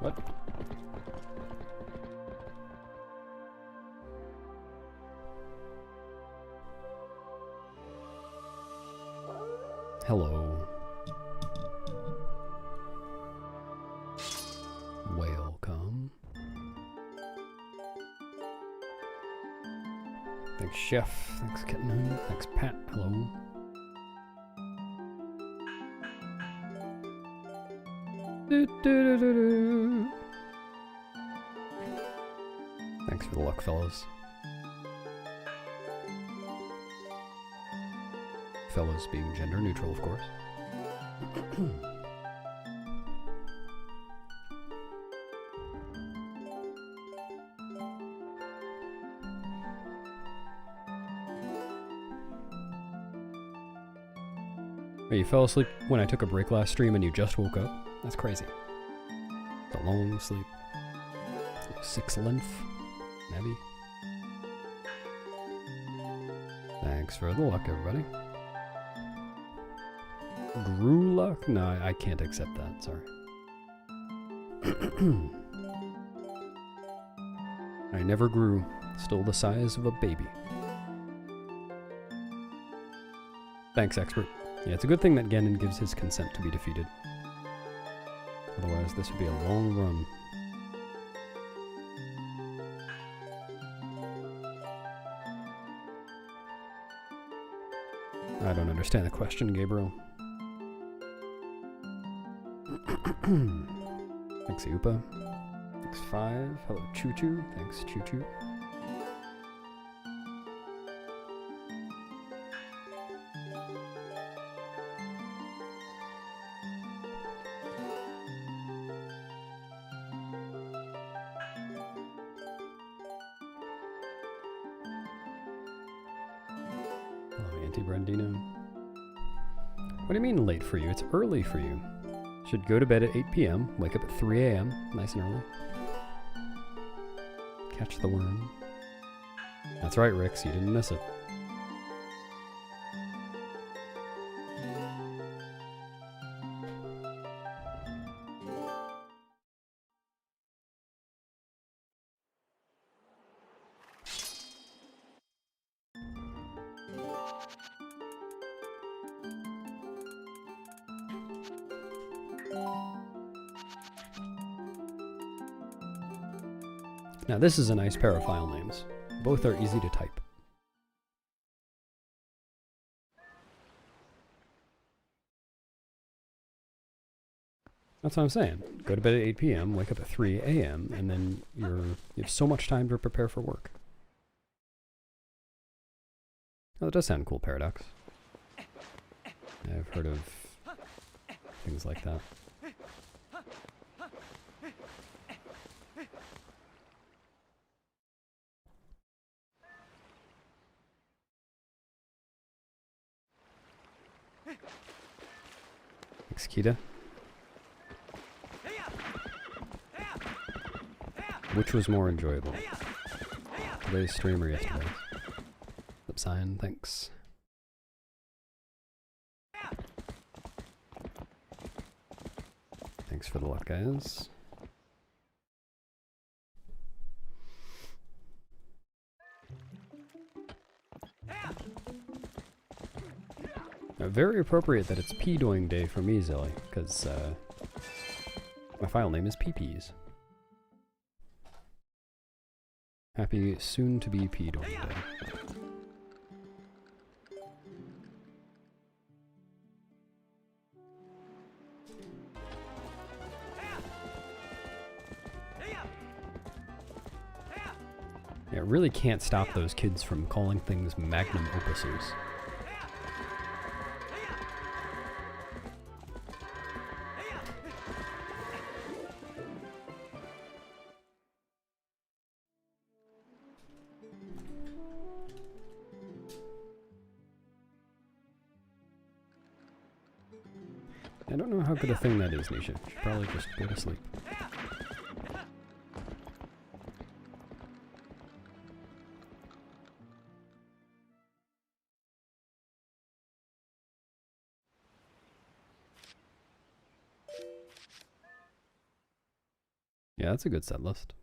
What? Hello. Welcome. Thanks, Chef. Thanks, Kitten. Thanks, Pat. Hello. Thanks for the luck, fellows. Fellows being gender neutral, of course. Wait, you fell asleep when I took a break last stream and you just woke up? That's crazy. It's a long sleep. 6 length, maybe. Thanks for the luck, everybody. Grew luck? No, I can't accept that, sorry. I never grew. Still the size of a baby. Thanks, expert. Yeah, it's a good thing that Ganon gives his consent to be defeated. Otherwise, this would be a long run. I don't understand the question, Gabriel. Thanks, Upa. Thanks, 5. Hello, Choo Choo. Thanks, Choo Choo. Brandino. What do you mean late for you? It's early for you. Should go to bed at 8 p.m., wake up at 3 a.m., nice and early. Catch the worm. That's right, Rix, you didn't miss it. Now this is a nice pair of file names. Both are easy to type. That's what I'm saying. Go to bed at 8 p.m., wake up at 3 a.m., and then you have so much time to prepare for work. Oh, that does sound cool, Paradox. Yeah, I've heard of things like that. Thanks, Kita. Which was more enjoyable? Today's stream or yesterday's? Flip sign, thanks. Thanks for the luck, guys. Very appropriate that it's pee-doing day for me, Zilly, because my file name is PPs. Happy soon-to-be pee-doing day. Yeah, it really can't stop those kids from calling things magnum opuses. I don't know how good a thing that is, Nisha. You should probably just go to sleep. Yeah, that's a good set list.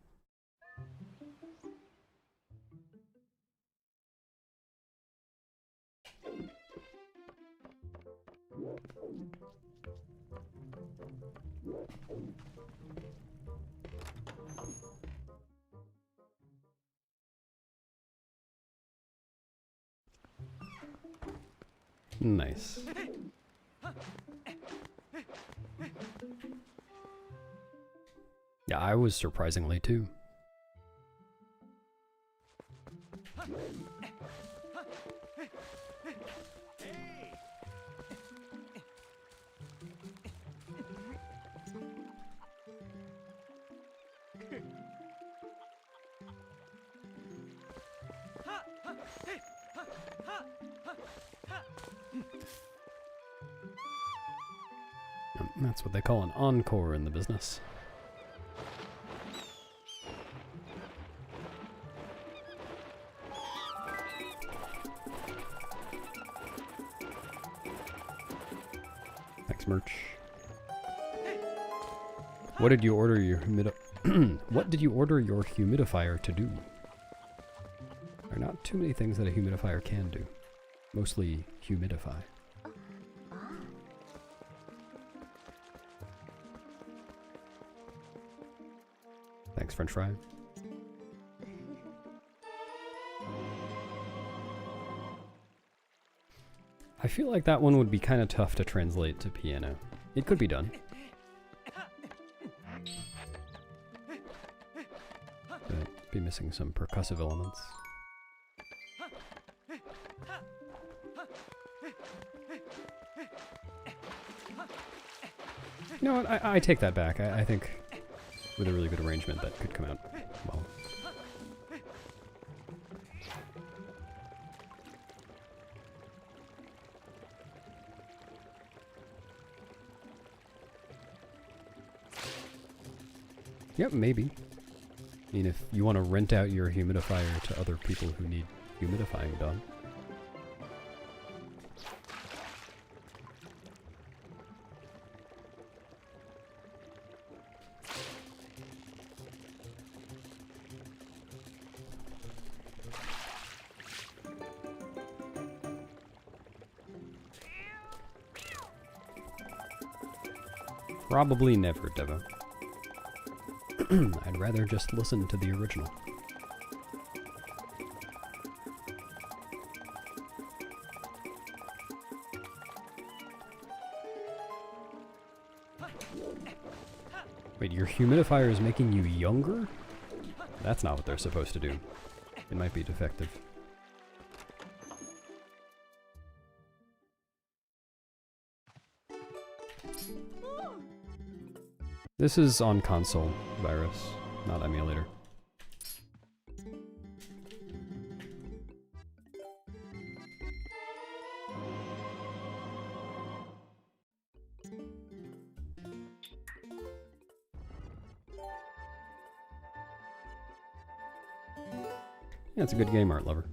Nice. Yeah, I was surprisingly too. That's what they call an encore in the business. Thanks, merch. What did you order your What did you order your humidifier to do? There are not too many things that a humidifier can do. Mostly humidify. Thanks, French fry. I feel like that one would be kind of tough to translate to piano. It could be done. But be missing some percussive elements. You know what? I take that back. I think with a really good arrangement that could come out well. Yep, maybe. I mean, if you want to rent out your humidifier to other people who need humidifying done. Probably never, Devo. I'd rather just listen to the original. Wait, your humidifier is making you younger? That's not what they're supposed to do. It might be defective. This is on console virus, not emulator. Yeah, it's a good game, Art Lover.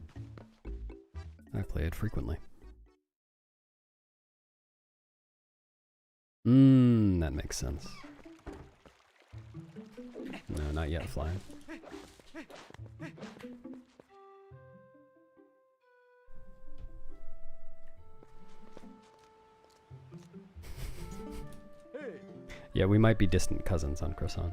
I play it frequently. That makes sense. No, not yet, flying. Yeah, we might be distant cousins on Croissant.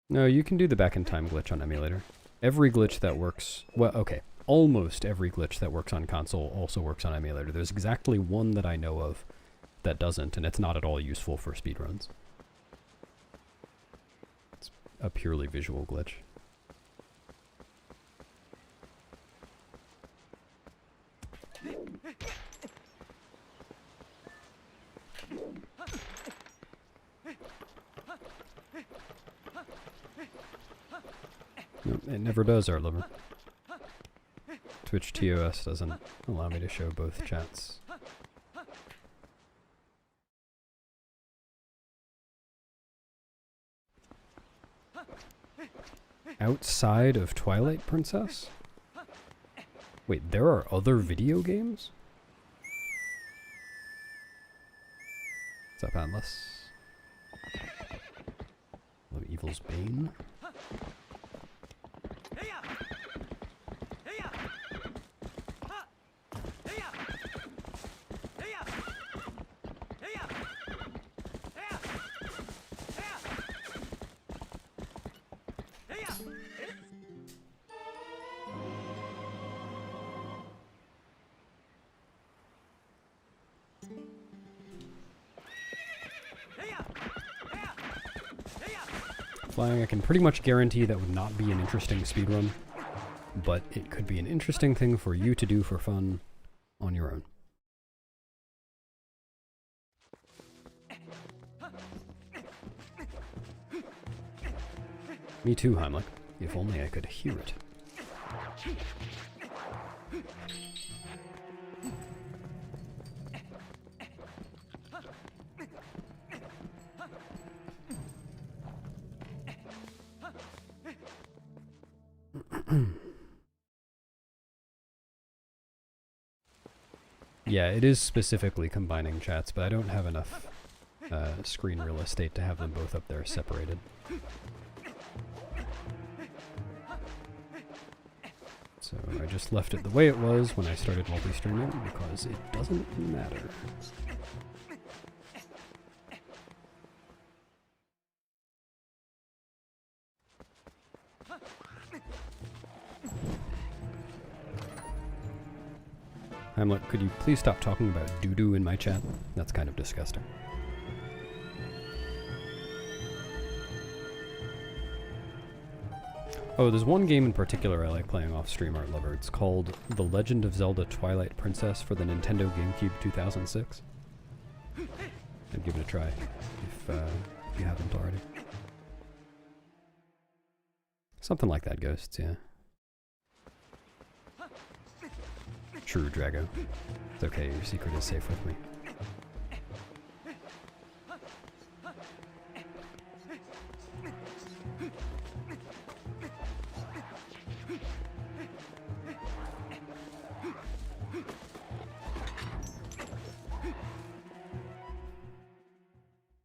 No, you can do the back in time glitch on emulator. Every glitch that works, well, okay, almost every glitch that works on console also works on emulator. There's exactly one that I know of that doesn't, and it's not at all useful for speedruns. It's a purely visual glitch. Nope, it never does, Art Lover. Twitch TOS doesn't allow me to show both chats. Outside of Twilight Princess? Wait, there are other video games? What's up, Atlas? Hello, Evil's Bane. Flying, I can pretty much guarantee that would not be an interesting speedrun, but it could be an interesting thing for you to do for fun on your own. Me too, Heimlich. If only I could hear it. Yeah, it is specifically combining chats, but I don't have enough screen real estate to have them both up there separated. So I just left it the way it was when I started multi-streaming because it doesn't matter. Heimlich, could you please stop talking about doo-doo in my chat? That's kind of disgusting. Oh, there's one game in particular I like playing off stream, Art Lover. It's called The Legend of Zelda Twilight Princess for the Nintendo GameCube 2006. I'd give it a try if you haven't already. Something like that, Ghosts, yeah. True, Drago. It's okay, your secret is safe with me.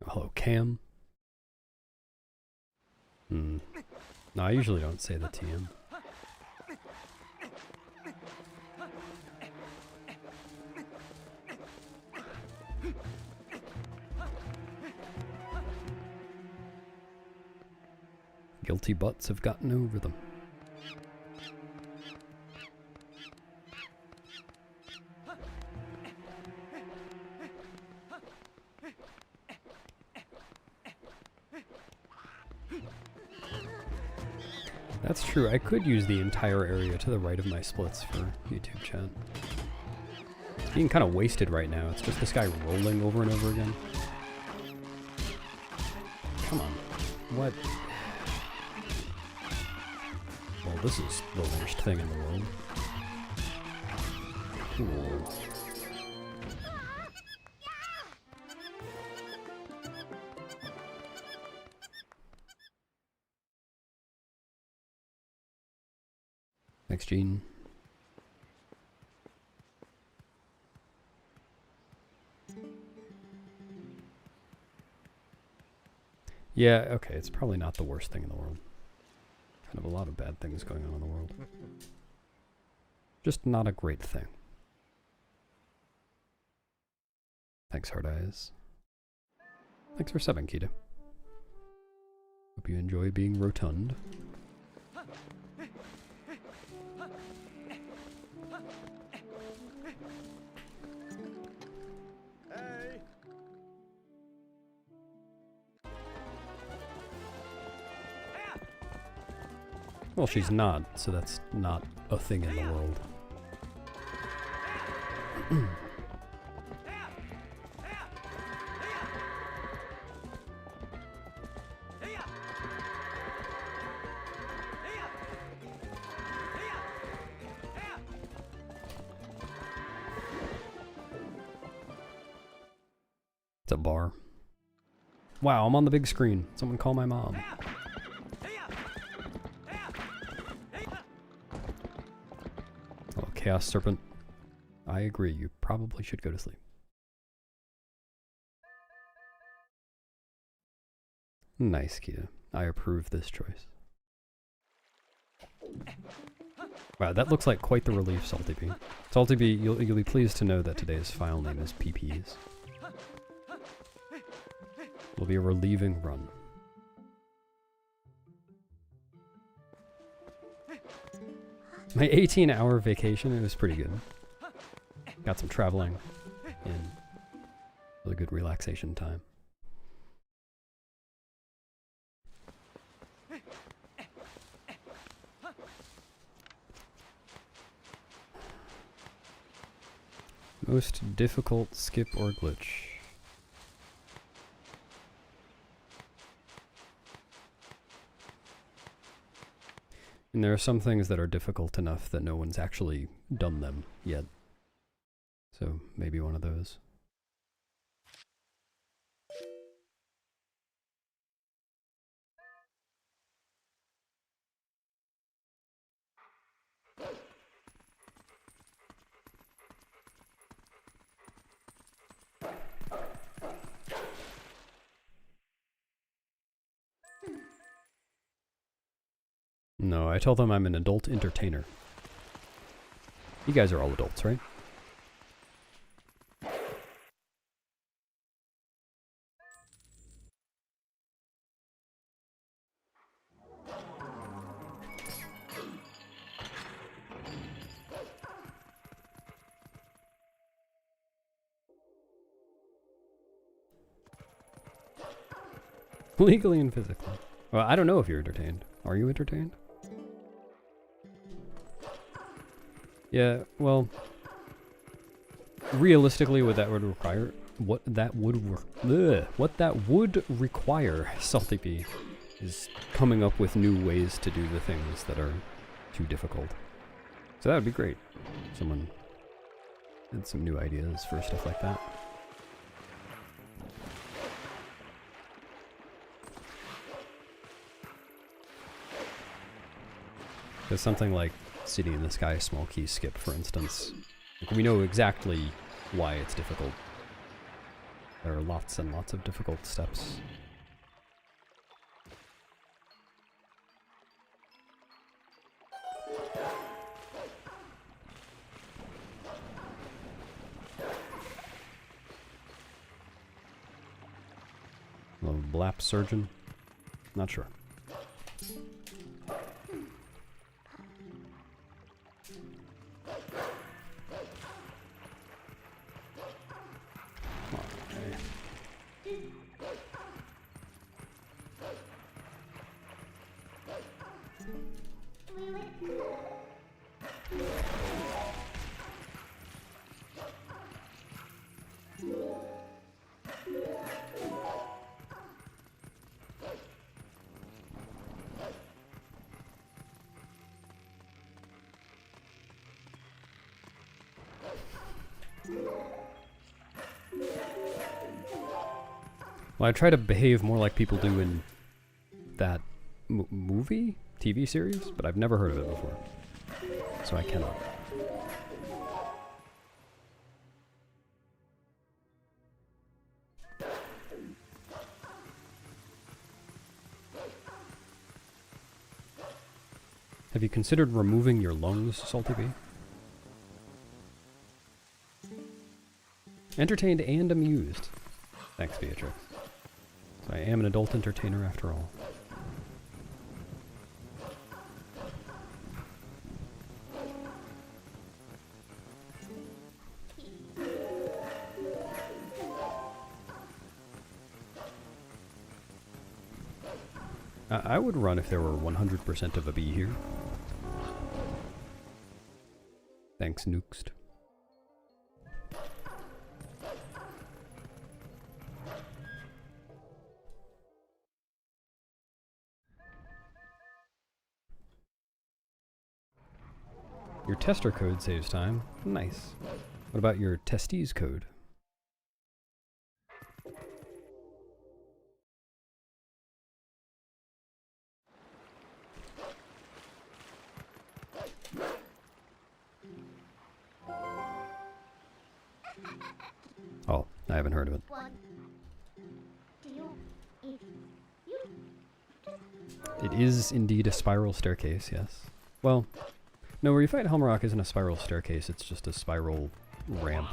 Hello, Cam. No, I usually don't say the TM. Guilty butts have gotten over them. That's true, I could use the entire area to the right of my splits for YouTube chat. It's being kind of wasted right now, it's just this guy rolling over and over again. Come on, what? Well, this is the worst thing in the world. Cool. Thanks, Gene. Yeah, okay, it's probably not the worst thing in the world. Kind of a lot of bad things going on in the world. Just not a great thing. Thanks, Hard Eyes. Thanks for 7, Kita. Hope you enjoy being rotund. Well, she's not, so that's not a thing in the world. It's a bar. Wow, I'm on the big screen. Someone call my mom. Chaos Serpent. I agree, you probably should go to sleep. Nice, Kita. I approve this choice. Wow, that looks like quite the relief, Salty Bee. Salty Bee, you'll be pleased to know that today's file name is PPs. It'll be a relieving run. My 18-hour vacation, it was pretty good. Got some traveling and really good relaxation time. Most difficult skip or glitch. And there are some things that are difficult enough that no one's actually done them yet. So maybe one of those. No, I tell them I'm an adult entertainer. You guys are all adults, right? Legally and physically. Well, I don't know if you're entertained. Are you entertained? Yeah, well, realistically, what that would require, Salty Bee, is coming up with new ways to do the things that are too difficult. So that would be great. Someone had some new ideas for stuff like that. Because something like City in the Sky small key skip, for instance, like we know exactly why it's difficult. There are lots and lots of difficult steps. A Blap Surgeon? Not sure. Well, I try to behave more like people do in that movie? TV series? But I've never heard of it before. So I cannot. Have you considered removing your lungs, Salty Bee? Entertained and amused. Thanks, Beatrix. So I am an adult entertainer after all. I would run if there were 100% of a bee here. Thanks, Nookst. Your tester code saves time. Nice. What about your testees code? Oh, I haven't heard of it. It is indeed a spiral staircase, yes. Well, no, where you fight Helmrock isn't a spiral staircase, it's just a spiral ramp.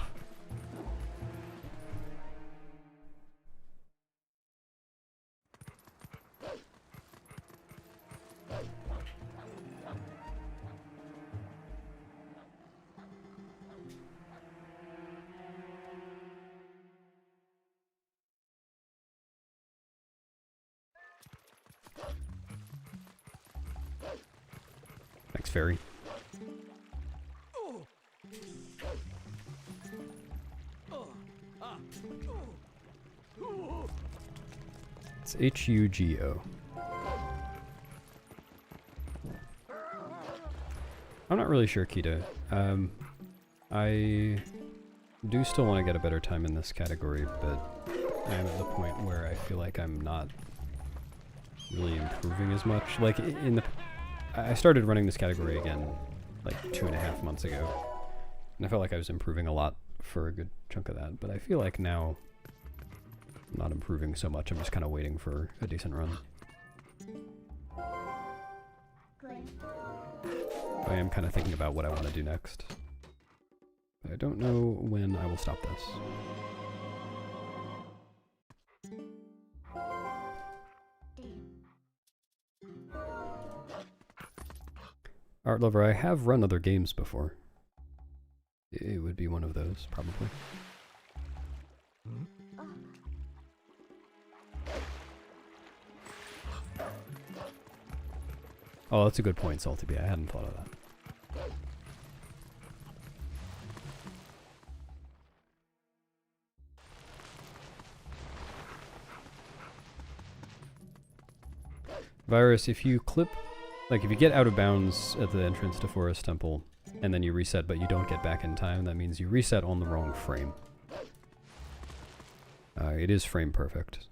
Thanks, Fairy. It's H-U-G-O. I'm not really sure, Kita. I do still want to get a better time in this category, but I am at the point where I feel like I'm not really improving as much. Like, I started running this category again, like 2.5 months ago, and I felt like I was improving a lot for a good chunk of that, but I feel like now I'm not improving so much. I'm just kind of waiting for a decent run. I am kind of thinking about what I want to do next. I don't know when I will stop this. Art Lover, I have run other games before. It would be one of those, probably. Oh, that's a good point, Salty Bee. I hadn't thought of that. Virus, if you clip, like if you get out of bounds at the entrance to Forest Temple, and then you reset but you don't get back in time, that means you reset on the wrong frame. It is frame perfect.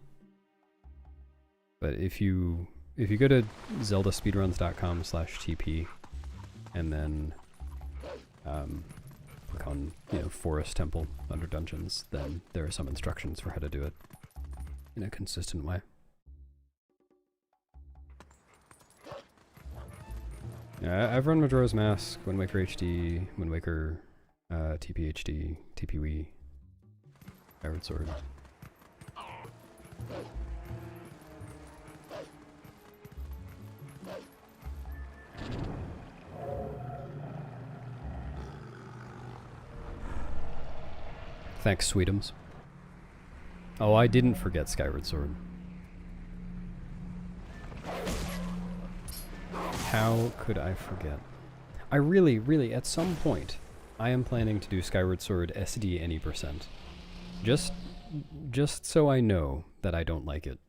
But if you go to zeldaspeedruns.com/TP and then click on, Forest Temple under Dungeons, then there are some instructions for how to do it in a consistent way. Yeah, I've run Majora's Mask, Wind Waker HD, Wind Waker, TP HD, TP Wii, Skyward Sword. Thanks, Sweetums. Oh, I didn't forget Skyward Sword. How could I forget? I really, at some point, I am planning to do Skyward Sword SD any percent. Just so I know that I don't like it.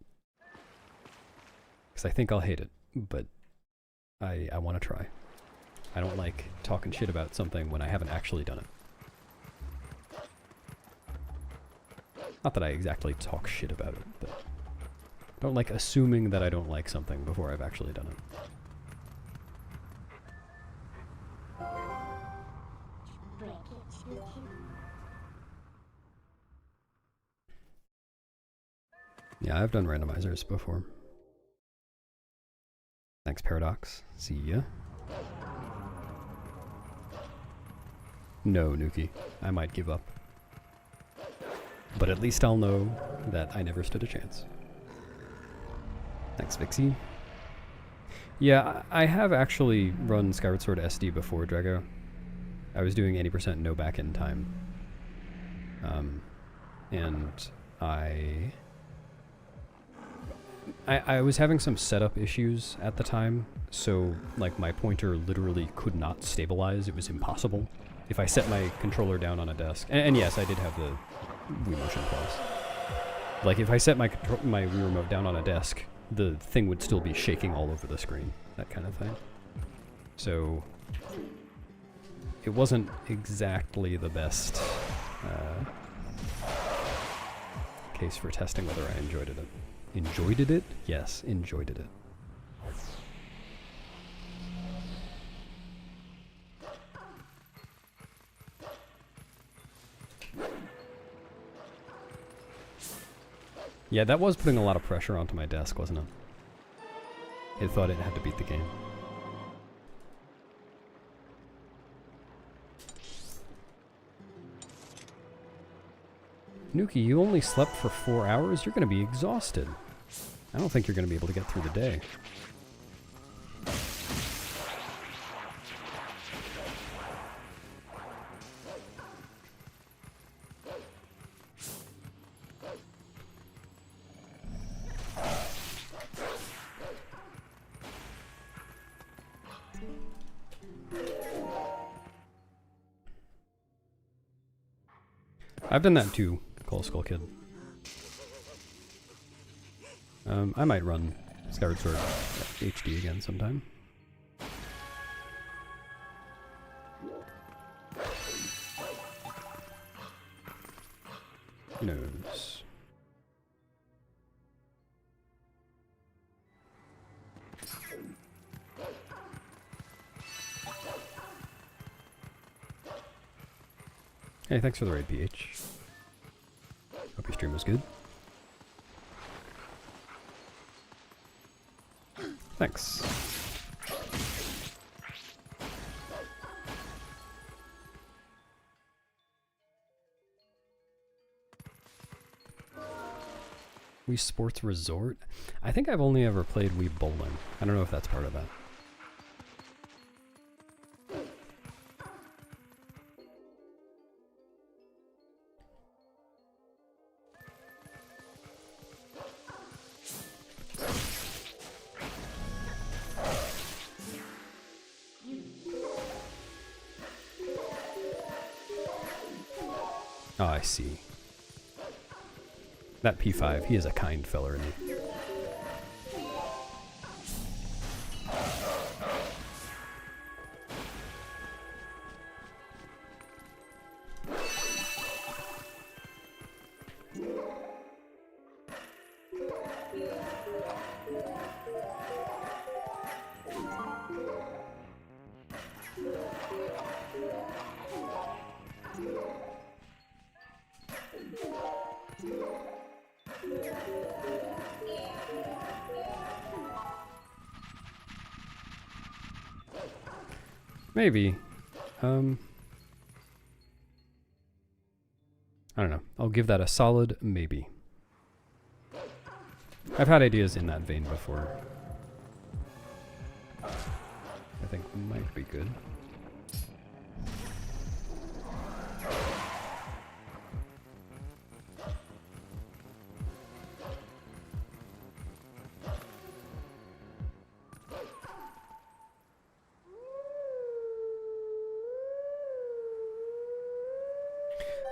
Because I think I'll hate it, but I want to try. I don't like talking shit about something when I haven't actually done it. Not that I exactly talk shit about it, but I don't like assuming that I don't like something before I've actually done it. Yeah, I've done randomizers before. Thanks, Paradox. See ya. No, Nuki. I might give up. But at least I'll know that I never stood a chance. Thanks, Vixie. Yeah, I have actually run Skyward Sword SD before, Drago. I was doing 80% no back in time. And I was having some setup issues at the time, so like my pointer literally could not stabilize. It was impossible. If I set my controller down on a desk, and yes, I did have the Wii Motion Plus. Like if I set my Wii Remote down on a desk, the thing would still be shaking all over the screen, that kind of thing. So it wasn't exactly the best case for testing whether I enjoyed it. Enjoyed it? Yes, enjoyed it. Yeah, that was putting a lot of pressure onto my desk, wasn't it? It thought it had to beat the game. Nuki, you only slept for 4 hours? You're going to be exhausted. I don't think you're going to be able to get through the day. I've done that too, Cold Skull Kid. I might run Skyward Sword HD again sometime. Who knows? Hey, thanks for the raid, PH. Hope your stream was good. Thanks. Wii Sports Resort? I think I've only ever played Wii Bowling. I don't know if that's part of that. Oh, I see. That P5, he is a kind feller, isn't he? Maybe. I don't know. I'll give that a solid maybe. I've had ideas in that vein before. I think might be good.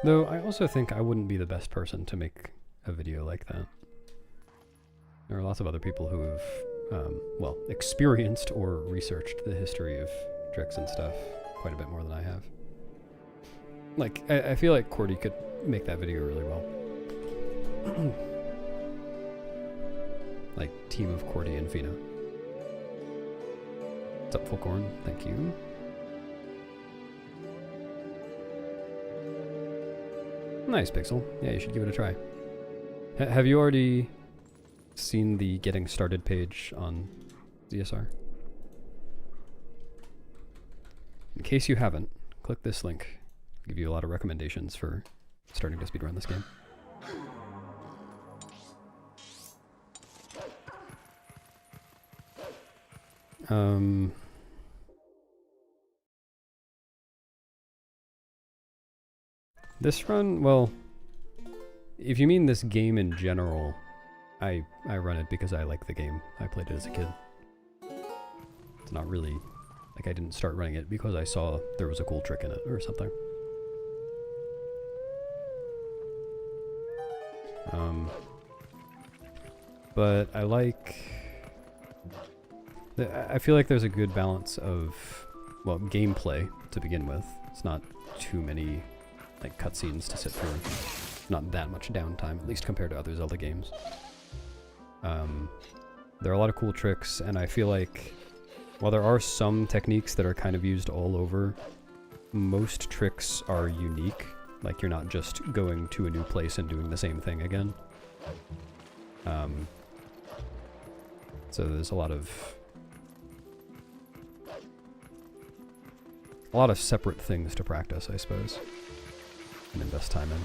Though, I also think I wouldn't be the best person to make a video like that. There are lots of other people who have, well, experienced or researched the history of tricks and stuff quite a bit more than I have. Like, I feel like Cordy could make that video really well. Like, team of Cordy and Fina. What's up, Fullcorn? Thank you. Nice, Pixel. Yeah, you should give it a try. Have you already seen the Getting Started page on ZSR? In case you haven't, click this link. I'll give you a lot of recommendations for starting to speedrun this game. This run, well, if you mean this game in general, I run it because I like the game. I played it as a kid. It's not really, like I didn't start running it because I saw there was a cool trick in it or something. But I like, I feel like there's a good balance of, well, gameplay to begin with. It's not too many like cutscenes to sit through. Not that much downtime, at least compared to other Zelda games. There are a lot of cool tricks, and I feel like while there are some techniques that are kind of used all over, most tricks are unique. Like you're not just going to a new place and doing the same thing again. So there's a lot of separate things to practice, I suppose, and invest time in.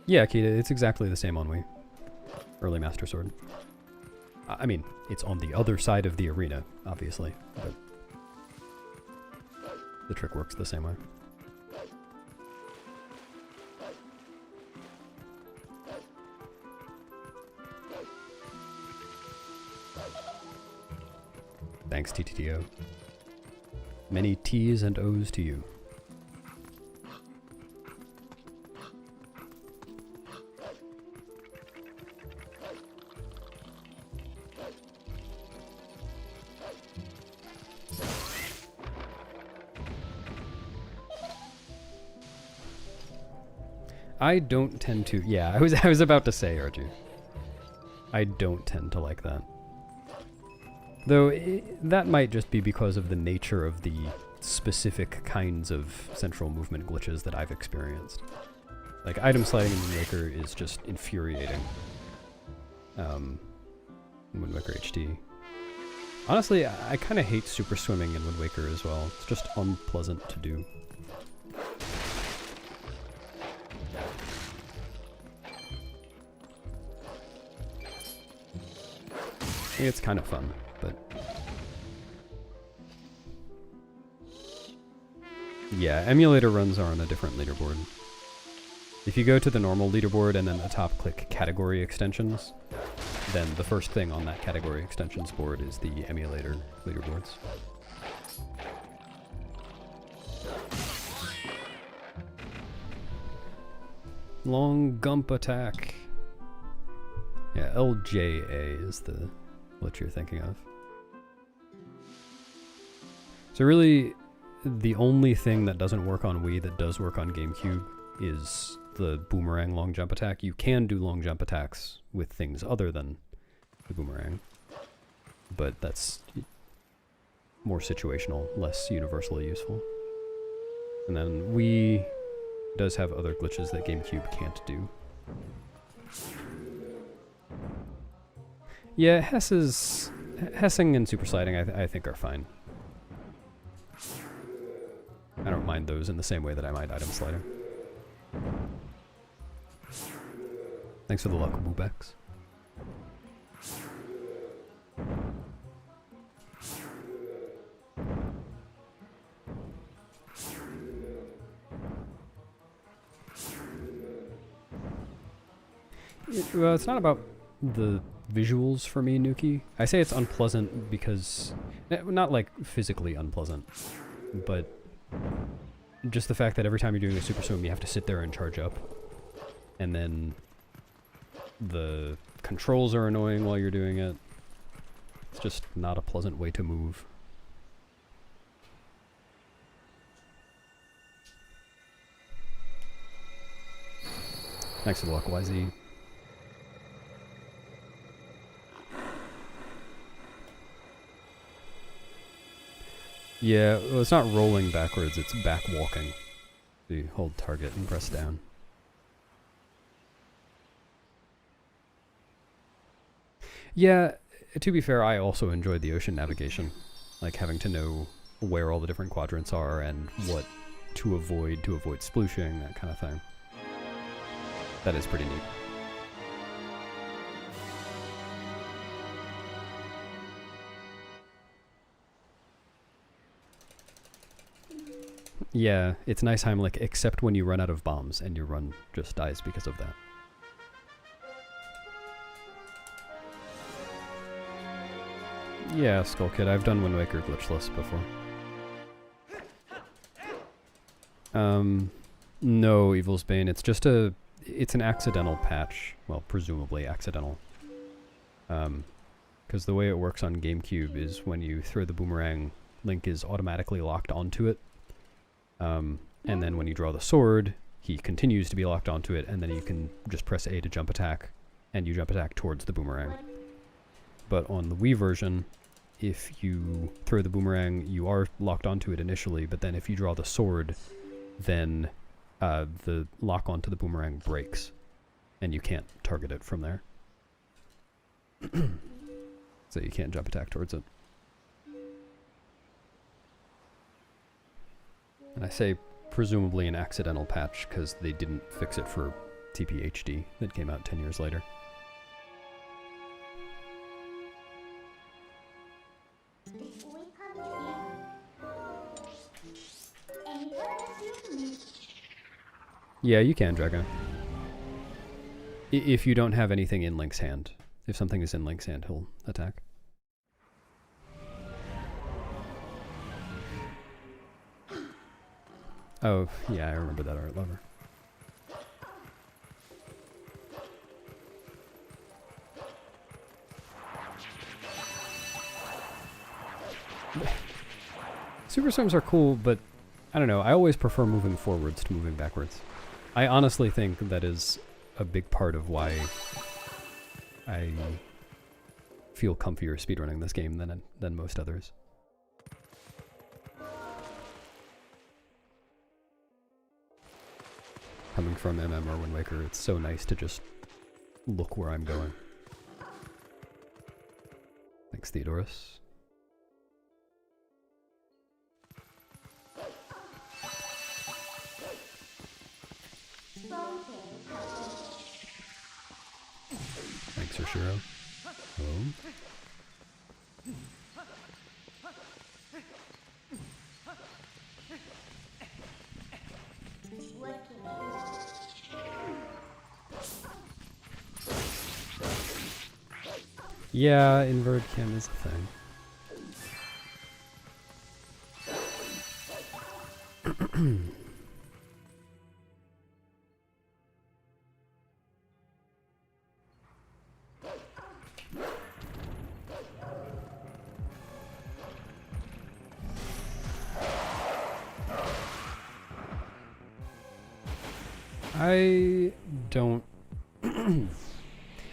Yeah, Kita, it's exactly the same on Wii. Early Master Sword. I mean, it's on the other side of the arena, obviously, but the trick works the same way. Thanks, TTTO. Many T's and O's to you. I don't tend to. Yeah, I was about to say, Archie. I don't tend to like that. Though that might just be because of the nature of the specific kinds of central movement glitches that I've experienced. Like, item sliding in Wind Waker is just infuriating. Wind Waker HD. Honestly, I kind of hate super swimming in Wind Waker as well. It's just unpleasant to do. It's kind of fun, but yeah, emulator runs are on a different leaderboard. If you go to the normal leaderboard and then atop click category extensions, then the first thing on that category extensions board is the emulator leaderboards. Long Gump Attack. Yeah, LJA is the what you're thinking of. So really, the only thing that doesn't work on Wii that does work on GameCube is the boomerang long jump attack. You can do long jump attacks with things other than the boomerang, but that's more situational, less universally useful. And then Wii does have other glitches that GameCube can't do. Yeah, Hessing and super sliding I think are fine. I don't mind those in the same way that I mind item sliding. Thanks for the luck, Boobex. Well, it's not about the visuals for me, Nuki. I say it's unpleasant because, not like physically unpleasant, but just the fact that every time you're doing a super swim, you have to sit there and charge up. And then the controls are annoying while you're doing it. It's just not a pleasant way to move. Thanks for the luck, YZ. Yeah, well, it's not rolling backwards, it's back walking. So you hold target and press down. Yeah, to be fair, I also enjoyed the ocean navigation. Like having to know where all the different quadrants are and what to avoid splooshing, that kind of thing. That is pretty neat. Yeah, it's nice Heimlich, except when you run out of bombs, and your run just dies because of that. Yeah, Skull Kid, I've done Wind Waker glitchless before. No, Evil's Bane, it's just it's an accidental patch. Well, presumably accidental. Because the way it works on GameCube is when you throw the boomerang, Link is automatically locked onto it. And then when you draw the sword, he continues to be locked onto it, and then you can just press A to jump attack, and you jump attack towards the boomerang. but on the Wii version, if you throw the boomerang, you are locked onto it initially, but then if you draw the sword, then the lock onto the boomerang breaks, and you can't target it from there. So you can't jump attack towards it. And I say presumably an accidental patch because they didn't fix it for TPHD that came out 10 years later. Yeah, you can, Dragon. If you don't have anything in Link's hand. If something is in Link's hand, he'll attack. Oh, yeah, I remember that art lover. Super Swims are cool, but I don't know, I always prefer moving forwards to moving backwards. I honestly think that is a big part of why I feel comfier speedrunning this game than most others. Coming from MM or Wind Waker, it's so nice to just look where I'm going. Thanks, Theodorus. Thanks, Urshiro. Oh. Yeah, invert cam is a thing. I don't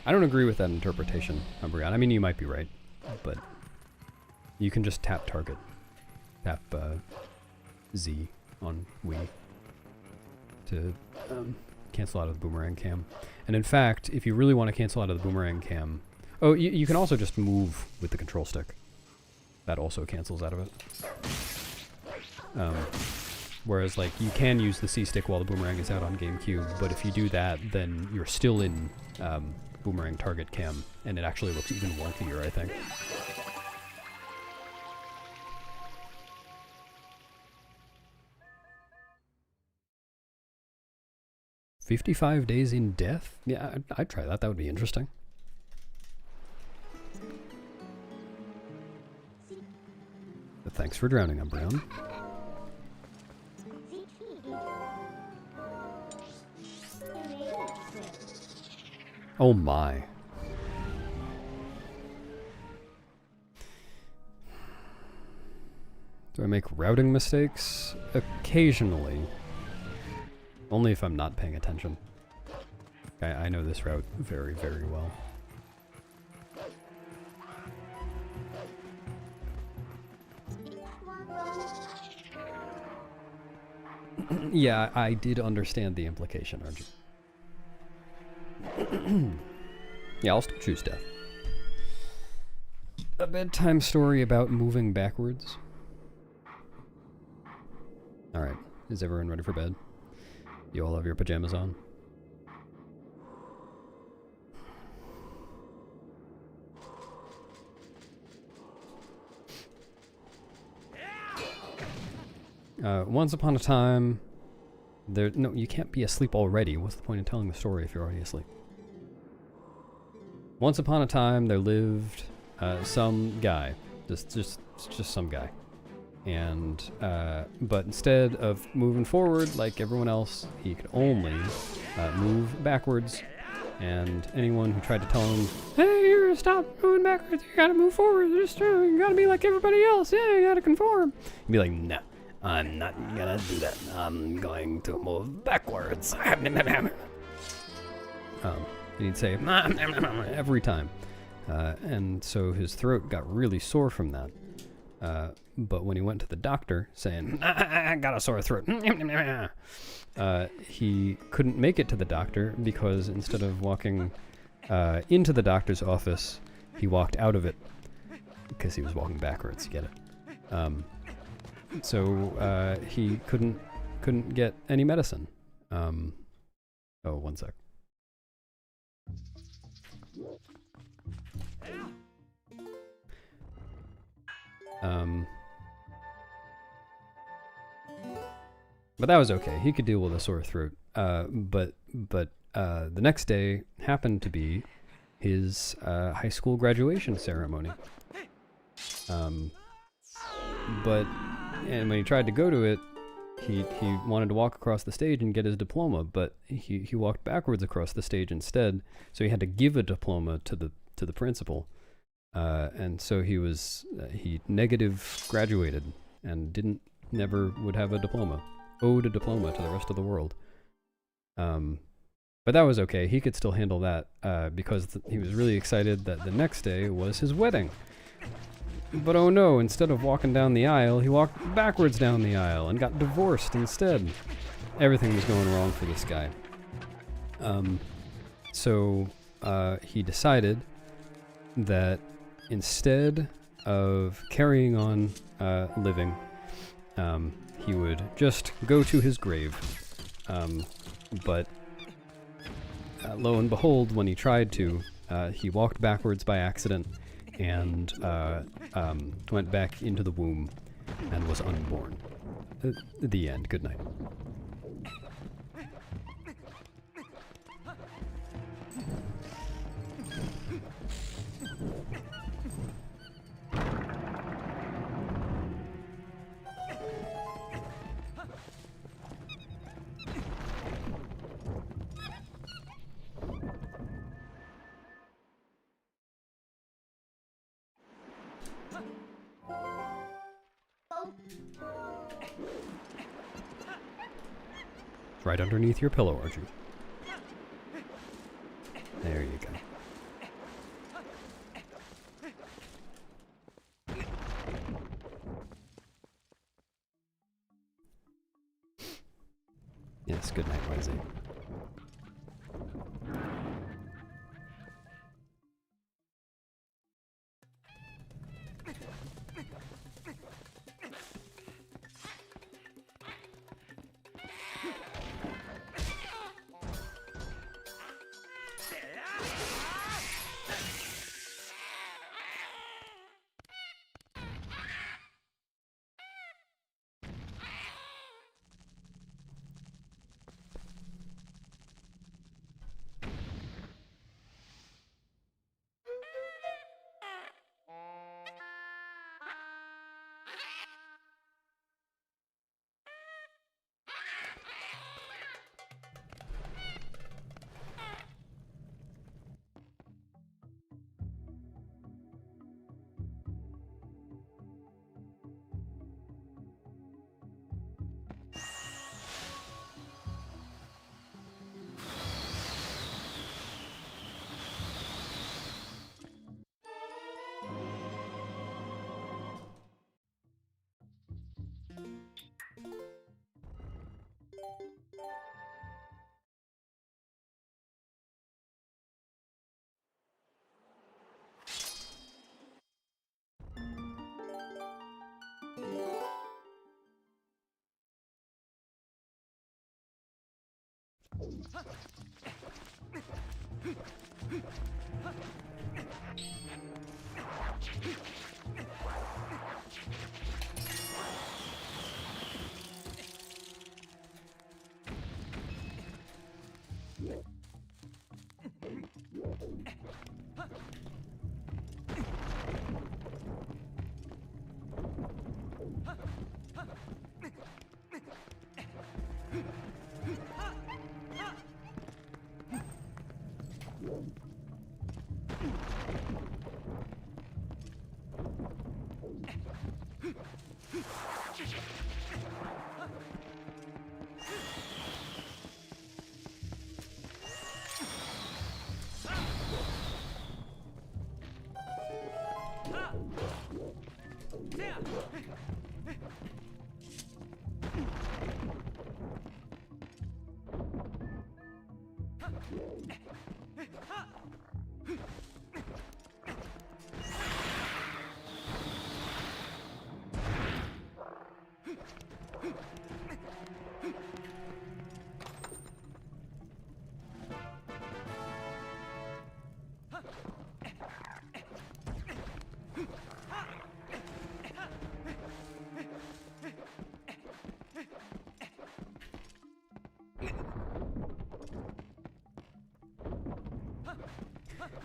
I don't agree with that interpretation, Umbreon. I mean, you might be right, but you can just tap target. Tap Z on Wii to cancel out of the boomerang cam. And in fact, if you really want to cancel out of the boomerang cam... Oh, you can also just move with the control stick. That also cancels out of it. Whereas, like, you can use the C-stick while the boomerang is out on GameCube, but if you do that, then you're still in boomerang target cam, and it actually looks even wonkier, I think. "55 days in death?" Yeah, I'd try that. That would be interesting. But thanks for drowning, Umbreon. Oh my. Do I make routing mistakes? Occasionally. Only if I'm not paying attention. I know this route very, very well. Yeah, I did understand the implication, Arjun. Yeah, I'll still choose death. A bedtime story about moving backwards. Alright, is everyone ready for bed? You all have your pajamas on? Once upon a time, no, you can't be asleep already. What's the point of telling the story if you're already asleep? Once upon a time, there lived some guy, just some guy, and but instead of moving forward like everyone else, he could only move backwards. And anyone who tried to tell him, "Hey, you stop moving backwards, you gotta move forward, you gotta be like everybody else, yeah, you gotta conform," he'd be like, "No. I'm not gonna do that. I'm going to move backwards." And he'd say every time. And so his throat got really sore from that. But when he went to the doctor saying, I got a sore throat, he couldn't make it to the doctor because instead of walking into the doctor's office, he walked out of it because he was walking backwards. You get it? So he couldn't get any medicine. Oh, one sec. But that was okay. He could deal with a sore throat. But the next day happened to be his high school graduation ceremony. And when he tried to go to it, he wanted to walk across the stage and get his diploma, but he walked backwards across the stage instead. So he had to give a diploma to the principal. And so he negative graduated and never would have a diploma. Owed a diploma to the rest of the world. But that was okay. He could still handle that because he was really excited that the next day was his wedding. But oh no, instead of walking down the aisle, he walked backwards down the aisle and got divorced instead. Everything was going wrong for this guy. So he decided that instead of carrying on living, he would just go to his grave. But lo and behold, when he tried to, he walked backwards by accident and went back into the womb and was unborn. The end. Good night. Right underneath your pillow, aren't you? There you go. Yes, good night, Wednesday.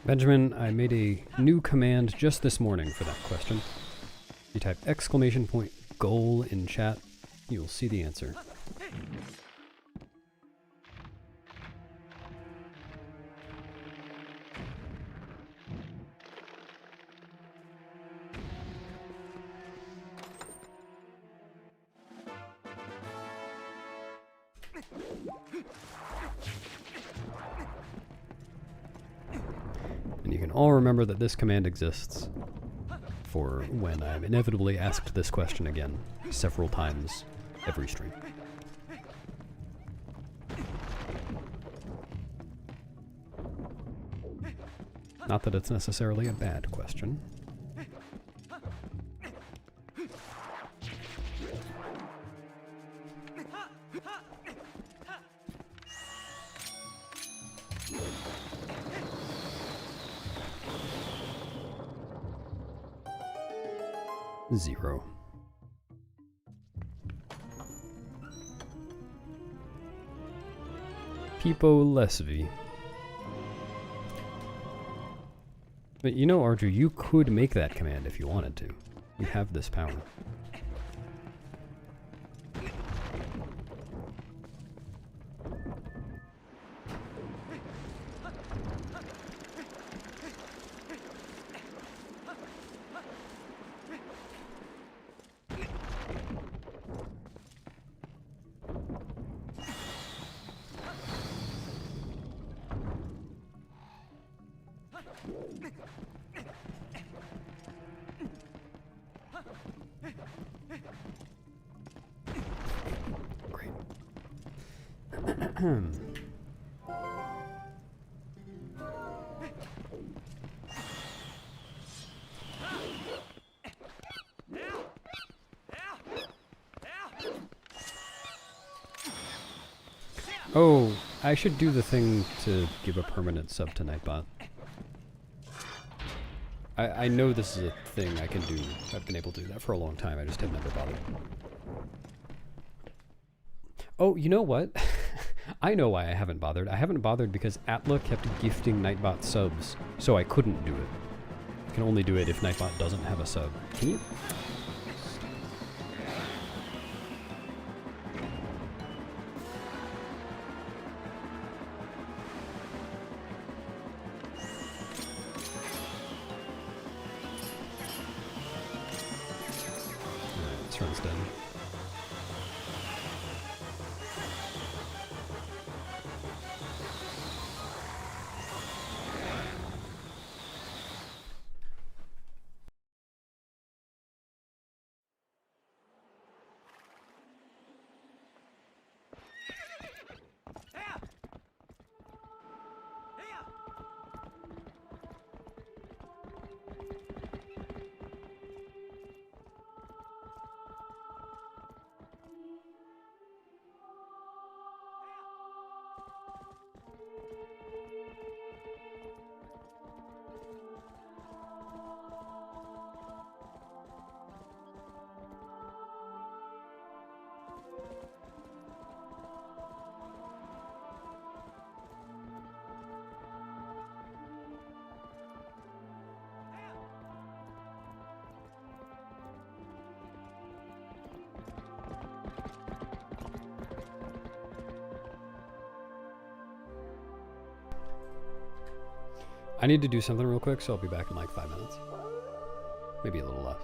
Benjamin, I made a new command just this morning for that question. If you type exclamation point goal in chat, you'll see the answer. And you can all remember that this command exists for when I'm inevitably asked this question again several times every stream. Not that it's necessarily a bad question. Zero. Pipo Lesvi. But you know, Arju, you could make that command if you wanted to. You have this power. Oh, I should do the thing to give a permanent sub to Nightbot. I know this is a thing I can do. I've been able to do that for a long time. I just have never bothered. Oh, you know what? I know why I haven't bothered. I haven't bothered because Atla kept gifting Nightbot subs, so I couldn't do it. I can only do it if Nightbot doesn't have a sub. Can you? This run's done. I need to do something real quick, so I'll be back in like 5 minutes. Maybe a little less.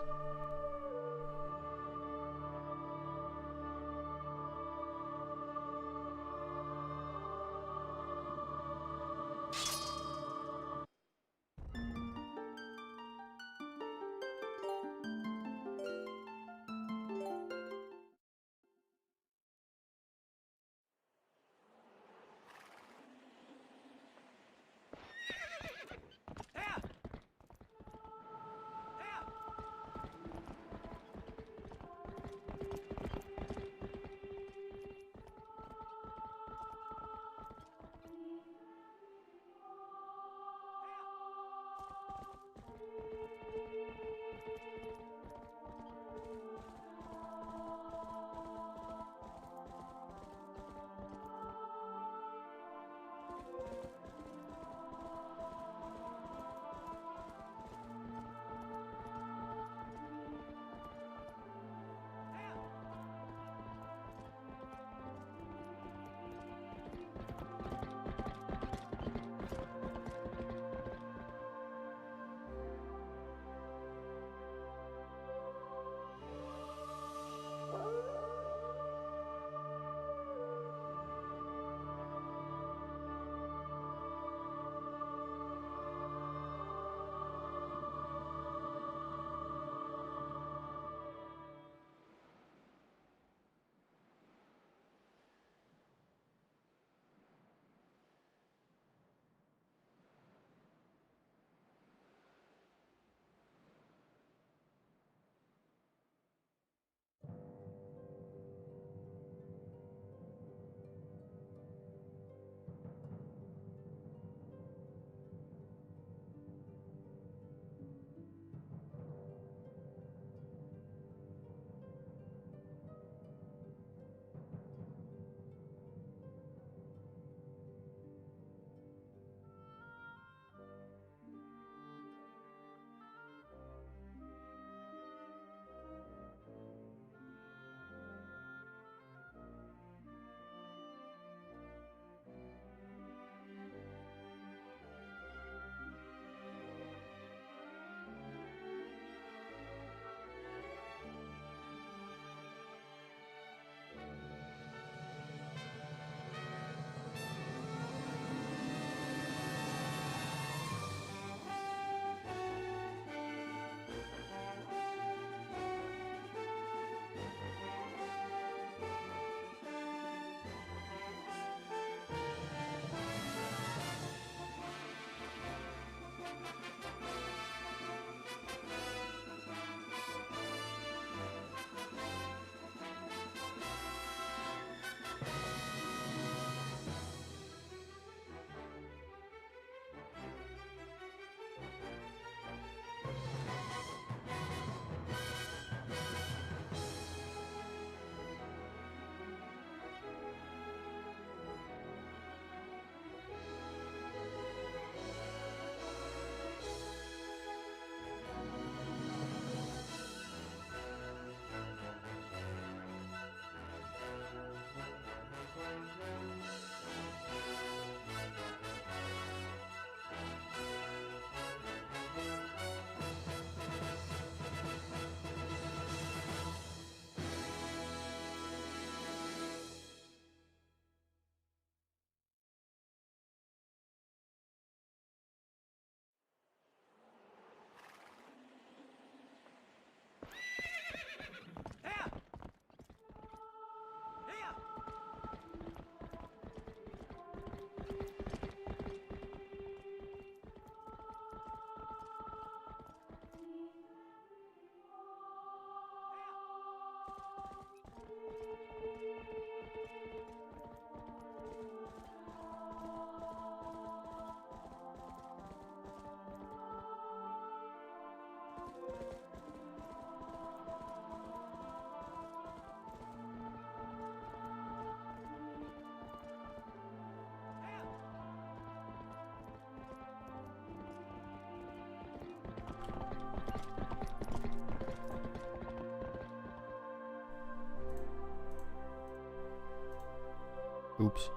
Oops.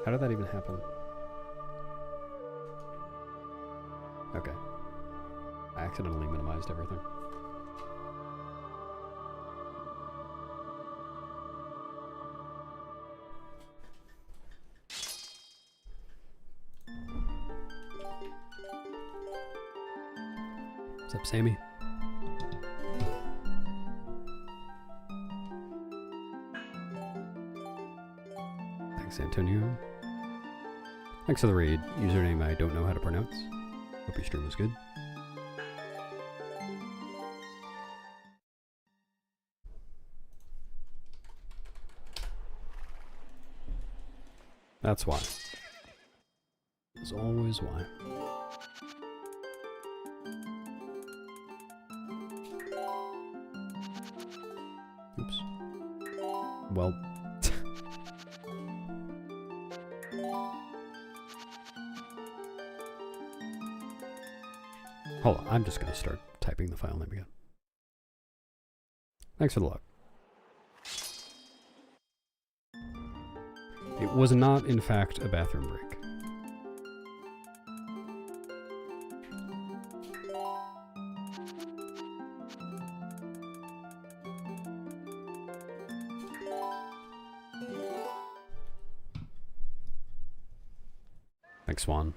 How did that even happen? Okay. I accidentally minimized everything. What's up, Sammy? Thanks, Antonio. Thanks for the raid. Username I don't know how to pronounce. Hope your stream was good. That's why. That's always why. Oops. Well. Hold on, I'm just gonna start typing the file name again. Thanks for the luck. It was not, in fact, a bathroom break. Thanks, Swan.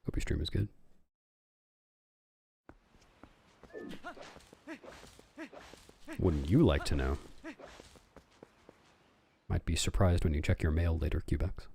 Hope your stream is good. Wouldn't you like to know? Might be surprised when you check your mail later, Cubex.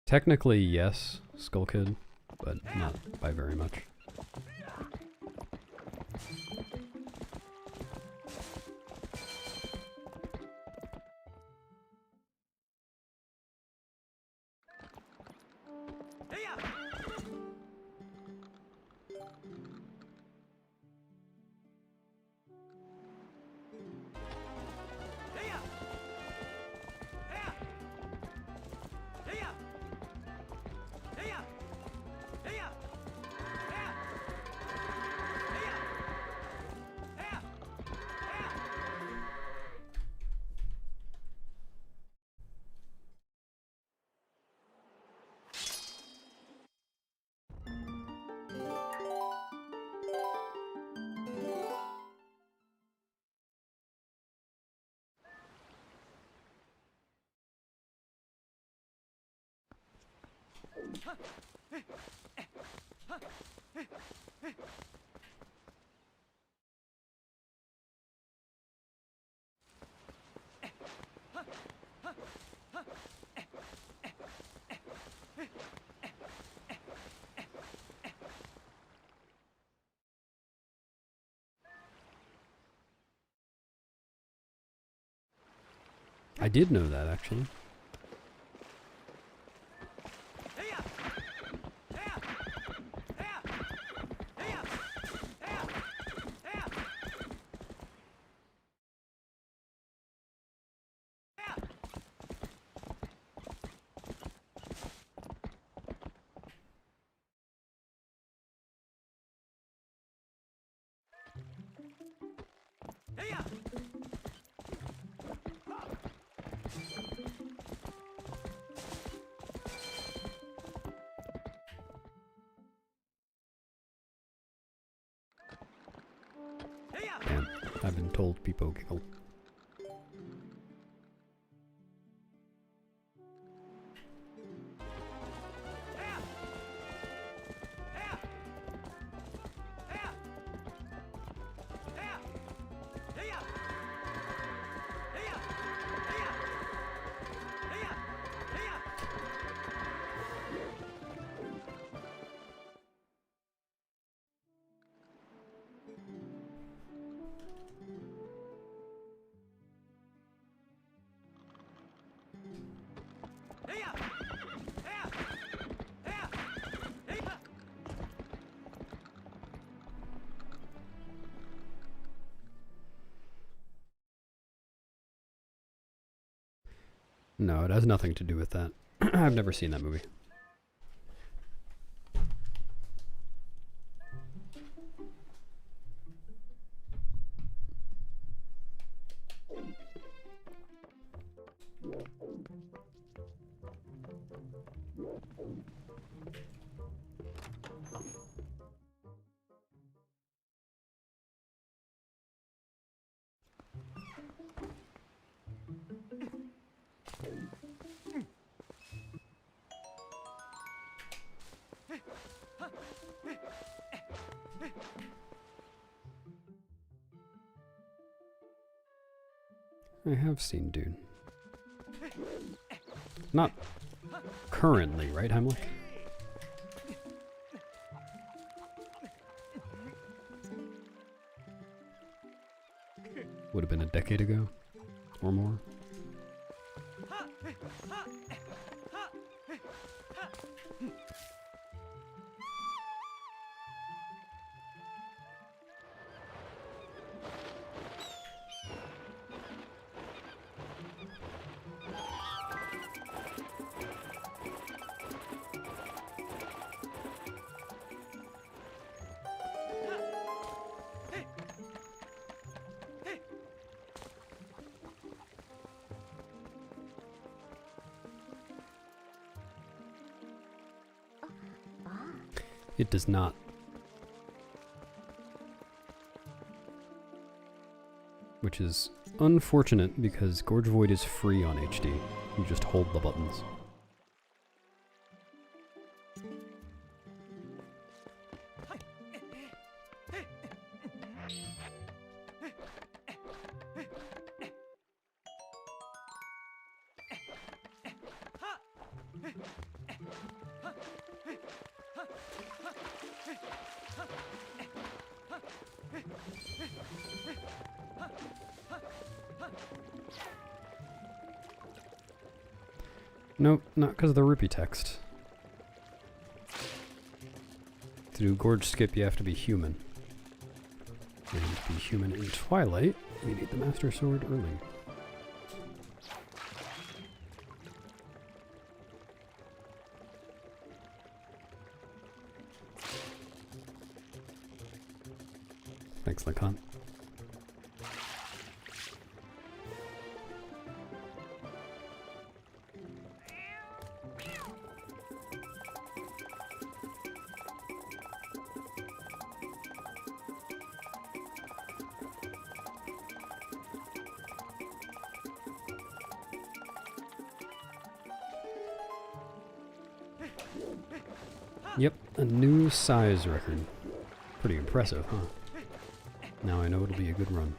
Technically, yes, Skull Kid, but not by very much. I did know that, actually. And I've been told people giggle. No, it has nothing to do with that. I've never seen that movie. I have seen Dune. Not currently, right, Heimlich? Would have been a decade ago, or more. It does not. Which is unfortunate because Gorge Void is free on HD. You just hold the buttons. Nope, not because of the rupee text. To do Gorge Skip, you have to be human. And to be human in Twilight, you need the Master Sword early. Thanks, Lacan. Yep, a new size record. Pretty impressive, huh? Now I know it'll be a good run.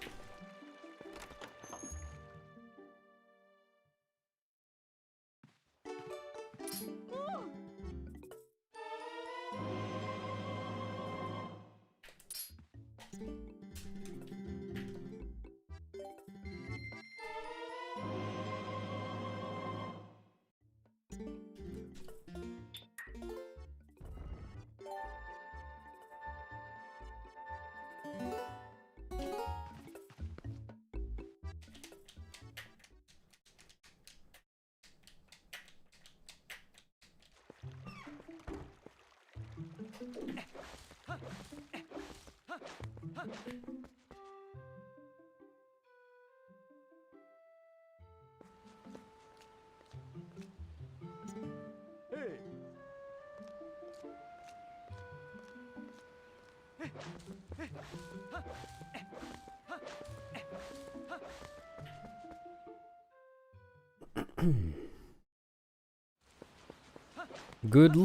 Good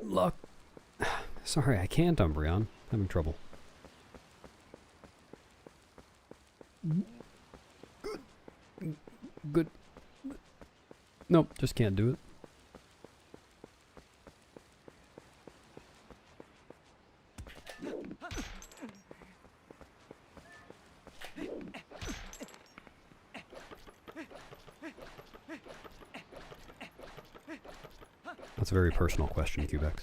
luck. Sorry, I can't, Umbreon. Having trouble. Good. Nope, just can't do it. That's a very personal question, Cubex.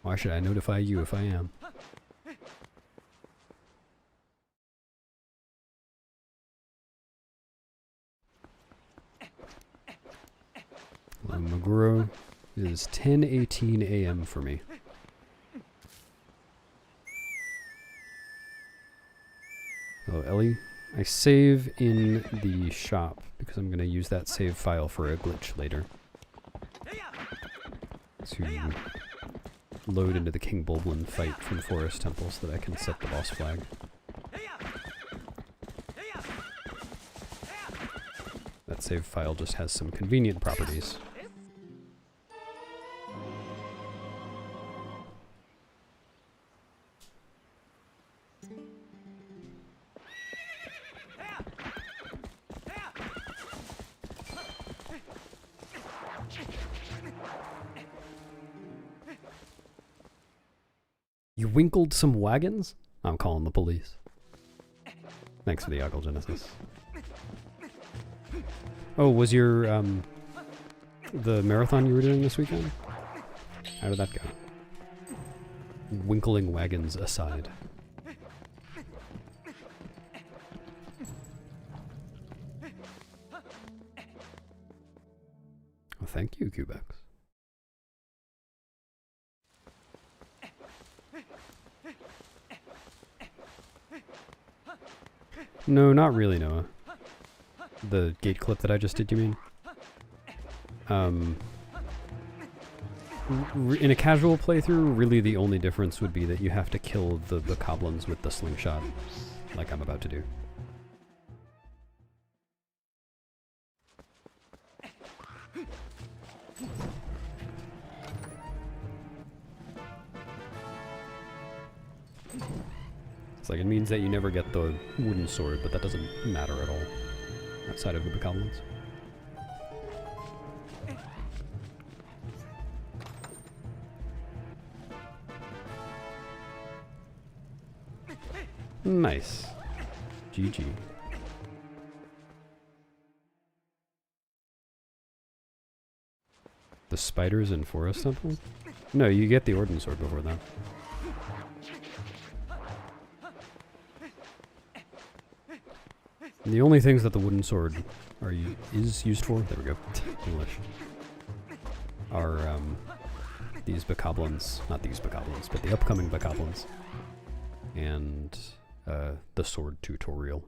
Why should I notify you if I am? Oguro. It is 10:18 a.m. for me. Oh, Ellie. I save in the shop because I'm going to use that save file for a glitch later. To load into the King Bulblin fight from Forest Temple so that I can set the boss flag. That save file just has some convenient properties. You winkled some wagons? I'm calling the police. Thanks for the Oggle Genesis. Oh, was your, the marathon you were doing this weekend? How did that go? Winkling wagons aside. Oh, thank you, Cubex. No, not really, Noah. The gate clip that I just did, you mean? In a casual playthrough, really the only difference would be that you have to kill the bokoblins with the slingshot, like I'm about to do. It's like, it means that you never get the wooden sword, but that doesn't matter at all, outside of the bokoblins. Nice. GG. The spiders in Forest Temple? No, you get the Ordnance Sword before that. The only things that the wooden sword is used for, there we go, English, are these bokoblins, not these bokoblins, but the upcoming bokoblins, and the sword tutorial,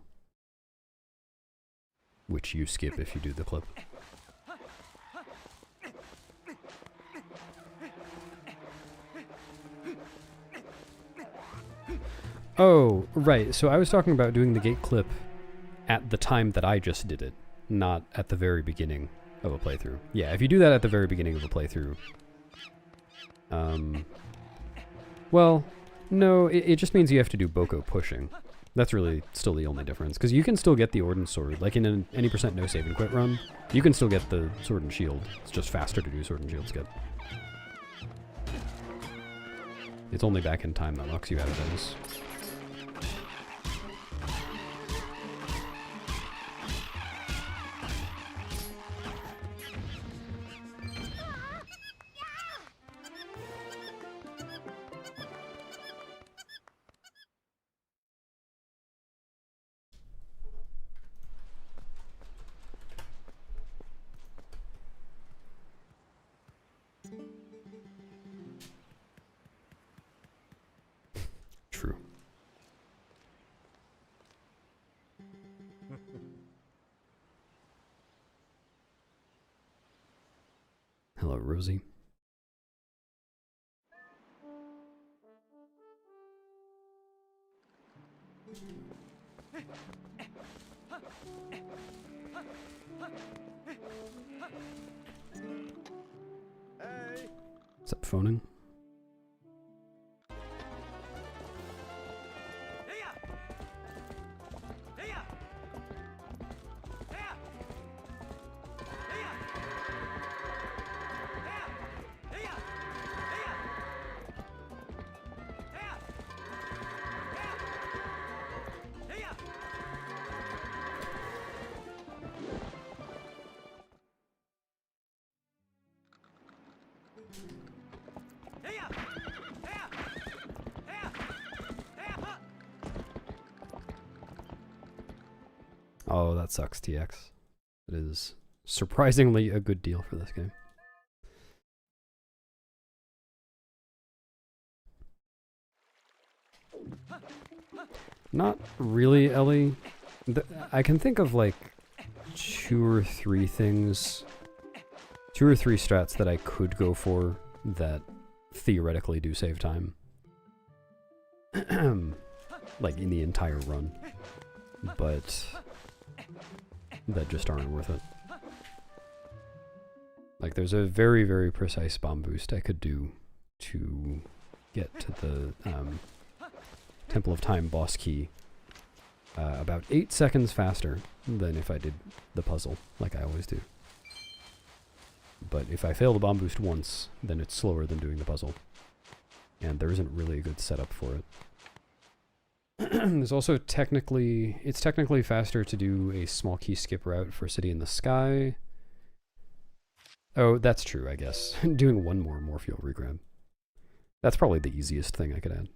which you skip if you do the clip. Oh, right, so I was talking about doing the gate clip at the time that I just did it, not at the very beginning of a playthrough. Yeah, if you do that at the very beginning of a playthrough, well, no, it just means you have to do Boko pushing. That's really still the only difference, because you can still get the Ordnance Sword, like in an any % no save and quit run, you can still get the Sword and Shield. It's just faster to do Sword and Shield skip. It's only back in time that knocks you out of those. True. Hello, Rosie. Hey. What's up, phoning? Oh, that sucks, TX. It is surprisingly a good deal for this game. Not really, Ellie. I can think of like 2 or 3 things, 2 or 3 strats that I could go for that theoretically do save time. Like in the entire run. But that just aren't worth it. Like there's a very, very precise bomb boost I could do to get to the Temple of Time boss key about 8 seconds faster than if I did the puzzle, like I always do. But if I fail the bomb boost once, then it's slower than doing the puzzle. And there isn't really a good setup for it. There's also it's technically faster to do a small key skip route for City in the Sky. Oh, that's true, I guess. Doing one more Morpheal regrab. That's probably the easiest thing I could add.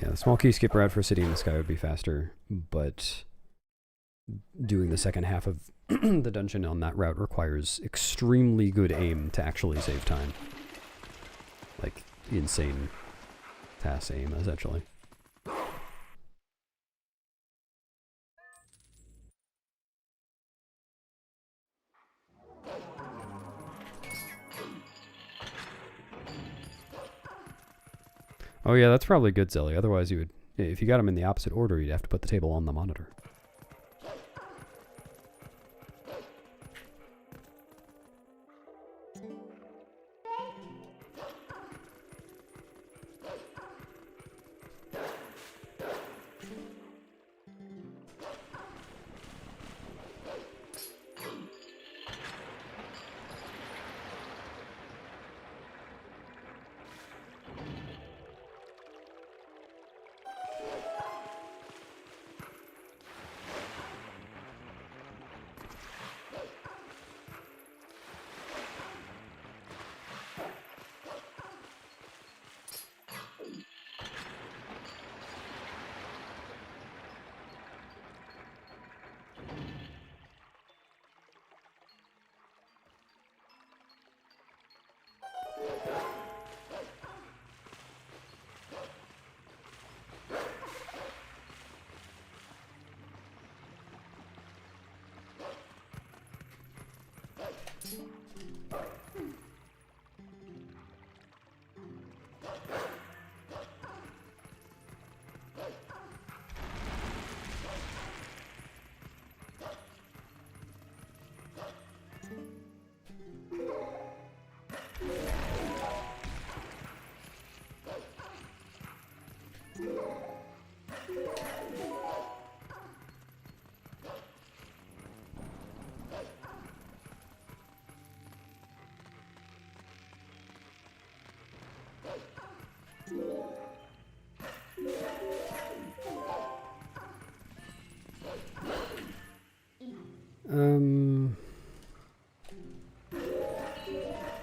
Yeah, the small key skip route for City in the Sky would be faster, but doing the second half of the dungeon on that route requires extremely good aim to actually save time. Like, insane TAS aim, essentially. Oh yeah, that's probably good, Zelly. Otherwise you would, if you got them in the opposite order, you'd have to put the table on the monitor.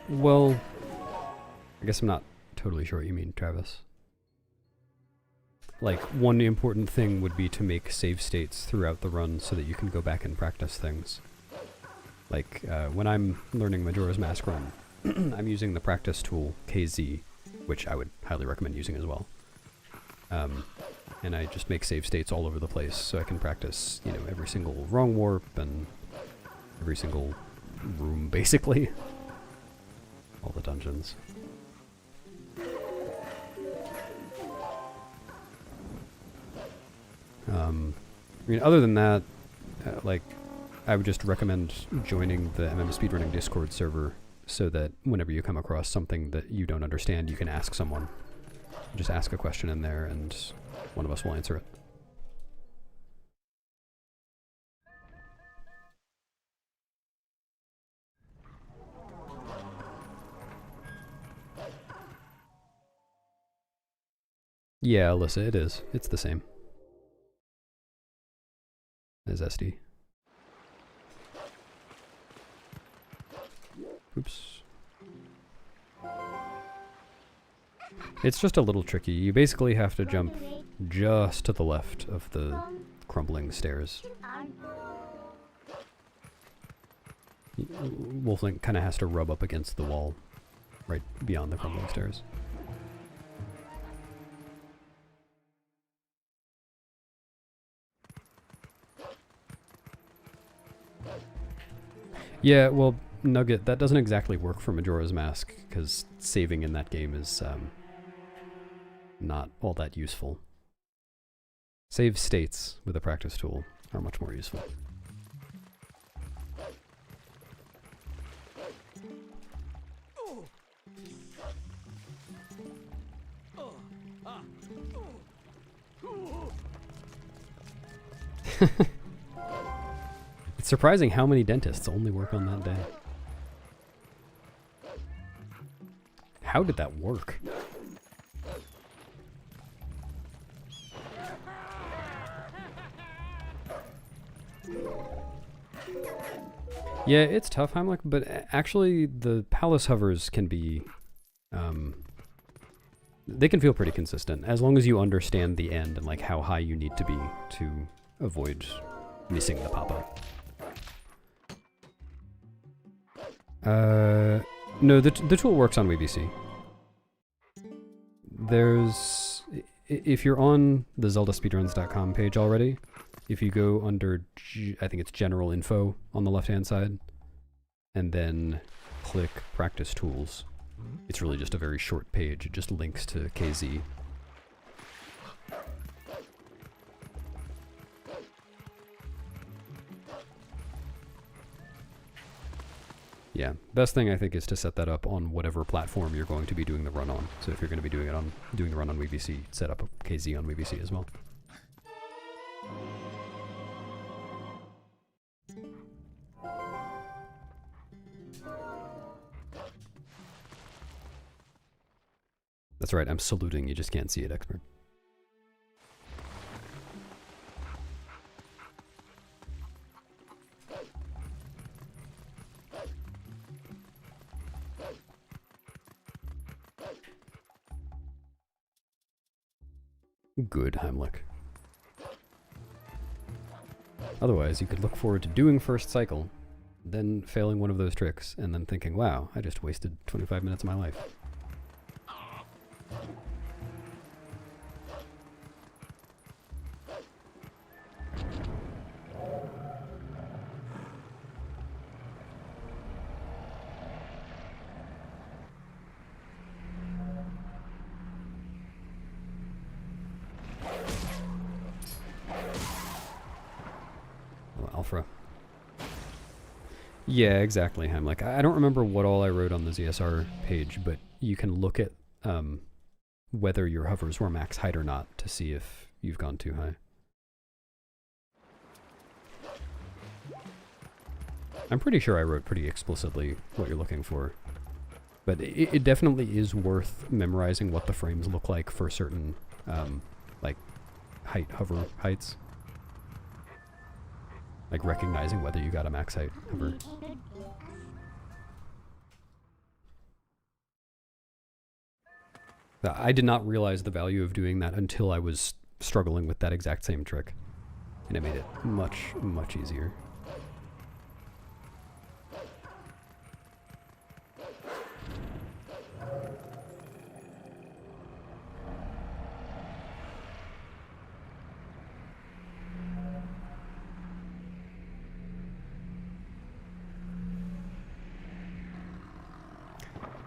Well, I guess I'm not totally sure what you mean, Travis. Like, one important thing would be to make save states throughout the run so that you can go back and practice things. Like, when I'm learning Majora's Mask run, I'm using the practice tool, KZ, which I would highly recommend using as well. And I just make save states all over the place so I can practice, you know, every single wrong warp and every single room, basically. All the dungeons. I mean, other than that, like, I would just recommend joining the Speedrunning Discord server so that whenever you come across something that you don't understand, you can ask someone. Just ask a question in there and one of us will answer it. Yeah, Alyssa, it is. It's the same as SD. Oops. It's just a little tricky. You basically have to jump just to the left of the crumbling stairs. Wolflink kind of has to rub up against the wall right beyond the crumbling stairs. Yeah, well, Nugget, that doesn't exactly work for Majora's Mask, because saving in that game is not all that useful. Save states with a practice tool are much more useful. It's surprising how many dentists only work on that day. How did that work? Yeah, it's tough, Heimlich, but actually the palace hovers can be, they can feel pretty consistent, as long as you understand the end and like how high you need to be to avoid missing the pop-up. No, the tool works on WBC. There's, if you're on the zeldaspeedruns.com page already, if you go under, I think it's general info on the left-hand side, and then click practice tools, it's really just a very short page. It just links to KZ. Yeah, best thing I think is to set that up on whatever platform you're going to be doing the run on. So if you're going to be doing the run on WBC, set up a KZ on WBC as well. That's right, I'm saluting, you just can't see it, expert. Good, Heimlich. Otherwise, you could look forward to doing first cycle, then failing one of those tricks, and then thinking, wow, I just wasted 25 minutes of my life. Alpha. Yeah, exactly, Heimlich. I don't remember what all I wrote on the ZSR page, but you can look at whether your hovers were max height or not to see if you've gone too high. I'm pretty sure I wrote pretty explicitly what you're looking for, but it definitely is worth memorizing what the frames look like for certain like hover heights. Like recognizing whether you got a max height hover. I did not realize the value of doing that until I was struggling with that exact same trick. And it made it much, much easier.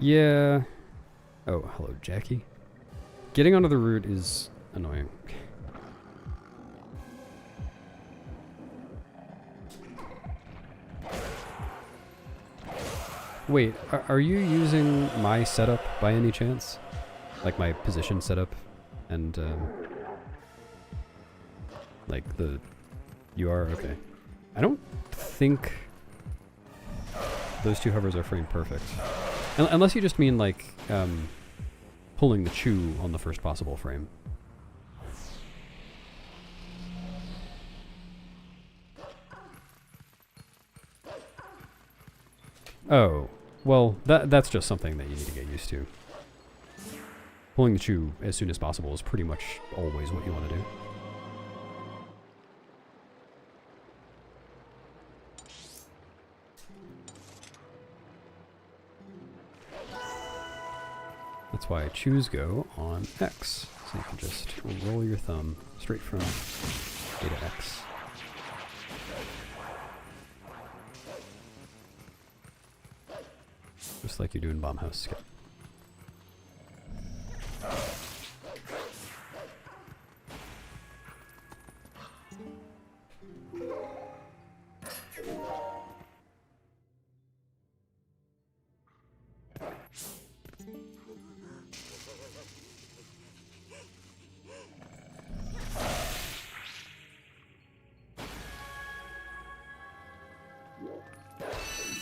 Yeah. Oh, hello, Jackie. Getting onto the route is annoying. Wait, are you using my setup by any chance? Like my position setup and like you are? Okay. I don't think those two hovers are frame perfect. Unless you just mean like pulling the chew on the first possible frame. Oh, well, that's just something that you need to get used to. Pulling the chew as soon as possible is pretty much always what you want to do. That's why I choose go on X. So you can just roll your thumb straight from A to X. Just like you do in Bomb House Skip.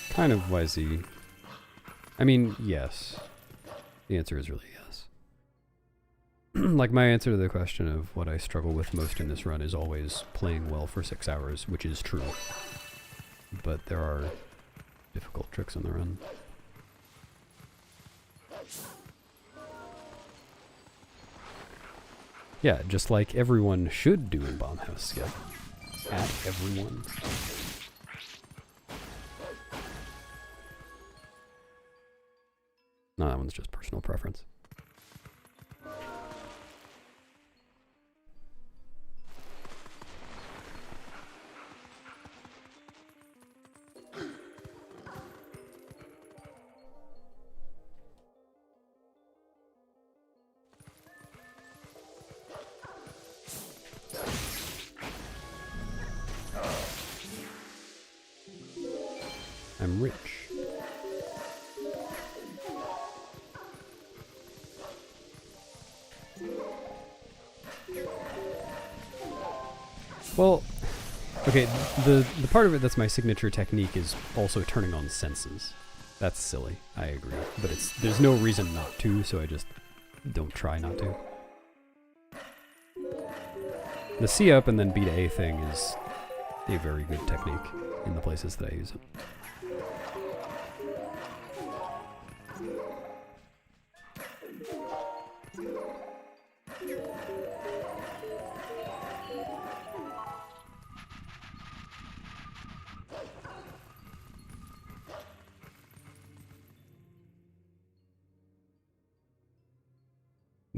Kind of YZ. I mean, yes. The answer is really yes. Like, my answer to the question of what I struggle with most in this run is always playing well for 6 hours, which is true. But there are difficult tricks on the run. Yeah, just like everyone should do in Bomb House Skip. At everyone. No, that one's just personal preference. I'm rich. Well, okay, the part of it that's my signature technique is also turning on senses. That's silly, I agree. But there's no reason not to, so I just don't try not to. The C up and then B to A thing is a very good technique in the places that I use it.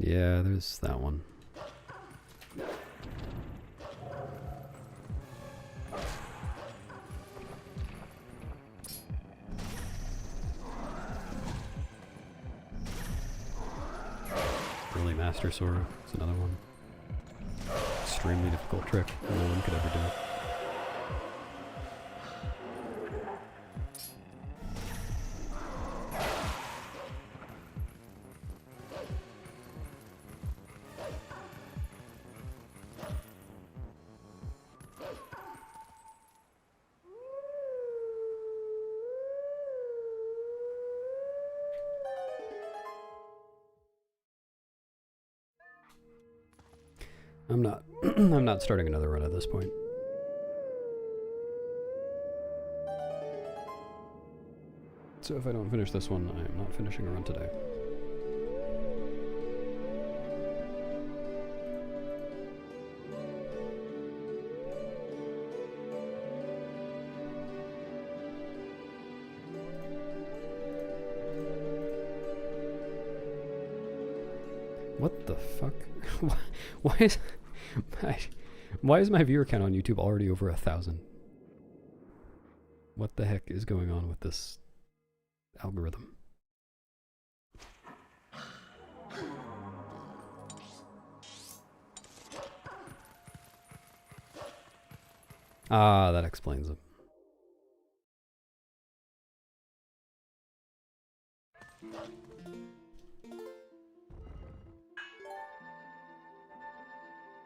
Yeah, there's that one. Early Master Sword is another one. Extremely difficult trick. No one could ever do it. I'm not I'm not starting another run at this point. So if I don't finish this one, I am not finishing a run today. What the fuck? Why is my viewer count on YouTube already over 1,000? What the heck is going on with this algorithm? Ah, that explains it.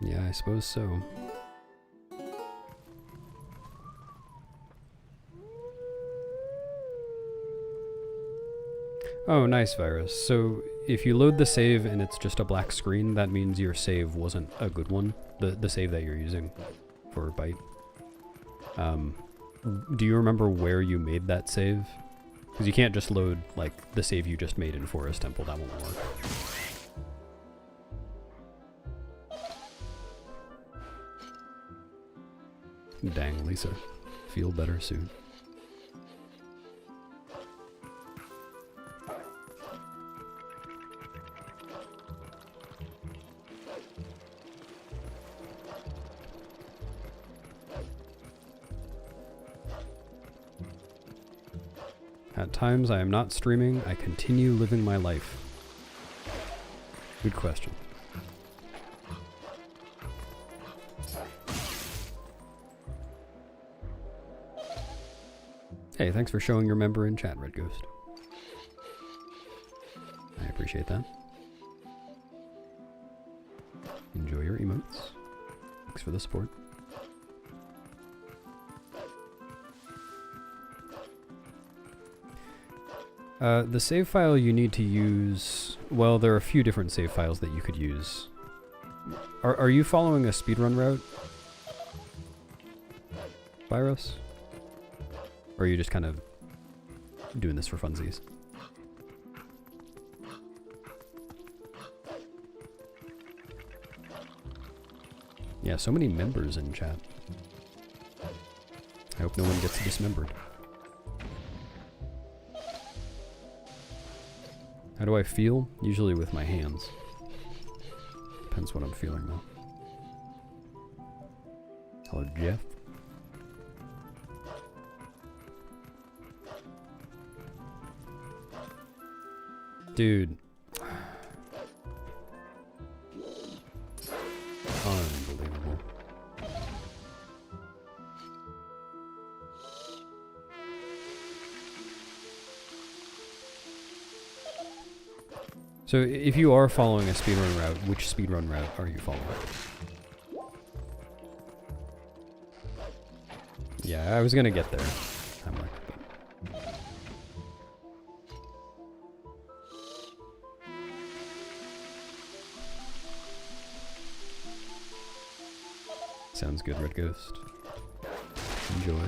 Yeah, I suppose so. Oh, nice, Virus. So if you load the save and it's just a black screen, that means your save wasn't a good one. The save that you're using for Byte. Do you remember where you made that save? Because you can't just load, like, the save you just made in Forest Temple. That won't work. Dang, Lisa. Feel better soon. At times I am not streaming, I continue living my life. Good question. Hey, thanks for showing your member in chat, Red Ghost. I appreciate that. Enjoy your emotes. Thanks for the support. The save file you need to use... Well, there are a few different save files that you could use. Are you following a speedrun route? Virus? Or are you just kind of doing this for funsies? Yeah, so many members in chat. I hope no one gets dismembered. How do I feel? Usually with my hands. Depends what I'm feeling though. Hello, Jeff. Dude. Unbelievable. So if you are following a speedrun route, which speedrun route are you following? Yeah, I was gonna get there. I'm like, sounds good, Red Ghost. Enjoy.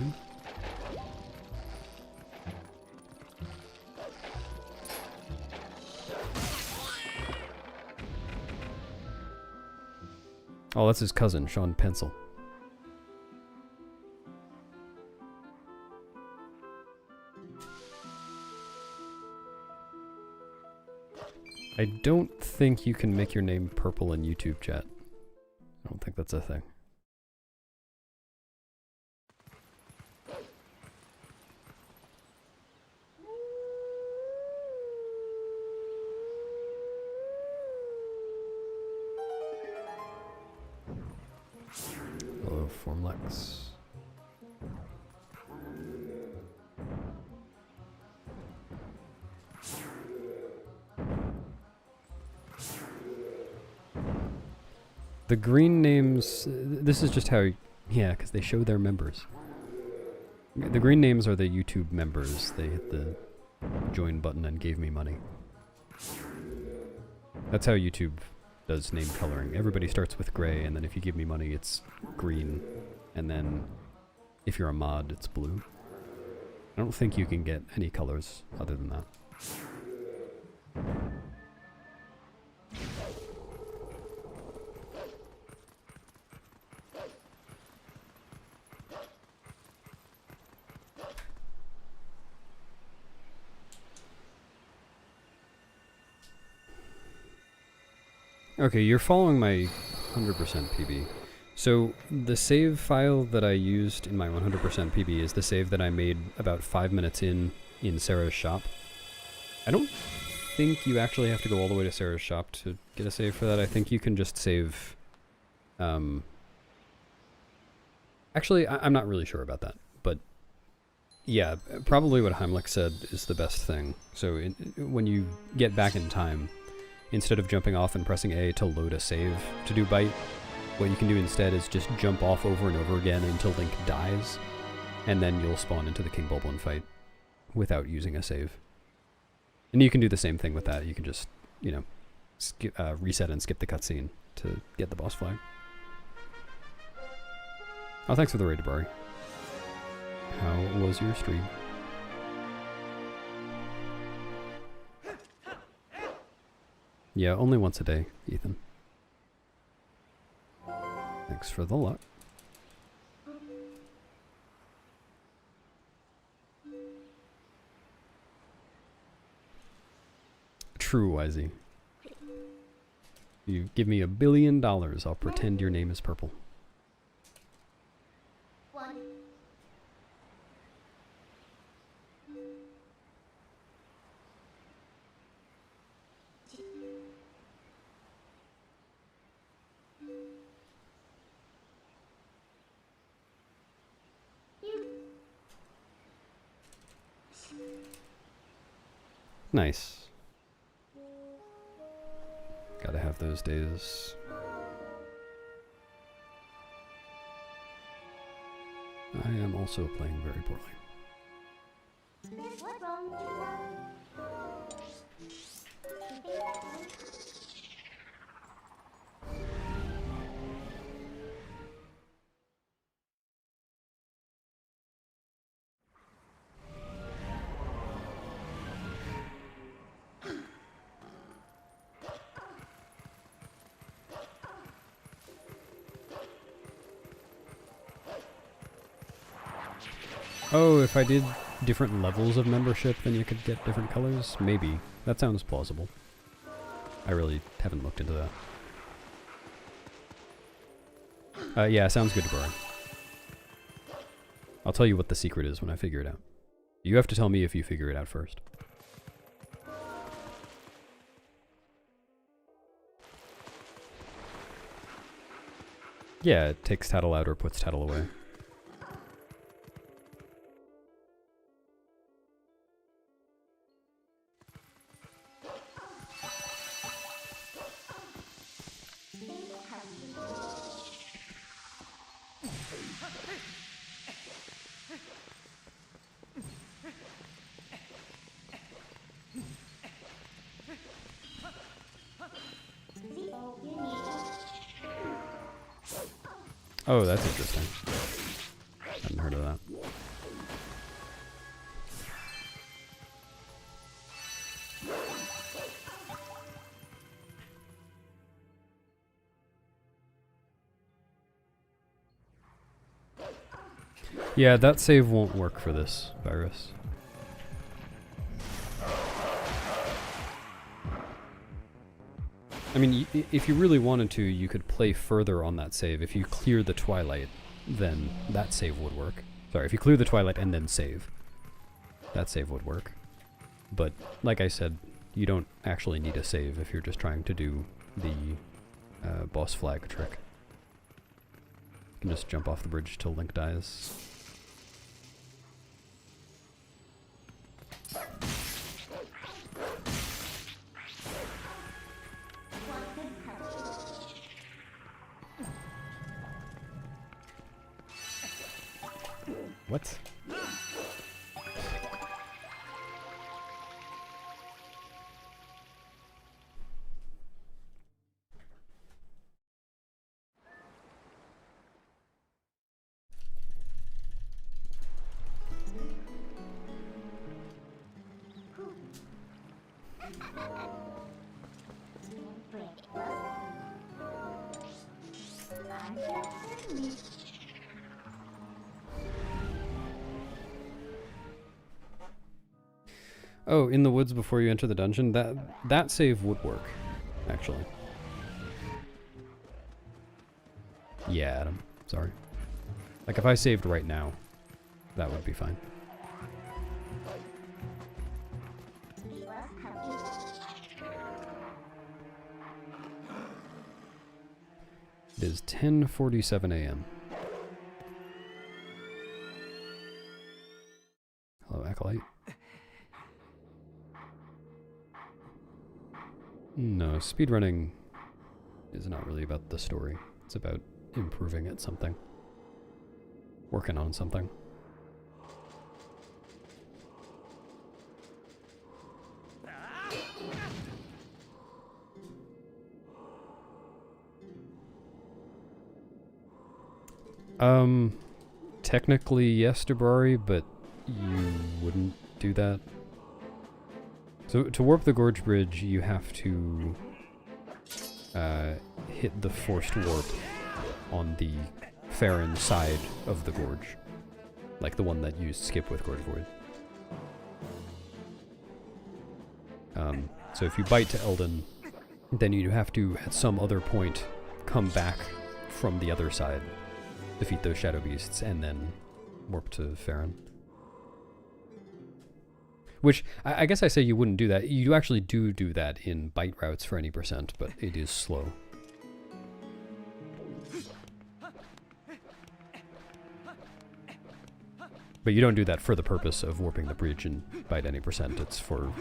Oh, that's his cousin, Sean Pencil. I don't think you can make your name purple in YouTube chat. I don't think that's a thing. Hello, Formlex. The green names, this is just how, yeah, because they show their members. The green names are the YouTube members. They hit the join button and gave me money. That's how YouTube does name coloring. Everybody starts with gray, and then if you give me money, it's green. And then if you're a mod, it's blue. I don't think you can get any colors other than that. Okay, you're following my 100% PB. So the save file that I used in my 100% PB is the save that I made about 5 minutes in Sarah's shop. I don't think you actually have to go all the way to Sarah's shop to get a save for that. I think you can just save... Actually, I'm not really sure about that, but yeah, probably what Heimlich said is the best thing. So when you get back in time, instead of jumping off and pressing A to load a save to do bite, what you can do instead is just jump off over and over again until Link dies, and then you'll spawn into the King Bulblin fight without using a save. And you can do the same thing with that. You can just, you know, reset and skip the cutscene to get the boss flag. Oh, thanks for the raid, Bari. How was your stream? Yeah, only once a day, Ethan. Thanks for the luck. True, Wisey. You give me $1 billion, I'll pretend your name is purple. Nice. Gotta have those days. I am also playing very poorly. Oh, if I did different levels of membership, then you could get different colors? Maybe. That sounds plausible. I really haven't looked into that. Yeah, sounds good to Brian. I'll tell you what the secret is when I figure it out. You have to tell me if you figure it out first. Yeah, it takes Tattle out or puts Tattle away. Oh, that's interesting. Hadn't heard of that. Yeah, that save won't work for this virus. I mean, if you really wanted to, you could play further on that save. If you clear the Twilight, then that save would work. Sorry, if you clear the Twilight and then save, that save would work. But, like I said, you don't actually need a save if you're just trying to do the boss flag trick. You can just jump off the bridge till Link dies. What? Oh, in the woods before you enter the dungeon? That save would work, actually. Yeah, Adam. Sorry. Like, if I saved right now, that would be fine. It is 10:47 a.m. Hello, Acolyte. No, speedrunning is not really about the story. It's about improving at something. Working on something. Technically yes, Debrari, but you wouldn't do that. So to warp the Gorge Bridge, you have to hit the forced warp on the Farron side of the gorge. Like the one that you skip with Gorge Void. So if you bite to Eldon, then you have to, at some other point, come back from the other side, defeat those Shadow Beasts, and then warp to Farron. Which, I guess I say you wouldn't do that. You actually do that in bite routes for any percent, but it is slow. But you don't do that for the purpose of warping the breach and bite any percent. It's for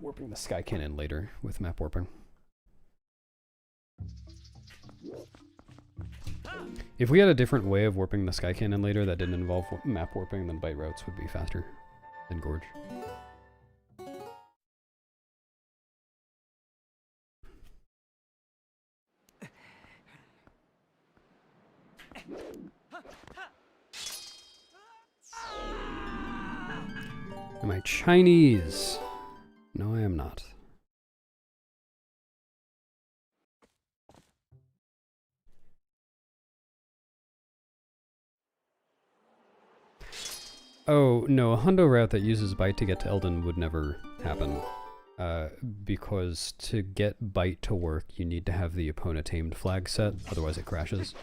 warping the sky cannon later with map warping. If we had a different way of warping the sky cannon later that didn't involve map warping, then bite routes would be faster than Gorge. Am I Chinese? No, I am not. Oh, no, a hundo route that uses bite to get to Eldon would never happen. Because to get bite to work, you need to have the opponent tamed flag set, otherwise it crashes.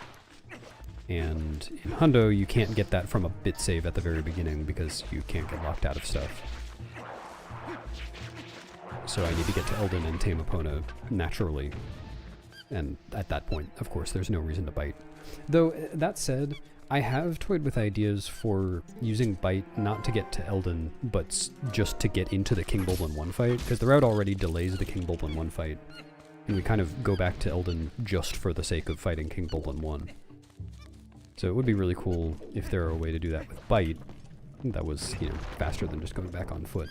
And in hundo, you can't get that from a bit save at the very beginning because you can't get locked out of stuff. So I need to get to Eldon and tame Epona naturally. And at that point, of course, there's no reason to bite. Though, that said, I have toyed with ideas for using bite not to get to Eldon, but just to get into the King Bulblin 1 fight, because the route already delays the King Bulblin 1 fight, and we kind of go back to Eldon just for the sake of fighting King Bulblin 1. So it would be really cool if there were a way to do that with bite that was, you know, faster than just going back on foot.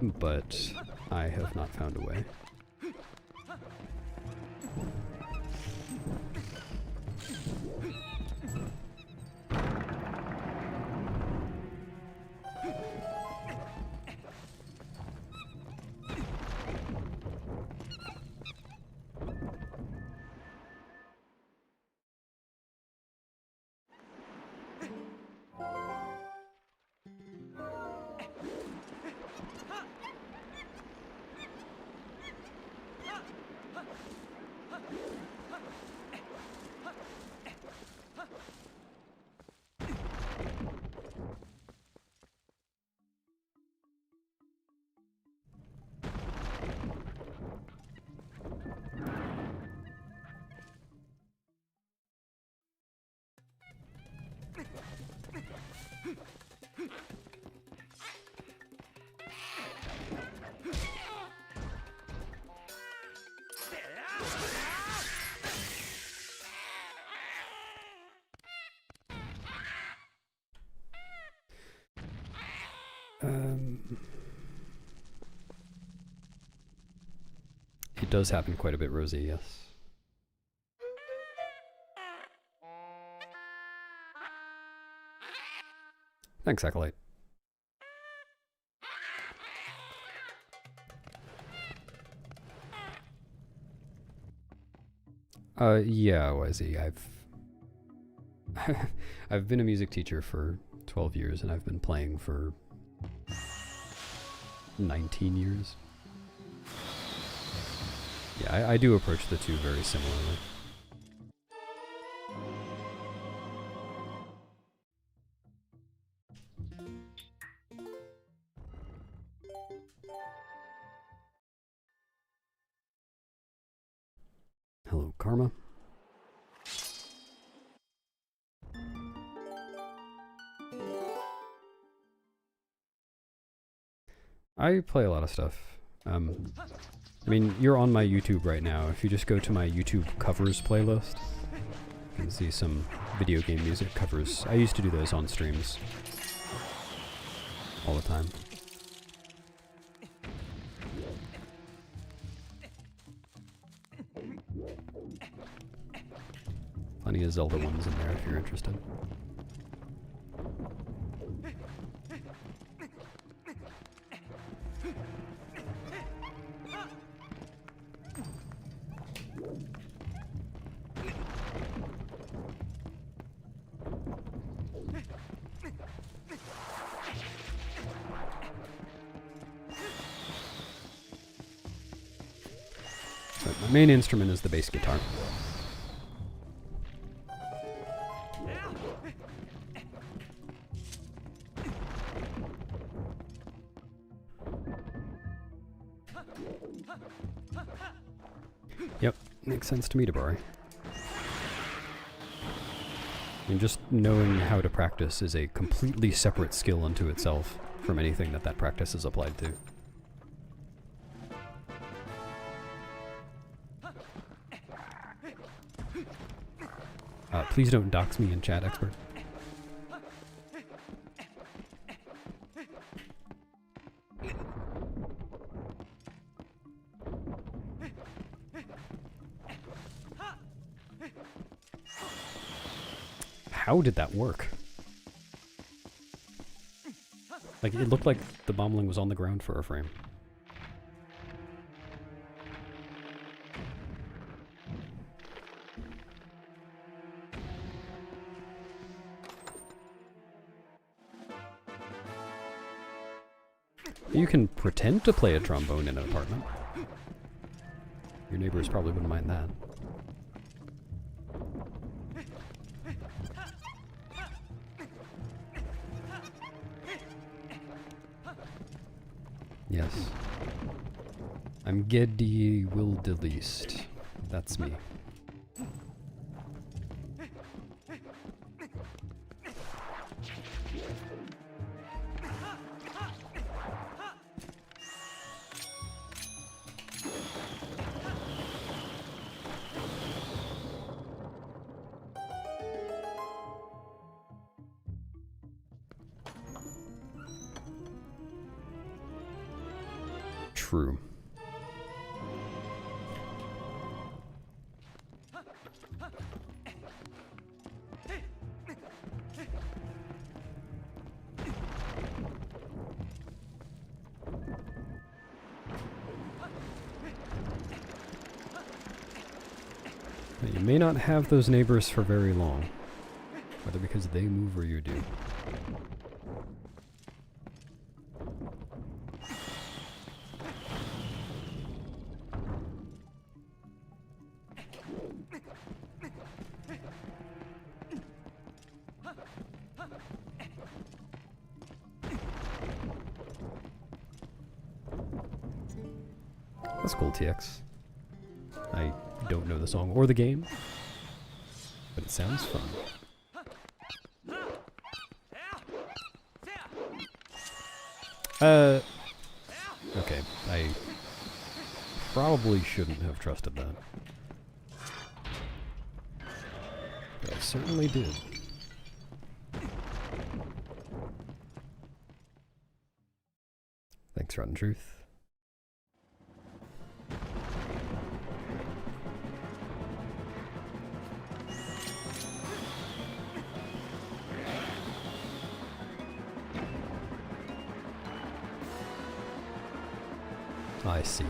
But I have not found a way. It does happen quite a bit, Rosie, yes. Thanks, Acolyte. Yeah, YZ, I've been a music teacher for 12 years, and I've been playing for 19 years. Yeah, I do approach the two very similarly. Hello, Karma. I play a lot of stuff. I mean, you're on my YouTube right now. If you just go to my YouTube covers playlist, you can see some video game music covers. I used to do those on streams all the time. Plenty of Zelda ones in there if you're interested. But my main instrument is the bass guitar. Yep, makes sense to me, Dabari. And just knowing how to practice is a completely separate skill unto itself from anything that that practice is applied to. Please don't dox me in chat, expert. How did that work? Like, it looked like the bombling was on the ground for a frame. You can pretend to play a trombone in an apartment. Your neighbors probably wouldn't mind that. Yes. I'm Geddy Wildebeest. That's me. True. You may not have those neighbors for very long, whether because they move or you do. That's cool, TX. I don't know the song or the game, but it sounds fun. Okay, I probably shouldn't have trusted that. But I certainly did. Thanks, Rotten Truth. I see.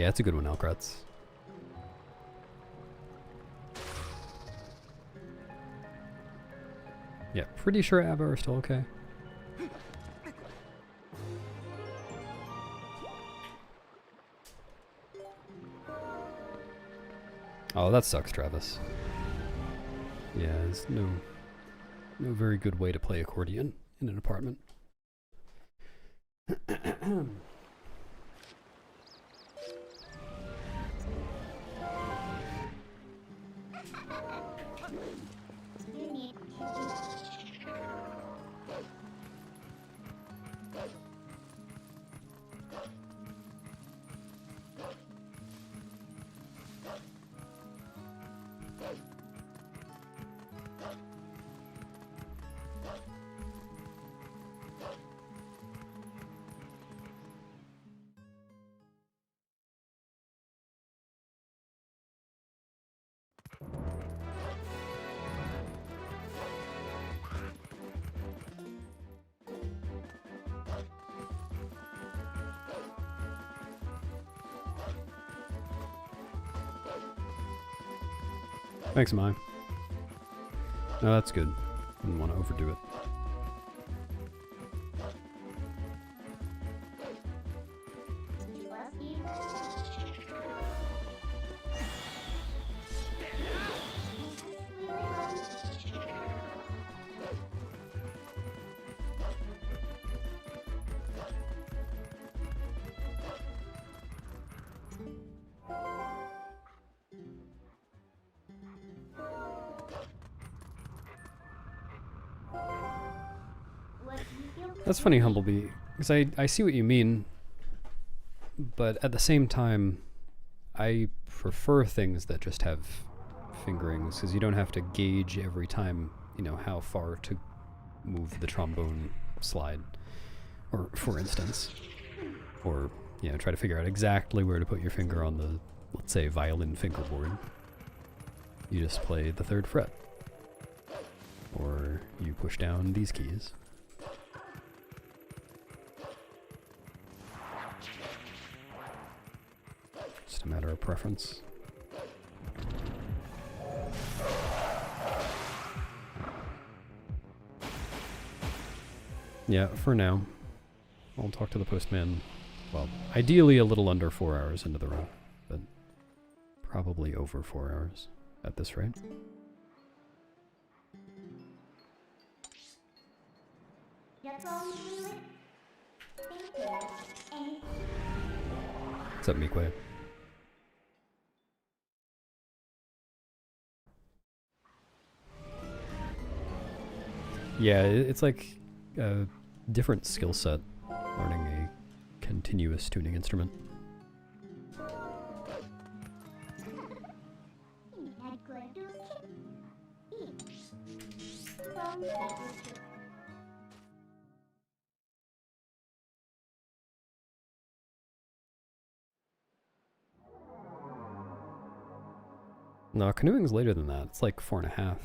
Yeah, it's a good one, Alkratz. Yeah, pretty sure ABBA are still okay. Oh, that sucks, Travis. Yeah, there's no very good way to play accordion in an apartment. Thanks, Mai. No, that's good. Didn't want to overdo it. That's funny, Humblebee, because I see what you mean, but at the same time, I prefer things that just have fingerings, because you don't have to gauge every time, you know, how far to move the trombone slide, or for instance, or, you know, try to figure out exactly where to put your finger on the, let's say, violin fingerboard. You just play the 3rd fret, or you push down these keys. Just a matter of preference. Yeah, for now. I'll talk to the postman, well, ideally a little under 4 hours into the run, but probably over 4 hours at this rate. What's up, Mikwe? Yeah, it's like a different skill set learning a continuous tuning instrument. No, canoeing's later than that. It's like 4.5.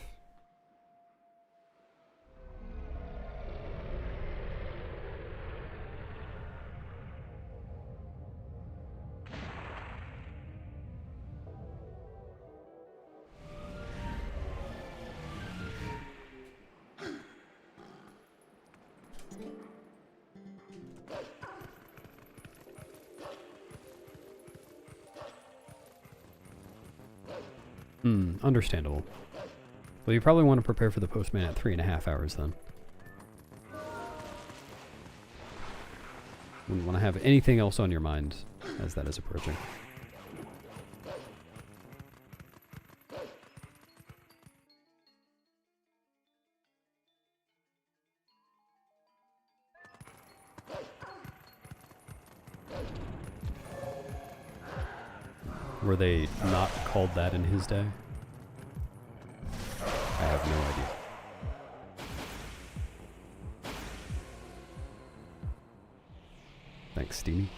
Understandable. Well, you probably want to prepare for the postman at 3.5 hours then. Wouldn't want to have anything else on your mind as that is approaching. Were they not called that in his day? I have no idea. Thanks, Steamy.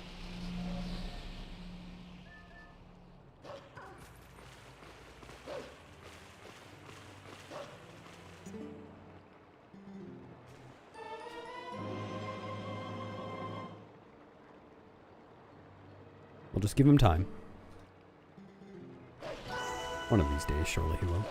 We'll just give him time. One of these days, surely he will.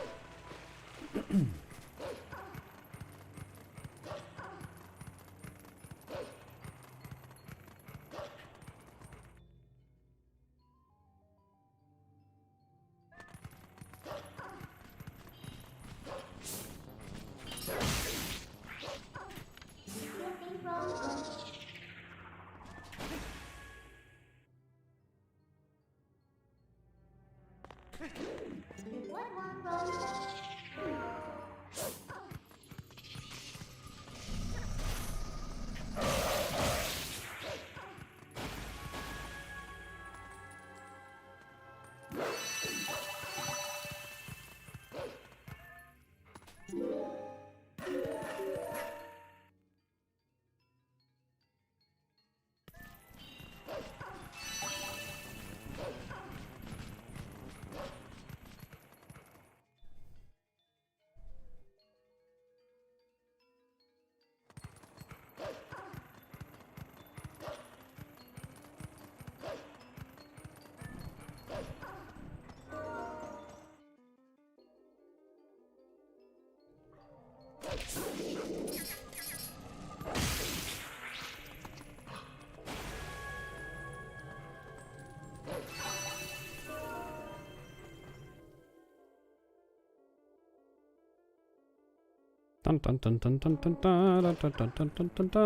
Dun dun dun dun dun dun dun dun dun dun dun dun dun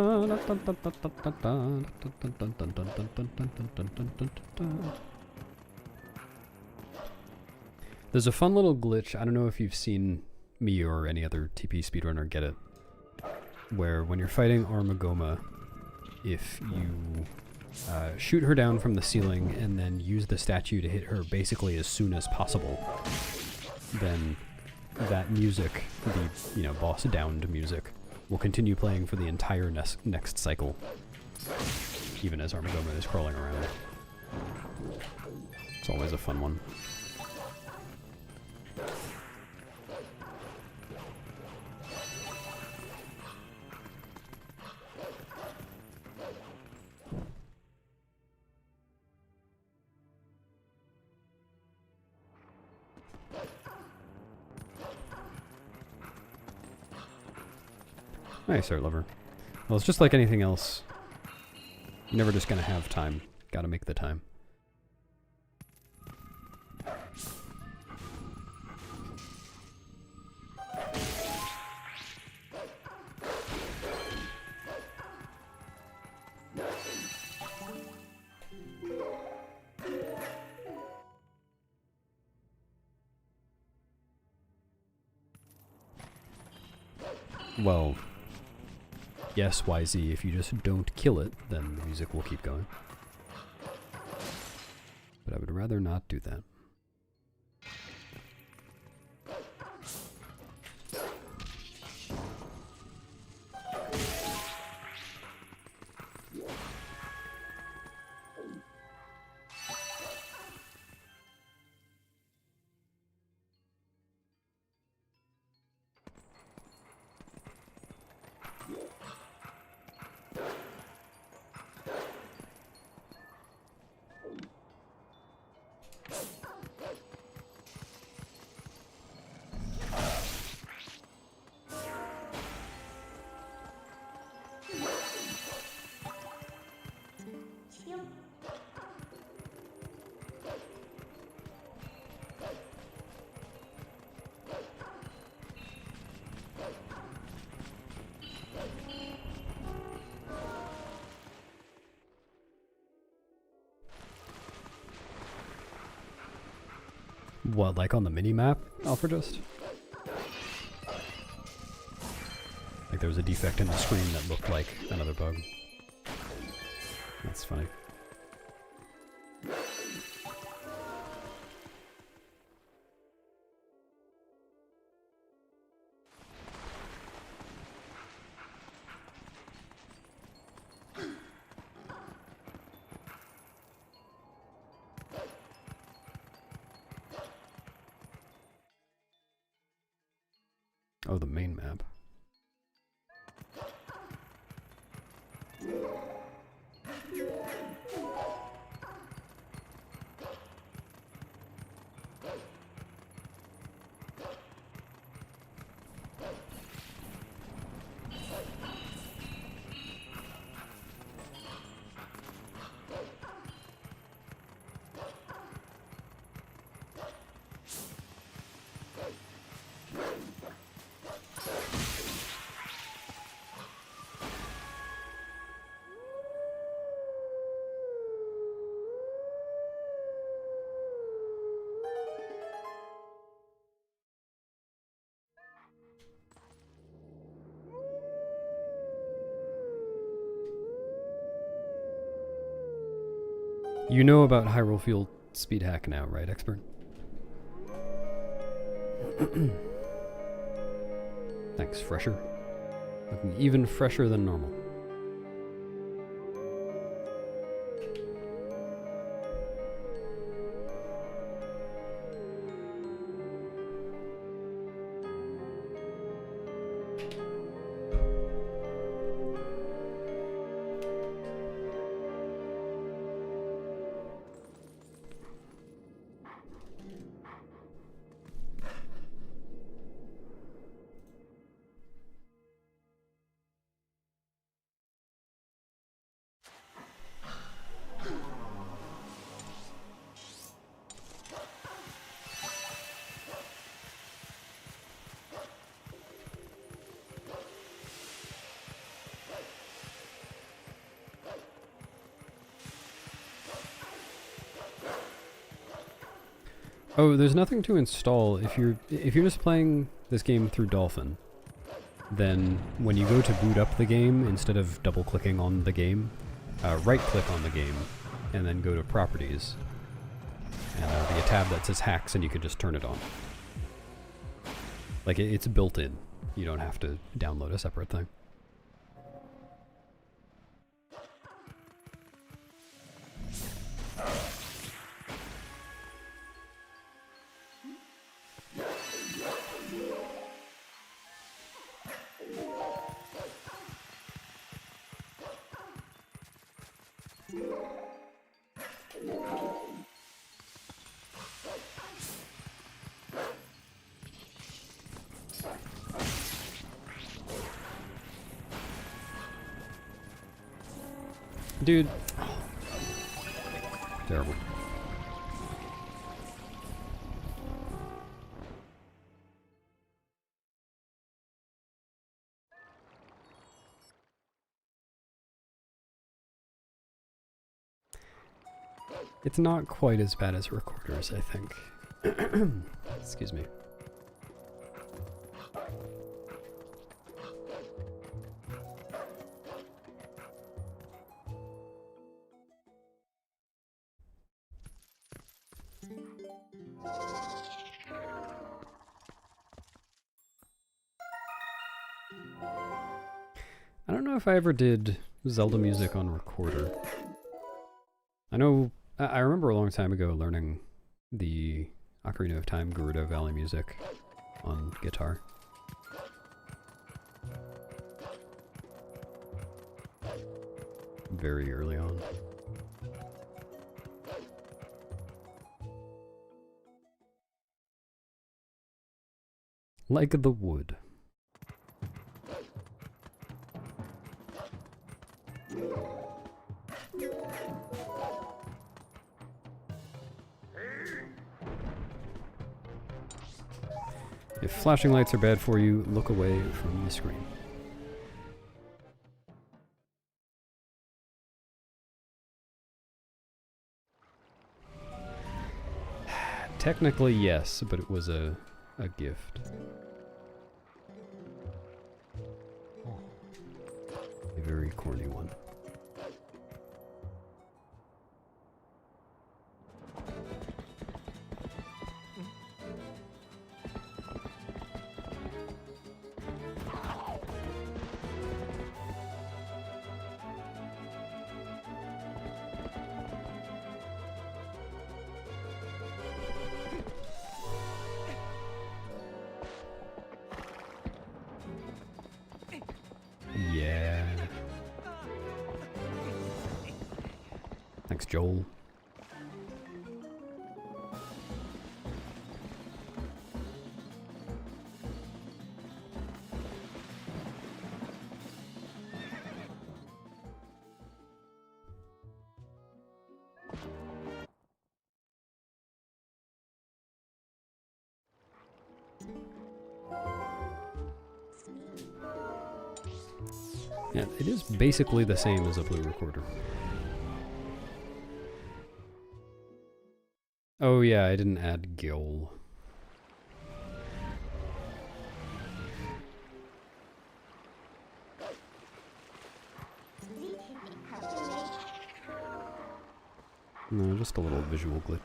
dun dun dun. There's a fun little glitch, I don't know if you've seen me or any other TP speedrunner get it, where when you're fighting Armagoma, if you shoot her down from the ceiling and then use the statue to hit her basically as soon as possible, then that music, the, boss downed music, will continue playing for the entire next cycle, even as Armagoma is crawling around. It's always a fun one. Nice, Art Lover. Well, it's just like anything else. You're never just gonna have time. Gotta make the time. Well, yes, YZ, if you just don't kill it, then the music will keep going. But I would rather not do that. What, like on the mini-map, Alfredust? Like there was a defect in the screen that looked like another bug. That's funny. Oh, the main map. You know about Hyrule Field speed hack now, right, expert? Thanks, fresher. Looking even fresher than normal. Oh, there's nothing to install. If you're just playing this game through Dolphin, then when you go to boot up the game, instead of double-clicking on the game, right-click on the game, and then go to Properties. And there'll be a tab that says Hacks, and you can just turn it on. Like, it's built in. You don't have to download a separate thing. Dude. Terrible. It's not quite as bad as recorders, I think. Excuse me. I don't know if I ever did Zelda music on recorder. I know, I remember a long time ago learning the Ocarina of Time Gerudo Valley music on guitar. Very early on. Like the wood. If flashing lights are bad for you, look away from the screen. Technically, yes, but it was a gift. A very corny one. Yeah. Thanks, Joel. Yeah, it is basically the same as a blue recorder. Oh yeah, I didn't add Gil. No, just a little visual glitch.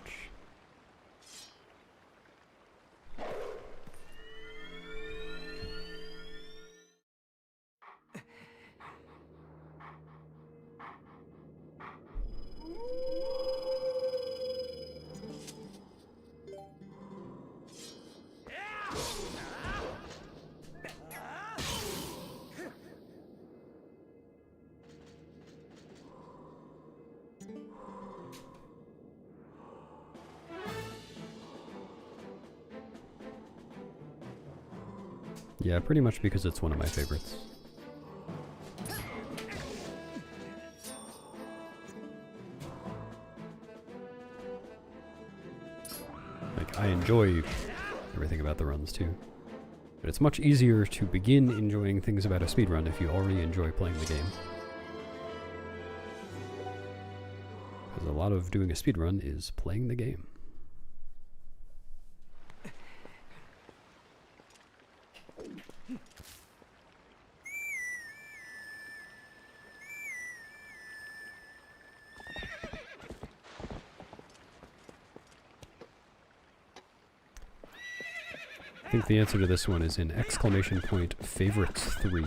Yeah, pretty much because it's one of my favorites. Like, I enjoy everything about the runs too. But it's much easier to begin enjoying things about a speedrun if you already enjoy playing the game. Because a lot of doing a speedrun is playing the game. I think the answer to this one is in exclamation point favorites 3.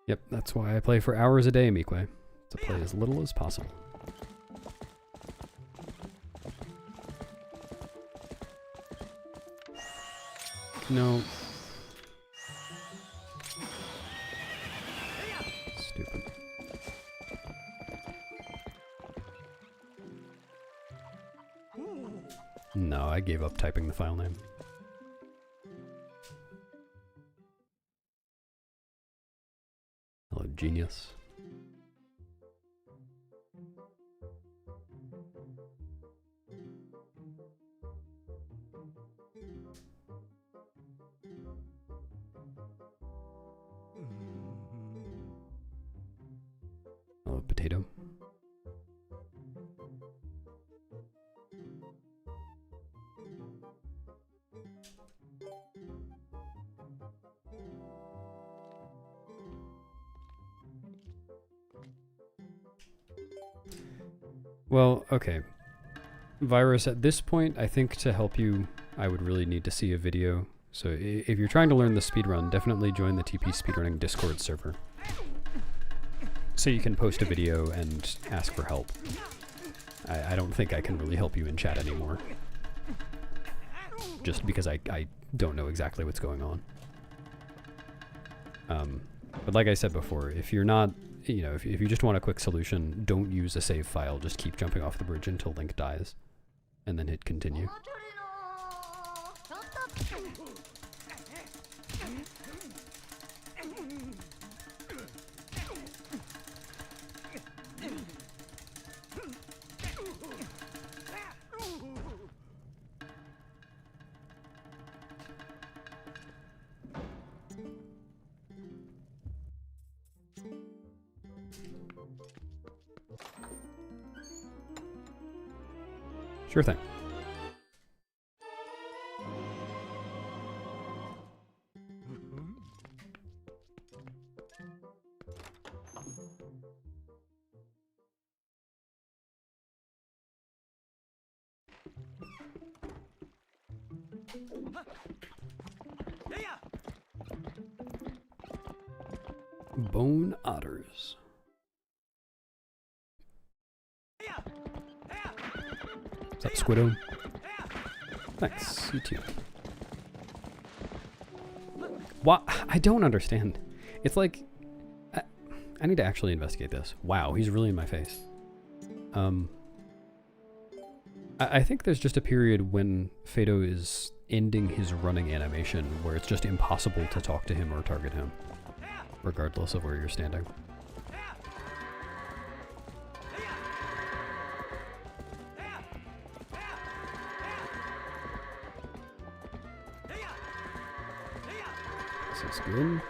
Yep, that's why I play for hours a day, Mique. To play as little as possible. No. Stupid. No, I gave up typing the file name. Hello, genius. Hello, potato. Well, okay. Virus, at this point, I think to help you, I would really need to see a video. So if you're trying to learn the speedrun, definitely join the TP Speedrunning Discord server. So you can post a video and ask for help. I don't think I can really help you in chat anymore. Just because I don't know exactly what's going on. But like I said before, if you're not, you know, if you just want a quick solution, don't use a save file, just keep jumping off the bridge until Link dies. And then hit continue. Sure thing. Bone otters. What's up, Squiddo? Thanks, you too. What? I don't understand. It's like... I need to actually investigate this. Wow, he's really in my face. I think there's just a period when Fado is ending his running animation where it's just impossible to talk to him or target him, regardless of where you're standing. This is good.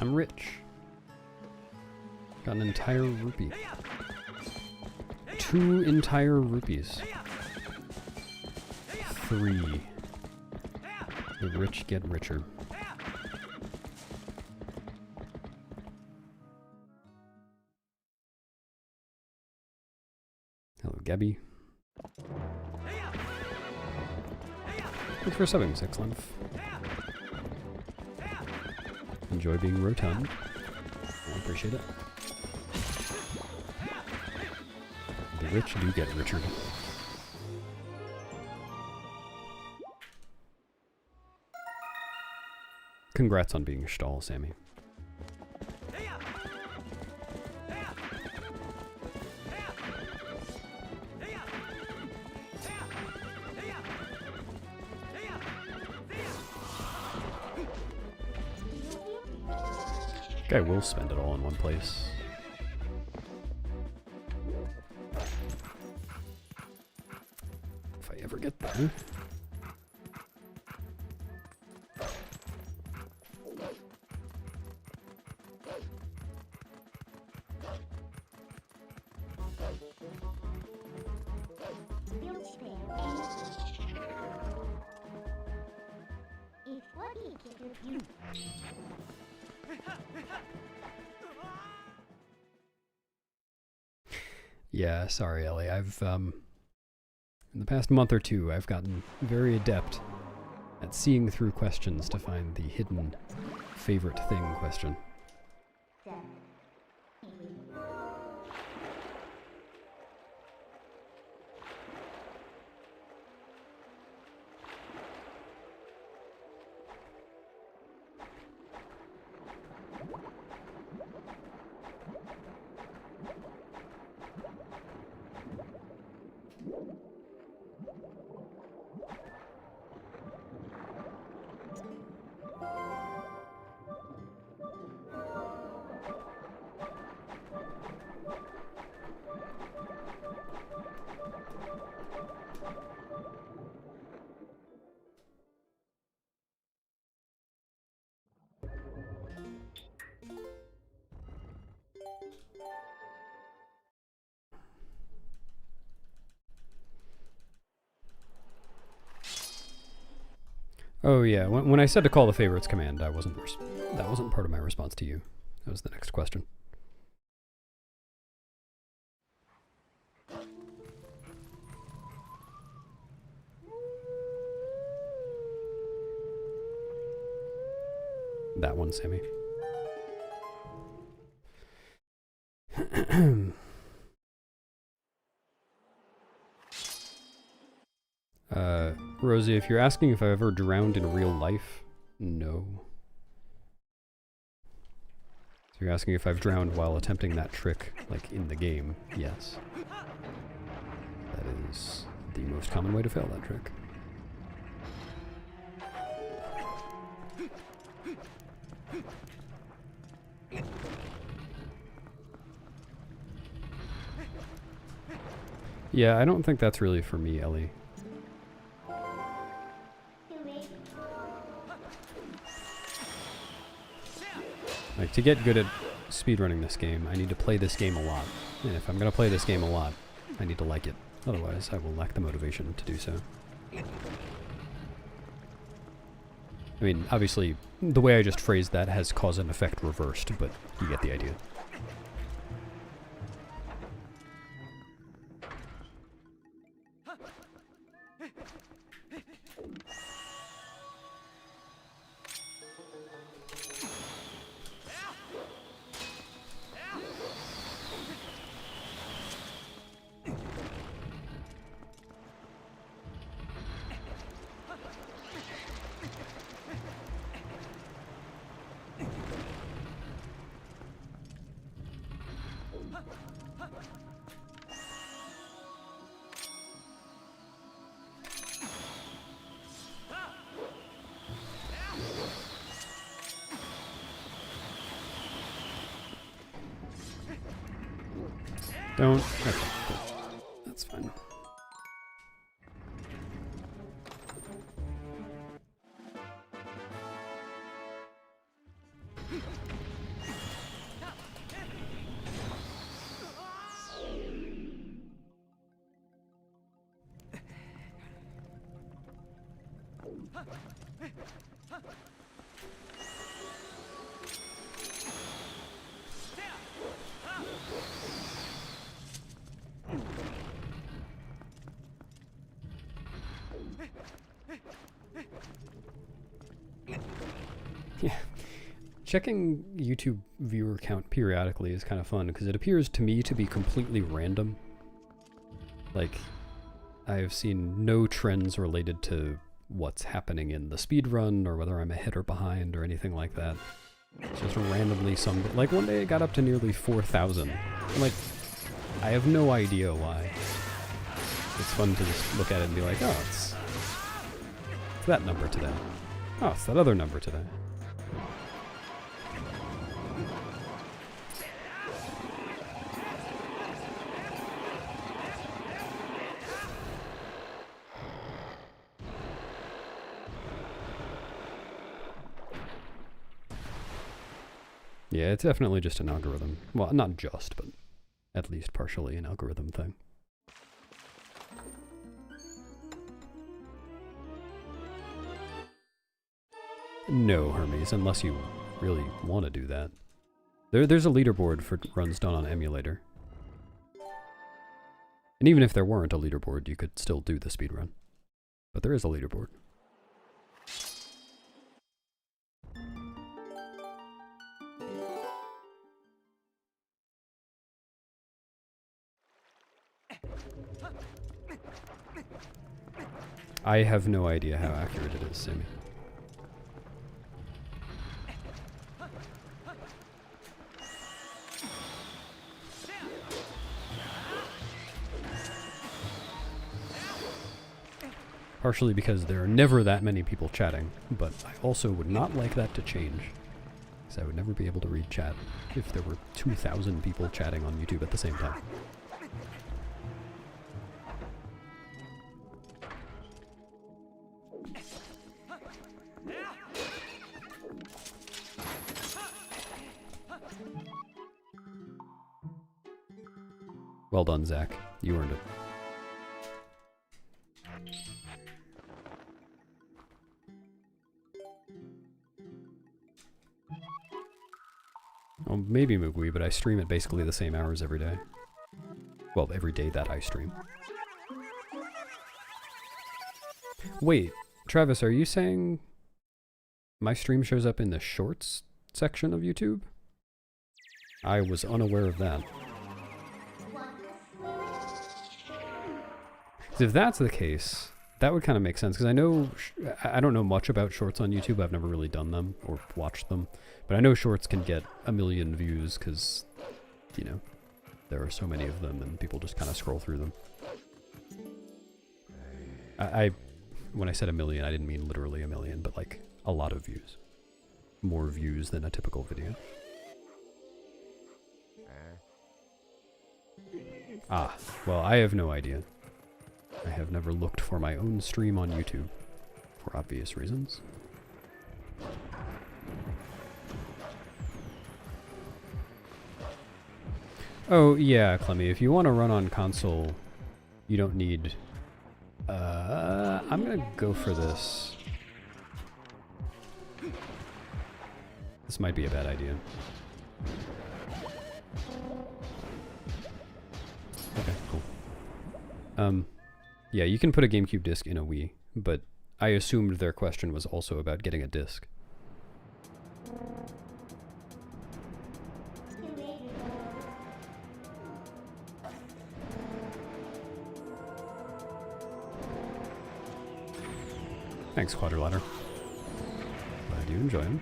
I'm rich. Got an entire rupee. 2 entire rupees. 3. The rich get richer. Hello, Gabby. Thanks for subbing, 6 Lymph. Enjoy being rotund. I appreciate it. The rich do get richer. Congrats on being Stahl, Sammy. Guy will spend it all in one place. If I ever get there. Yeah, sorry, Ellie. I've, in the past month or two, I've gotten very adept at seeing through questions to find the hidden favorite thing question. Oh yeah, when I said to call the favorites command, that wasn't part of my response to you. That was the next question. That one, Sammy. Rosie, if you're asking if I've ever drowned in real life, no. So you're asking if I've drowned while attempting that trick, like, in the game, yes. That is the most common way to fail that trick. Yeah, I don't think that's really for me, Ellie. Like, to get good at speedrunning this game, I need to play this game a lot. And if I'm gonna play this game a lot, I need to like it. Otherwise, I will lack the motivation to do so. I mean, obviously, the way I just phrased that has cause and effect reversed, but you get the idea. Don't. Okay, cool. That's fine. Yeah. Checking YouTube viewer count periodically is kind of fun because it appears to me to be completely random. Like, I have seen no trends related to what's happening in the speedrun or whether I'm ahead or behind or anything like that. It's just randomly some... Like, one day it got up to nearly 4,000. I'm like, I have no idea why. It's fun to just look at it and be like, oh, it's that number today. Oh, it's that other number today. Yeah, it's definitely just an algorithm. Well, not just, but at least partially an algorithm thing. No, Hermes, unless you really want to do that. There's a leaderboard for runs done on emulator. And even if there weren't a leaderboard, you could still do the speedrun. But there is a leaderboard. I have no idea how accurate it is, Sammy. Partially because there are never that many people chatting, but I also would not like that to change. Because I would never be able to read chat if there were 2,000 people chatting on YouTube at the same time. Well done, Zach. You earned it. Well, maybe Mugui, but I stream at basically the same hours every day. Well, every day that I stream. Wait, Travis, are you saying my stream shows up in the shorts section of YouTube? I was unaware of that. If that's the case, that would kind of make sense, because I know, I don't know much about shorts on YouTube. I've never really done them or watched them, but I know shorts can get 1 million views because, you know, there are so many of them and people just kind of scroll through them. When I said 1 million, I didn't mean literally 1 million, but like a lot of views. More views than a typical video. Ah, well, I have no idea. I have never looked for my own stream on YouTube, for obvious reasons. Oh, yeah, Clemmy, if you want to run on console, you don't need... I'm gonna go for this. This might be a bad idea. Okay, cool. Yeah, you can put a GameCube disc in a Wii, but I assumed their question was also about getting a disc. Thanks, Quadrilateral. Glad you enjoy them.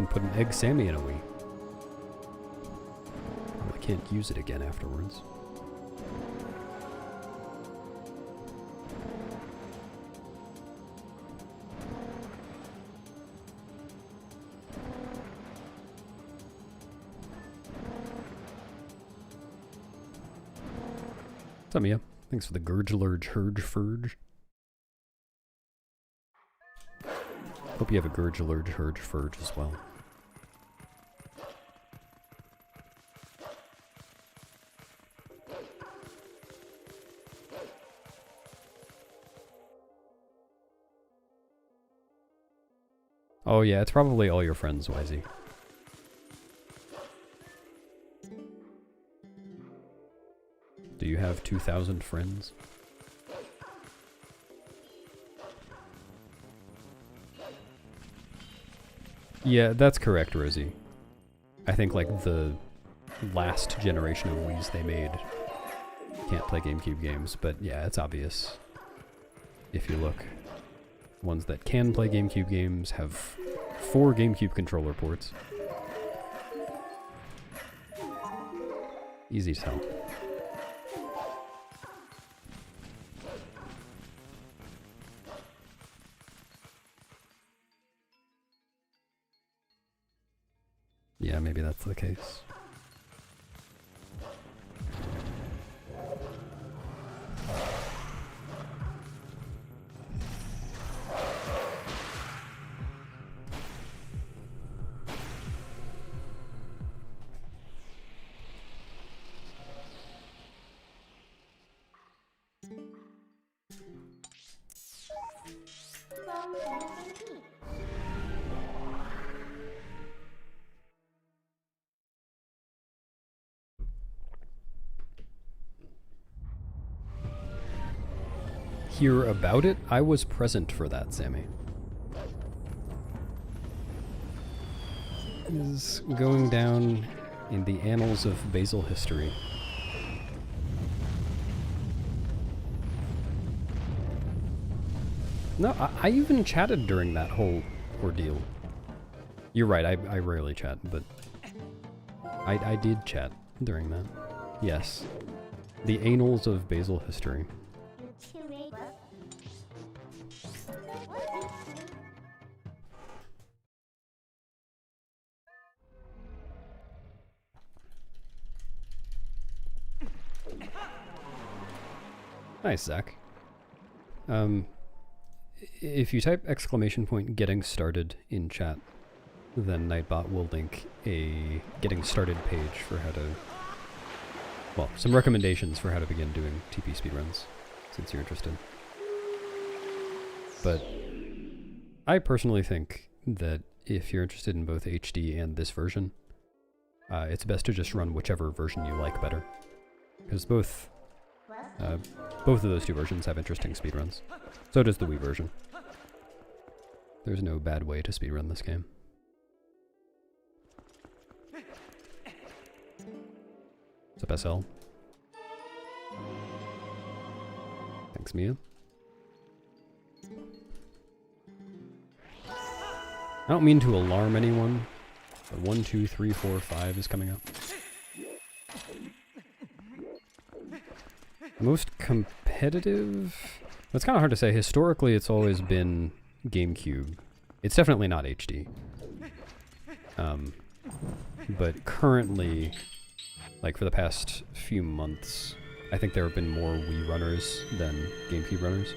put an egg Sammy in a Wii. Well, I can't use it again afterwards. What's up, Mia? Thanks for the Gurge Lurge Hurge Furge. Hope you have a Gurge Lurge Hurge Furge as well. Oh yeah, it's probably all your friends, Wisey. Do you have 2,000 friends? Yeah, that's correct, Rosie. I think, like, the last generation of Wiis they made can't play GameCube games, but yeah, it's obvious. If you look. Ones that can play GameCube games have 4 GameCube controller ports. Easy to tell. Yeah, maybe that's the case. Hear about it? I was present for that, Sammy. It is going down in the annals of Basil history. No, I even chatted during that whole ordeal. You're right, I rarely chat, but I did chat during that. Yes. The annals of Basil history. Nice, Zach. If you type !getting started in chat, then Nightbot will link a getting started page for how to, well, some recommendations for how to begin doing TP speedruns, since you're interested. But I personally think that if you're interested in both HD and this version, it's best to just run whichever version you like better, because both of those two versions have interesting speedruns. So does the Wii version. There's no bad way to speedrun this game. What's up, SL? Thanks, Mia. I don't mean to alarm anyone, but 1, 2, 3, 4, 5 is coming up. Most competitive? It's kind of hard to say. Historically, it's always been GameCube. It's definitely not HD. But currently, like for the past few months, I think there have been more Wii runners than GameCube runners.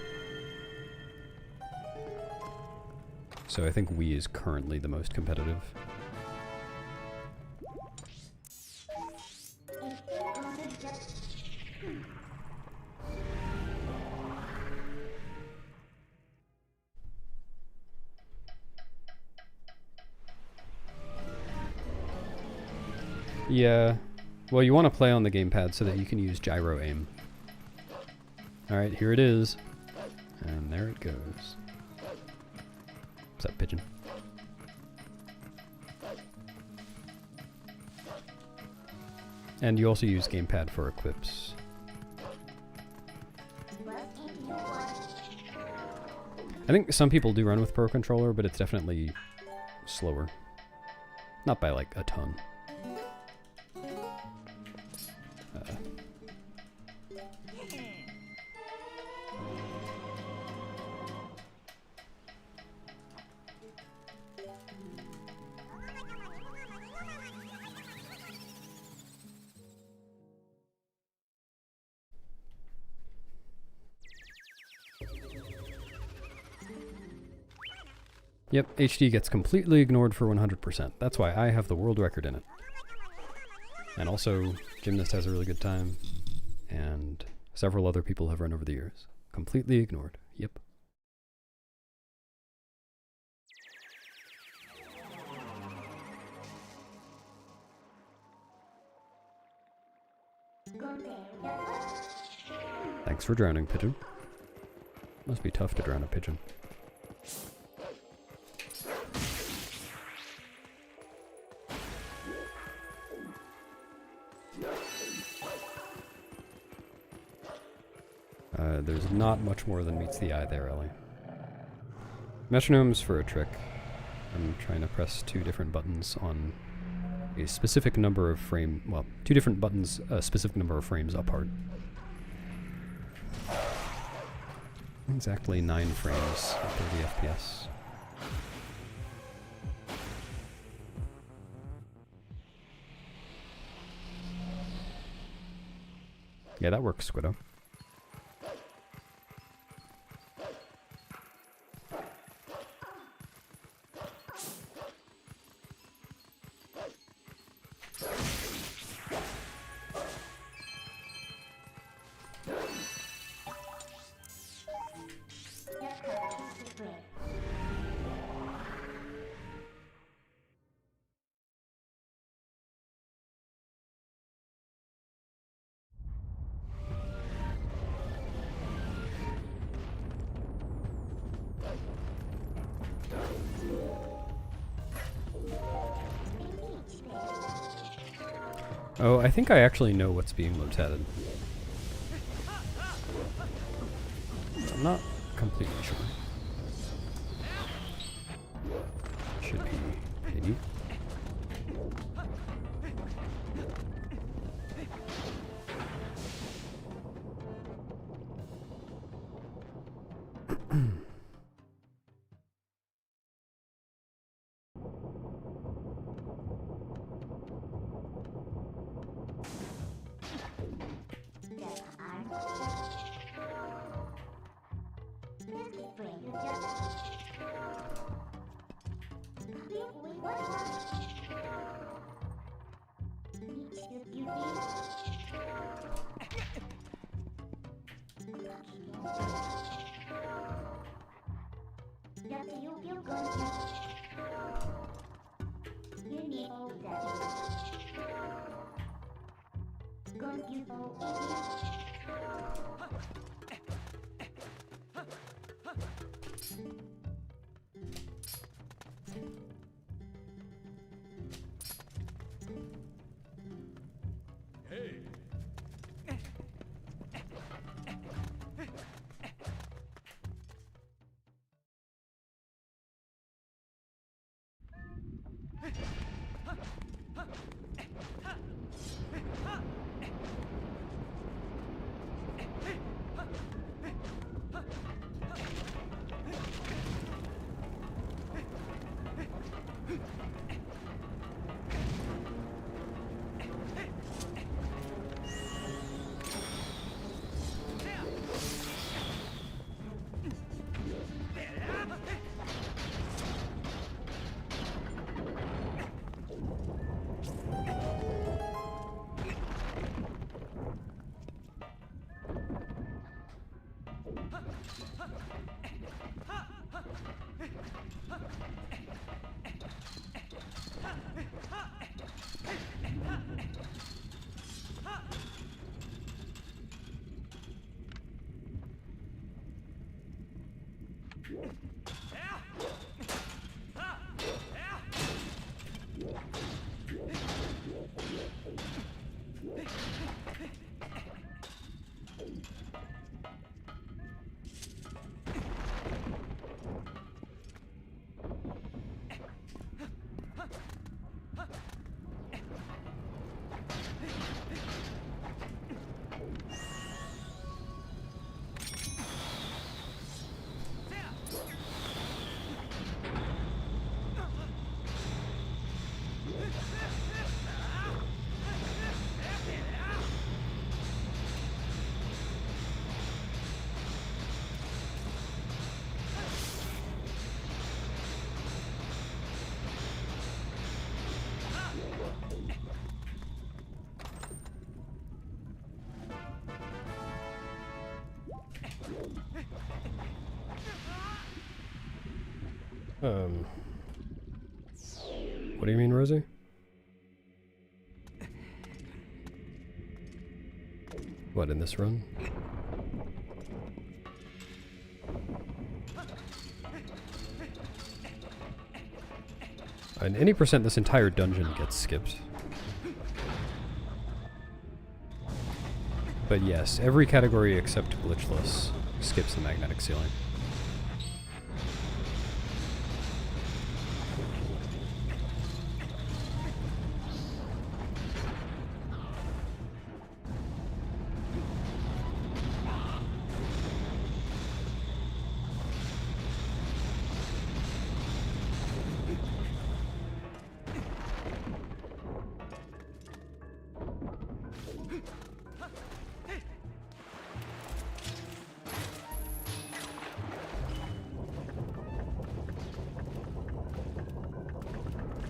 So I think Wii is currently the most competitive. Yeah, well, you want to play on the gamepad so that you can use gyro aim. Alright, here it is. And there it goes. What's up, pigeon? And you also use gamepad for equips. I think some people do run with Pro Controller, but it's definitely slower. Not by like a ton. Yep, HD gets completely ignored for 100%. That's why I have the world record in it. And also, Gymnast has a really good time, and several other people have run over the years. Completely ignored. Yep. Thanks for drowning, pigeon. Must be tough to drown a pigeon. There's not much more than meets the eye there, Ellie. Metronomes for a trick. I'm trying to press two different buttons on a specific number of two different buttons, a specific number of frames apart. Exactly 9 frames at 30 FPS. Yeah, that works, Squiddo. Oh, I think I actually know what's being motetted. I'm not completely sure. Should be maybe. What do you mean, Rosie? What, in this run? In any percent, this entire dungeon gets skipped. But yes, every category except glitchless skips the magnetic ceiling.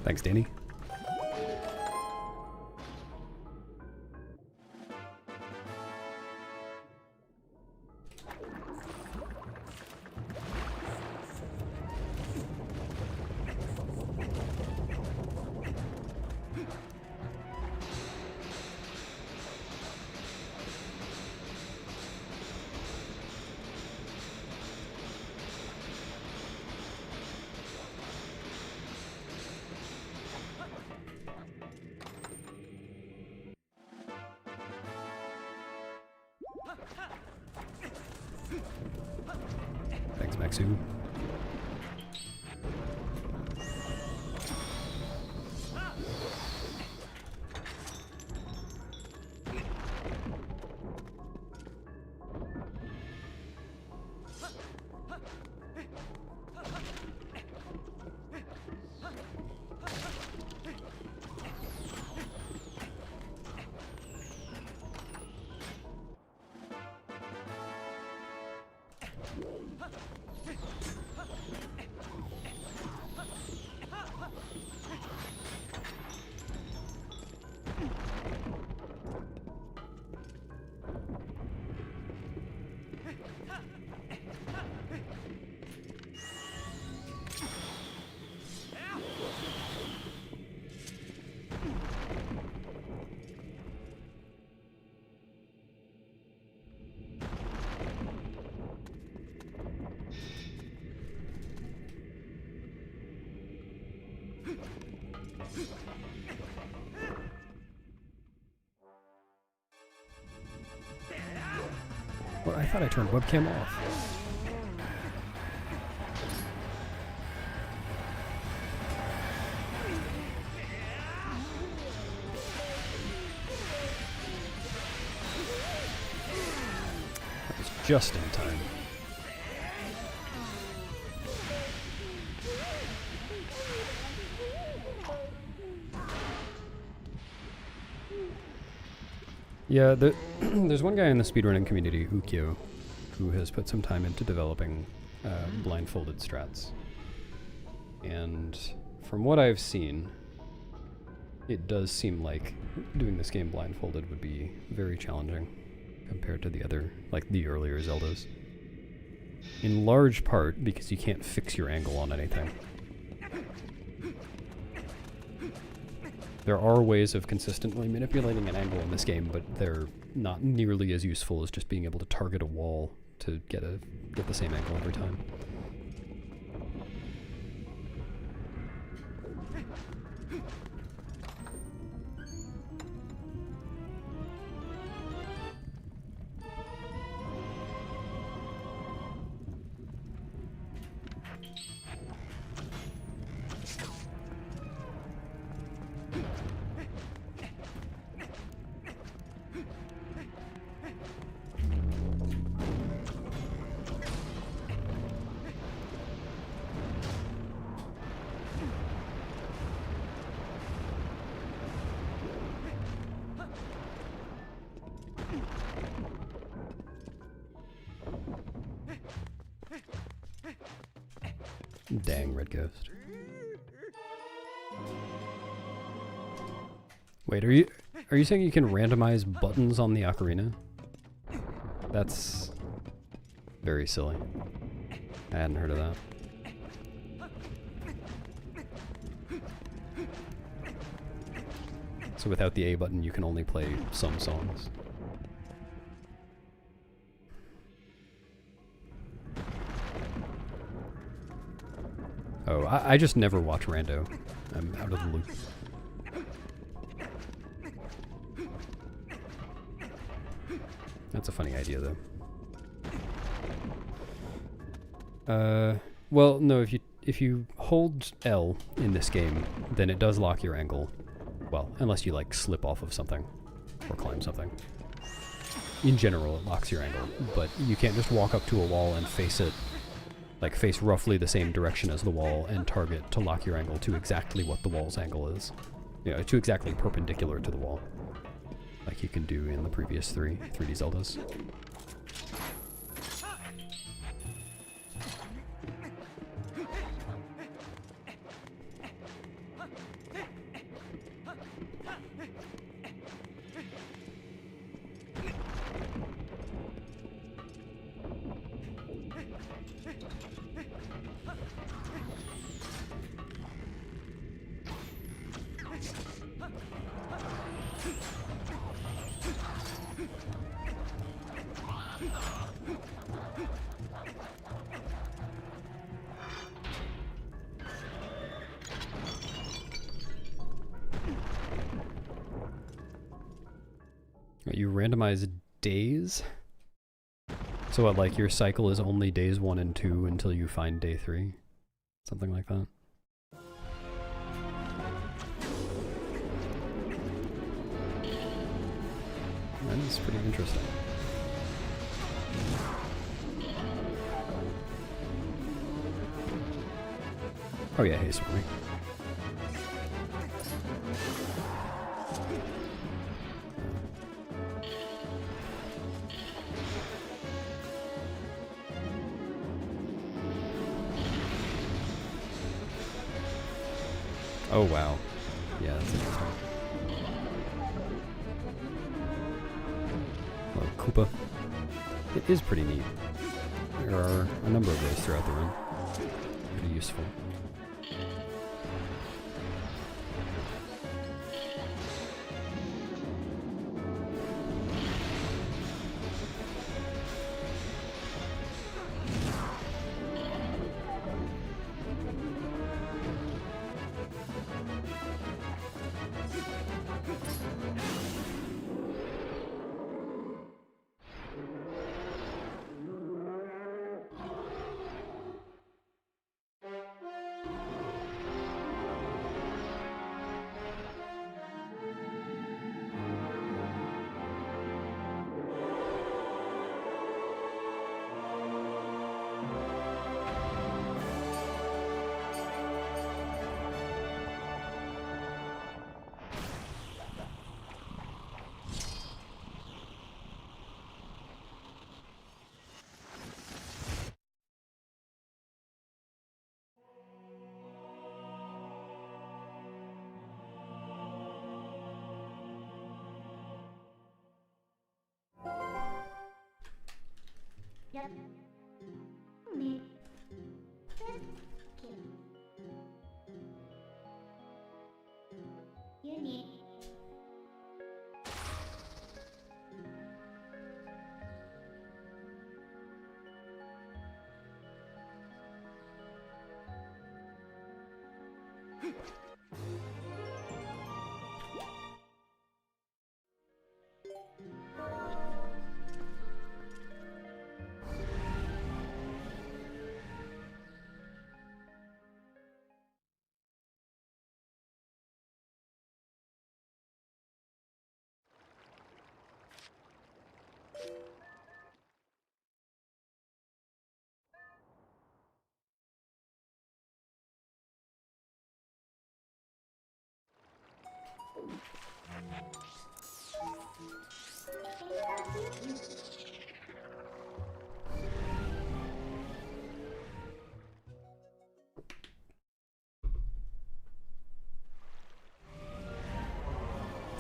Thanks, Danny. Thanks, Maxu. Well, I thought I turned webcam off. That was just in time. Yeah, there's one guy in the speedrunning community, Ukyo, who has put some time into developing blindfolded strats. And from what I've seen, it does seem like doing this game blindfolded would be very challenging compared to the other, like the earlier Zeldas. In large part because you can't fix your angle on anything. There are ways of consistently manipulating an angle in this game, but they're not nearly as useful as just being able to target a wall to get the same angle every time. Dang, Red Ghost. Wait, are you saying you can randomize buttons on the ocarina? That's very silly. I hadn't heard of that. So without the A button, you can only play some songs. Oh, I just never watch Rando. I'm out of the loop. That's a funny idea, though. Well, no, if you hold L in this game, then it does lock your angle. Well, unless you, like, slip off of something or climb something. In general, it locks your angle, but you can't just walk up to a wall and face it, like, face roughly the same direction as the wall and target to lock your angle to exactly what the wall's angle is. You know, to exactly perpendicular to the wall. Like you can do in the previous 3D Zeldas. You randomize days? So what, like your cycle is only days 1 and 2 until you find day 3? Something like that? That is pretty interesting. Oh yeah, hey Swami. Oh wow. Yeah, that's interesting. Well, Koopa. It is pretty neat. There are a number of those throughout the run. Pretty useful. Yep. Me. You need.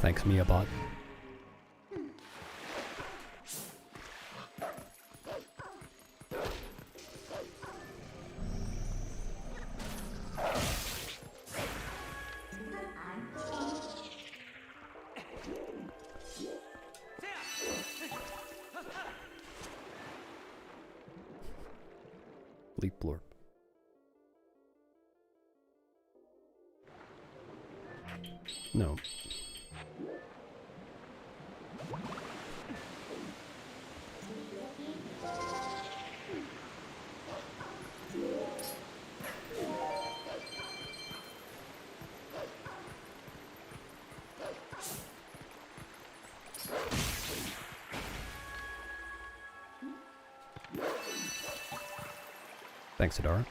Thanks, Miabot. Bleep blorp. No. Thanks, Adara.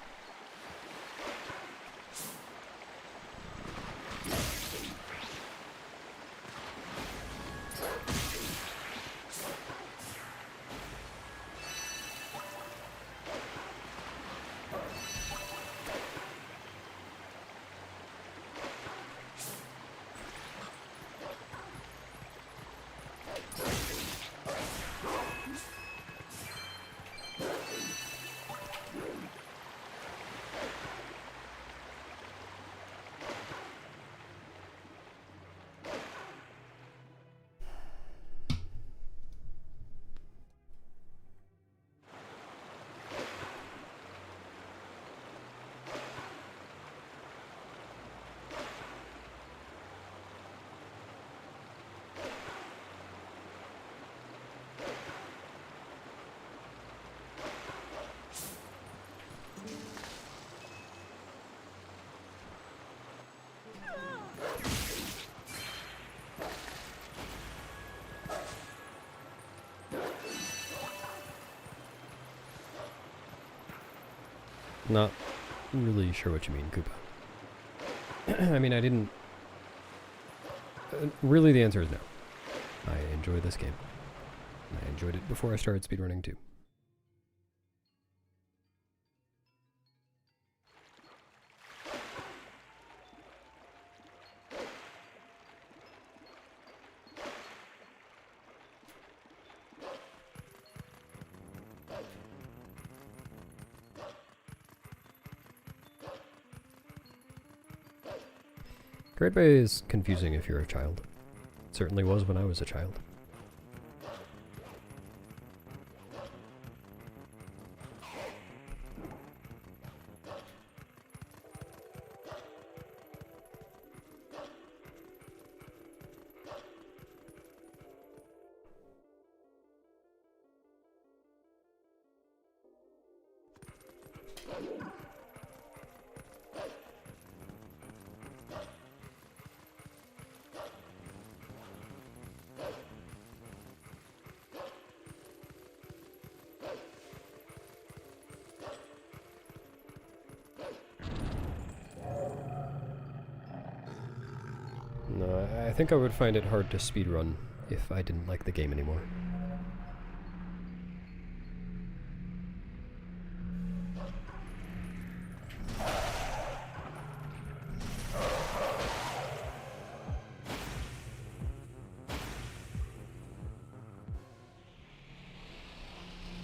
Not really sure what you mean, Koopa. I mean, I didn't... really, the answer is no. I enjoy this game. I enjoyed it before I started speedrunning, too. Great Bay is confusing if you're a child. It certainly was when I was a child. No, I think I would find it hard to speedrun if I didn't like the game anymore.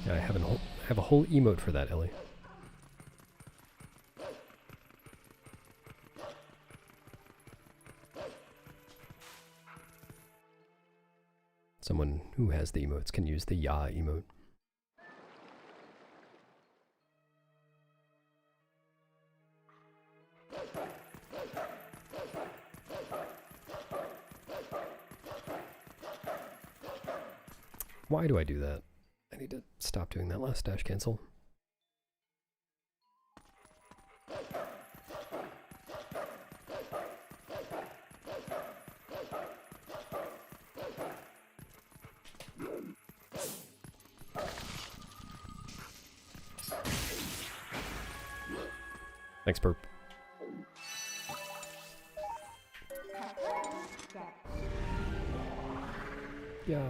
I have a whole emote for that, Ellie. Someone who has the emotes can use the ya emote. Why do I do that? I need to stop doing that last dash cancel. Thanks, Burp. Yeah.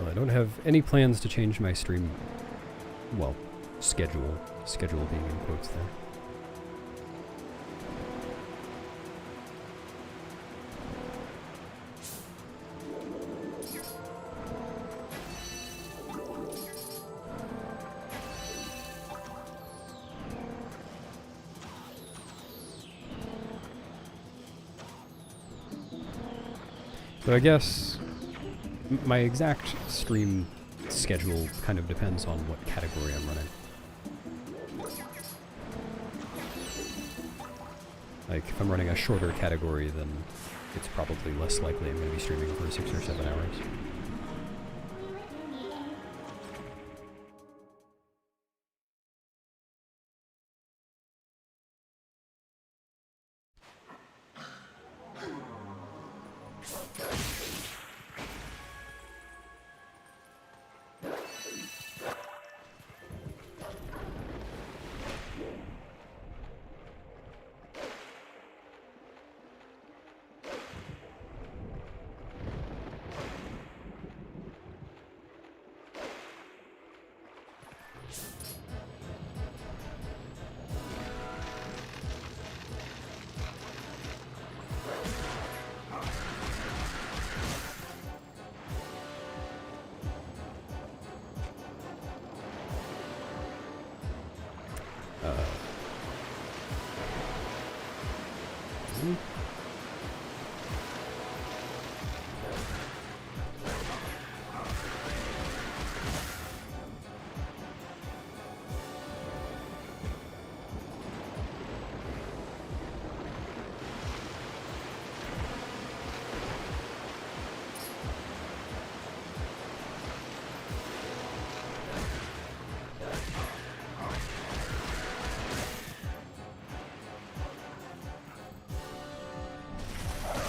Well, I don't have any plans to change my stream, well, schedule being in quotes there. So I guess my exact stream schedule kind of depends on what category I'm running. Like, if I'm running a shorter category, then it's probably less likely I'm going to be streaming for 6 or 7 hours.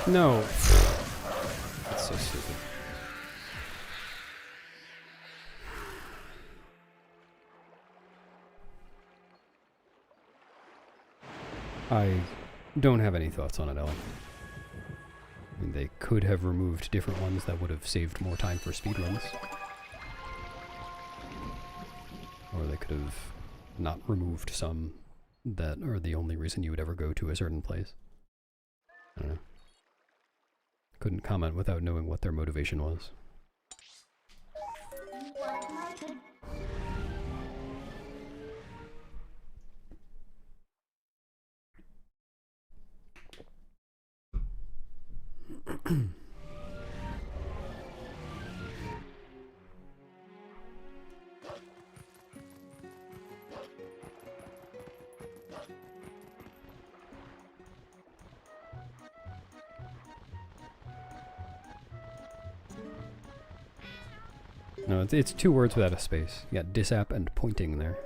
No. That's so stupid. I don't have any thoughts on it, Ellen. I mean, they could have removed different ones that would have saved more time for speedruns. Or they could have not removed some that are the only reason you would ever go to a certain place. I don't know. Couldn't comment without knowing what their motivation was. No, it's 2 words without a space. You got disapp and pointing there.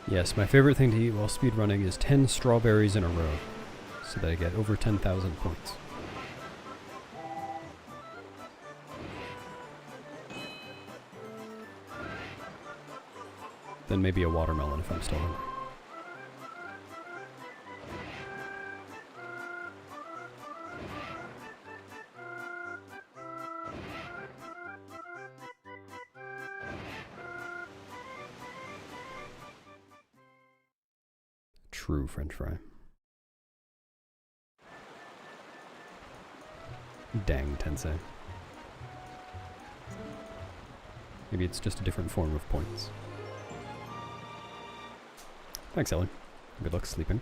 Yes, my favorite thing to eat while speedrunning is 10 strawberries in a row, so that I get over 10,000 points. Then maybe a watermelon if I'm still hungry. True French fry. Dang Tensei. Maybe it's just a different form of points. Thanks, Ellie. Good luck sleeping.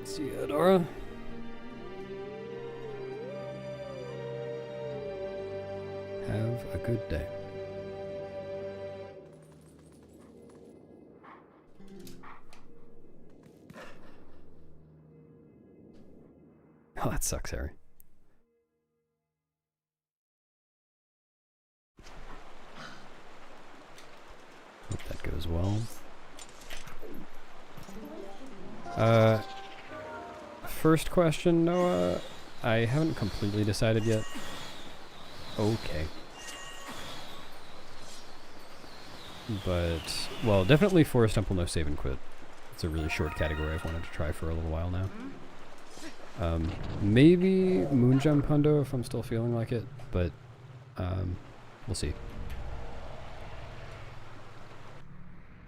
See ya, Dora. Have a good day. Oh, that sucks, Harry. Hope that goes well. First question, Noah. I haven't completely decided yet. Okay. But, well, definitely Forest Temple, no save and quit. It's a really short category I've wanted to try for a little while now. Maybe Moonjump Hundo if I'm still feeling like it, but we'll see.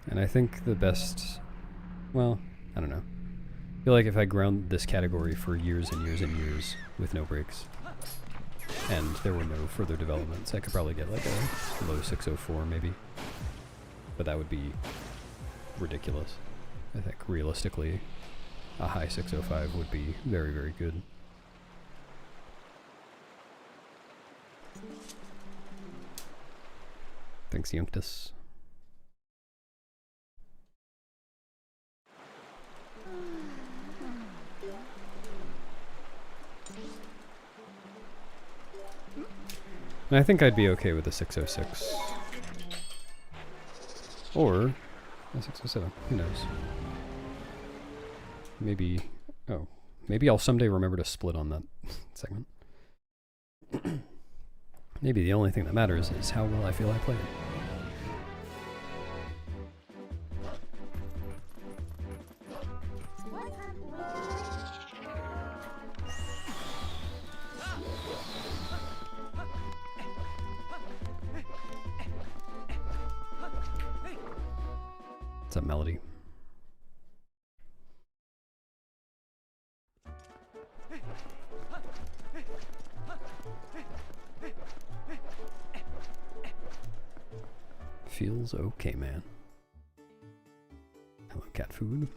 And I think the best, well, I don't know. I feel like if I ground this category for years and years and years with no breaks, and there were no further developments, I could probably get like a low 604 maybe. But that would be ridiculous. I think realistically, a high 605 would be very, very good. Thanks, Yunctus. And I think I'd be okay with a 606. Or a 607. Who knows? Maybe... Oh. Maybe I'll someday remember to split on that segment. Maybe the only thing that matters is how well I feel I played it. It's a melody. Feels okay, man. Hello, cat food.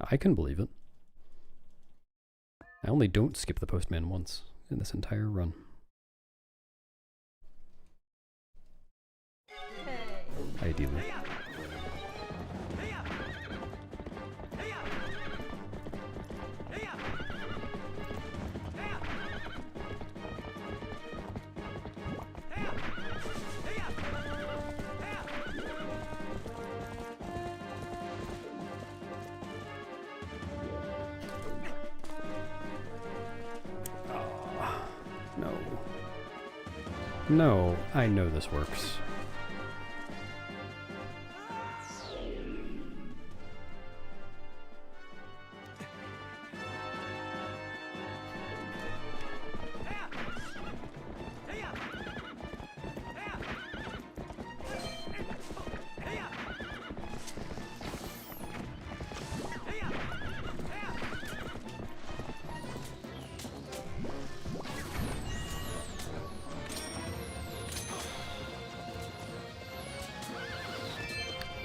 I can believe it. I only don't skip the postman once in this entire run. Ideally. No, I know this works.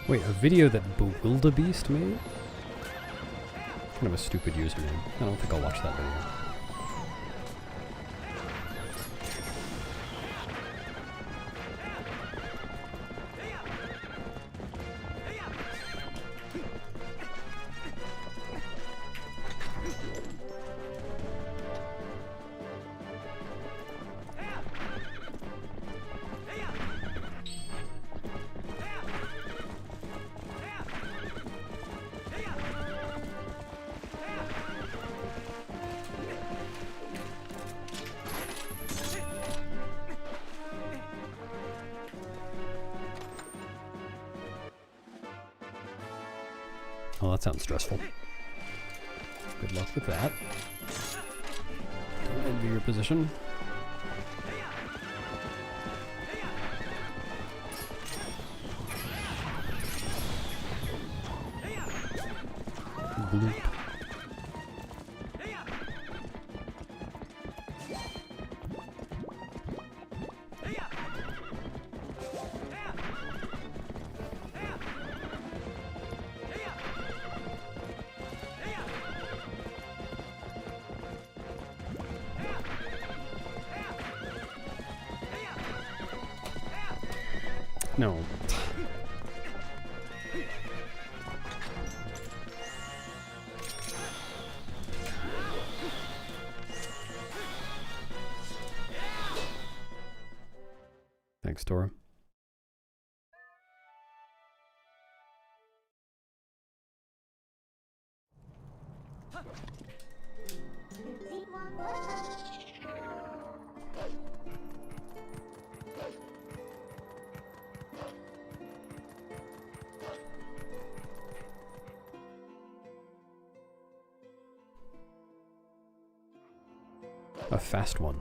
Wait, a video that Bewilderbeast made? Kind of a stupid username. I don't think I'll watch that video. Oh, that sounds stressful. Good luck with that. Don't envy your position. Bloop. No. Thanks, Tora. A fast one.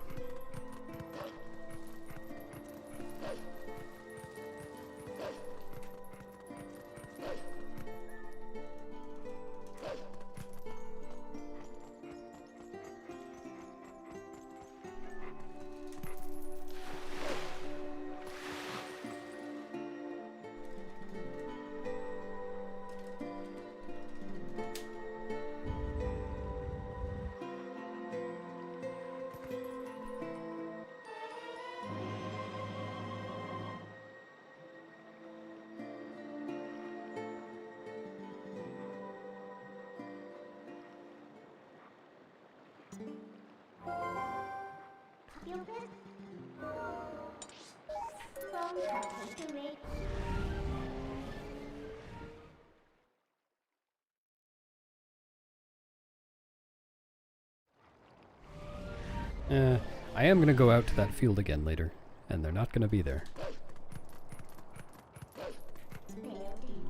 I am gonna go out to that field again later, and they're not gonna be there.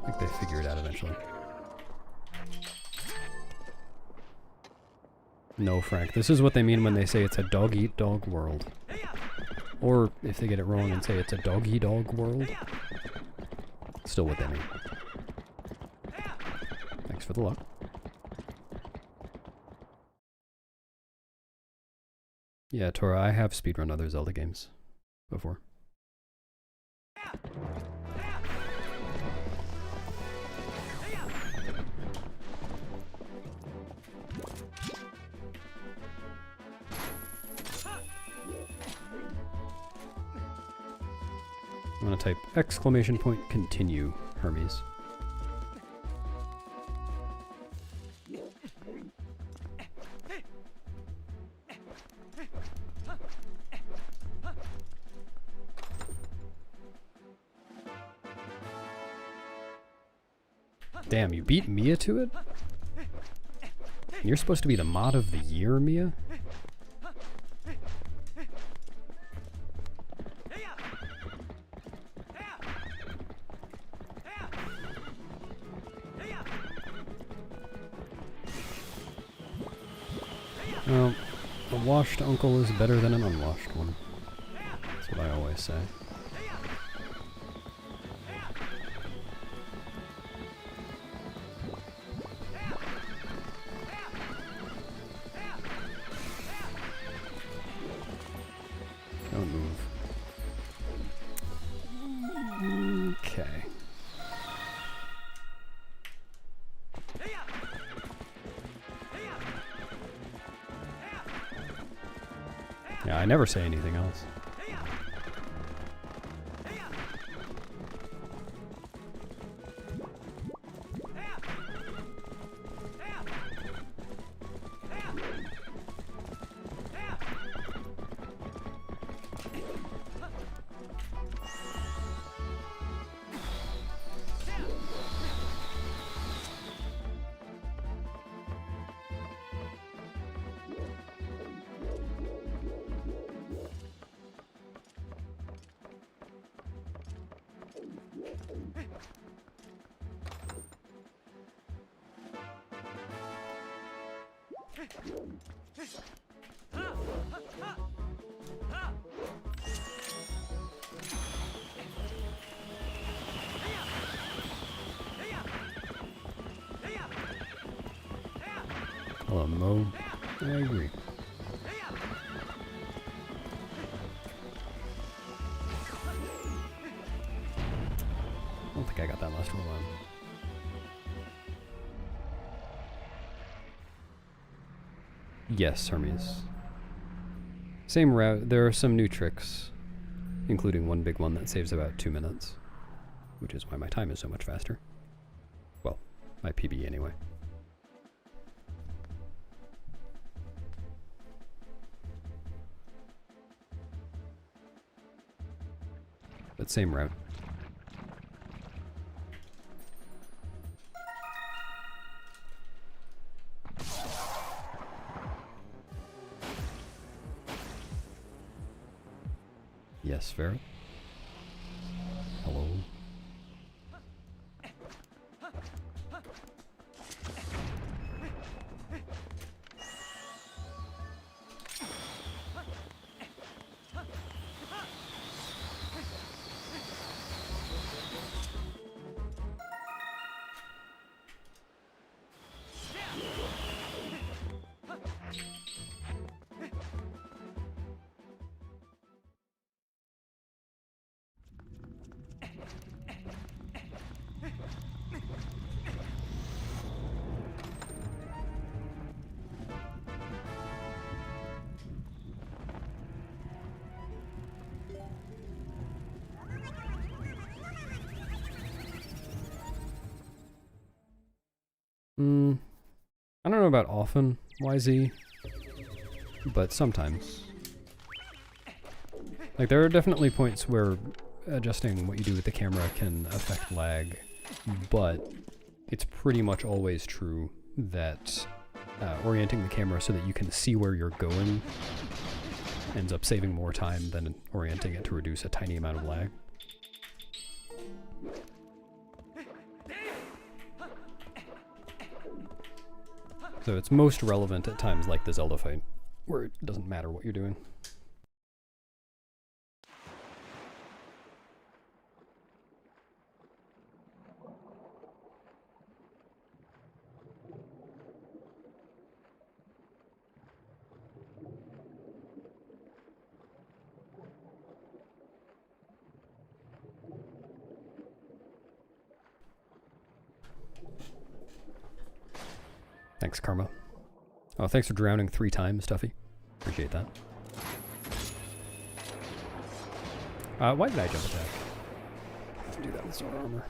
I think they figure it out eventually. No, Frank, this is what they mean when they say it's a dog-eat-dog world. Or, if they get it wrong and say it's a dog-eat-dog world. Still what they mean. Thanks for the luck. Yeah, Tora, I have speedrun other Zelda games before. I'm gonna type exclamation point continue, Hermes. Damn, you beat Mia to it? And you're supposed to be the mod of the year, Mia? Well, a washed uncle is better than an unwashed one. That's what I always say. Don't move. Okay. Yeah, I never say anything else. Hello, Mo. I agree. I don't think I got that last roll on. Yes, Hermes. Same route. There are some new tricks, including one big one that saves about 2 minutes, which is why my time is so much faster. Well, my PB anyway. But same route. Yes, Farrah. Hello. I don't know about often, YZ, but sometimes. Like, there are definitely points where adjusting what you do with the camera can affect lag, but it's pretty much always true that orienting the camera so that you can see where you're going ends up saving more time than orienting it to reduce a tiny amount of lag. So it's most relevant at times like the Zelda fight, where it doesn't matter what you're doing. Thanks, Karma. Oh, thanks for drowning 3 times, Stuffy. Appreciate that. Why did I jump attack? I have to do that with sword armor.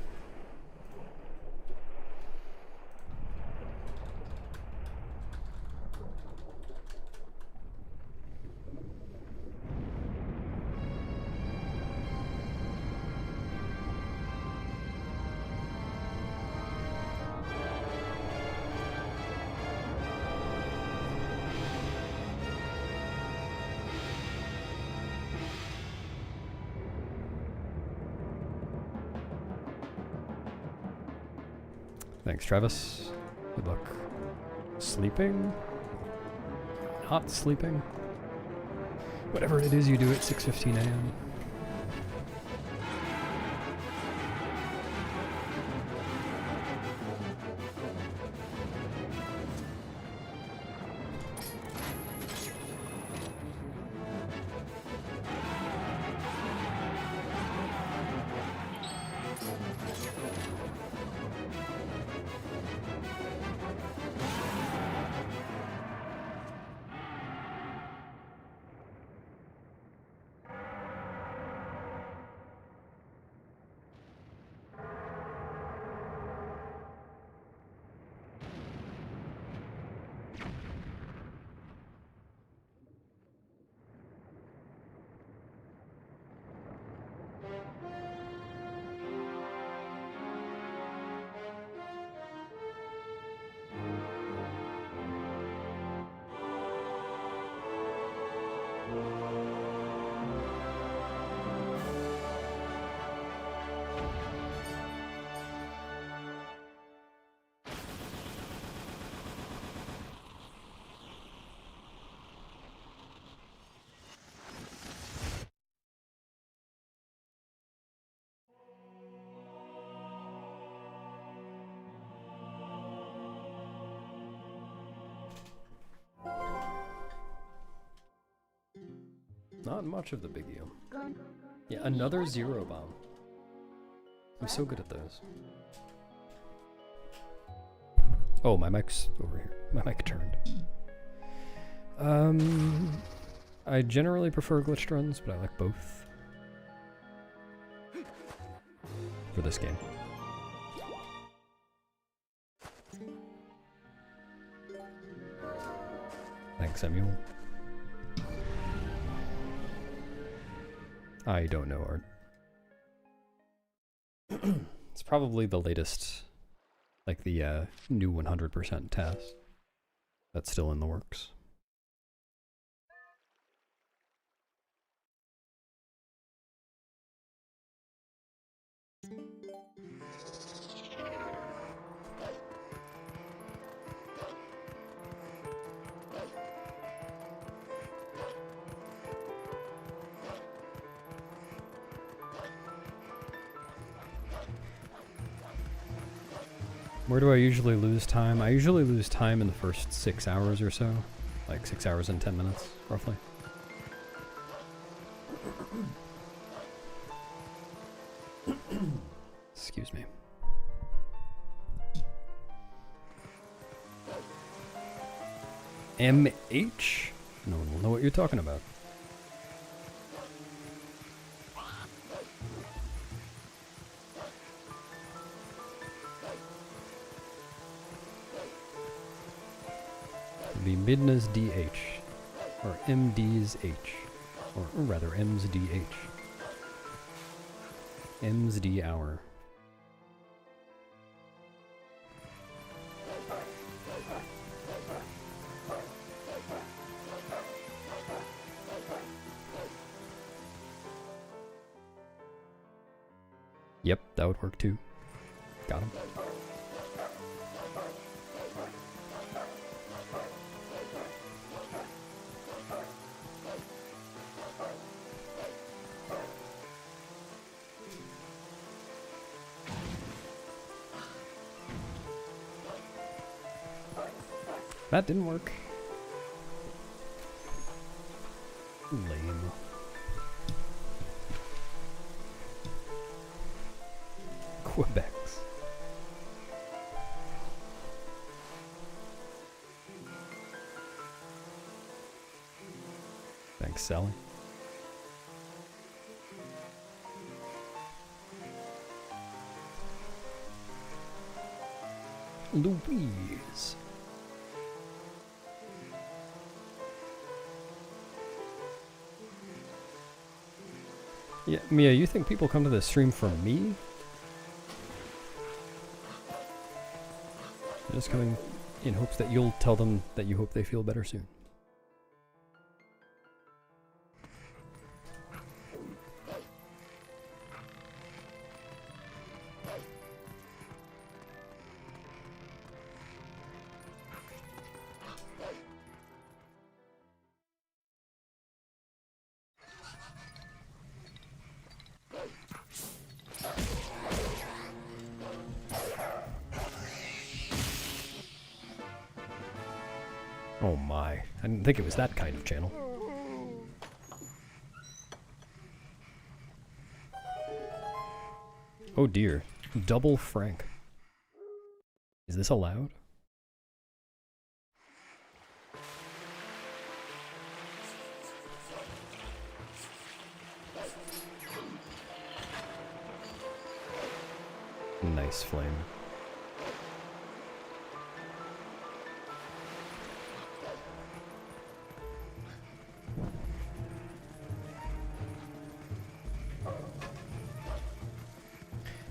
Thanks, Travis. Good luck. Sleeping? Not sleeping? Whatever it is you do at 6:15 a.m. Not much of the big eel. Yeah, another zero bomb. I'm so good at those. Oh, my mic's over here. My mic turned. I generally prefer glitched runs, but I like both. For this game. Thanks, Samuel. I don't know art. It's probably the latest, like the new 100% task that's still in the works. Where do I usually lose time? I usually lose time in the first 6 hours or so. Like 6 hours and 10 minutes, roughly. Excuse me. MH? No one will know what you're talking about. Be Midna's DH, or MD's H, or rather M's DH. M's D hour. Yep, that would work too. Got him. That didn't work. Lame. Quebecs. Thanks, Sally. Louise. Yeah, Mia, you think people come to this stream for me? They're just coming in hopes that you'll tell them that you hope they feel better soon. Oh my, I didn't think it was that kind of channel. Oh dear, double Frank. Is this allowed? Nice flame.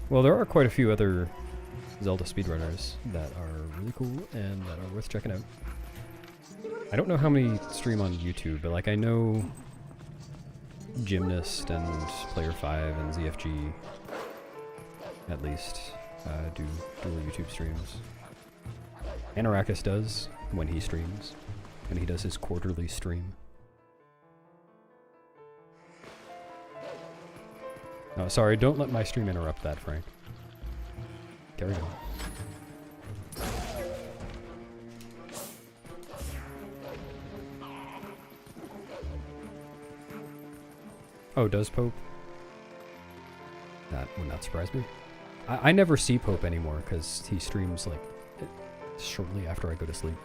Well, there are quite a few other Zelda speedrunners that are really cool and that are worth checking out. I don't know how many stream on YouTube, but like I know Gymnast and Player 5 and ZFG at least do dual YouTube streams. Anarakis does when he streams, and he does his quarterly stream. Oh, sorry, don't let my stream interrupt that, Frank. Carry on. Oh, does Pope? That would not surprise me. I never see Pope anymore because he streams like shortly after I go to sleep.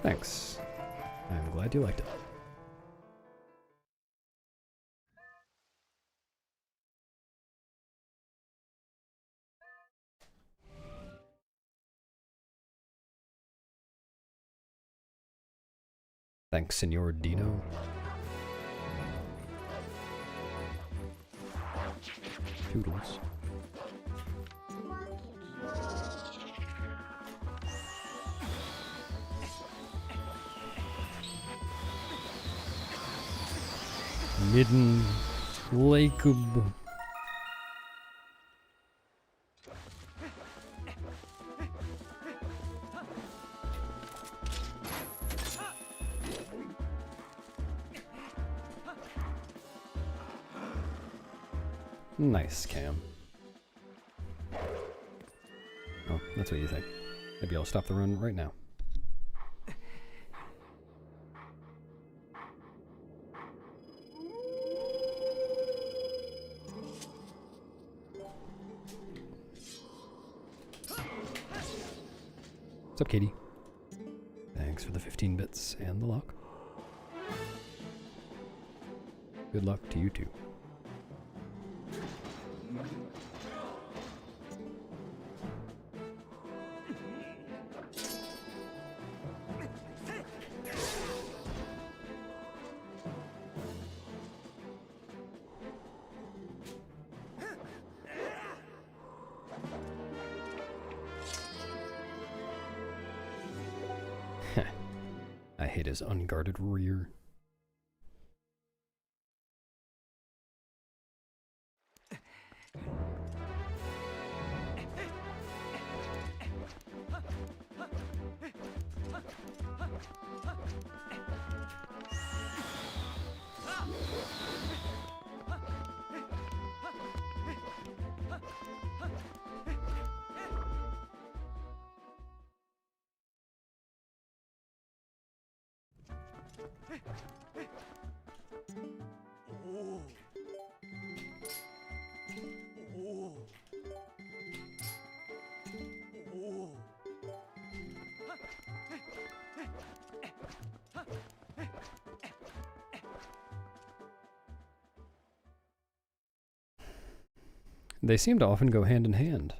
Thanks. I'm glad you liked it. Thanks, Senor Dino. Toodles. Midden Lakub. Nice, Cam. Oh, that's what you think. Maybe I'll stop the run right now. What's up, Katie? Thanks for the 15 bits and the luck. Good luck to you too. I hate his unguarded rear. They seem to often go hand in hand.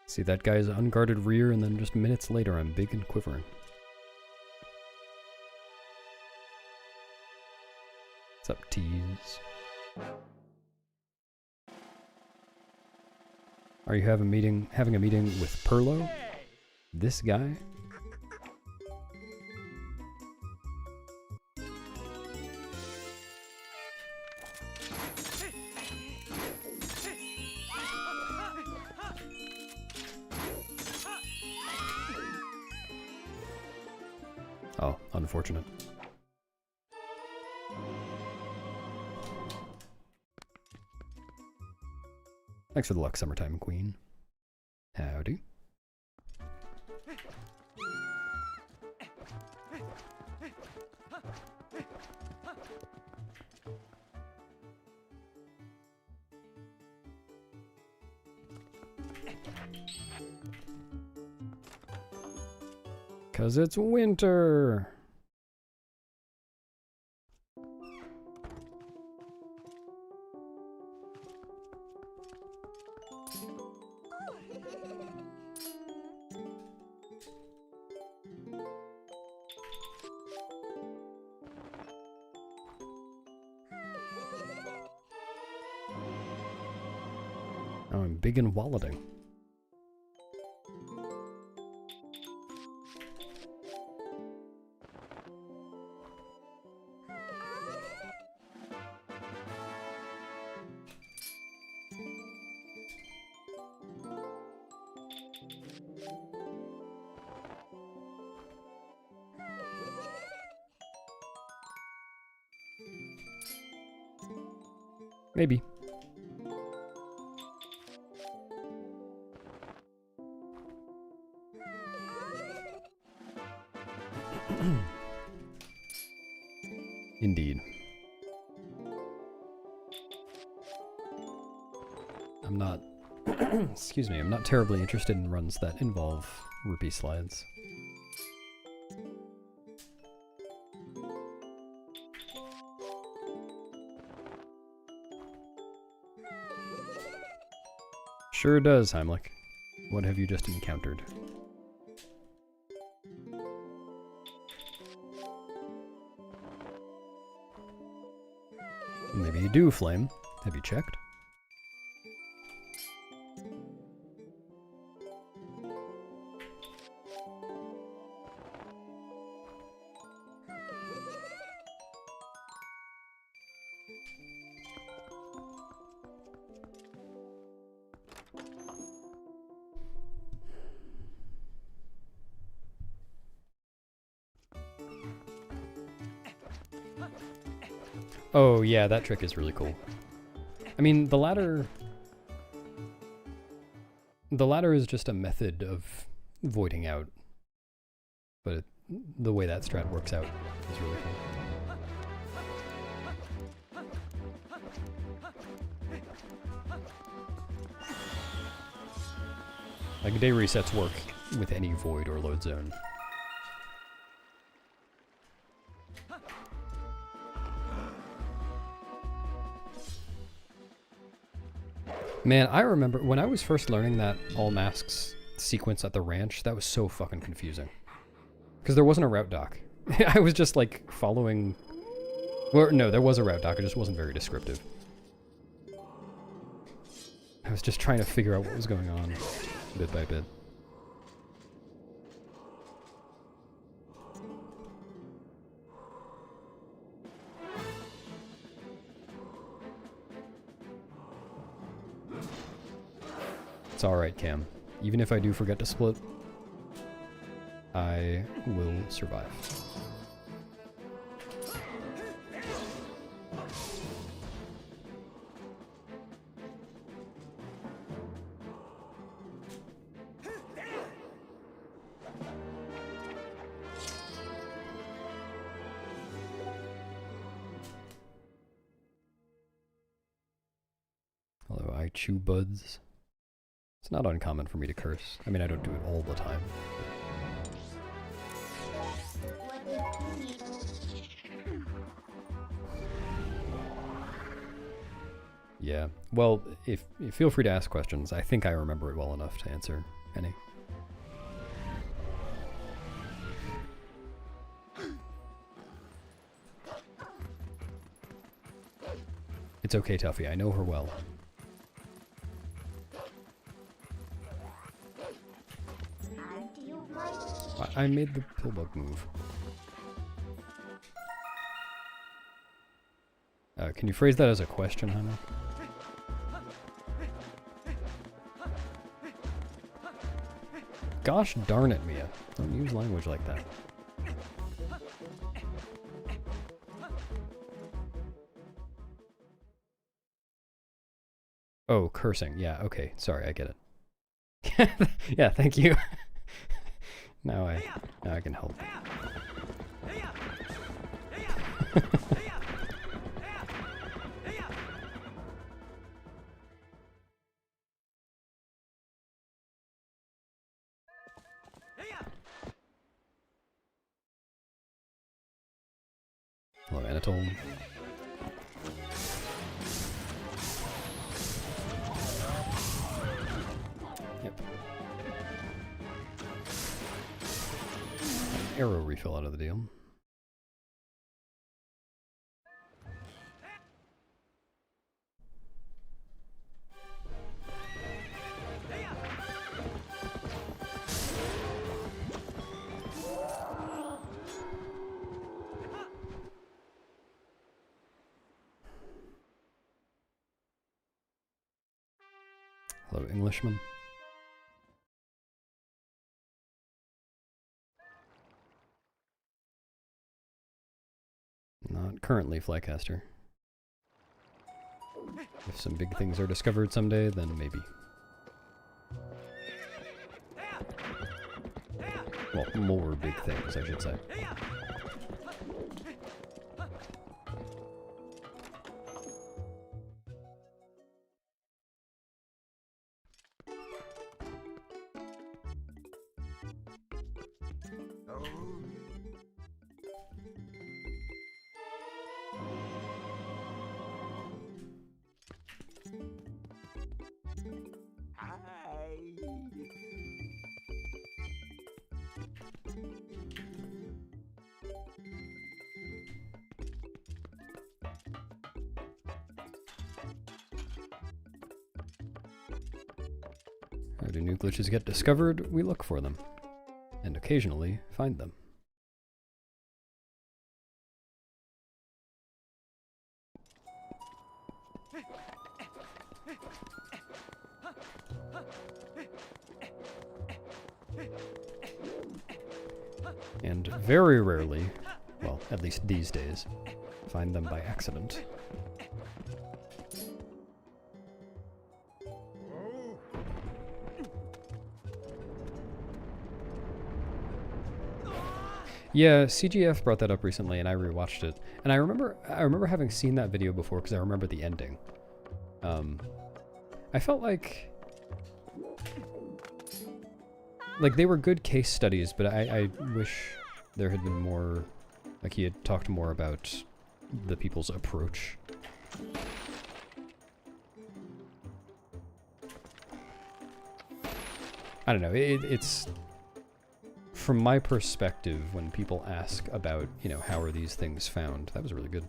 See that guy's unguarded rear, and then just minutes later I'm big and quivering. What's up, tease? Are you having a meeting with Perlo? This guy? Oh, unfortunate. Thanks for the luck, Summertime Queen. Howdy. 'Cause it's winter. Oh, I'm big and walleting. Maybe. Indeed. I'm not, excuse me, I'm not terribly interested in runs that involve rupee slides. Sure does, Heimlich. What have you just encountered? Maybe you do, Flame. Have you checked? Oh yeah, that trick is really cool. I mean, the ladder is just a method of voiding out, but the way that strat works out is really cool. Like, day resets work with any void or load zone. Man, I remember when I was first learning that all masks sequence at the ranch, that was so fucking confusing. Because there wasn't a route doc. I was just like following... Well, no, there was a route doc, it just wasn't very descriptive. I was just trying to figure out what was going on, bit by bit. It's alright, Cam. Even if I do forget to split, I will survive. Although I chew buds. It's not uncommon for me to curse. I mean, I don't do it all the time. Yeah. Well, if feel free to ask questions. I think I remember it well enough to answer any. It's okay, Tuffy. I know her well. I made the pillbug move. Can you phrase that as a question, Hannah? Gosh darn it, Mia. Don't use language like that. Oh, cursing. Yeah, okay. Sorry, I get it. Yeah, thank you. Now I can help. Hello, Anatole. Yep. An arrow refill out of the deal. Hello, Englishman. Not currently, Flycaster. If some big things are discovered someday, then maybe. Well, more big things, I should say. How do new glitches get discovered? We look for them, and occasionally find them. And very rarely, well, at least these days, find them by accident. Yeah, CGF brought that up recently, and I rewatched it. And I remember having seen that video before because I remember the ending. I felt like they were good case studies, but I wish there had been more, like he had talked more about the people's approach. I don't know, it's... From my perspective, when people ask about, you know, how are these things found, that was really good.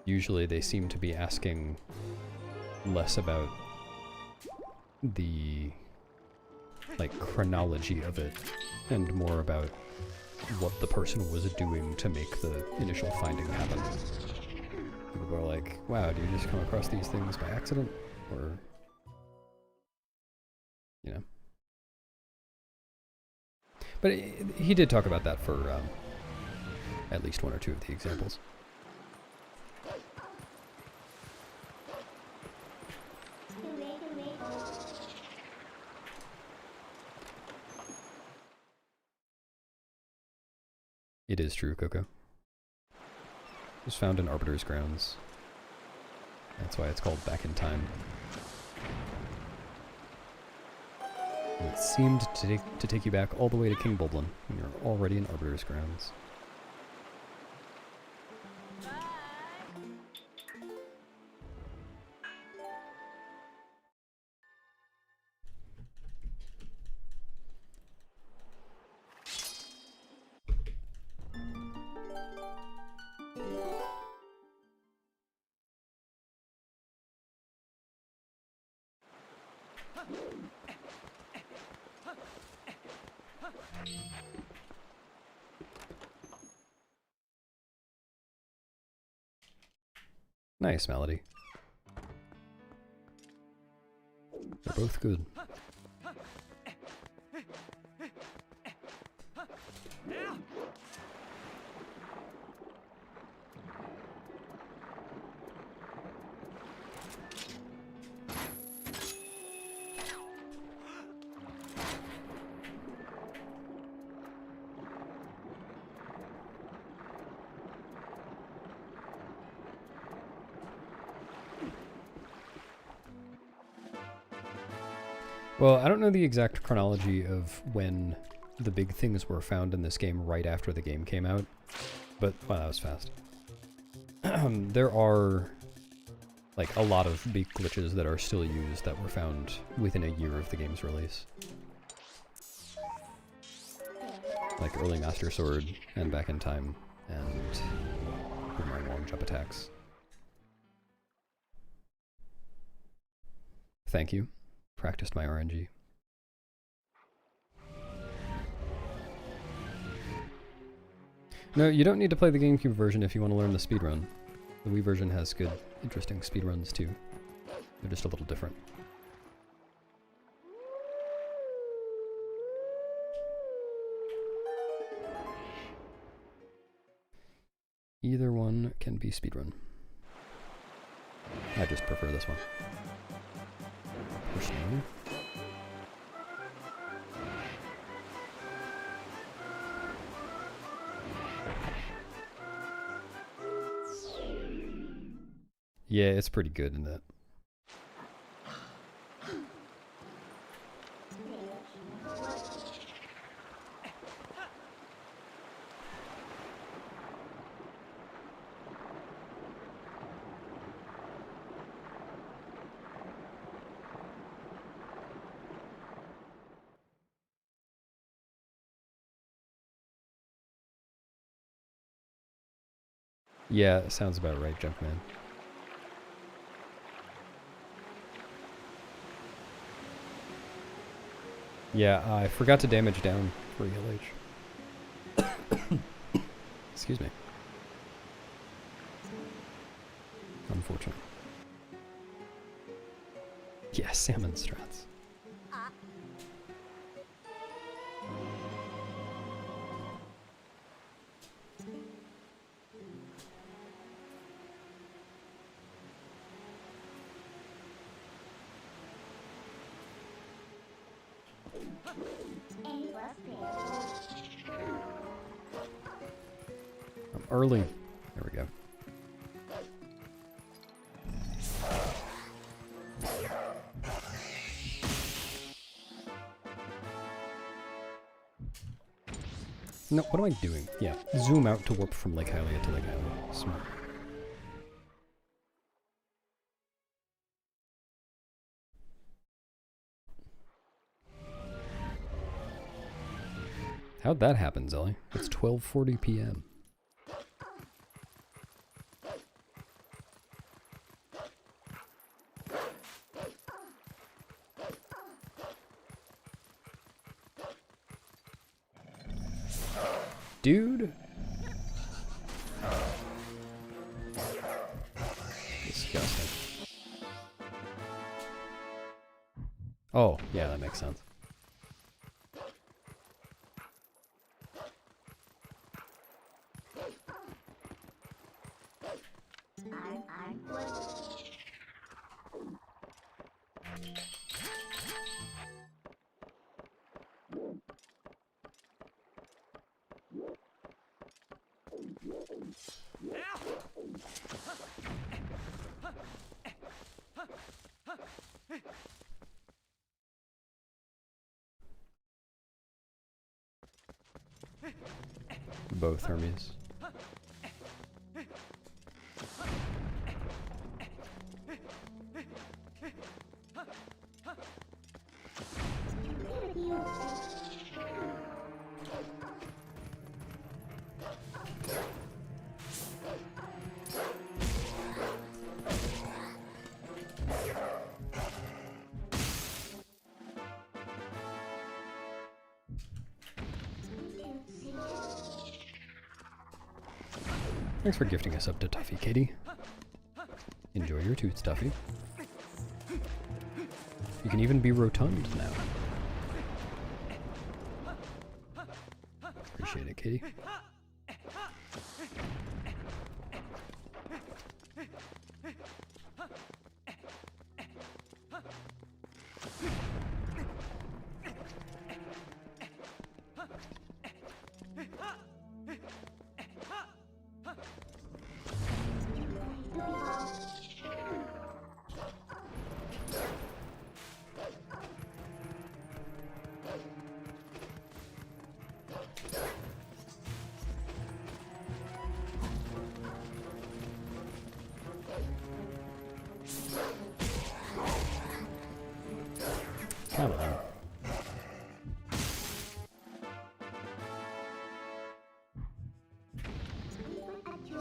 Usually they seem to be asking less about the, like, chronology of it, and more about what the person was doing to make the initial finding happen. People are like, wow, do you just come across these things by accident? Or, you know. But he did talk about that for at least one or two of the examples. It is true, Coco. It was found in Arbiter's grounds. That's why it's called Back in Time. And it seemed to take you back all the way to King Bulblin, when you're already in Arbiter's grounds. Nice, Melody. They're both good. Well, I don't know the exact chronology of when the big things were found in this game right after the game came out. But, wow, that was fast. There are, like, a lot of big glitches that are still used that were found within a year of the game's release. Like early Master Sword, and Back in Time, and Boomerang long jump attacks. Thank you. Practiced my RNG. No, you don't need to play the GameCube version if you want to learn the speedrun. The Wii version has good, interesting speedruns too. They're just a little different. Either one can be speedrun. I just prefer this one. Personally. Yeah, it's pretty good in that. Yeah, sounds about right, Junkman. Yeah, I forgot to damage down for ELH. Excuse me. Unfortunate. Yeah, salmon strats. I'm early. There we go. No, what am I doing? Yeah, zoom out to warp from Lake Hylia to Lake Hylia. Smart. How'd that happen, Zelly? It's 12:40 p.m. Dude! Disgusting. Oh, yeah, that makes sense. Both Hermes. Thanks for gifting us up to Tuffy, Katie. Enjoy your toots, Tuffy. You can even be rotund now. Appreciate it, Katie.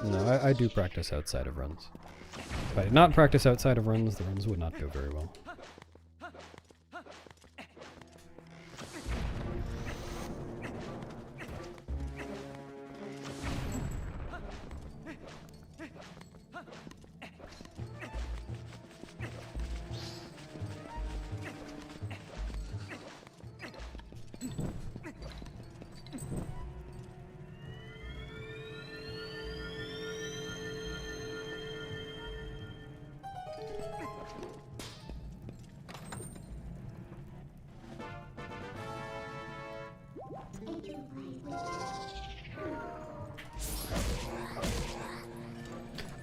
No, I do practice outside of runs. If I did not practice outside of runs, the runs would not go very well.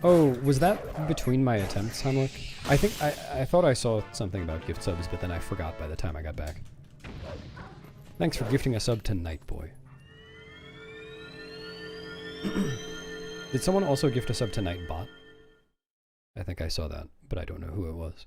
Oh, was that between my attempts, Hamlet? I think I thought I saw something about gift subs, but then I forgot by the time I got back. Thanks for gifting a sub to Nightboy. Did someone also gift a sub to Nightbot? I think I saw that, but I don't know who it was.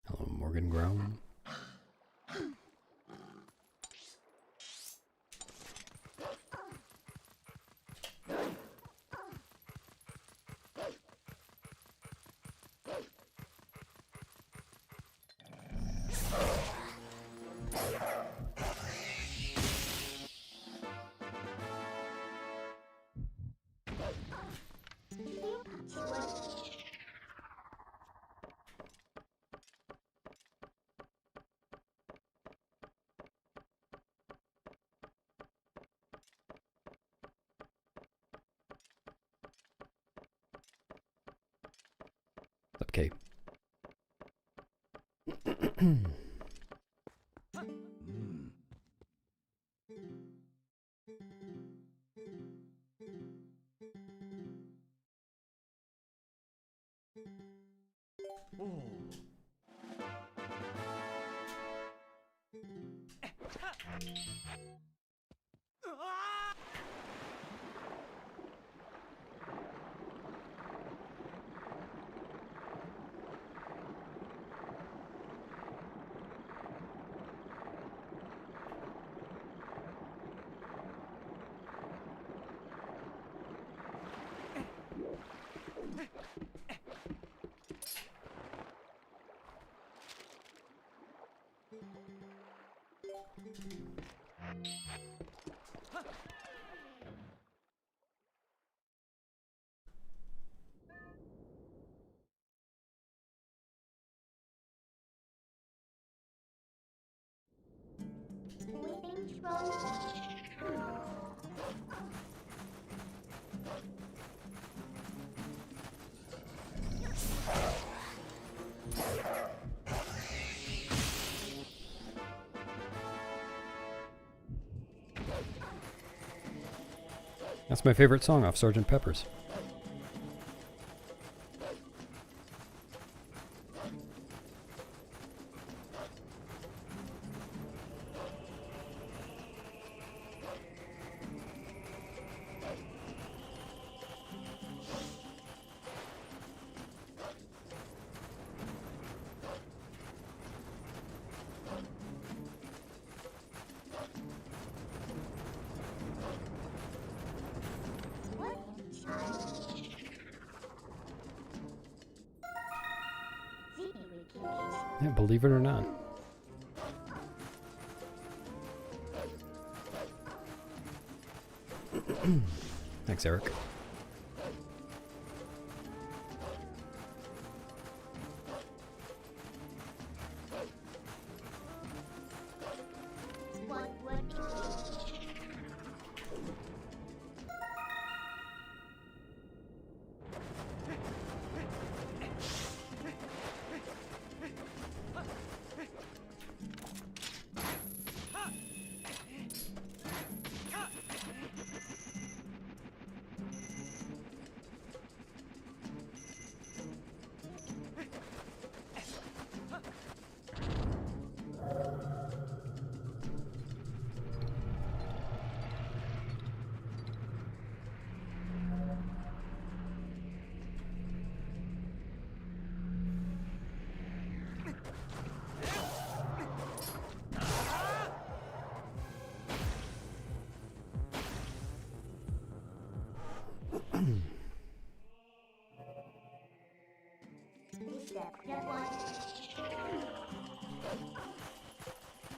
Hello, Morgan Grown. Okay. That's my favorite song off Sgt. Pepper's. Yeah, believe it or not. Thanks, Eric. What would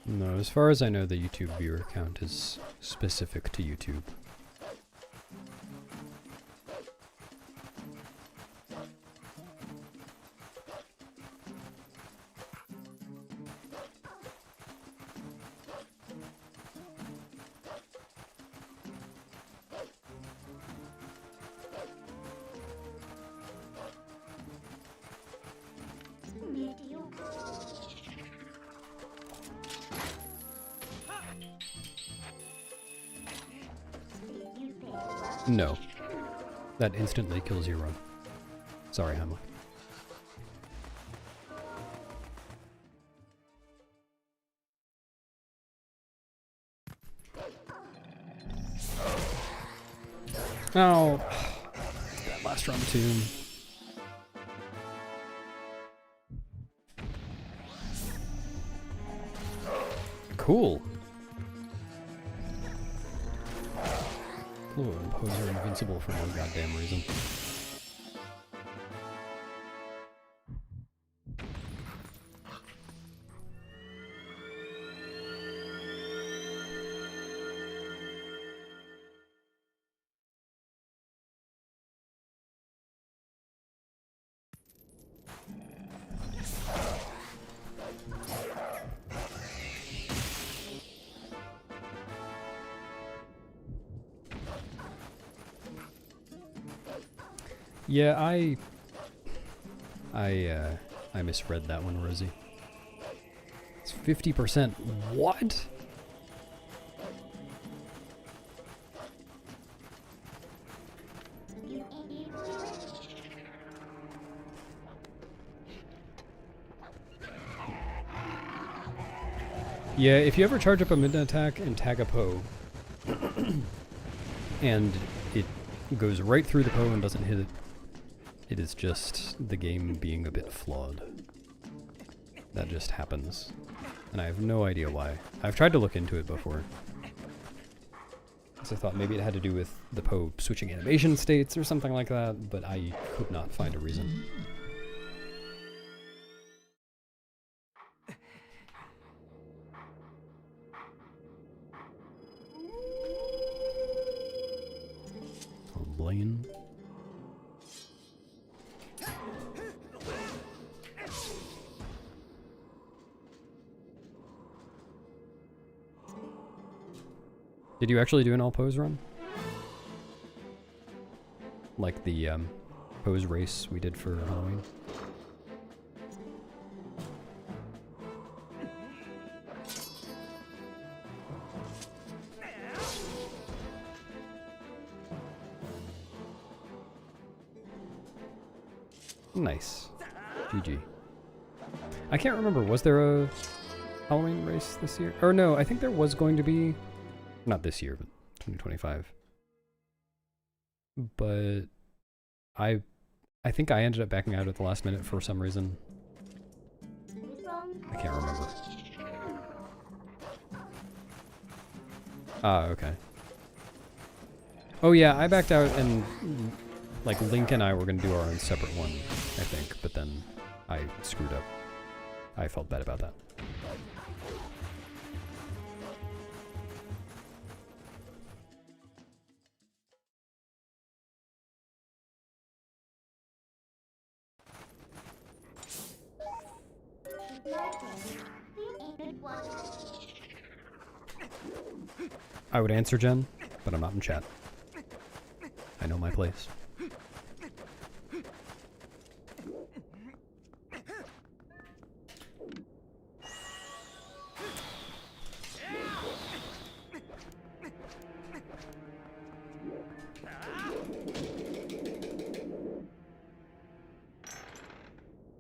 No, as far as I know, the YouTube viewer count is specific to YouTube. No. That instantly kills your run. Sorry, Hamlet. Oh, that last run too. Cool. Ooh, and Poes are invincible for no goddamn reason. Yeah, I misread that one, Rosie. It's 50%. What? Yeah, if you ever charge up a midnight attack and tag a Poe, and it goes right through the Poe and doesn't hit it, it is just the game being a bit flawed. That just happens. And I have no idea why. I've tried to look into it before. So I thought maybe it had to do with the Poe switching animation states or something like that, but I could not find a reason. Oh, Blaine. Did you actually do an all Pose run? Like the Pose race we did for Halloween? Nice. GG. I can't remember, was there a Halloween race this year? Or no, I think there was going to be. Not this year, but 2025. But I think I ended up backing out at the last minute for some reason. I can't remember. Ah, okay. Oh yeah, I backed out and like Link and I were gonna do our own separate one, I think, but then I screwed up. I felt bad about that. I would answer Jen, but I'm not in chat. I know my place.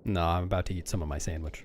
No, I'm about to eat some of my sandwich.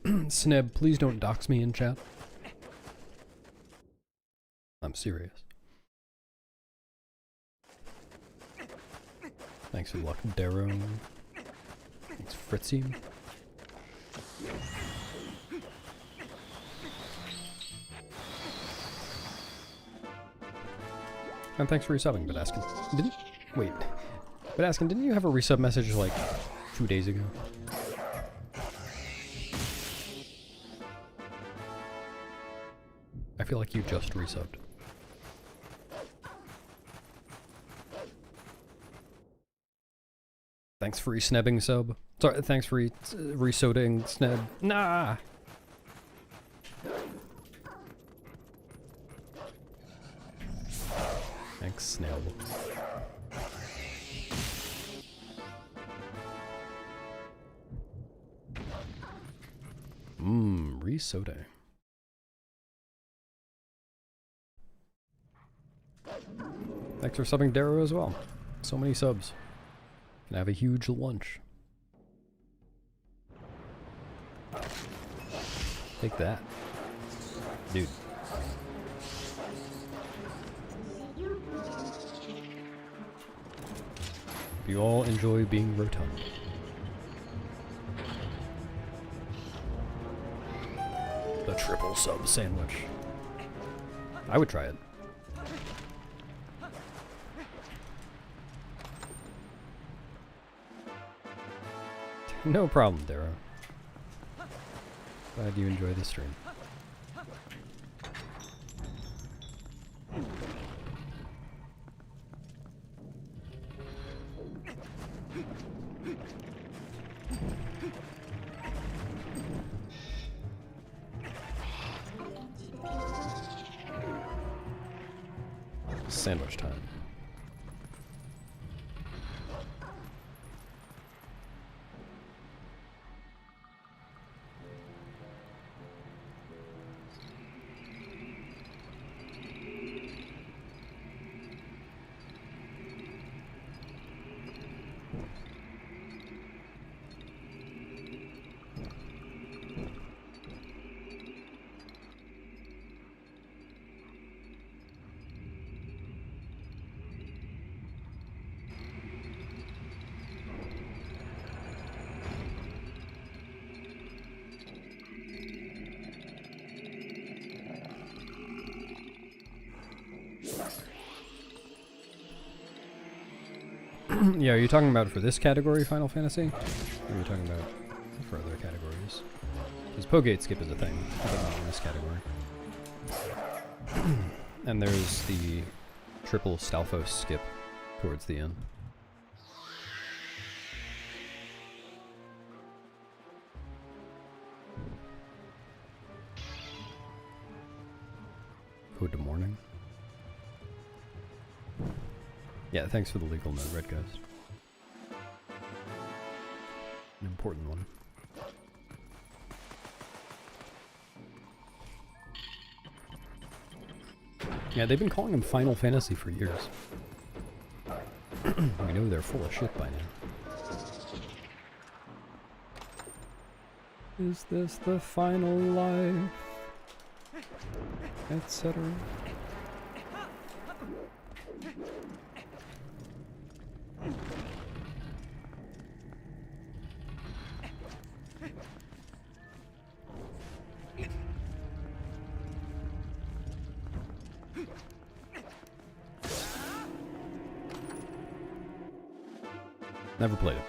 Sneb, please don't dox me in chat. I'm serious. Thanks for luck, Darrow. Thanks, Fritzy. And thanks for resubbing, Badaskin. Wait. Badaskin, didn't you have a resub message like 2 days ago? I feel like you just resubbed. Thanks for re-snebbing sub. Sorry, thanks for re-sodaing sneb. Nah! Thanks, Sneb. Re-soda. Thanks for subbing Darrow as well. So many subs. Can have a huge lunch. Take that. Dude. You all enjoy being rotund. The triple sub sandwich. I would try it. No problem, Darrow. Glad you enjoy the stream. Sandwich time. Yeah, are you talking about for this category, Final Fantasy? Or are you talking about for other categories? Because Pogate skip is a thing, but not in this category. And there's the triple Stalfos skip towards the end. Good morning. Yeah, thanks for the legal note, Red Ghost. An important one. Yeah, they've been calling him Final Fantasy for years. We know they're full of shit by now. Is this the final life? Etc. Never played it.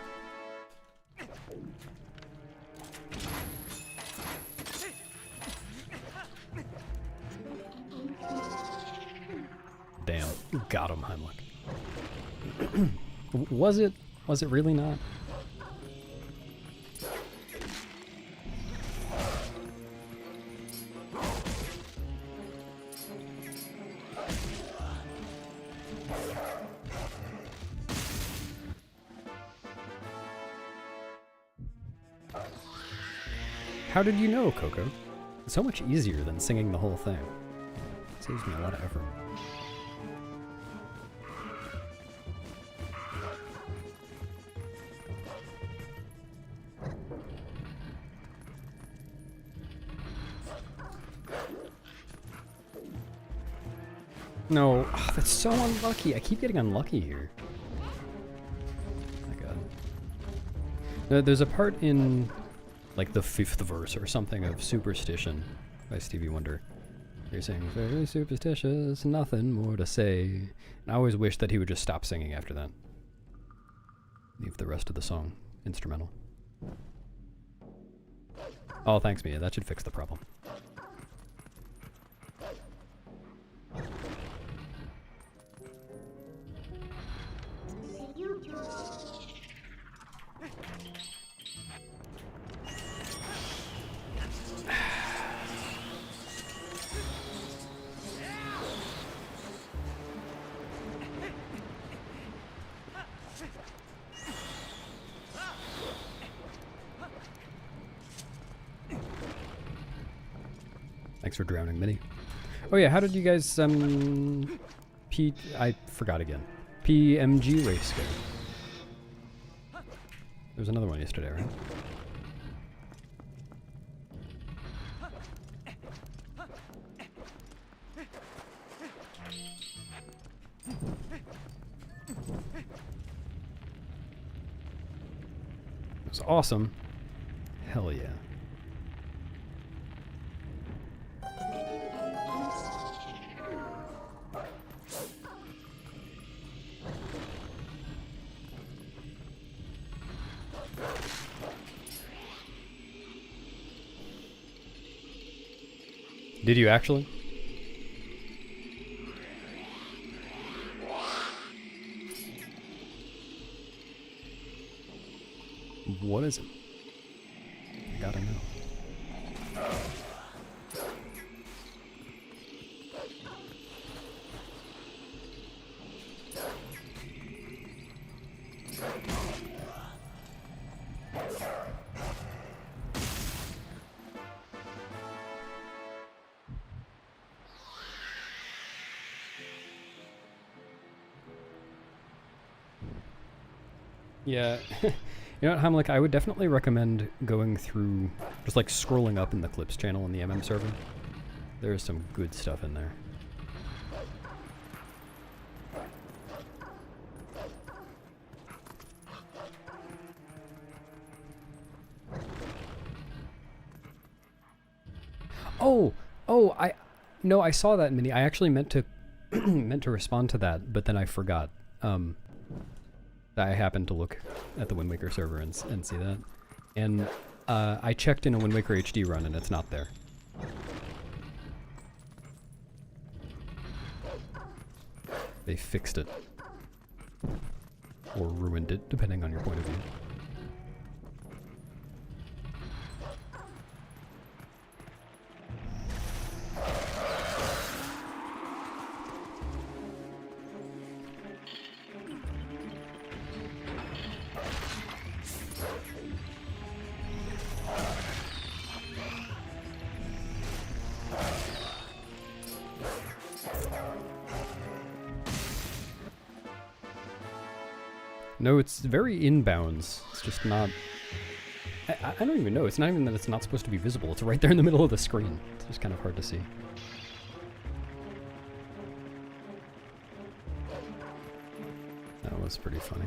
Damn, got him, Heimlich. Was it really not? How did you know, Coco? It's so much easier than singing the whole thing. It saves me a lot of effort. No, oh, that's so unlucky. I keep getting unlucky here. My god. There's a part in, like, the 5th verse or something of Superstition by Stevie Wonder. You're saying, very superstitious, nothing more to say. And I always wish that he would just stop singing after that. Leave the rest of the song instrumental. Oh, thanks, Mia. That should fix the problem. Thanks for drowning, Minnie. Oh yeah, how did you guys, I forgot again. PMG race go? There was another one yesterday, right? It was awesome. Hell yeah. Did you actually? What is it? I gotta know. Yeah, you know what, Heimlich, I would definitely recommend going through, just like scrolling up in the clips channel in the MM server. There is some good stuff in there. No, I saw that, Minnie. I actually meant to meant to respond to that, but then I forgot. I happened to look at the Wind Waker server and see that. And I checked in a Wind Waker HD run and it's not there. They fixed it. Or ruined it, depending on your point of view. No, it's very inbounds. It's just not... I don't even know. It's not even that it's not supposed to be visible. It's right there in the middle of the screen. It's just kind of hard to see. That was pretty funny.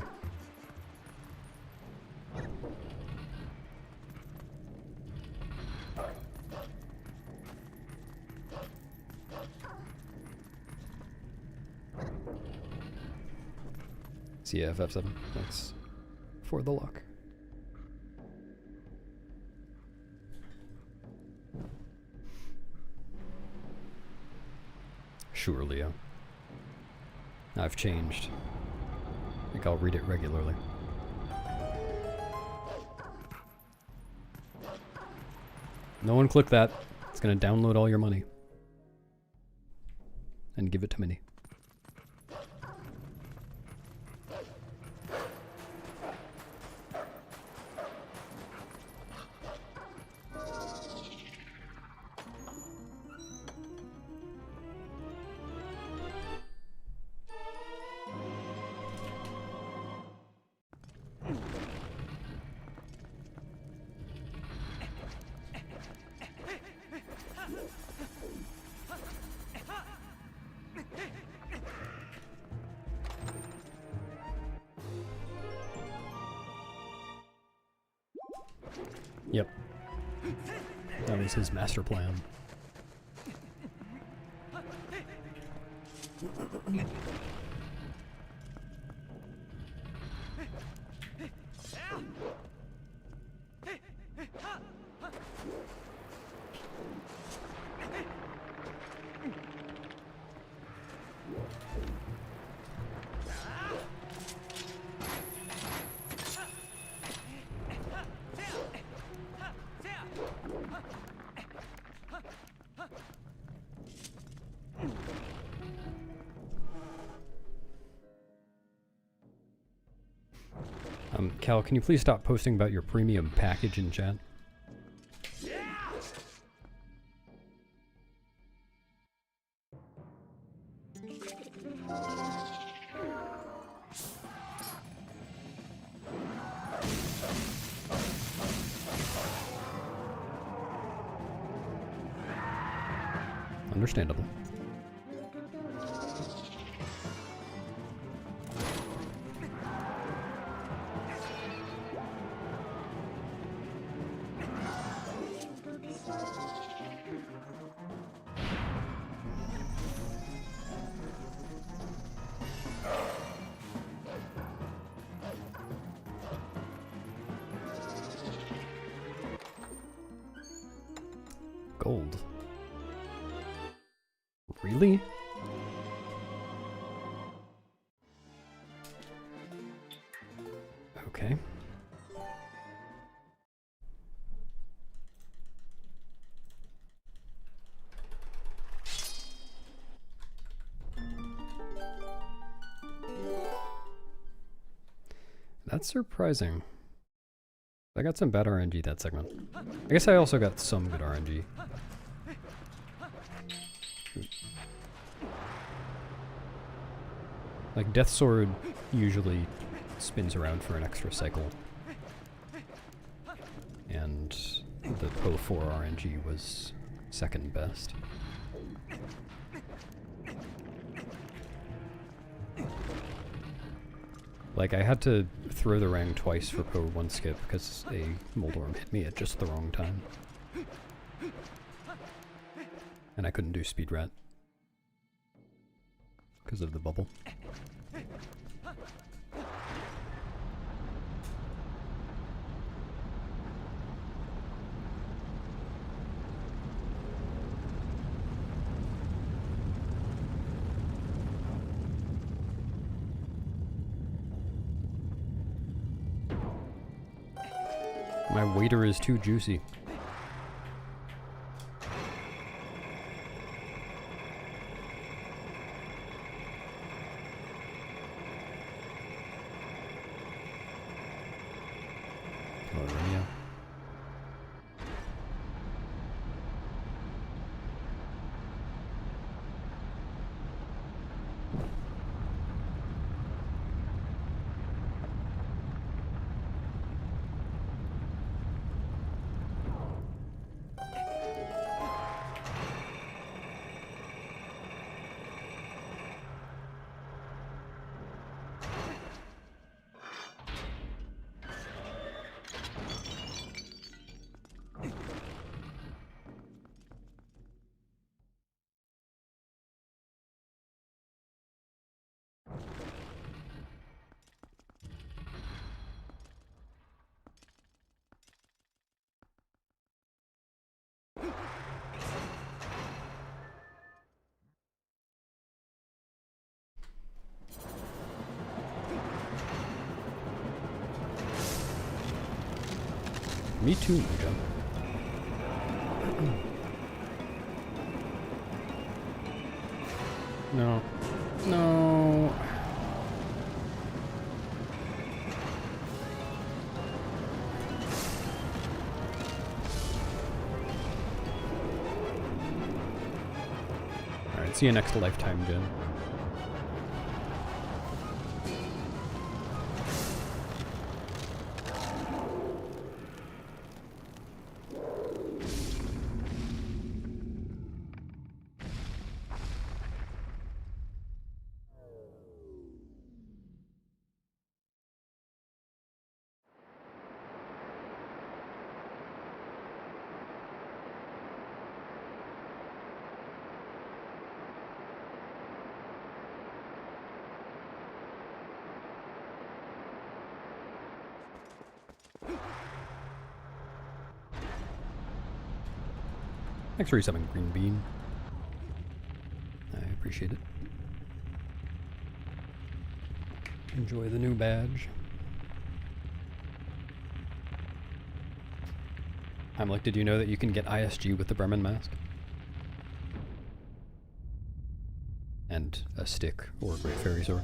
See ya, FF7. Thanks for the luck. Sure, Leo. I've changed. I think I'll read it regularly. No one click that. It's gonna download all your money. And give it to Minnie. Yep. That was his master plan. Cal, can you please stop posting about your premium package in chat? Understandable. Gold. Really? Okay. That's surprising. I got some bad RNG that segment. I guess I also got some good RNG. Like, Death Sword usually spins around for an extra cycle. And the Po 4 RNG was second best. Like, I had to throw the rang twice for Po 1 skip because a Moldorm hit me at just the wrong time. And I couldn't do speed rat because of the bubble. My waiter is too juicy. Oh, yeah. Me too, Mojo. No. No. Alright, see you next lifetime, Jen. Thanks for resubbing, Green Bean. I appreciate it. Enjoy the new badge. I'm like, did you know that you can get ISG with the Bremen mask? And a stick or a Great Fairy Sword.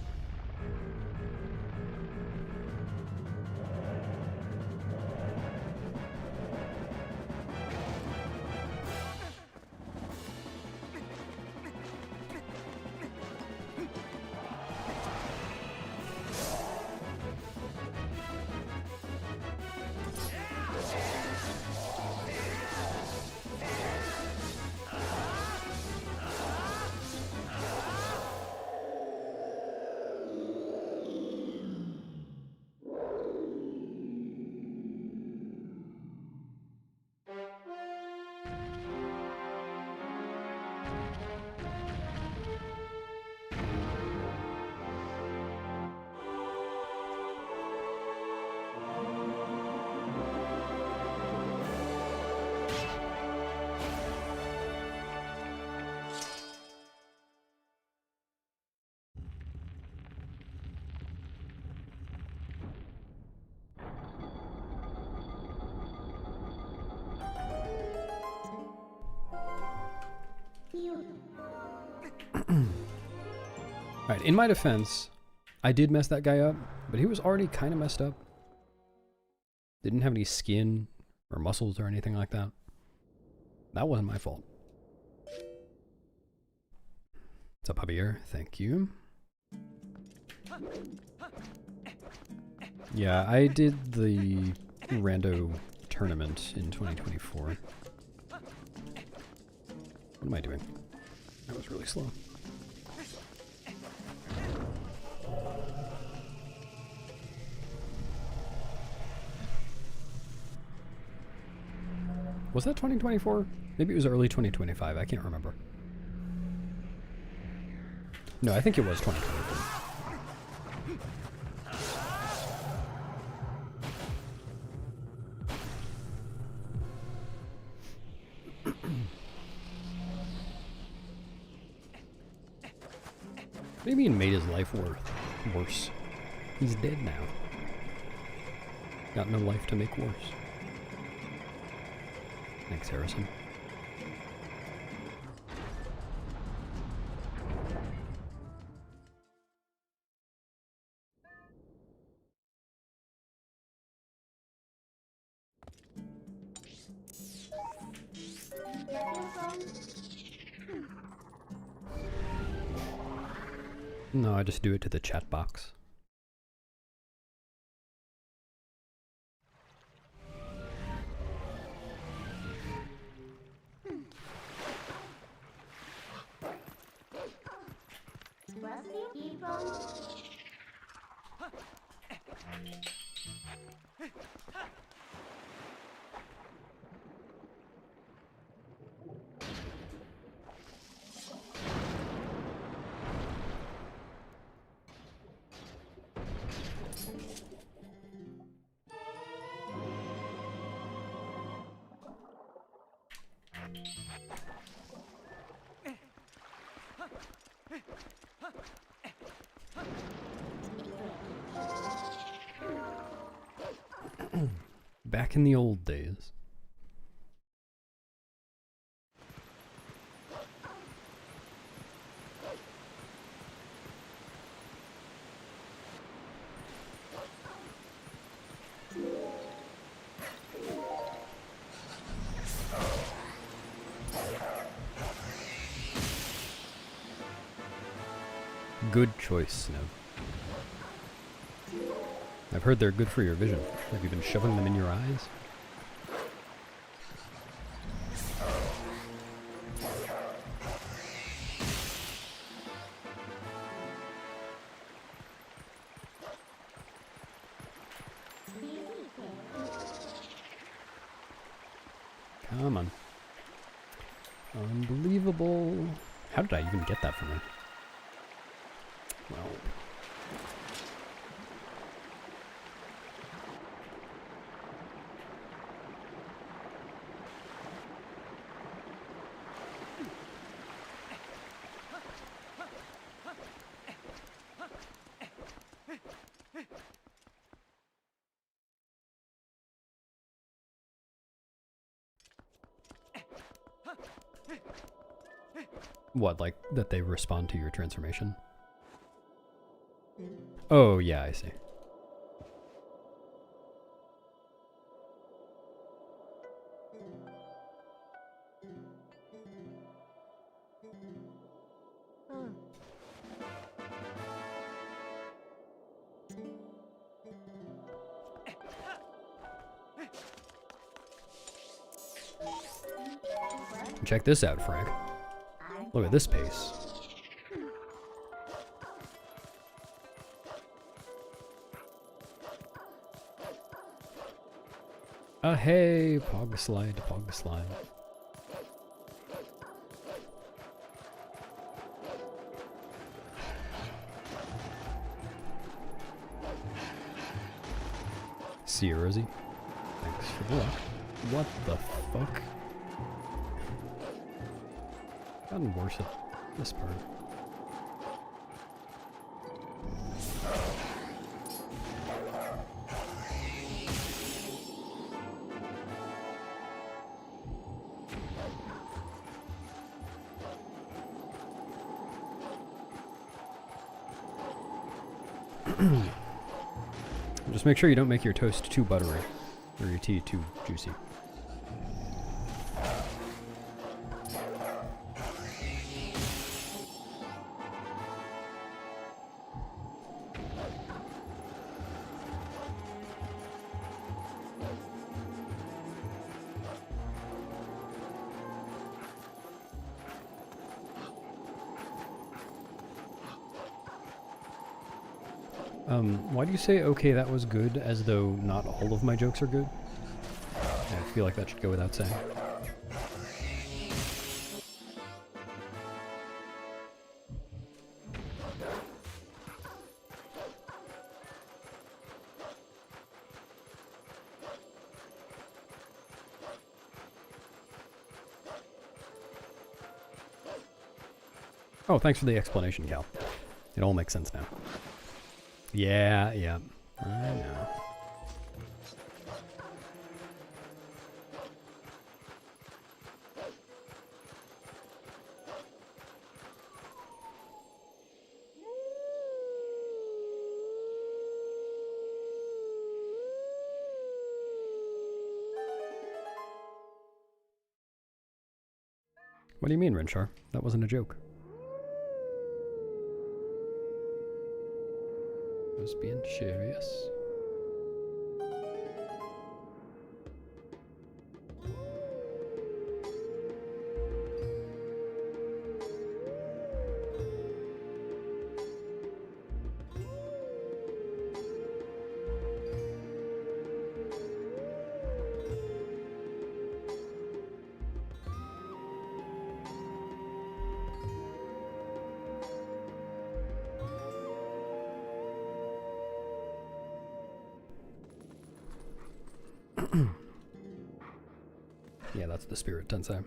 Alright, in my defense, I did mess that guy up, but he was already kind of messed up. Didn't have any skin or muscles or anything like that. That wasn't my fault. What's up, Javier? Thank you. Yeah, I did the rando tournament in 2024. What am I doing? That was really slow. Was that 2024? Maybe it was early 2025. I can't remember. No, I think it was 2024. Maybe it made his life worse. He's dead now. Got no life to make worse. Thanks, Harrison. No, I just do it to the chat box. Back in the old days. Good choice, Snow. I've heard they're good for your vision. Have you been shoving them in your eyes? Come on. Unbelievable. How did I even get that from her? Well. What, like that they respond to your transformation? Oh, yeah, I see. Check this out, Frank. Look at this pace. Hey, pog slide, pog slide. See you, Rosie. Thanks for the luck. What the fuck? Gotten worse at this part. Just make sure you don't make your toast too buttery, or your tea too juicy. Why do you say, okay, that was good, as though not all of my jokes are good? I feel like that should go without saying. Oh, thanks for the explanation, Cal. It all makes sense now. Yeah, I know. What do you mean, Renshar? That wasn't a joke. I was being serious. Yeah, that's the spirit, Tensei.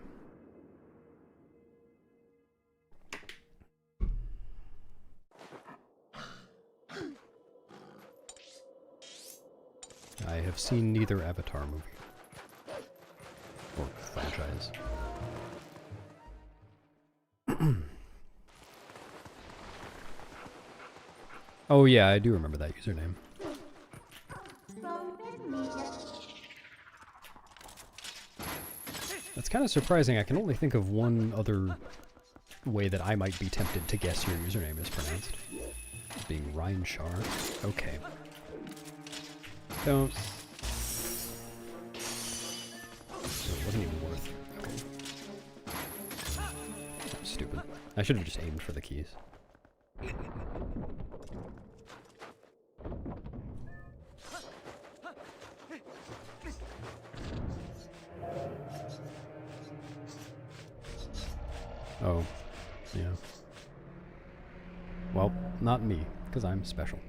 I have seen neither Avatar movie. Or franchise. Oh yeah, I do remember that username. That's kind of surprising. I can only think of one other way that I might be tempted to guess your username is pronounced. Being Ryan Shar. Okay. Don't. It wasn't even worth. Okay. That was stupid. I should have just aimed for the keys. Oh, yeah. Well, not me, because I'm special.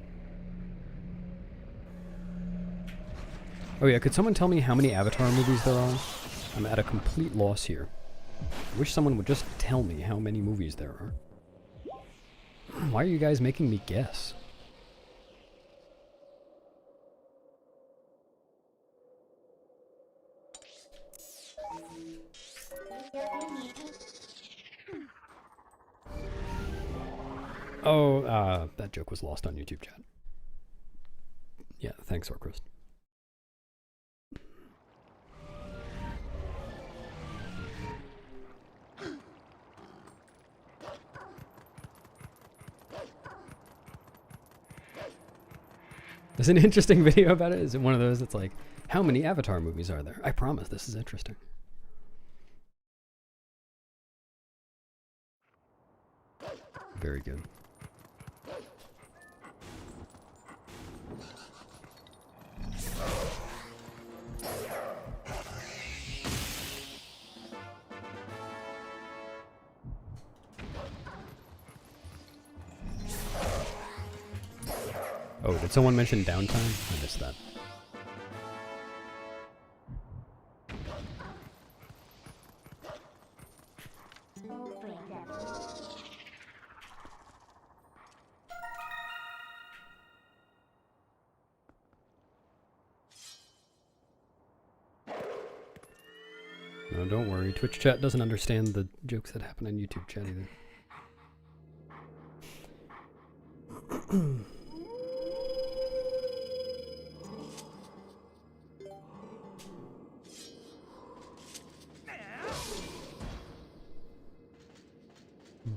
Oh yeah, could someone tell me how many Avatar movies there are? I'm at a complete loss here. I wish someone would just tell me how many movies there are. Why are you guys making me guess? Oh, that joke was lost on YouTube chat. Yeah, thanks, Orchrist. There's an interesting video about it. Is it one of those that's like, how many Avatar movies are there? I promise this is interesting. Very good. Oh, did someone mention downtime? I missed that. No, don't worry. Twitch chat doesn't understand the jokes that happen on YouTube chat either.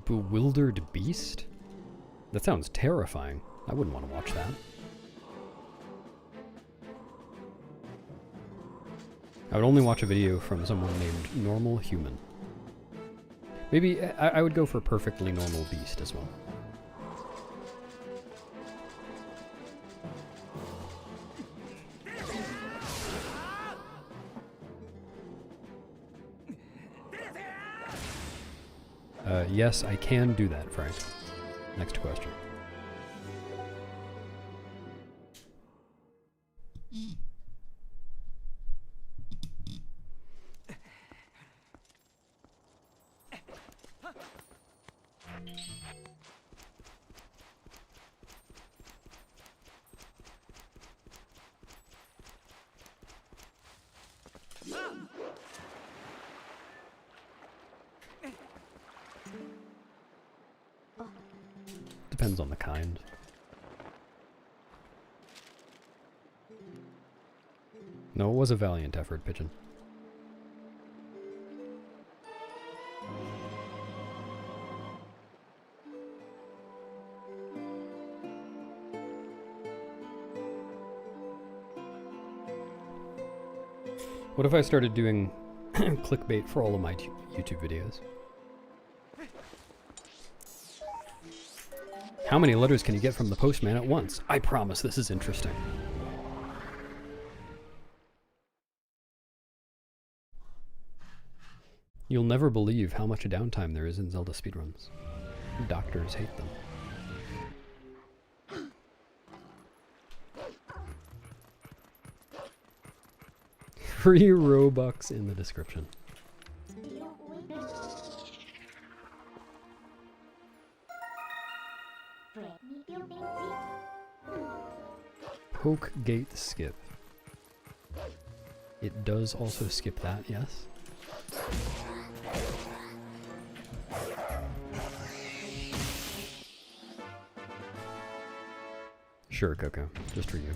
Bewildered Beast? That sounds terrifying. I wouldn't want to watch that. I would only watch a video from someone named Normal Human. Maybe I would go for Perfectly Normal Beast as well. Yes, I can do that, Frank. Next question. Depends on the kind. No, it was a valiant effort, Pigeon. What if I started doing clickbait for all of my YouTube videos? How many letters can you get from the postman at once? I promise this is interesting. You'll never believe how much downtime there is in Zelda speedruns. Doctors hate them. Free Robux in the description. Poke Gate Skip. It does also skip that, yes. Sure, Coco. Just for you.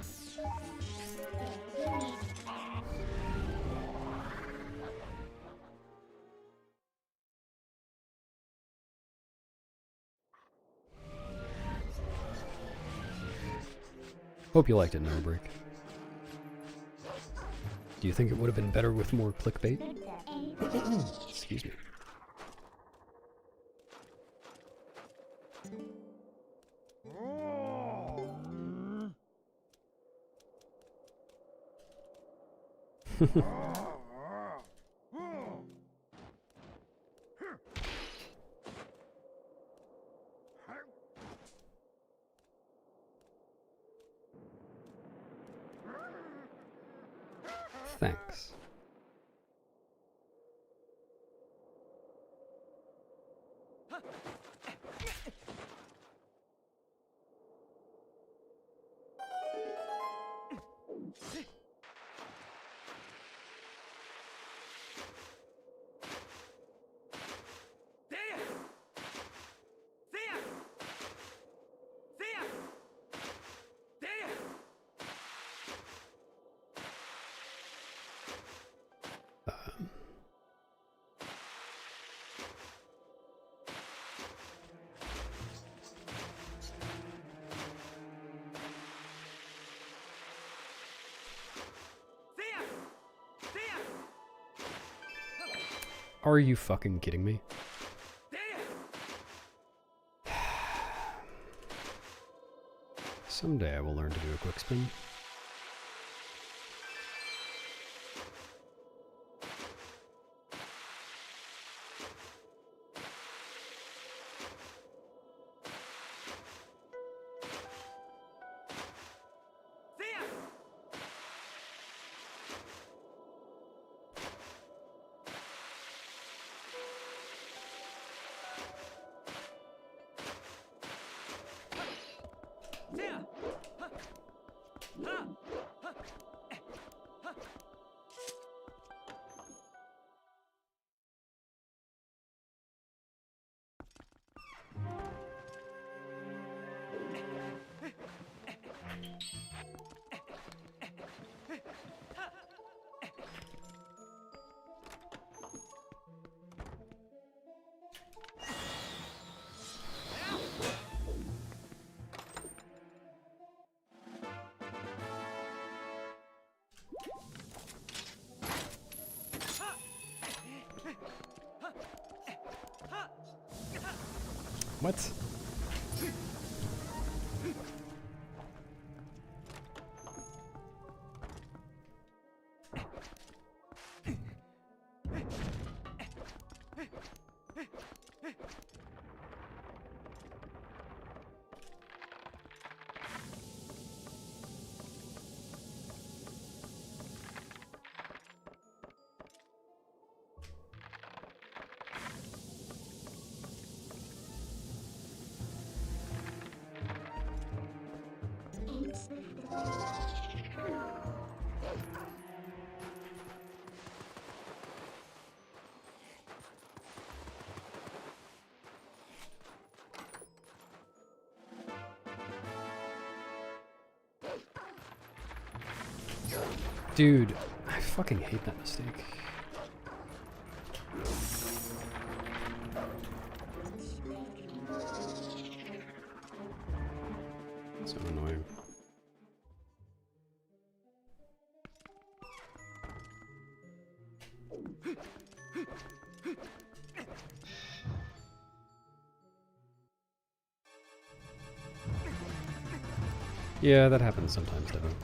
Hope you liked it, No Break. Do you think it would have been better with more clickbait? Excuse me. Thanks. Are you fucking kidding me? Someday I will learn to do a quick spin. What? Dude, I fucking hate that mistake. So annoying. Yeah, that happens sometimes, Devin.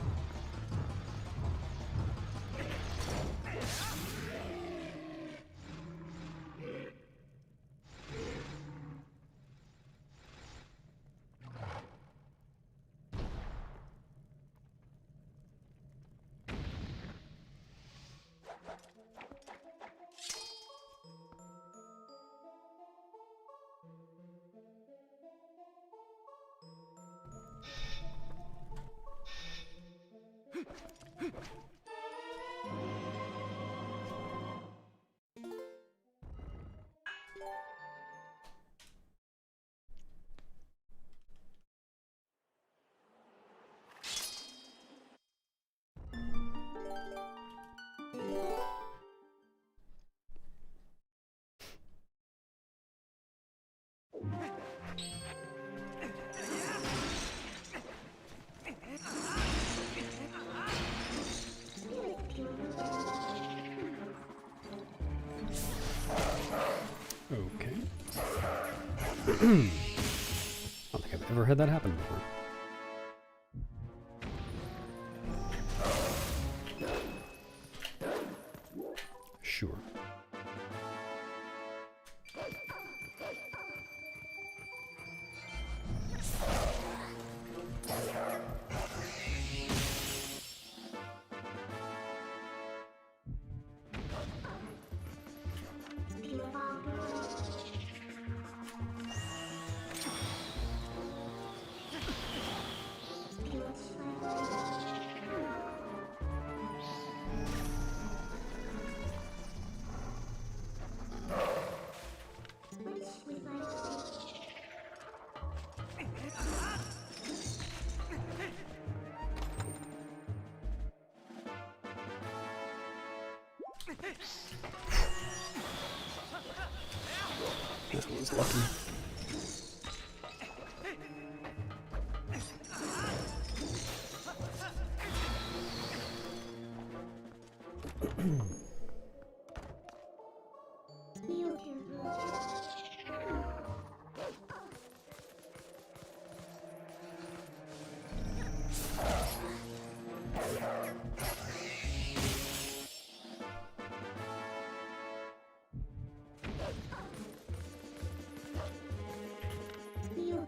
I don't think I've ever had that happen before. Sure. That was lucky. Yeah,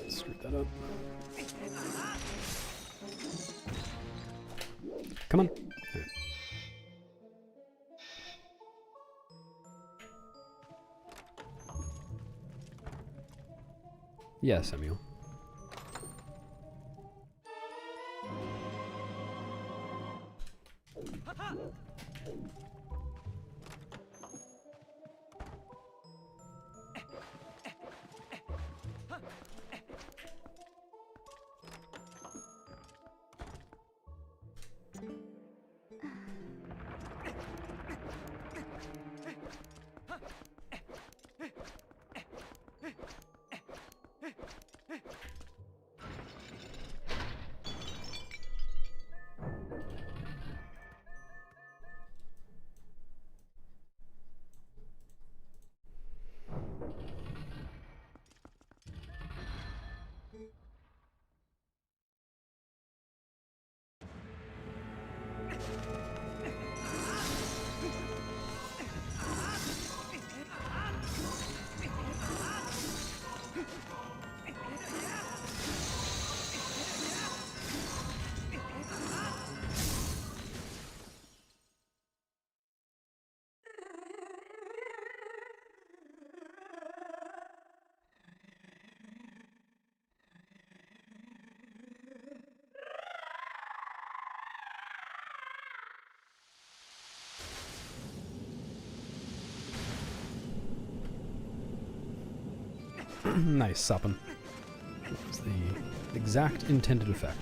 screwed that up. Come on. All right. Yes, Emil. Nice, Suppin. That's the exact intended effect.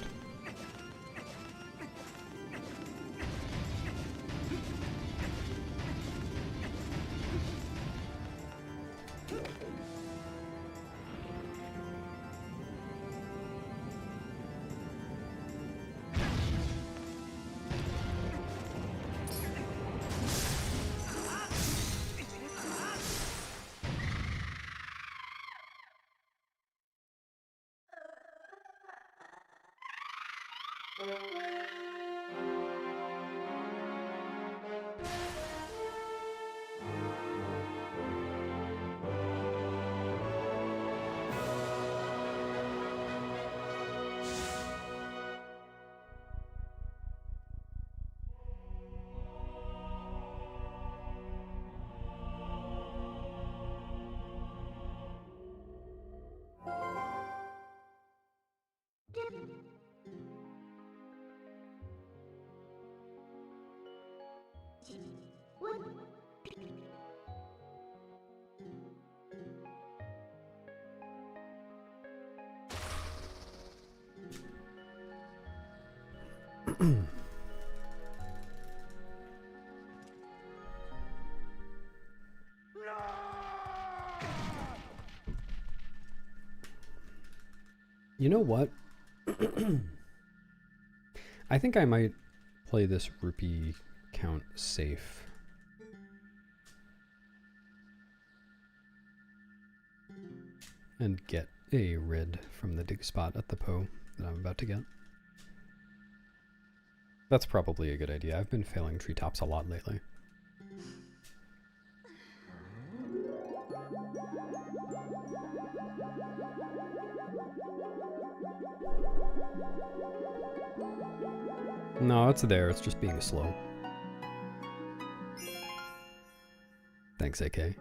You know what? I think I might play this rupee count safe. And get a red from the dig spot at the Poe that I'm about to get. That's probably a good idea. I've been failing treetops a lot lately. No, it's there. It's just being slow. Thanks, AK.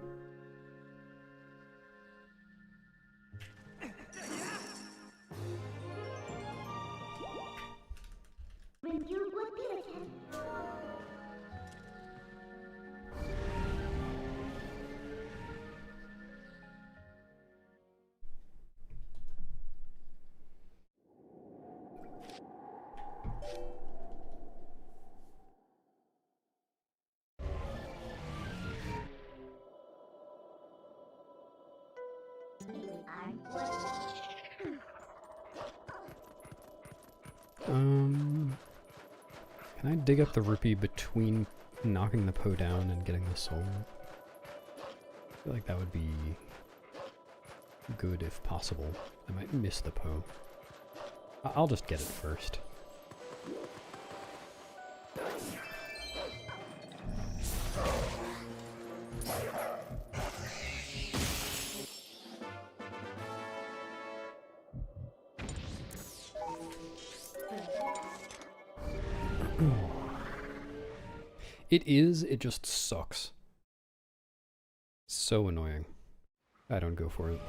When you would be again. Can I dig up the rupee between knocking the Poe down and getting the soul? I feel like that would be good if possible. I might miss the Poe. I'll just get it first. It is, it just sucks. So annoying. I don't go for it.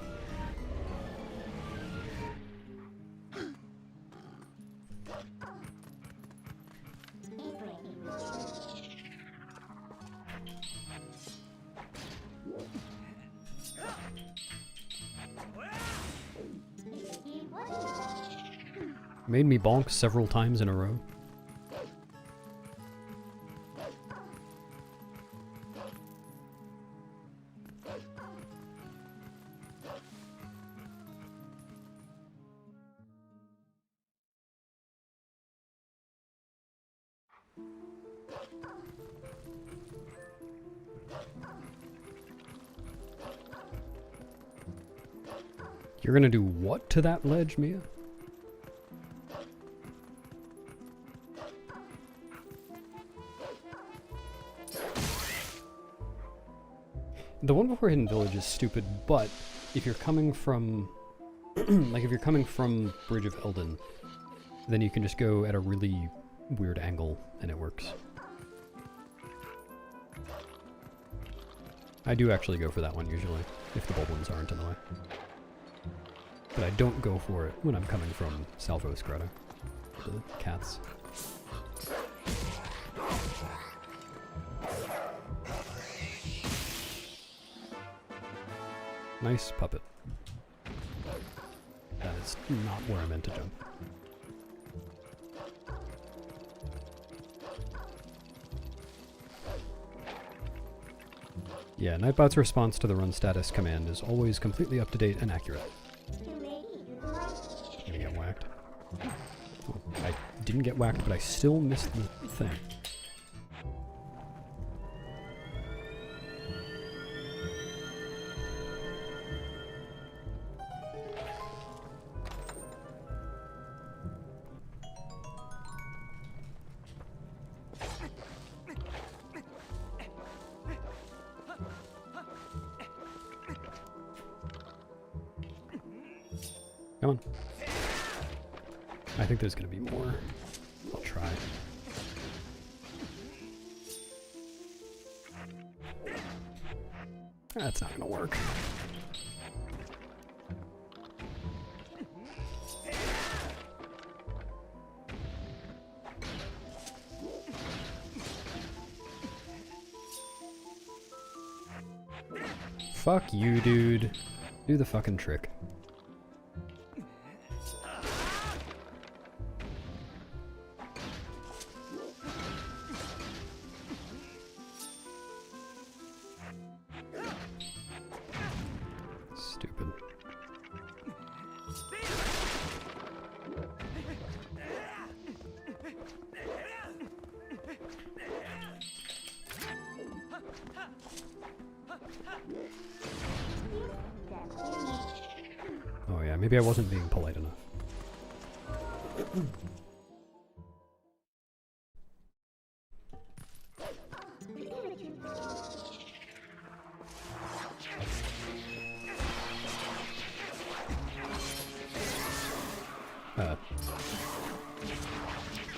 Made me bonk several times in a row. You're gonna do what to that ledge, Mia? The one before Hidden Village is stupid, but if you're coming from... like, if you're coming from Bridge of Eldin, then you can just go at a really weird angle, and it works. I do actually go for that one, usually, if the Boblins aren't in the way. But I don't go for it when I'm coming from Salvo Screta, the cats. Nice puppet. That is not where I meant to jump. Yeah, Nightbot's response to the run status command is always completely up to date and accurate. I'm gonna get whacked. Oh, I didn't get whacked, but I still missed the thing. Come on. I think there's gonna be more. I'll try. That's not gonna work. Fuck you, dude. Do the fucking trick. maybe I wasn't being polite enough.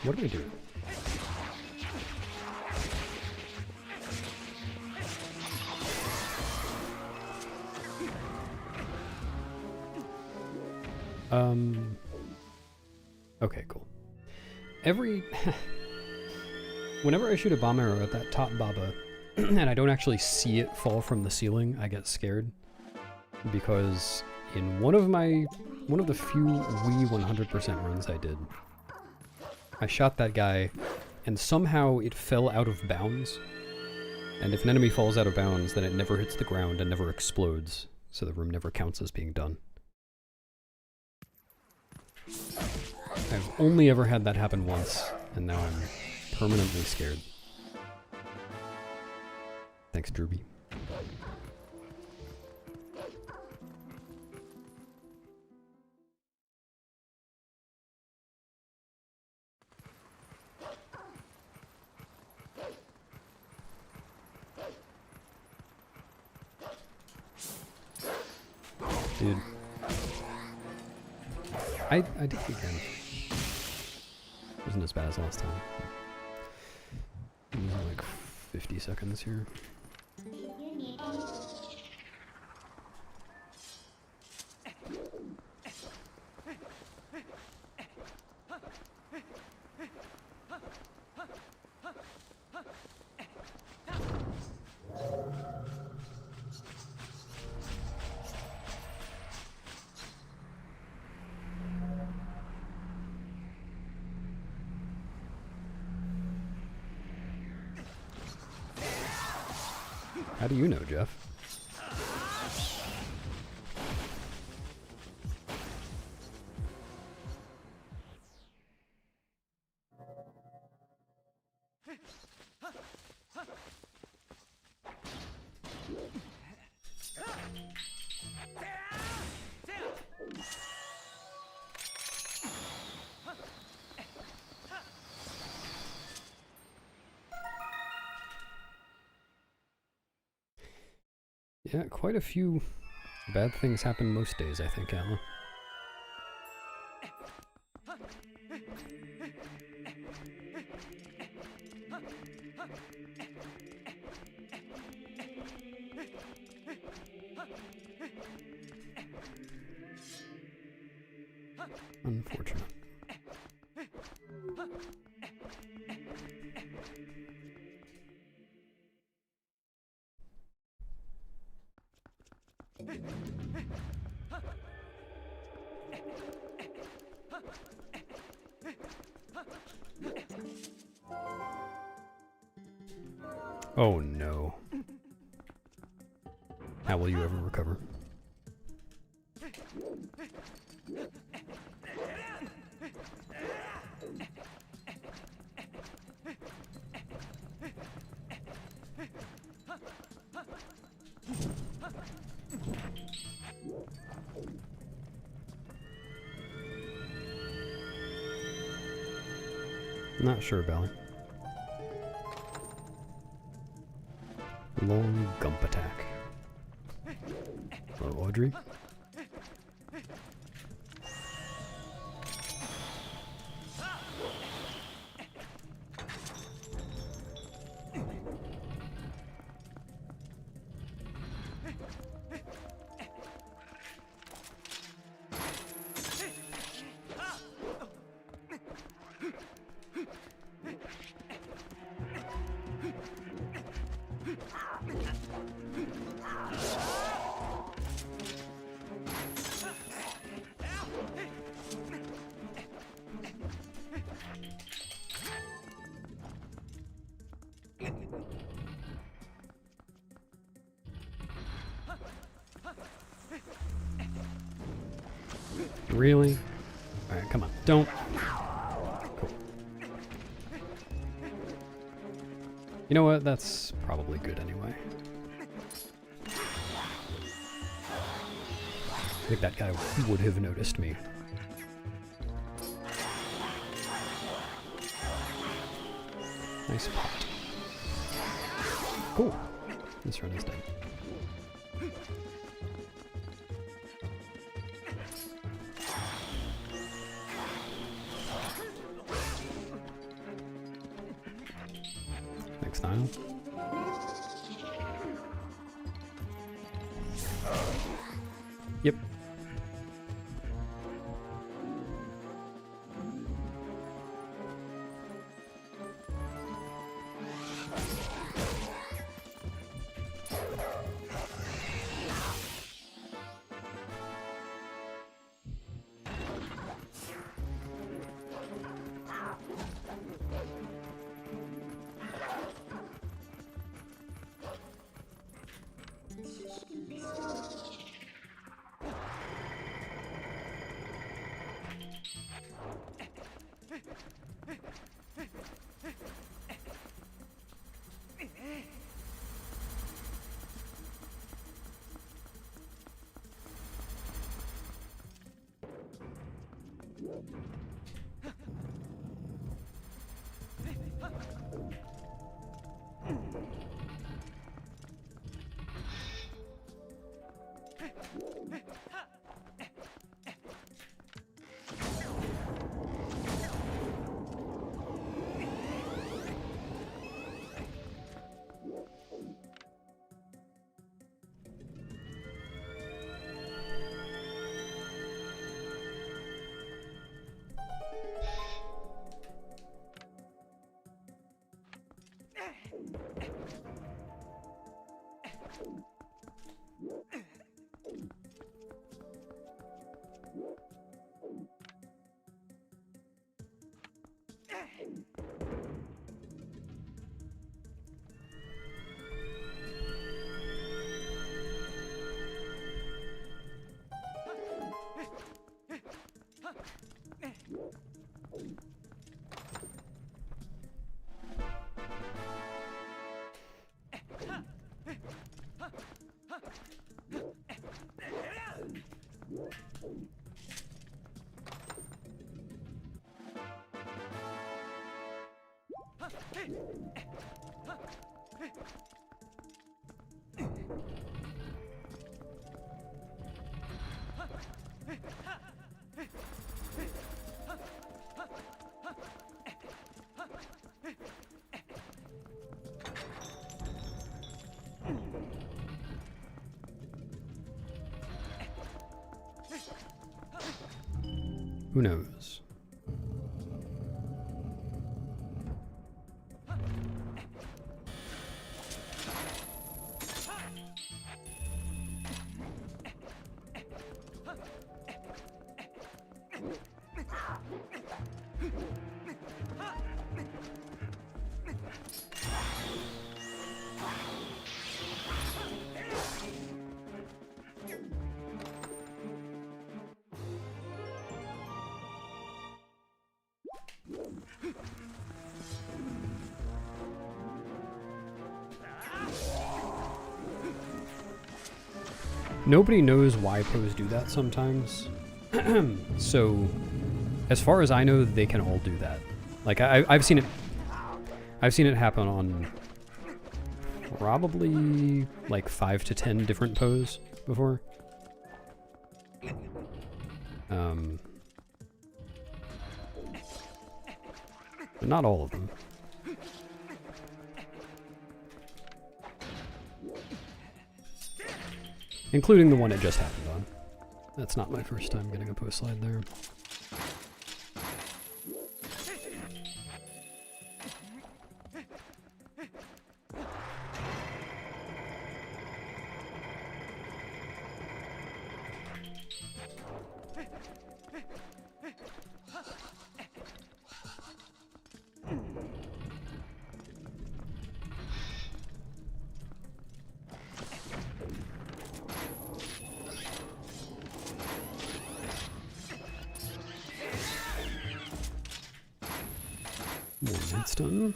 What do we do? Okay, cool. Whenever I shoot a bomb arrow at that top Baba, and I don't actually see it fall from the ceiling, I get scared. Because in one of the few Wii 100% runs I did, I shot that guy, and somehow it fell out of bounds. And if an enemy falls out of bounds, then it never hits the ground and never explodes, so the room never counts as being done. I've only ever had that happen once, and now I'm permanently scared. Thanks, Drooby. Dude. I did it again. Wasn't as bad as last time. I'm losing like 50 seconds here. How do you know, Jeff? Yeah, quite a few bad things happen most days, I think, Alma. Unfortunate. Oh no. How will you ever recover? Not sure, Bally. Long gump attack. Or Audrey? Really? Alright, come on. Don't. Cool. You know what? That's probably good anyway. I think that guy would have noticed me. Nice pot. Cool. This run is done. Next time. Yep. Who knows? Nobody knows why pros do that sometimes. So, as far as I know, they can all do that. Like I've seen it happen on probably like 5 to 10 different pose before. But not all of them. Including the one it just happened on. That's not my first time getting a post slide there. That's done.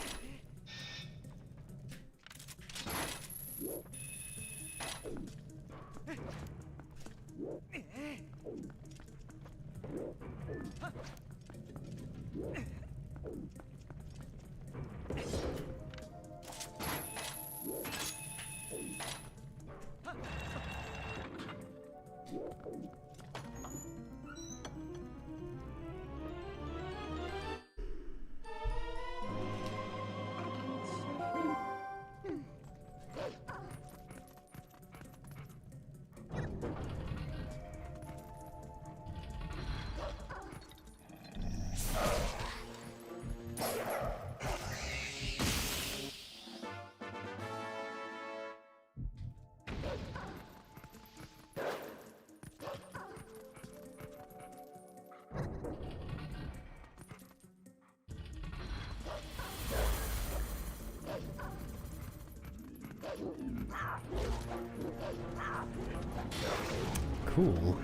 cool.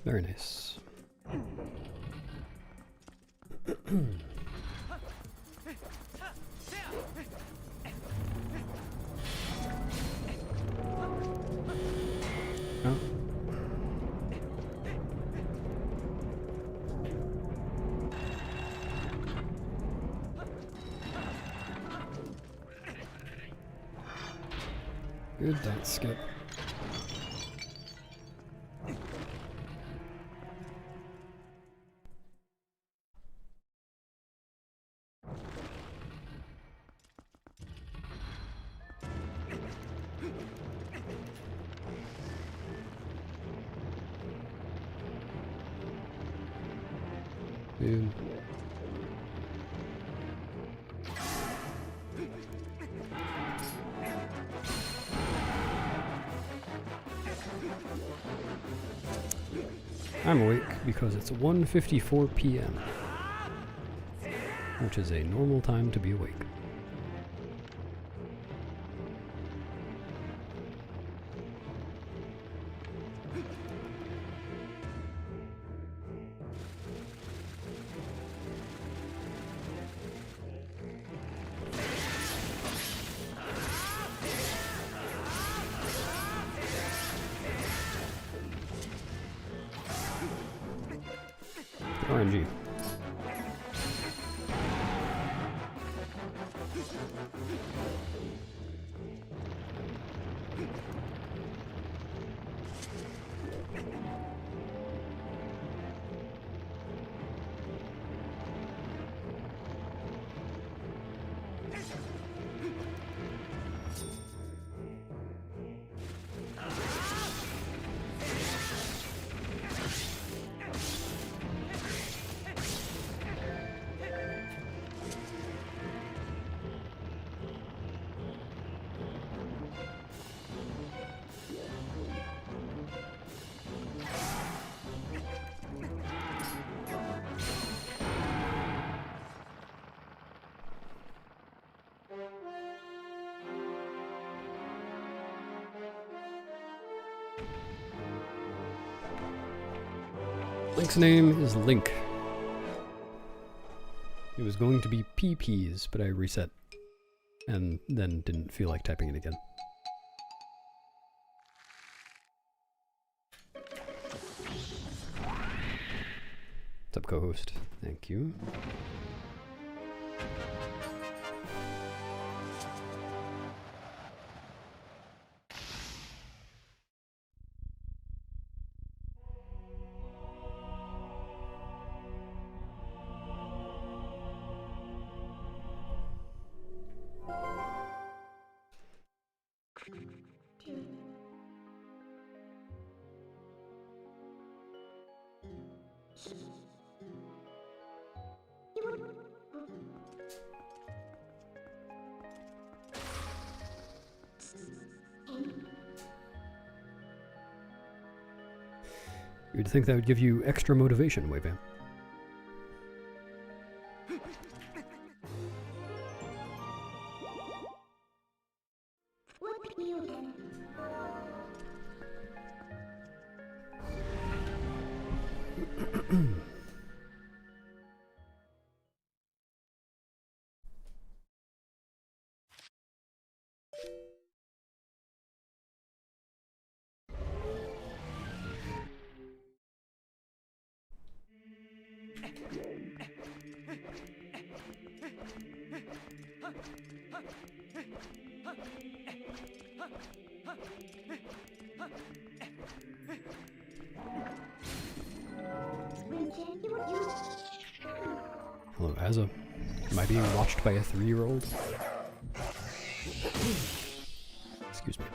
Very nice. Oh. Good dot skip. Dude. I'm awake because it's 1:54 p.m., which is a normal time to be awake. RNG. Link's name is Link. It was going to be PPs, but I reset and then didn't feel like typing it again. What's up, co-host? Thank you. You'd think that would give you extra motivation, Wavam. What will then? Hello, Azza. Am I being watched by a 3-year-old? Excuse me.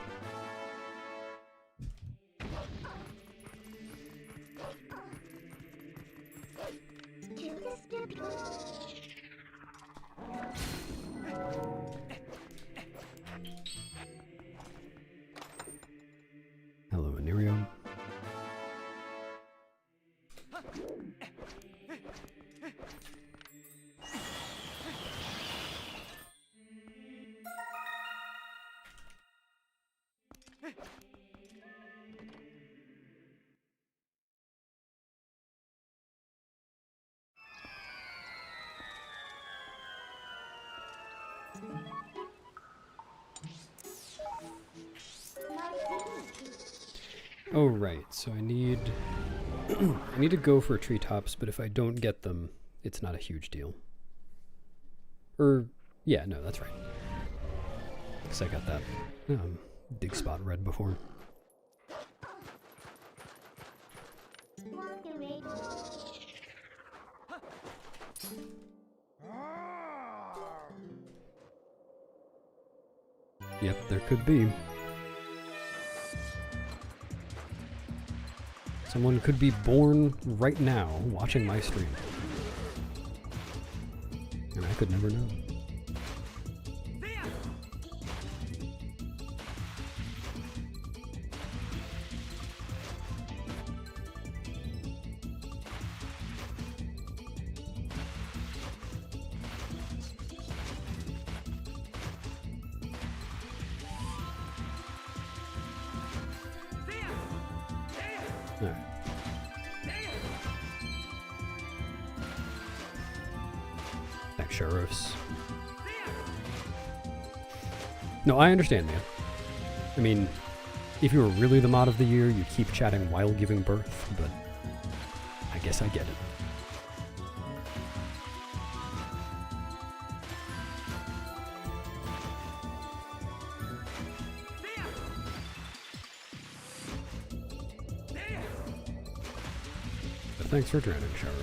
Hello, Anirium. Oh, right, so I need I need to go for treetops, but if I don't get them, it's not a huge deal. Yeah, no, that's right. Because I got that dig spot red before. Yep, there could be. Someone could be born right now watching my stream. And I could never know. Alright. Thanks, Sheriffs. No, I understand, man. I mean, if you were really the mod of the year, you'd keep chatting while giving birth, but I guess I get it. Thanks for drowning, Showers.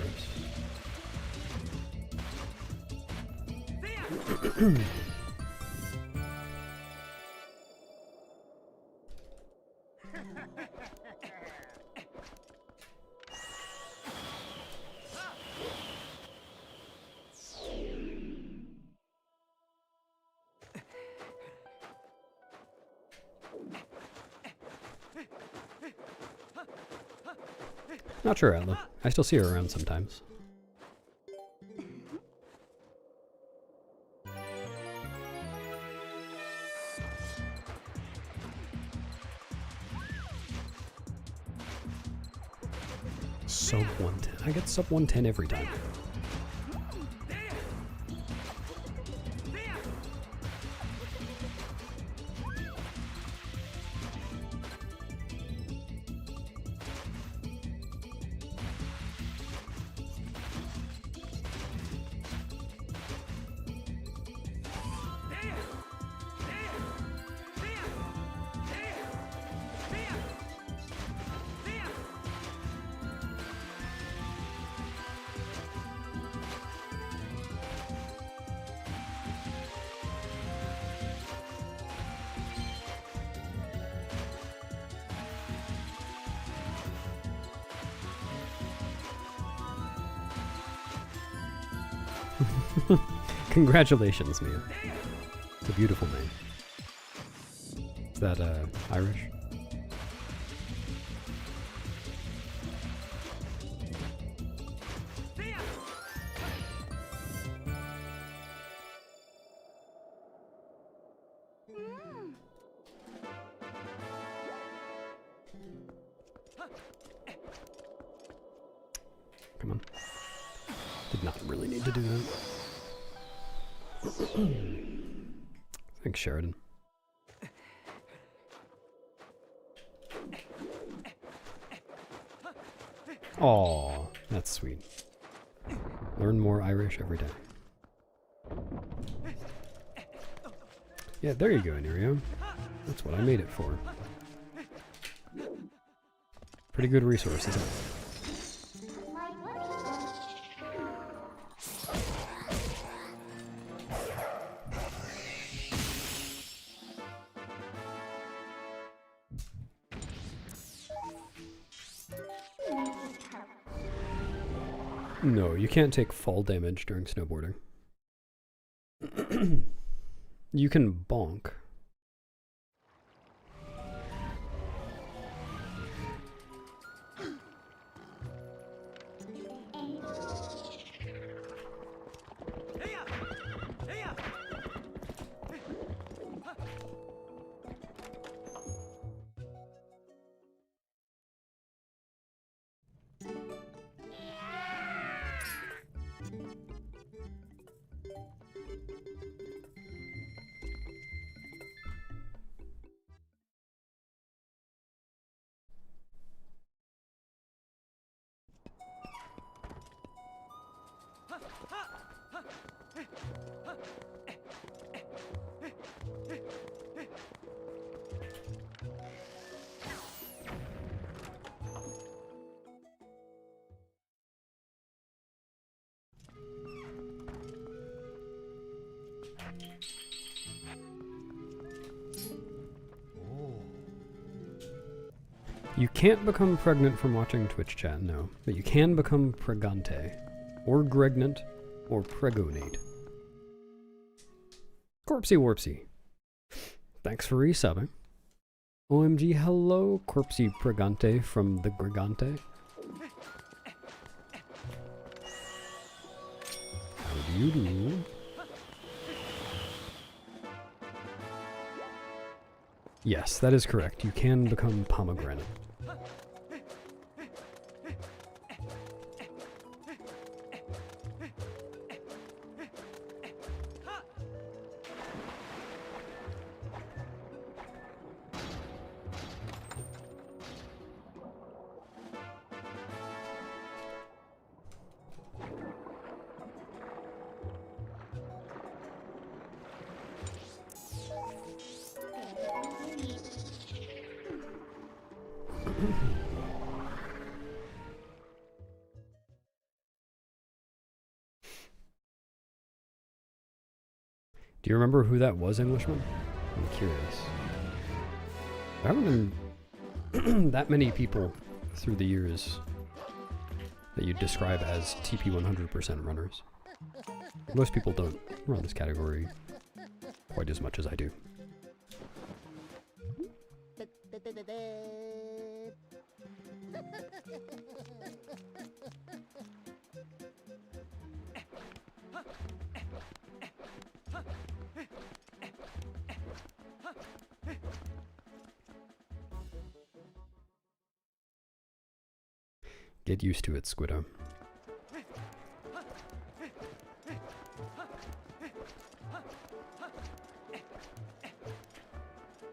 Not sure, Atla. I still see her around sometimes. Sub 110. I get sub 110 every time. Congratulations, Mia. It's a beautiful name. Is that Irish? Come on. Did not really need to do that. Thanks, Sheridan. Aw, that's sweet. Learn more Irish every day. Yeah, there you go, Nerio. That's what I made it for. Pretty good resource, isn't it? No, you can't take fall damage during snowboarding. You can bonk. You can't become pregnant from watching Twitch chat, no. But you can become pregante. Or gregnant. Or pregonate. Corpsey Warpsy. Thanks for resubbing. OMG, hello, Corpsey Pregante from the Gregante. How do you do? Yes, that is correct. You can become pomegranate. Do you remember who that was, Englishman? I'm curious. There haven't been that many people through the years that you describe as TP 100% runners. Most people don't run this category quite as much as I do. Get used to it, Squiddo.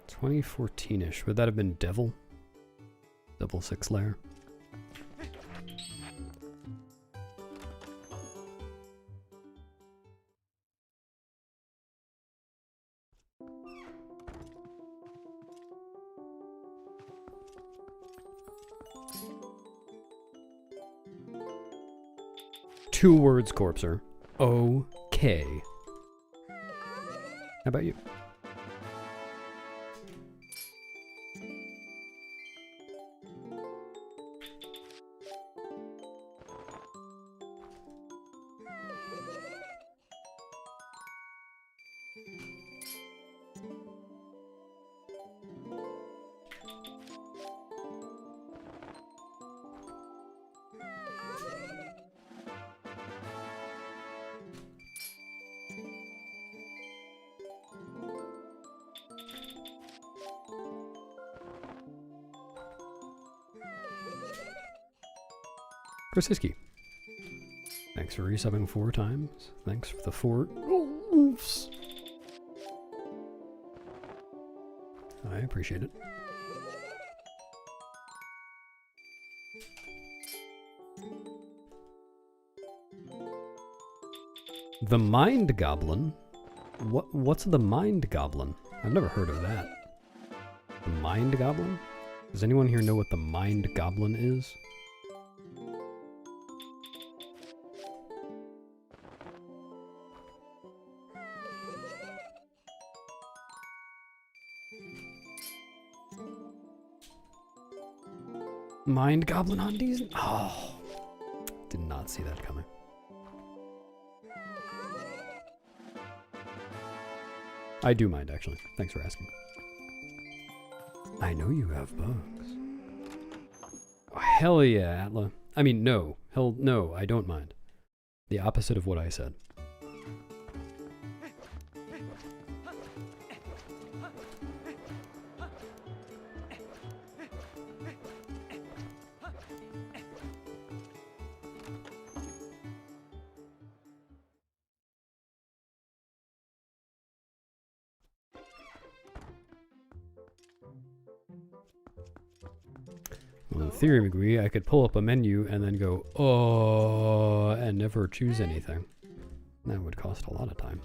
"2014-ish. Would that have been Devil? Devil 6 layer? Two words, Corpser. Okay. How about you? Krasiski. Thanks for resubbing 4 times. Thanks for the 4 goals. I appreciate it. The Mind Goblin? What's the Mind Goblin? I've never heard of that. The Mind Goblin? Does anyone here know what the Mind Goblin is? Mind Goblin on Disney? Oh, did not see that coming. I do mind, actually. Thanks for asking. I know you have bugs. Oh, hell yeah, Atla. I mean, no. Hell no, I don't mind. The opposite of what I said. Well, in theory, McGree, I could pull up a menu and then go, oh, and never choose anything. That would cost a lot of time.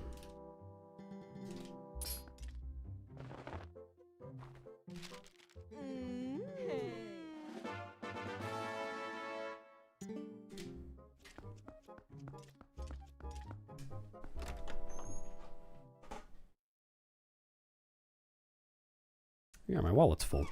Yeah, my wallet's full.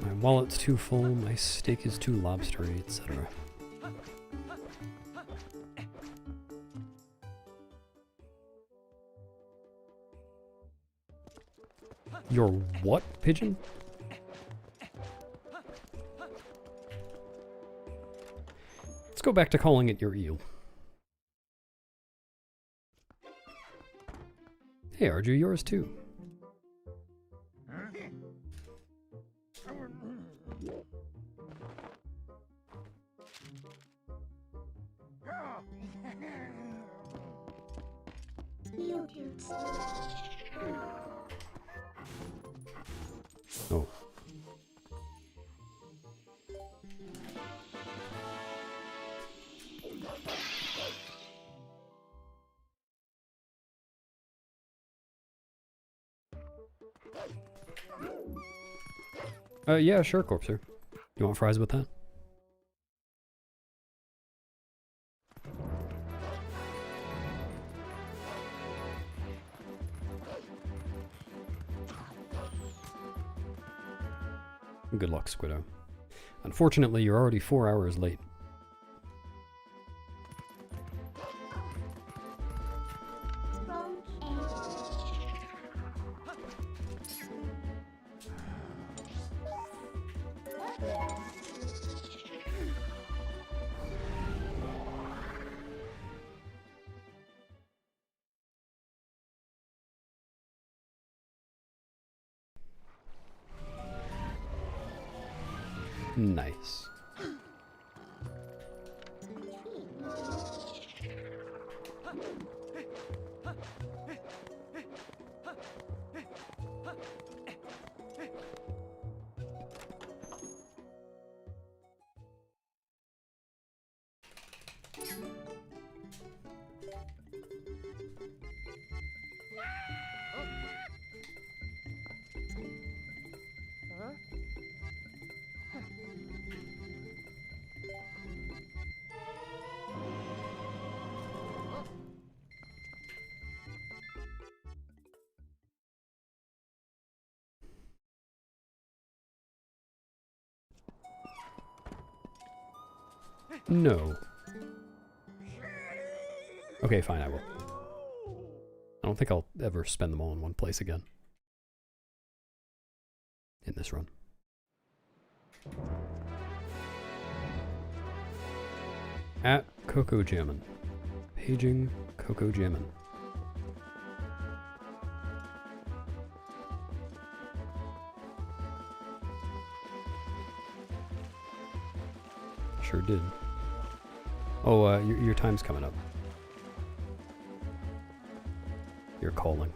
My wallet's too full, my steak is too lobstery, etc. Your what, pigeon? Let's go back to calling it your eel. Hey, Arju, yours too. Oh. Yeah, sure, Corpser. You want fries with that? Good luck, Squiddo. Unfortunately, you're already 4 hours late. Nice. No. Okay, fine, I will. I don't think I'll ever spend them all in one place again. In this run. At Coco Jammin'. Paging Coco Jammin'. Sure did. Oh, your time's coming up. You're calling.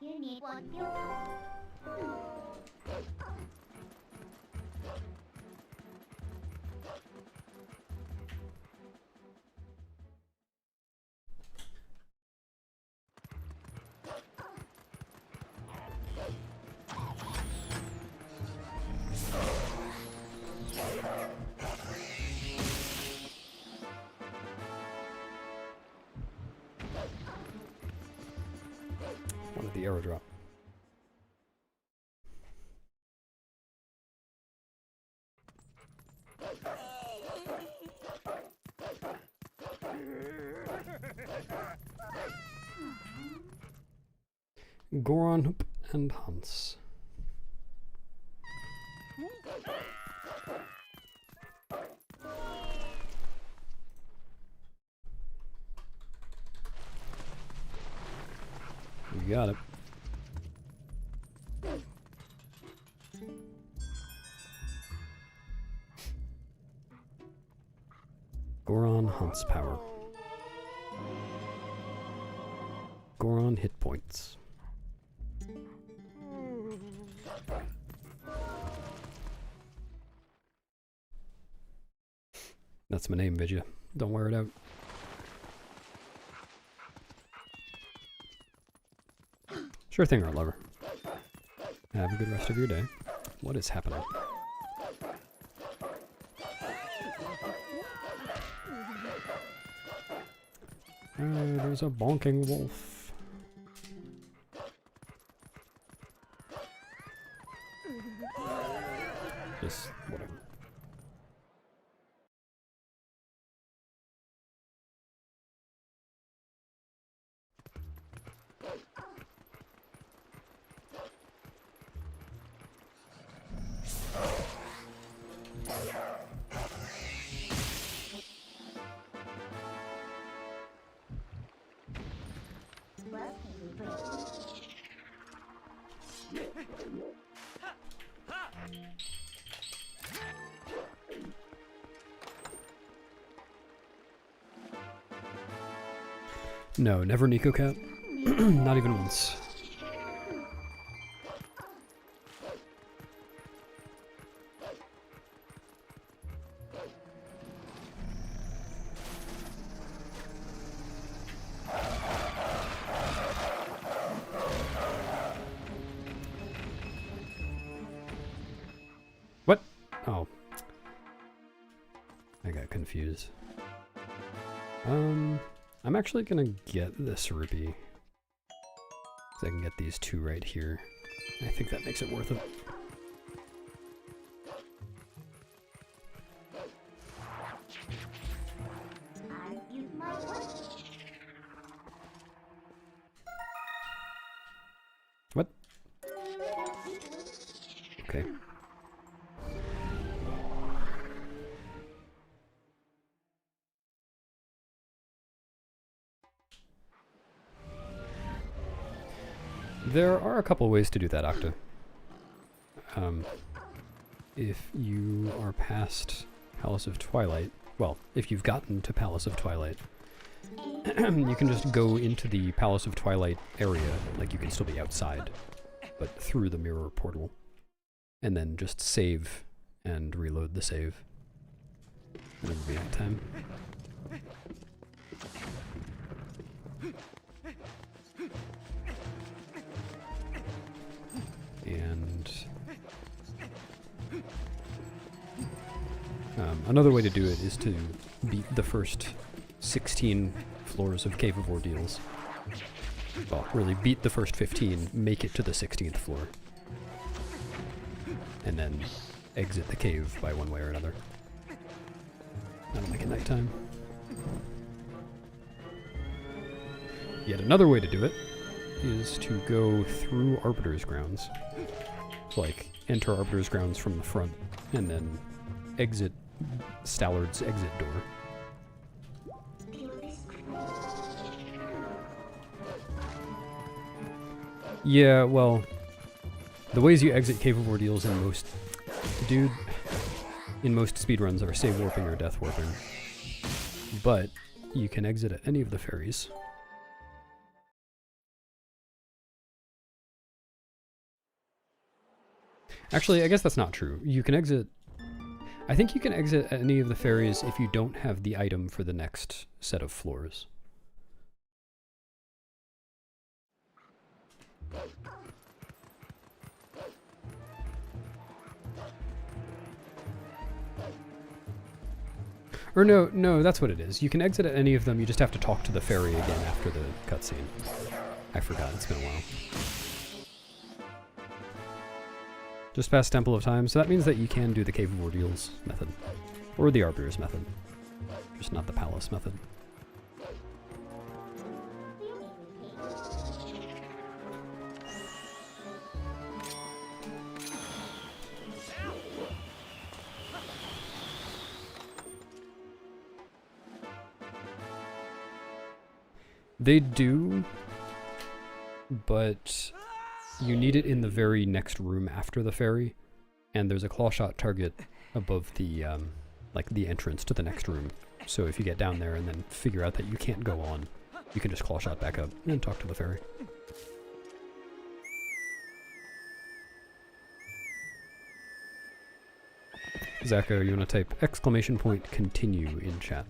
You need one fuel. One of the arrow drop. Goron Hoop and Hans. You got it. Goron Hunt's power. Goron hit points. That's my name, Vidya. Don't wear it out. Sure thing, Art Lover. Have a good rest of your day. What is happening? There's a bonking wolf. Just whatever. No, never Nico Cat. Not even once. What? Oh. I got confused. I'm actually gonna get this rupee. So I can get these two right here. I think that makes it worth it. What? Okay. There are a couple ways to do that, Octa. if you are past Palace of Twilight, well, if you've gotten to Palace of Twilight, you can just go into the Palace of Twilight area, like you can still be outside, but through the mirror portal, and then just save and reload the save. And it'll be nighttime. And another way to do it is to beat the first 16 floors of Cave of Ordeals. Well, really beat the first 15, make it to the 16th floor, and then exit the cave by one way or another. That'll make it nighttime. Yet another way to do it is to go through Arbiter's Grounds. Like, enter Arbiter's Grounds from the front, and then exit Stallard's exit door. Yeah, well, the ways you exit Cave of Ordeals in most... Dude, in most speedruns are save warping or death warping. But you can exit at any of the ferries. Actually, I guess that's not true. You can exit... I think you can exit at any of the ferries if you don't have the item for the next set of floors. Or no, that's what it is. You can exit at any of them, you just have to talk to the ferry again after the cutscene. I forgot, it's been a while. Just past Temple of Time, so that means that you can do the Cave of Ordeals method. Or the Arbiter's method. Just not the Palace method. They do, but you need it in the very next room after the ferry, and there's a clawshot target above the, like the entrance to the next room. So if you get down there and then figure out that you can't go on, you can just clawshot back up and talk to the ferry. Zacho, you want to type !continue in chat.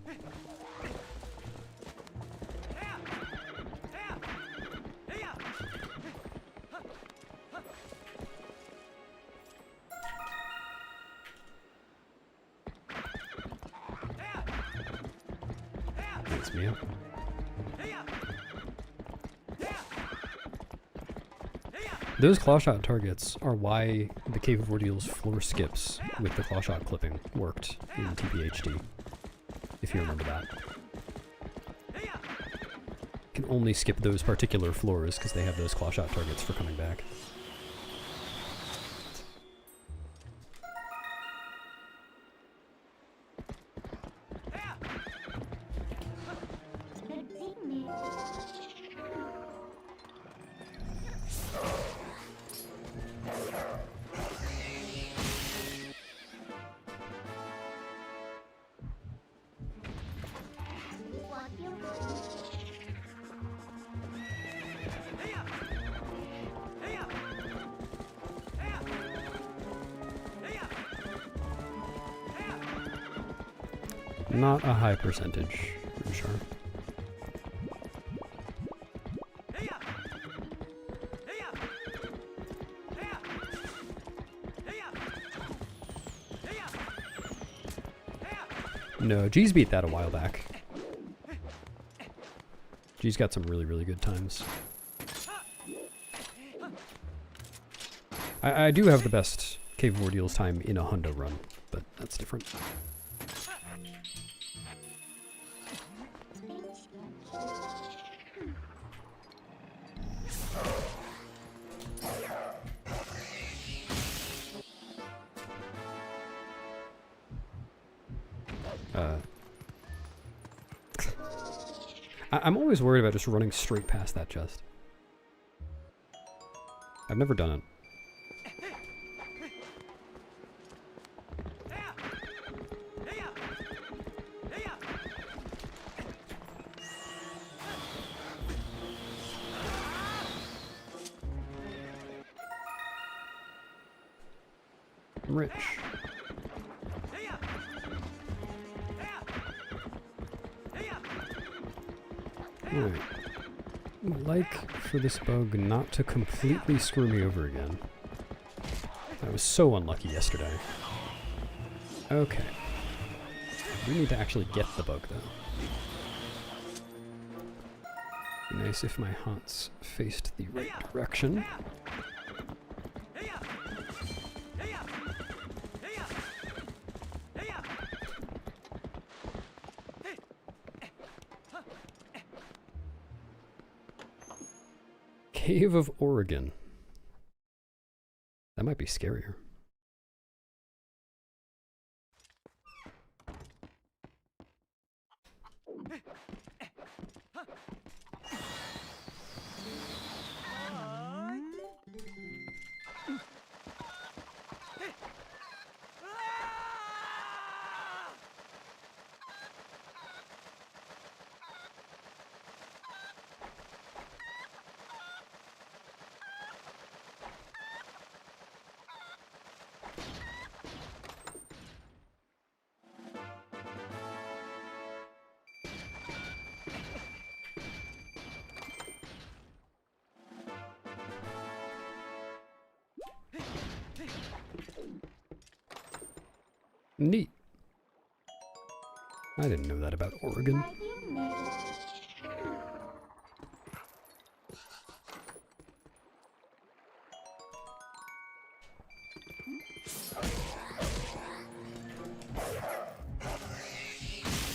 Those clawshot targets are why the Cave of Ordeals floor skips with the clawshot clipping worked in TPHD, if you remember that. You can only skip those particular floors because they have those clawshot targets for coming back. Not a high percentage, I'm sure. No, G's beat that a while back. G's got some really, really good times. I do have the best Cave of Ordeals time in a hundo run, but that's different. I'm always worried about just running straight past that chest. I've never done it. I'm rich. Alright. I'd like for this bug not to completely screw me over again. I was so unlucky yesterday. Okay. We need to actually get the bug, though. Be nice if my haunts faced the right direction. Cave of Oregon. That might be scarier. Neat. I didn't know that about Oregon.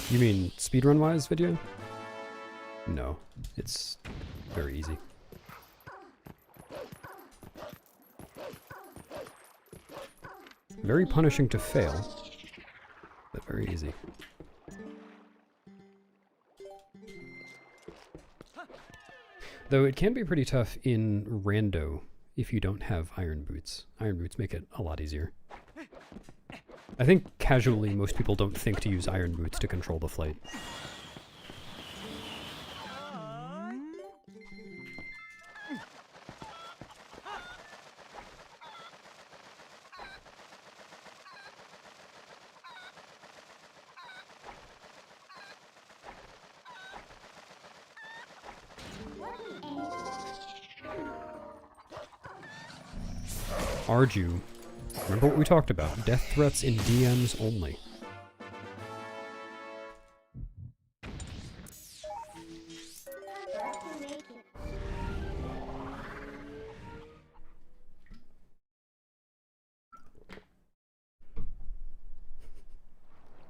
You mean speedrun-wise video? No, it's very easy. Very punishing to fail, but very easy. Though it can be pretty tough in rando if you don't have iron boots. Iron boots make it a lot easier. I think casually most people don't think to use iron boots to control the flight. Arju. Remember what we talked about. Death threats in DMs only.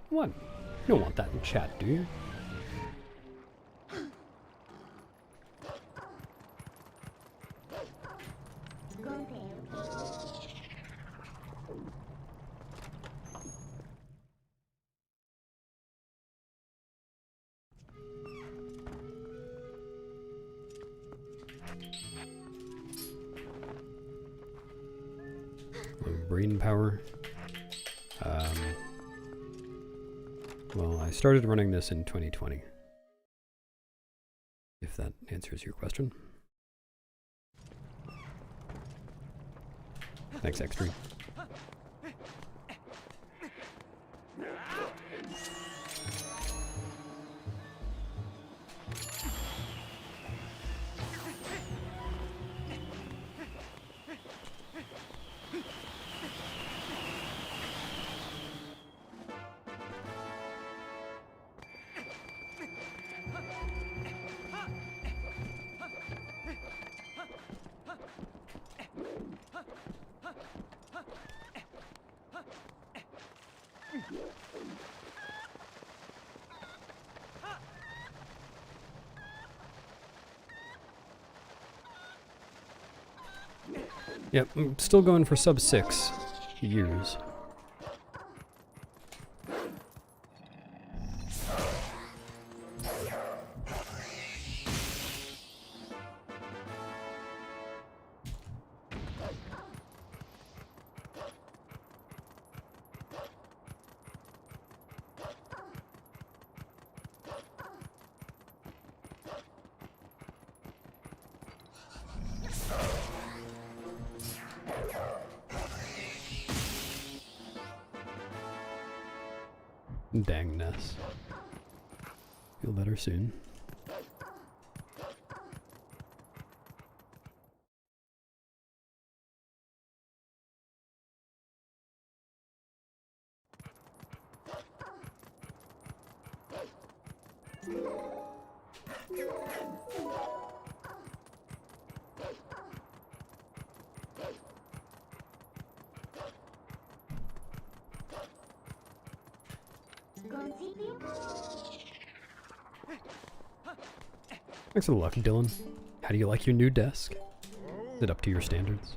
What? You don't want that in chat, do you? Brain power. Well, I started running this in 2020. If that answers your question. Thanks, Extreme. Yep, I'm still going for sub 6 years. Dang, Ness. Feel better soon. Thanks for the luck, Dylan. How do you like your new desk? Is it up to your standards?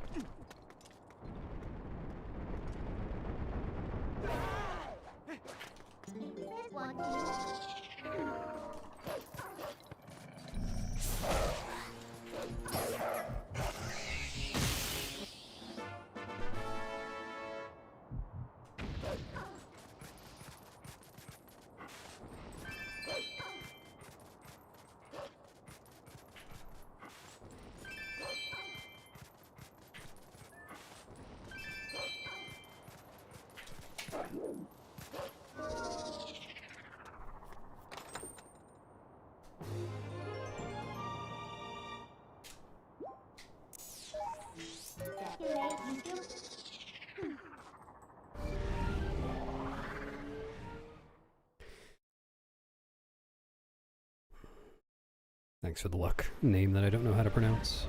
Thanks for the luck. Name that I don't know how to pronounce.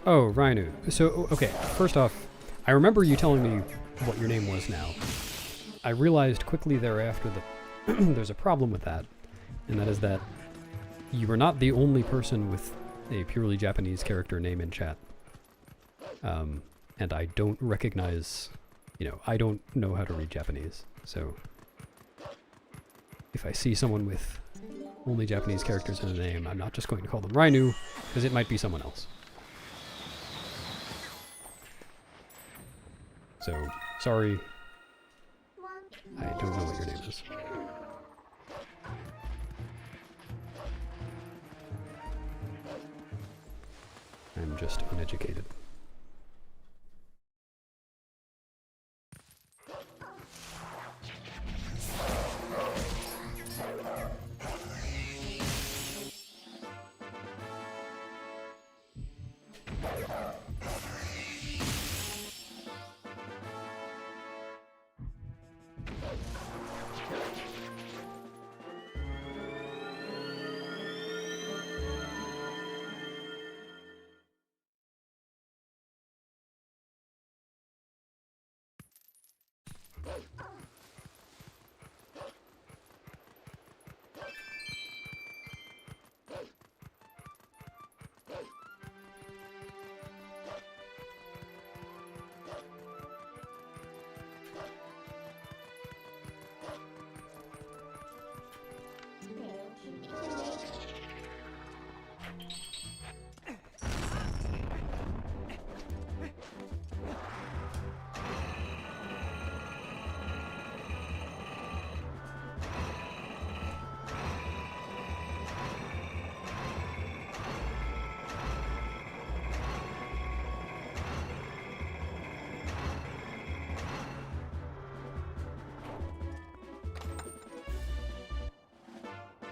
Oh, Rhino. So, okay, first off, I remember you telling me what your name was now. I realized quickly thereafter that there's a problem with that, and that is that you are not the only person with a purely Japanese character name in chat. And I don't recognize, I don't know how to read Japanese, so if I see someone with only Japanese characters in the name, I'm not just going to call them Rhino, because it might be someone else. So, sorry, I don't know what your name is. I'm just uneducated.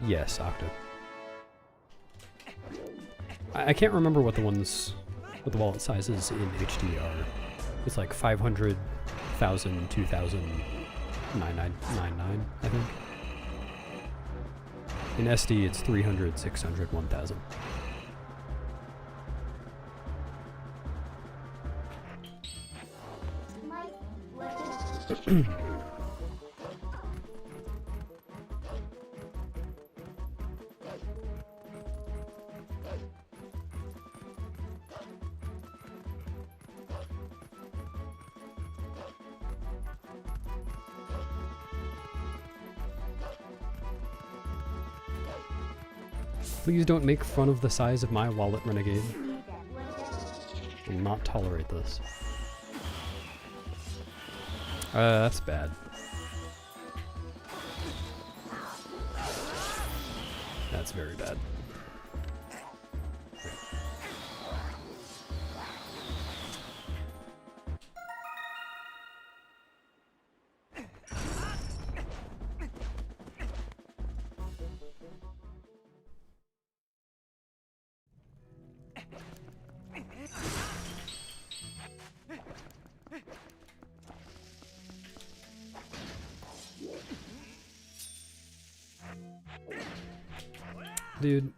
Yes, Octa. I can't remember what the ones with the wallet sizes in HD are. It's like 500, 1,000, 2,000, 9999, I think. In SD, it's 300, 600, 1000. Mike, what? Please don't make fun of the size of my wallet, Renegade. Will not tolerate this. That's bad. That's very bad. Dude.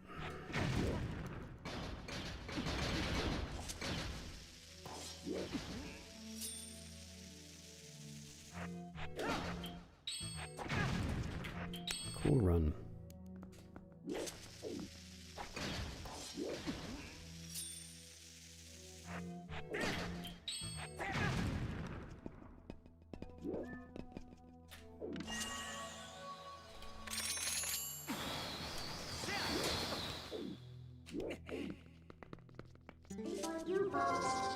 Cool run. You both.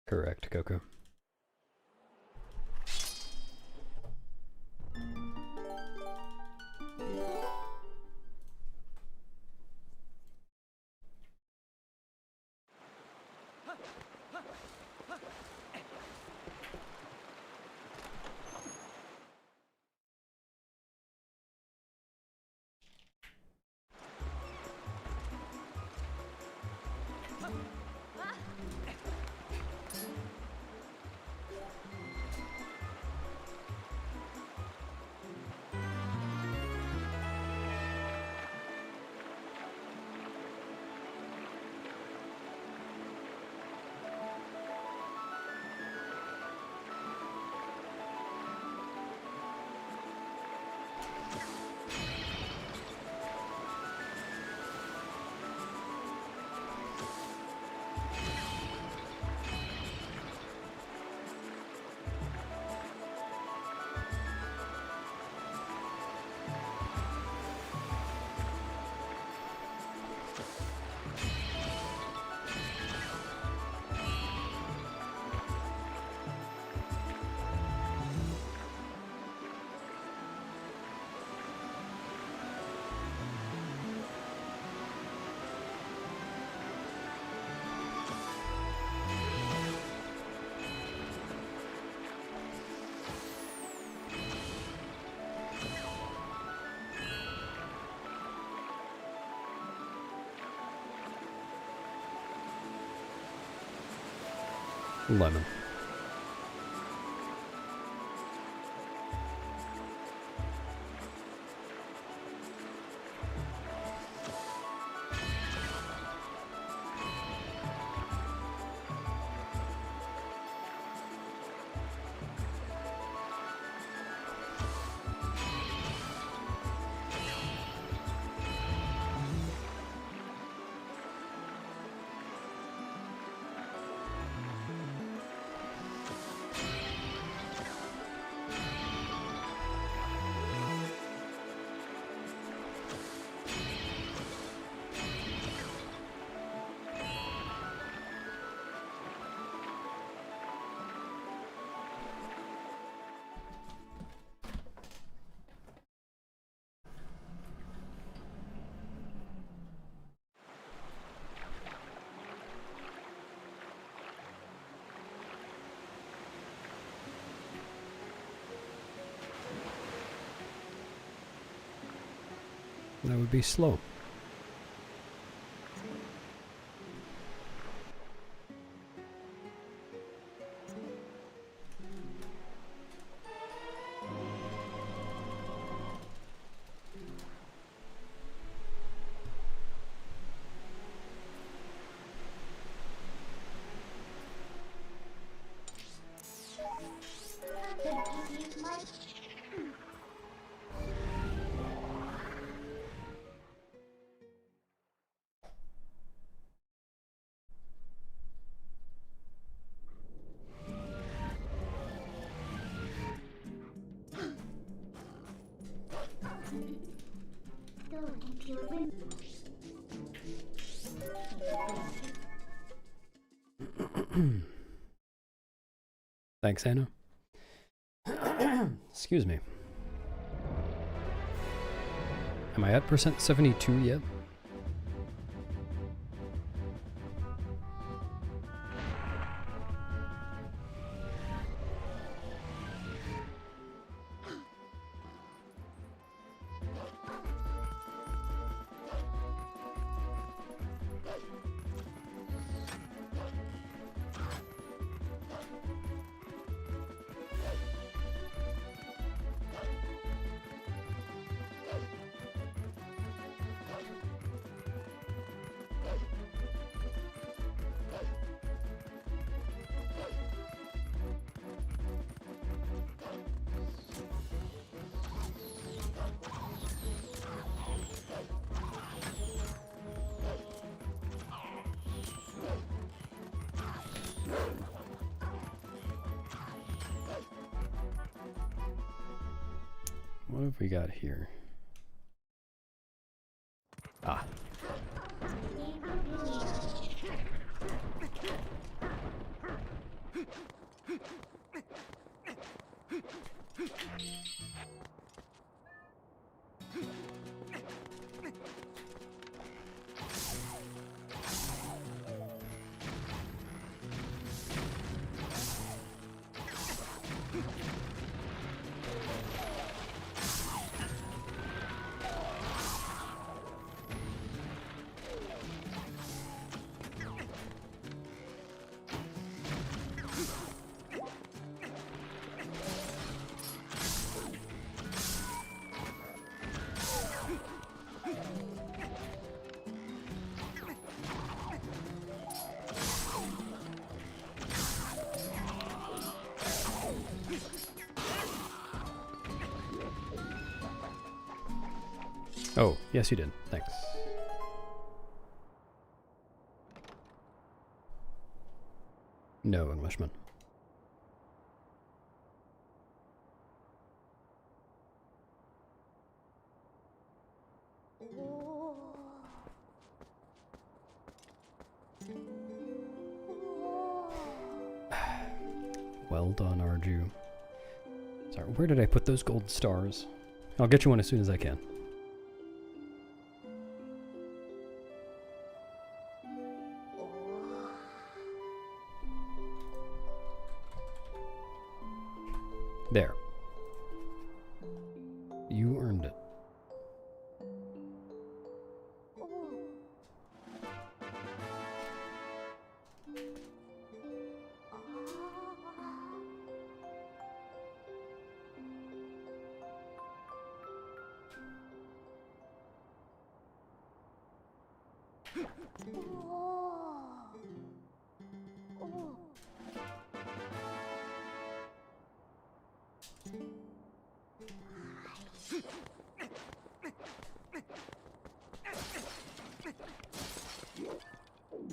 Correct, Coco. Lemon. That would be slow. Thanks, Anna. Excuse me. Am I at percent 72 yet? What have we got here? Ah. Oh, yes you did. Thanks. No, Englishman. Well done, Arju. Sorry, where did I put those gold stars? I'll get you one as soon as I can. There. You earned it.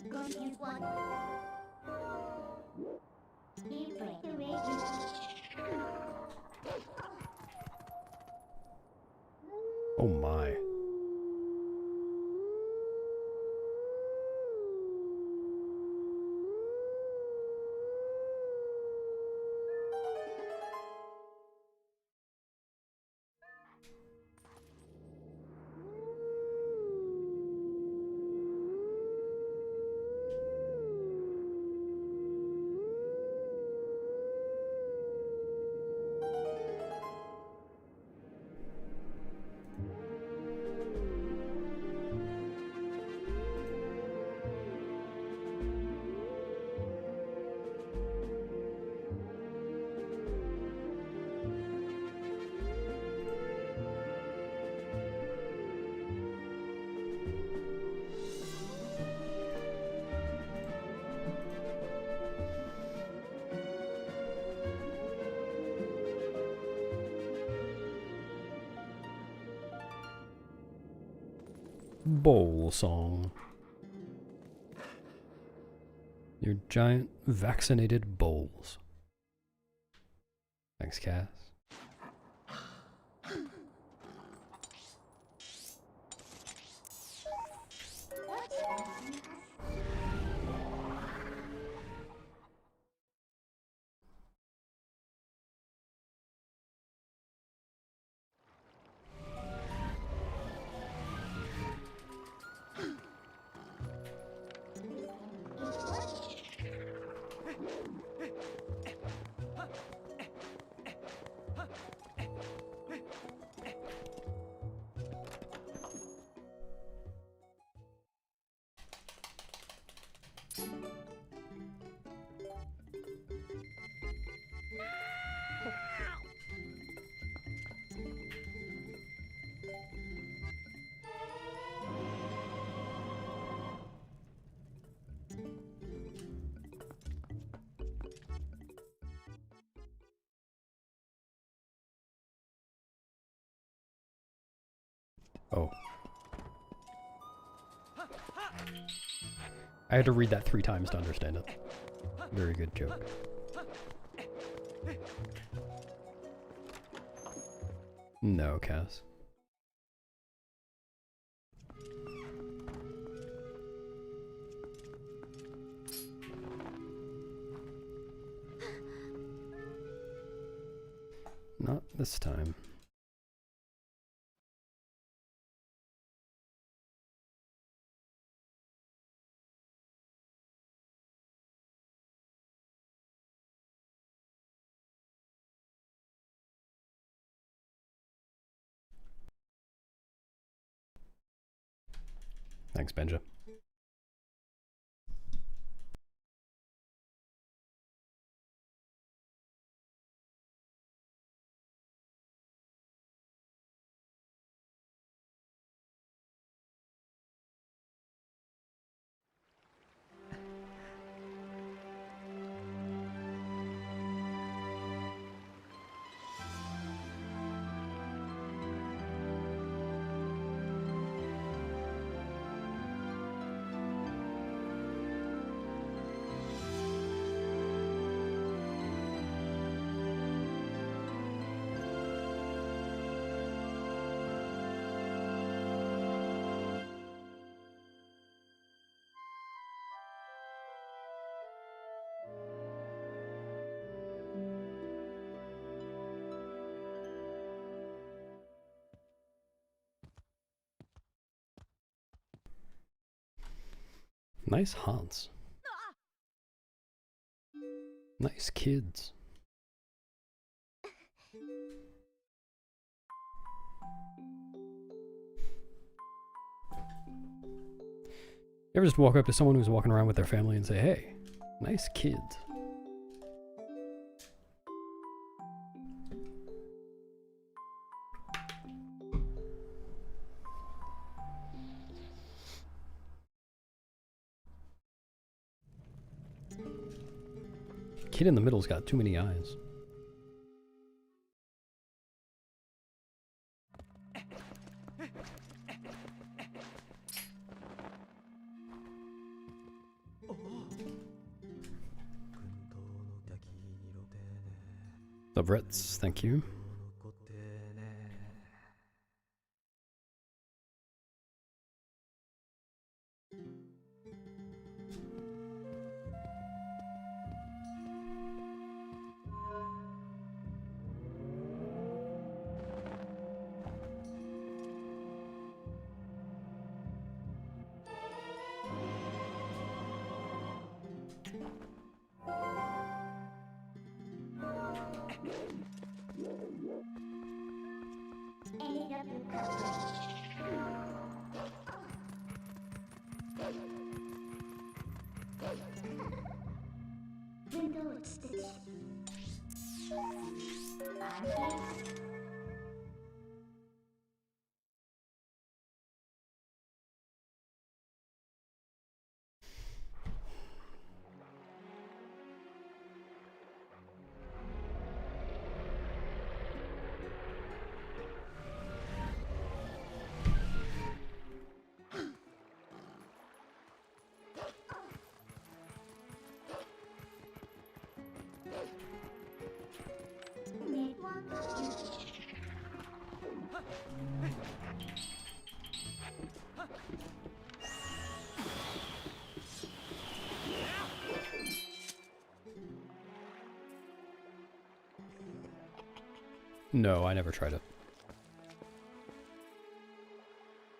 Confuse one. Deep breath away. Oh my. Bowl song. Your giant vaccinated bowls. Thanks, Cass. Oh. I had to read that 3 times to understand it. Very good joke. No, Cass. Not this time. Thanks, Benja. Nice haunts. Nice kids. You ever just walk up to someone who's walking around with their family and say, hey, nice kids? kid in the middle's got too many eyes. The Brits, thank you. Window stitch. No, I never tried it.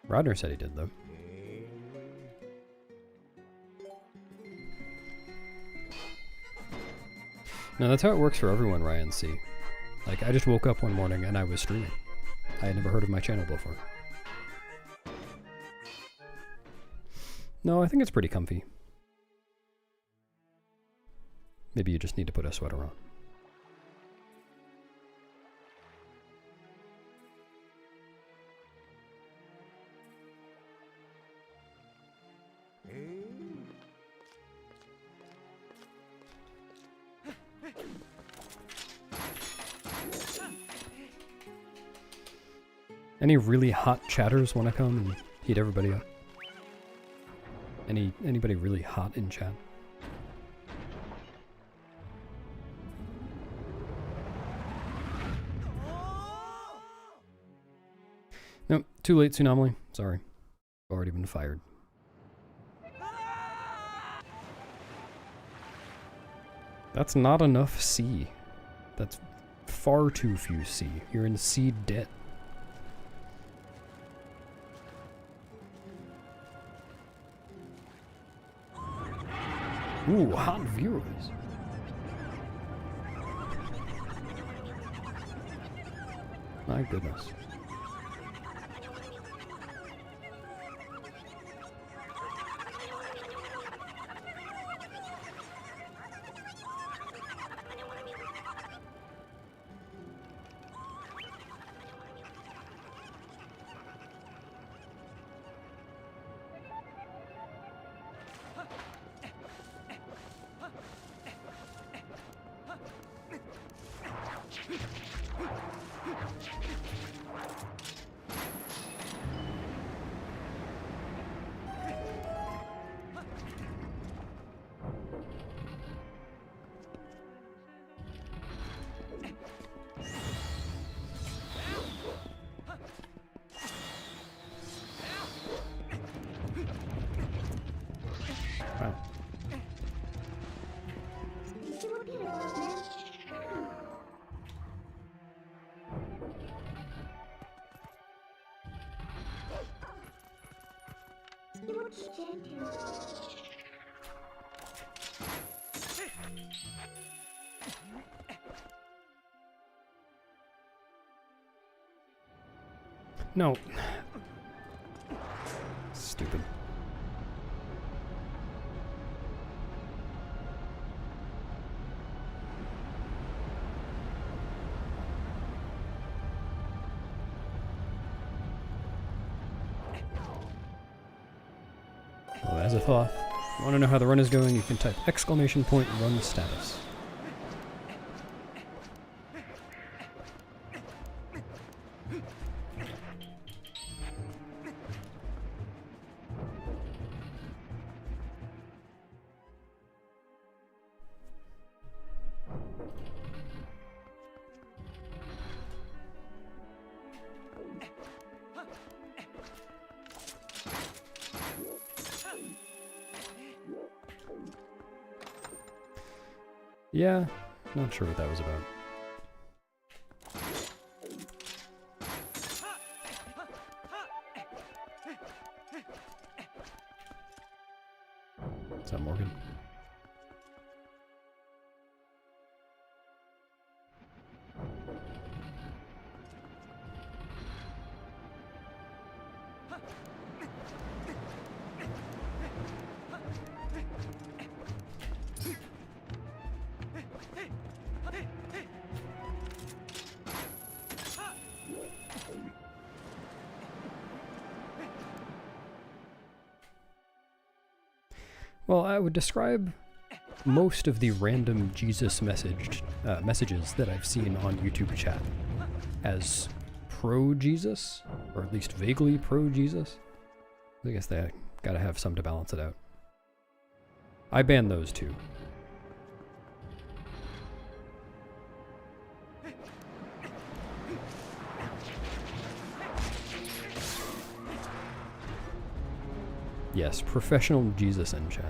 Rodner said he did, though. No, that's how it works for everyone, Ryan C. Like, I just woke up one morning and I was streaming. I had never heard of my channel before. No, I think it's pretty comfy. Maybe you just need to put a sweater on. Any really hot chatters want to come and heat everybody up? Anybody really hot in chat? Nope, too late, Tsunami. Sorry. Already been fired. That's not enough C. That's far too few C. You're in C debt. Ooh, hot viewers. My goodness. Wow. No. Stupid. Well, as a thought, want to know how the run is going, you can type !run status. Yeah, not sure what that was about. What's up, Morgan? Well, I would describe most of the random Jesus messages that I've seen on YouTube chat as pro-Jesus, or at least vaguely pro-Jesus. I guess they gotta have some to balance it out. I banned those too. Yes, professional Jesus in chat.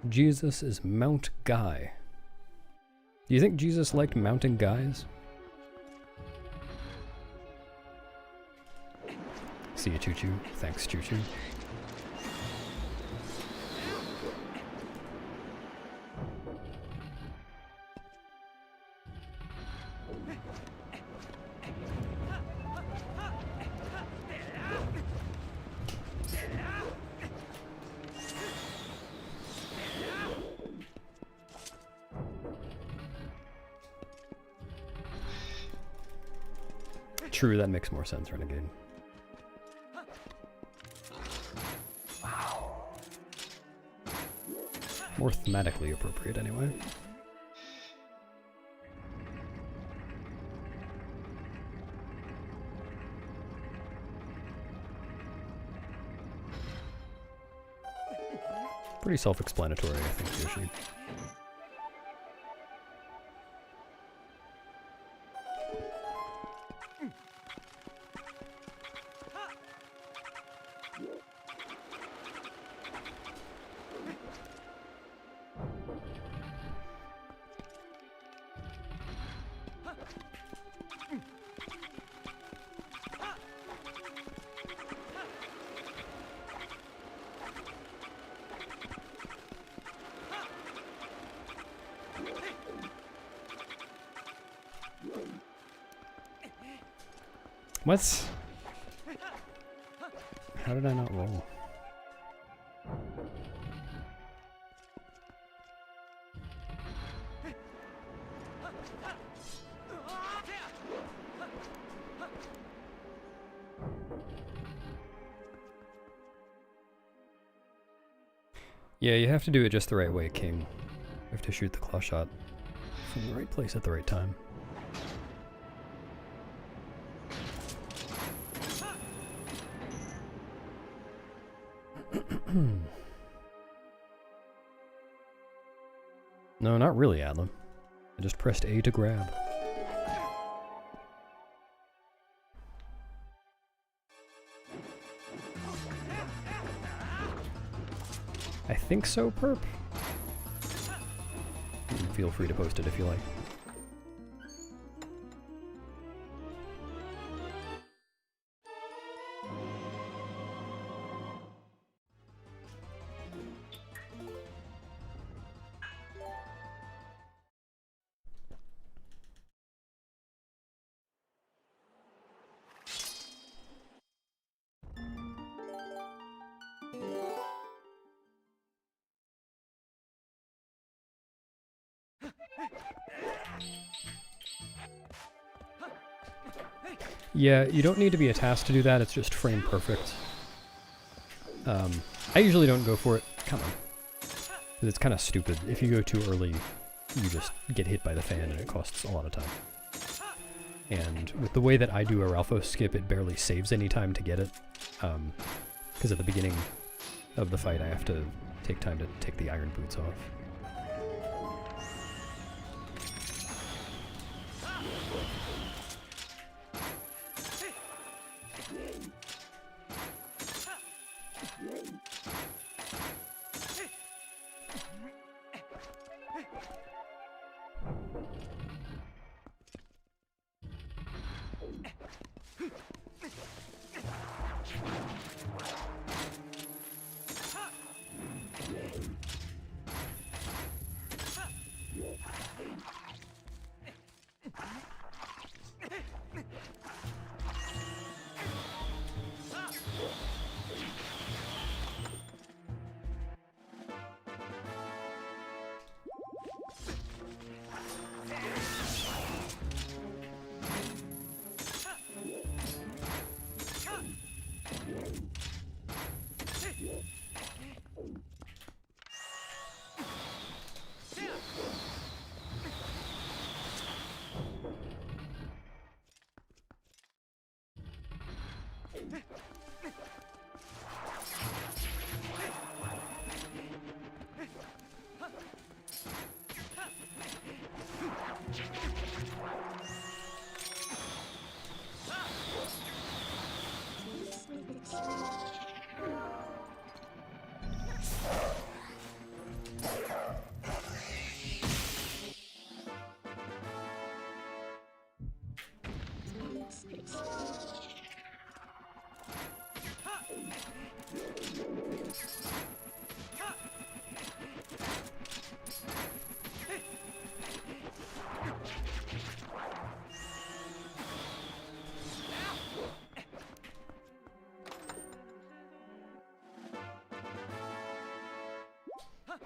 Jesus is Mount Guy. Do you think Jesus liked mounting guys? See you, Choo Choo. Thanks, Choo Choo. True, that makes more sense, Renegade. More thematically appropriate, anyway. Pretty self-explanatory, I think, Yoshi. What? How did I not roll? Yeah, you have to do it just the right way, King. You have to shoot the claw shot from the right place at the right time. No, not really, Adlam. I just pressed A to grab. I think so, Perp. Feel free to post it if you like. Yeah, you don't need to be a task to do that, it's just frame perfect. I usually don't go for it. Come on. 'Cause it's kind of stupid. If you go too early, you just get hit by the fan and it costs a lot of time. And with the way that I do a Ralphos skip, it barely saves any time to get it. Because at the beginning of the fight, I have to take time to take the iron boots off.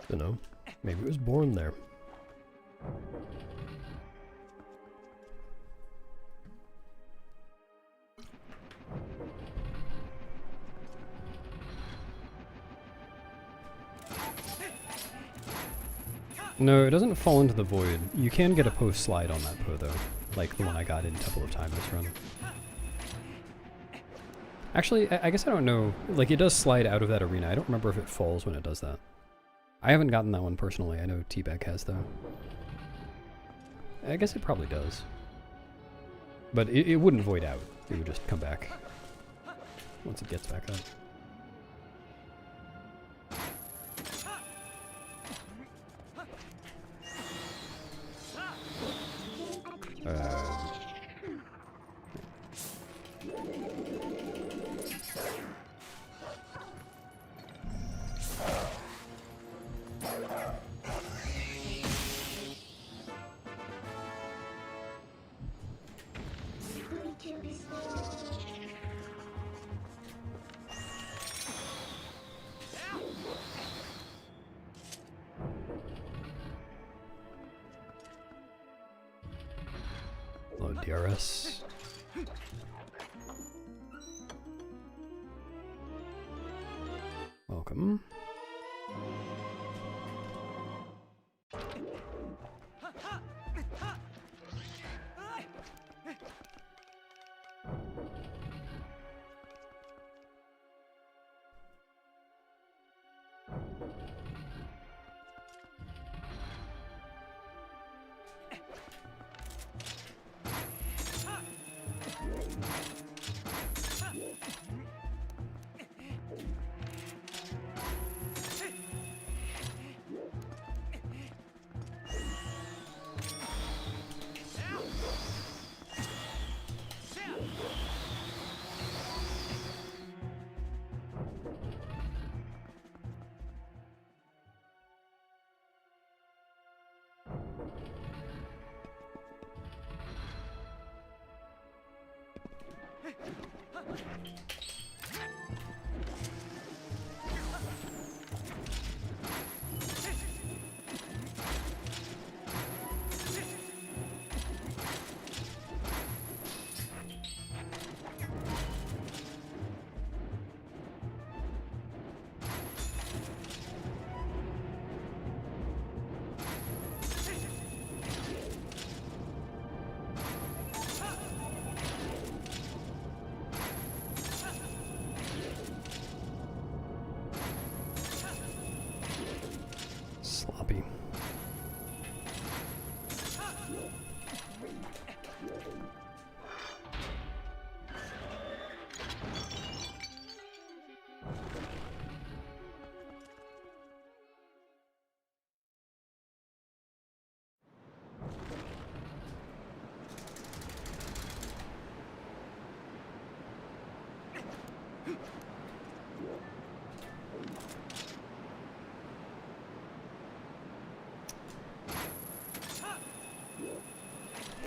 Dunno. Maybe it was born there. No, it doesn't fall into the void. You can get a post slide on that Po though, like the one I got in Temple of Time this run. Actually, I guess I don't know. Like, it does slide out of that arena. I don't remember if it falls when it does that. I haven't gotten that one personally. I know T-Bag has though. I guess it probably does. But it wouldn't void out. It would just come back once it gets back up. Load DRS. Welcome.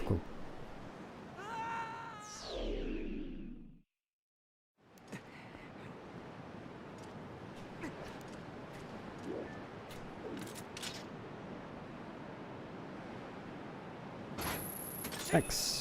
Cool. Thanks.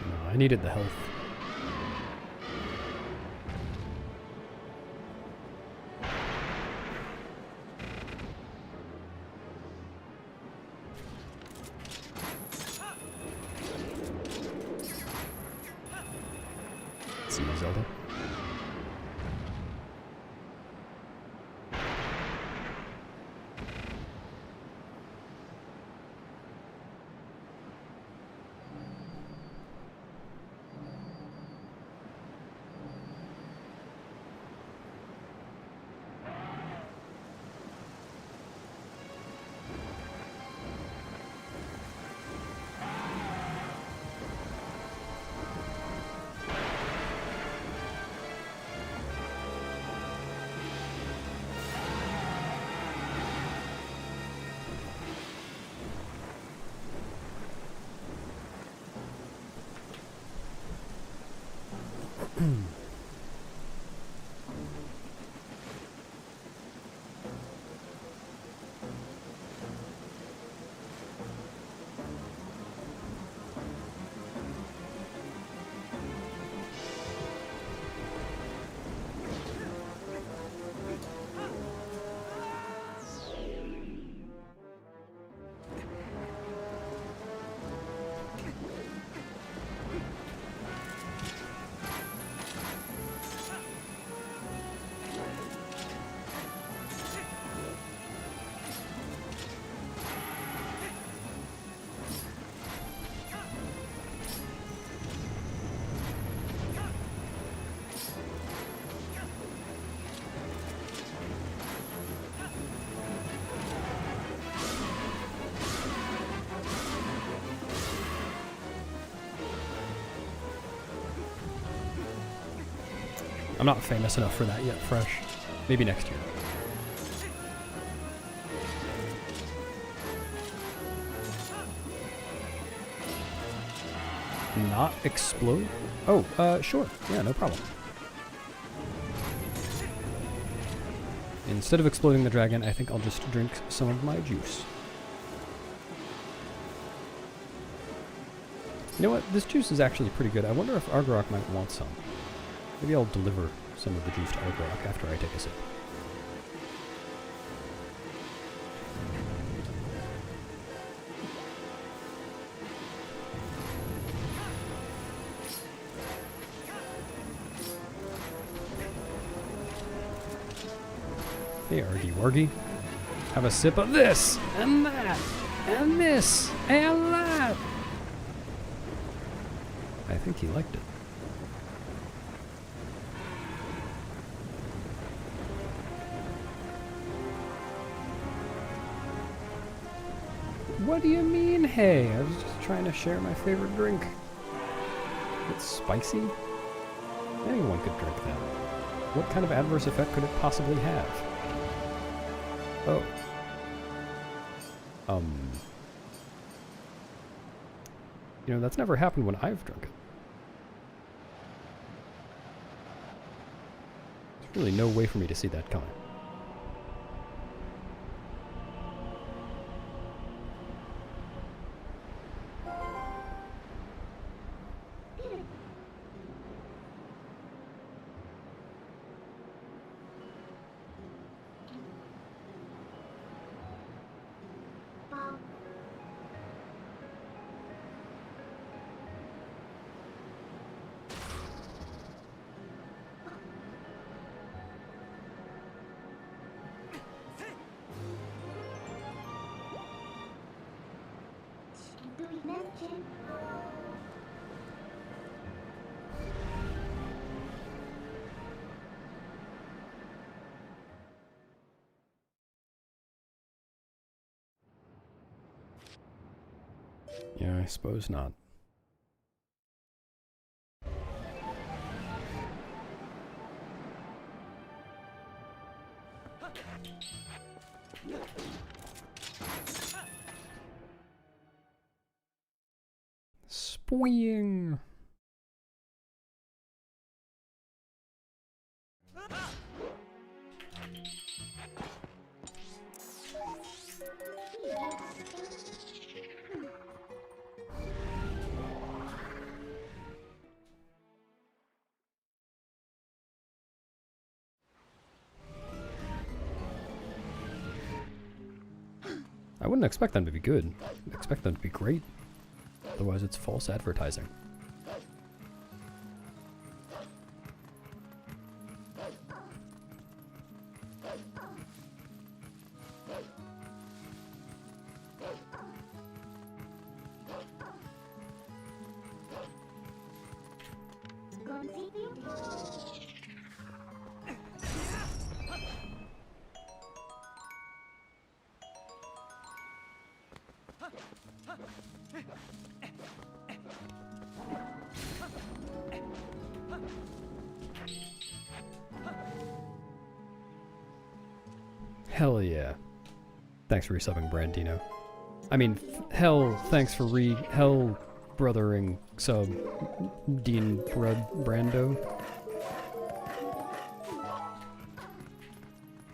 No, I needed the health. See you, Zelda. I'm not famous enough for that yet, Fresh. Maybe next year. Not explode? Oh, sure. Yeah, no problem. Instead of exploding the dragon, I think I'll just drink some of my juice. You know what? This juice is actually pretty good. I wonder if Argarok might want some. Maybe I'll deliver some of the juice to Argarok after I take a sip. Hey, Argy Wargy. Have a sip of this, and that, and this, and that. I think he liked it. What do you mean, hey? I was just trying to share my favorite drink. It's spicy? Anyone could drink that. What kind of adverse effect could it possibly have? Oh. You know, that's never happened when I've drunk it. There's really no way for me to see that coming. Yeah, I suppose not. Spoing. I wouldn't expect them to be good. I expect them to be great. Otherwise, it's false advertising. Hell yeah. Thanks for resubbing, Brandino. I mean, hell, thanks for hell brothering sub Dean Brando.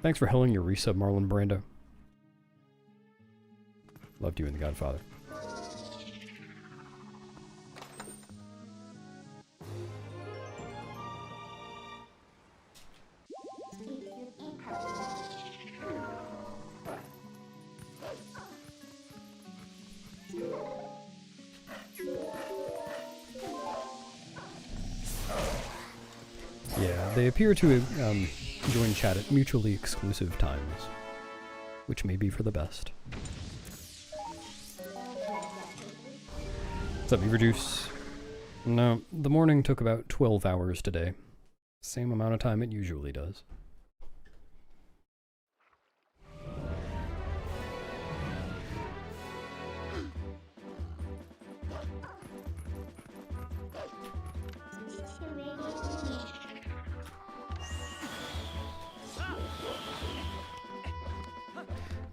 Thanks for helling your resub, Marlon Brando. Loved you in The Godfather. Yeah, they appear to join chat at mutually exclusive times, which may be for the best. What's up, Beaverjuice? No, the morning took about 12 hours today. Same amount of time it usually does.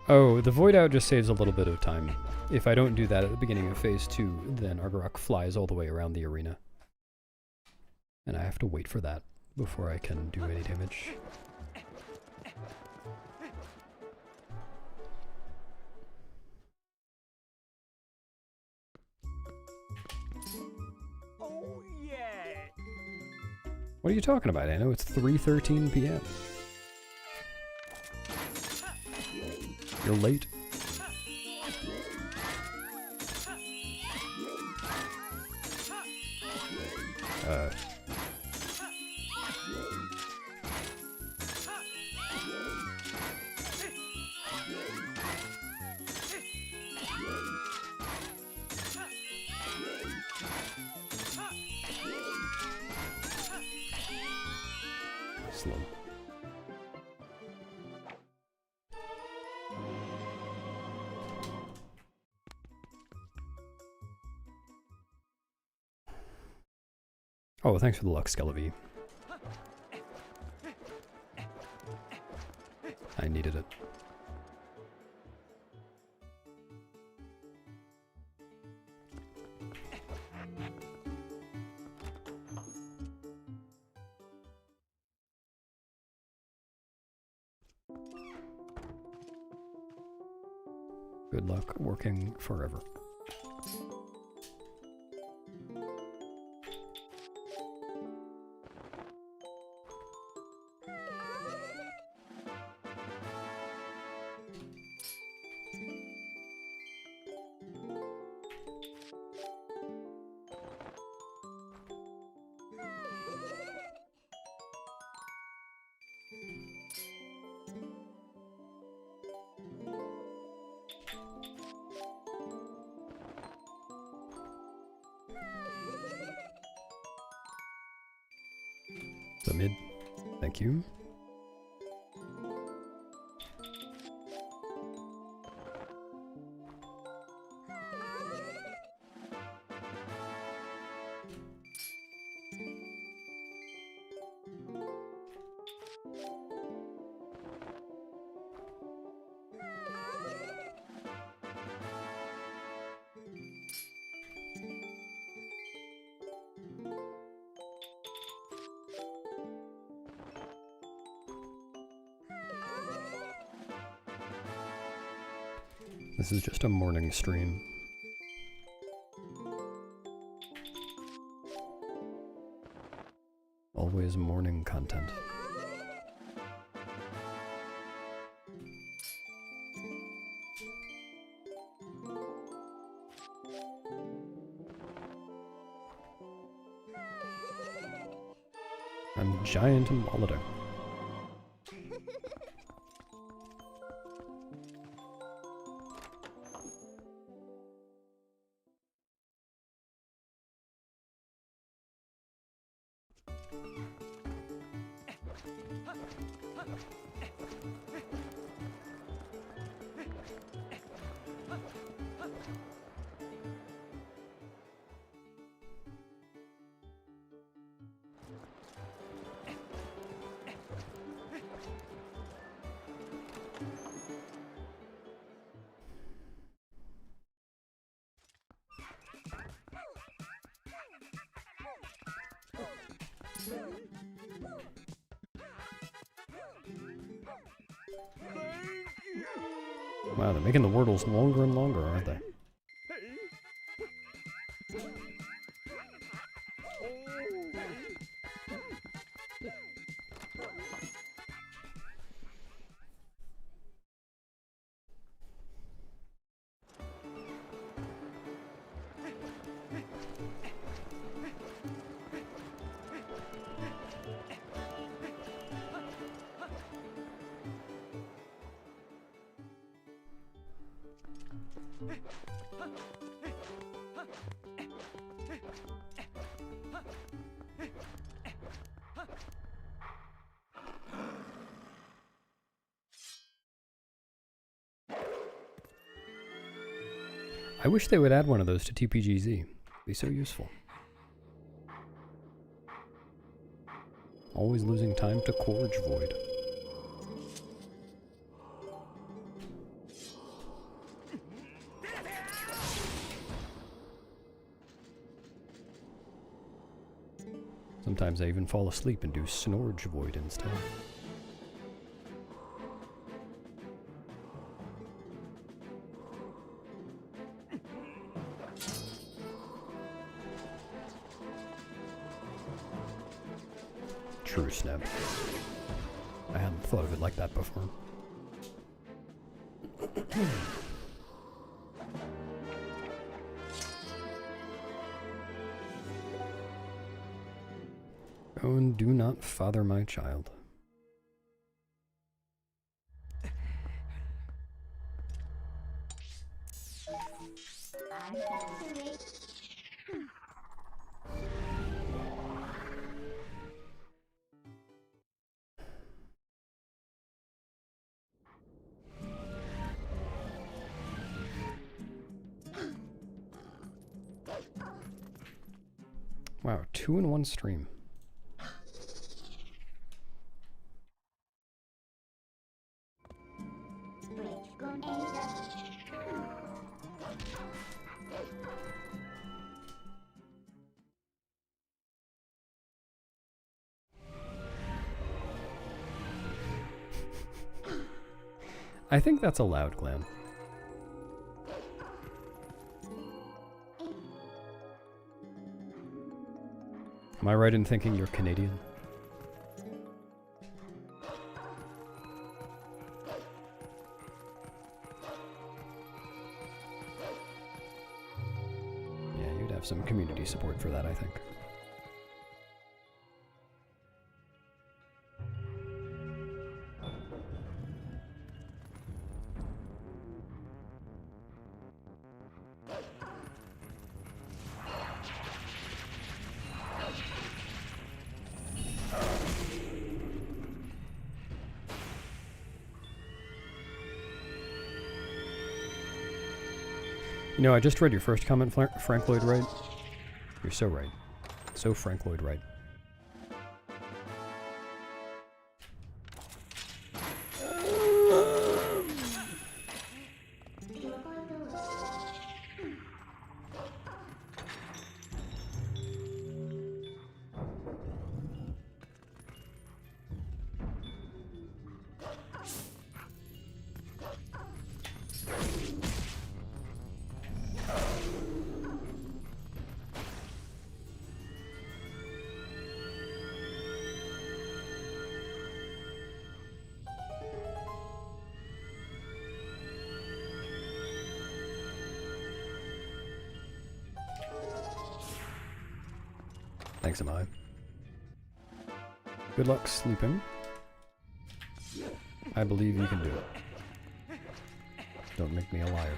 Oh, the void out just saves a little bit of time. If I don't do that at the beginning of phase 2, then Argarok flies all the way around the arena. And I have to wait for that before I can do any damage. Oh yeah! What are you talking about, Anno? It's 3:13 p.m. You're late. Slow. Oh, thanks for the luck, Skelevi. I needed it. Good luck working forever. The mid. Thank you. This is just a morning stream. Always morning content. I'm giant and holiday. Wow, they're making the Wordles longer and longer, aren't they? I wish they would add one of those to TPGZ. It'd be so useful. Always losing time to Corge Void. Sometimes I even fall asleep and do Snorge Void instead. True snap. I hadn't thought of it like that before. Oh, and do not father my child. Wow, 2 in 1 stream. I think that's allowed, Glam. Am I right in thinking you're Canadian? Yeah, you'd have some community support for that, I think. You know, I just read your first comment, Frank Lloyd Wright. You're so right. So Frank Lloyd Wright. Thanks, Amai. Good luck sleeping. I believe you can do it. Don't make me a liar.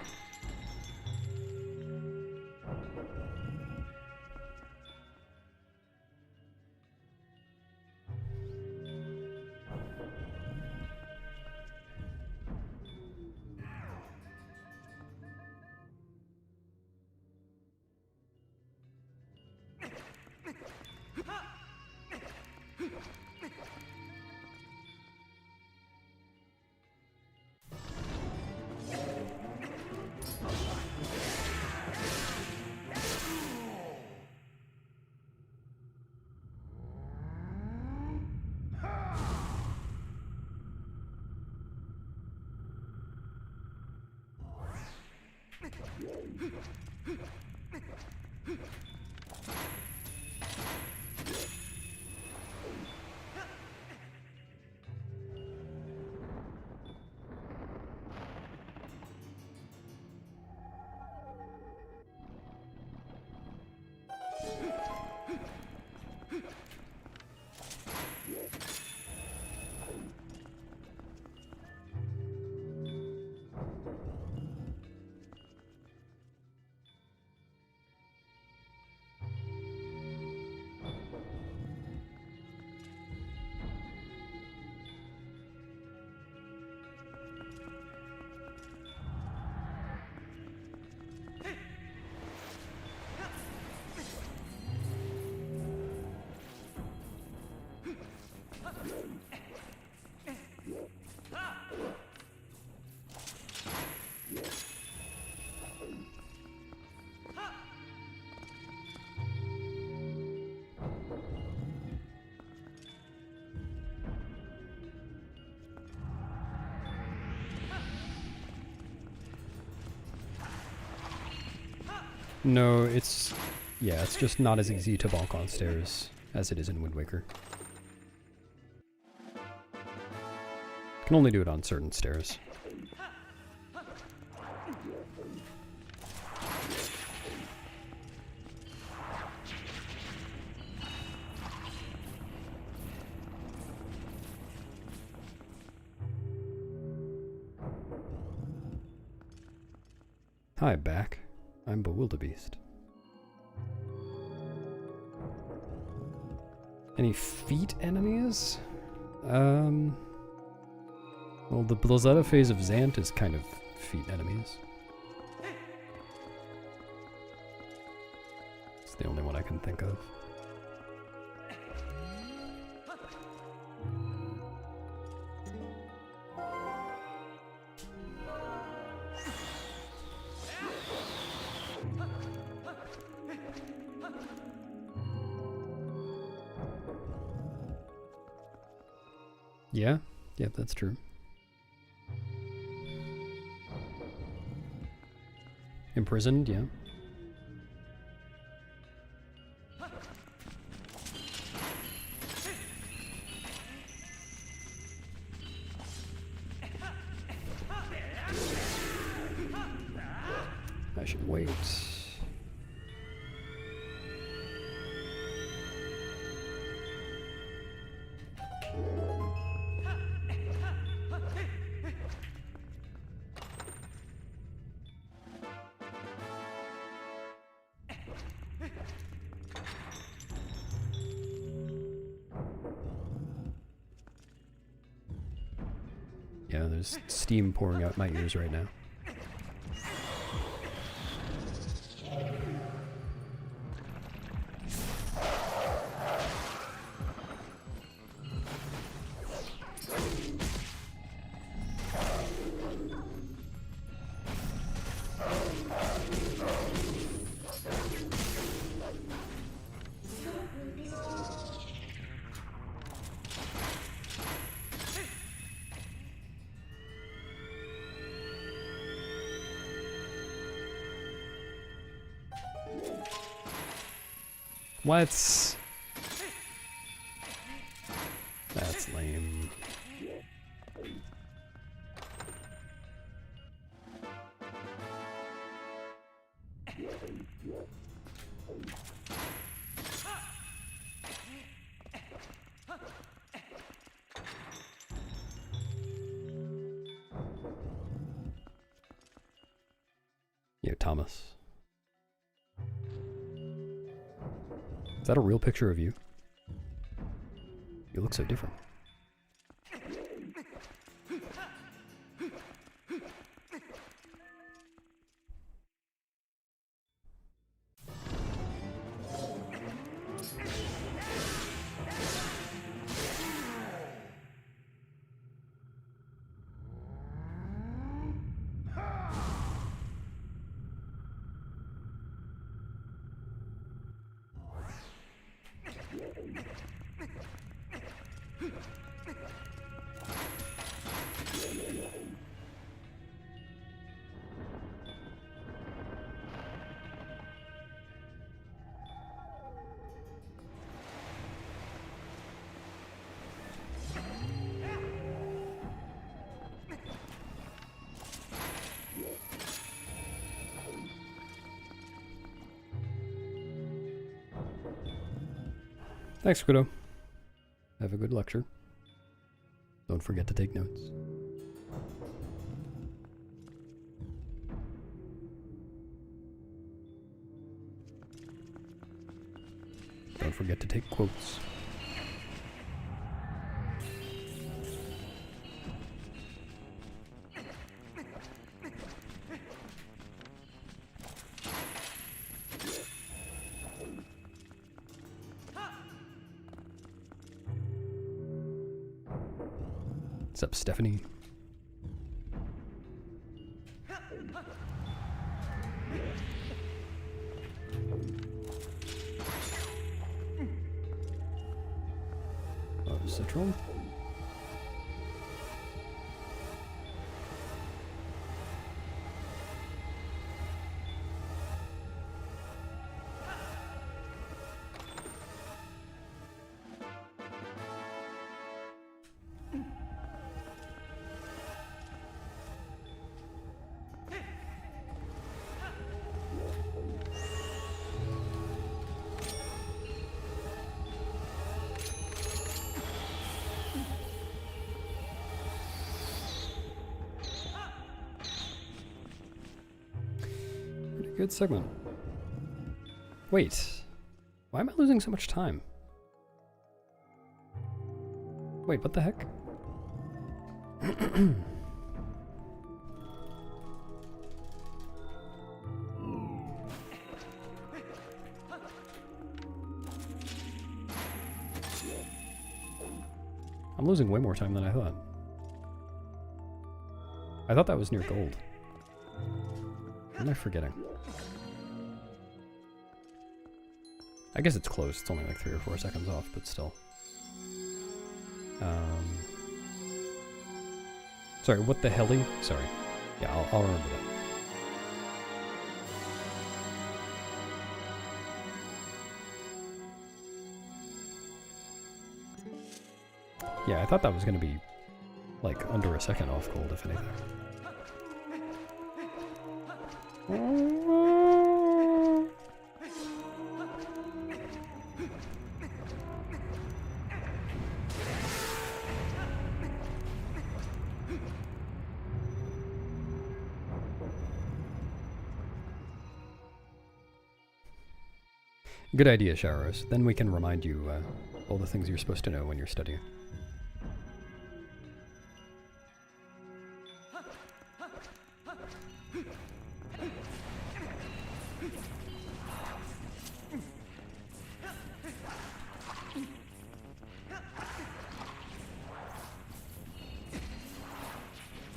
No, it's just not as easy to bonk on stairs as it is in Wind Waker. Can only do it on certain stairs. Hi, back. I'm Bewilderbeast. Any feet enemies? Well, the Blizzetta phase of Zant is kind of feet enemies. It's the only one I can think of. Yeah, that's true. Imprisoned, yeah. I should wait. Yeah, there's steam pouring out my ears right now. What? That's lame. Yo, Thomas. Is that a real picture of you? You look so different. Thanks, Kudo. Have a good lecture. Don't forget to take notes. Don't forget to take quotes. What's up, Stephanie? Oh, Citron? Good segment. Wait, why am I losing so much time? Wait, what the heck? I'm losing way more time than I thought. I thought that was near gold. What am I forgetting? I guess it's close. It's only like 3 or 4 seconds off, but still. Sorry, what the helly? Sorry. Yeah, I'll remember that. Yeah, I thought that was going to be like under a second off gold, if anything. Good idea, Sharos. Then we can remind you all the things you're supposed to know when you're studying.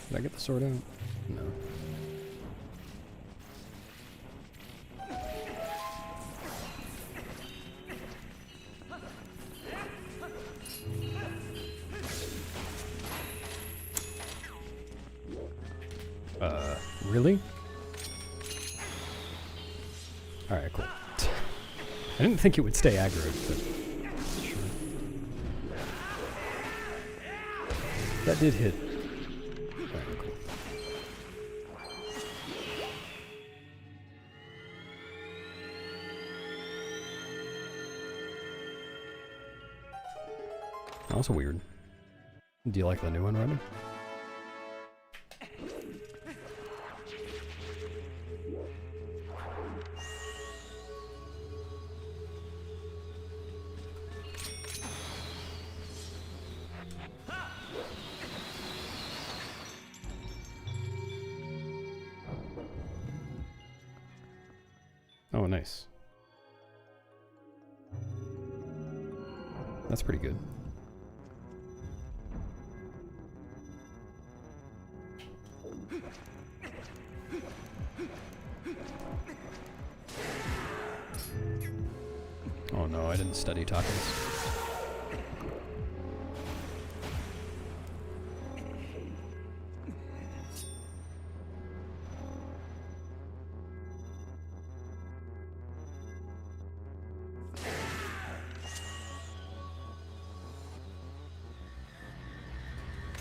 Did I get the sword out? No. Really? Alright, cool. I I didn't think it would stay aggroed, but sure. That did hit. Alright, cool. Also weird. Do you like the new one, Robin? Oh, nice. That's pretty good. Oh no, I didn't study tacos.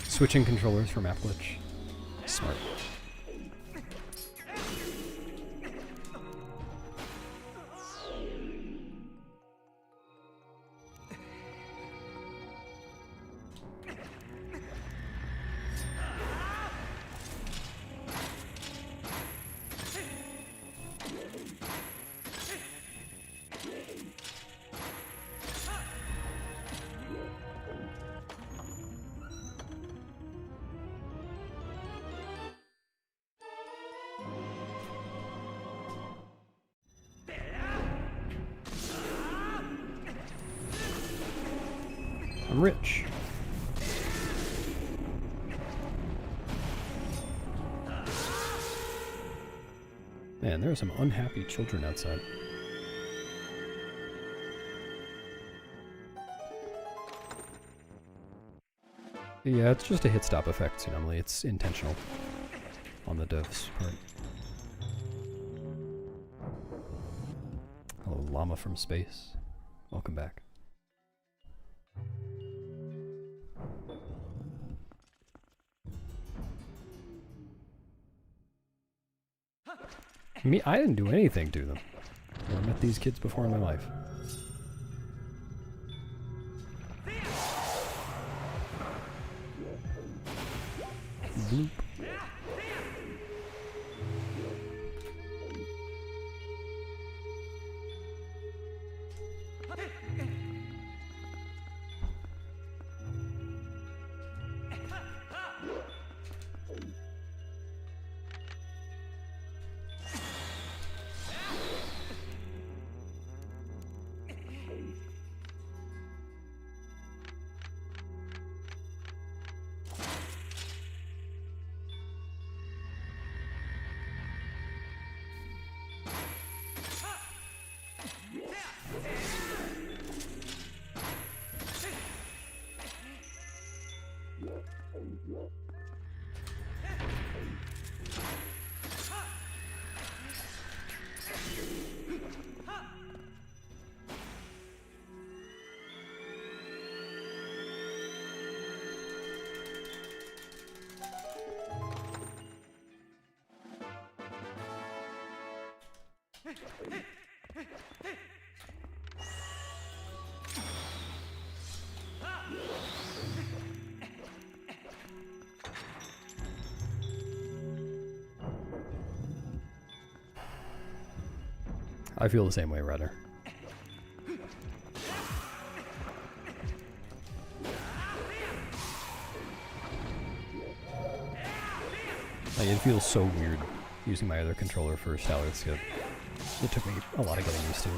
Switching controllers for map glitch. Smart. I'm rich. Man, there are some unhappy children outside. Yeah, it's just a hit stop effect, so normally it's intentional on the dev's part. Hello, llama from space. Welcome back. Me, I didn't do anything to them. I never met these kids before in my life. Bloop. I feel the same way, Rudder. Like, it feels so weird using my other controller for Stallard Skip. It took me a lot of getting used to it.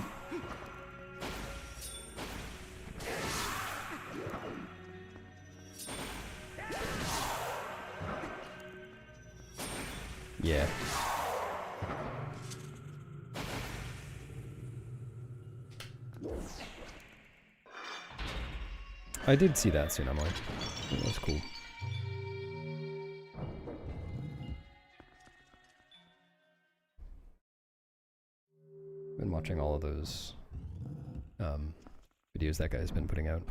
Yeah. I did see that soon, Emily. It was cool. Been watching all of those videos that guy's been putting out.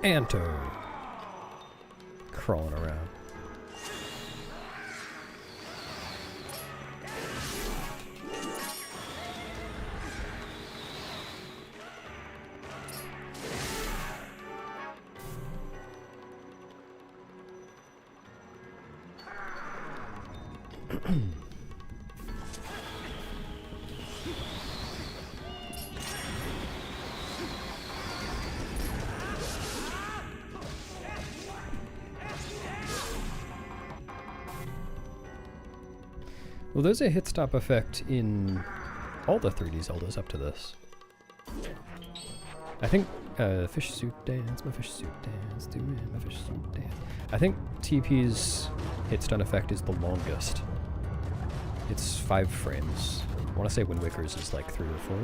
Anto crawling around. Well, there's a hit stop effect in all the 3D Zeldas up to this. I think fish suit dance, my fish suit dance, doing my fish suit dance. I think TP's hit stun effect is the longest. It's 5 frames. I want to say Wind Waker's is like 3 or 4.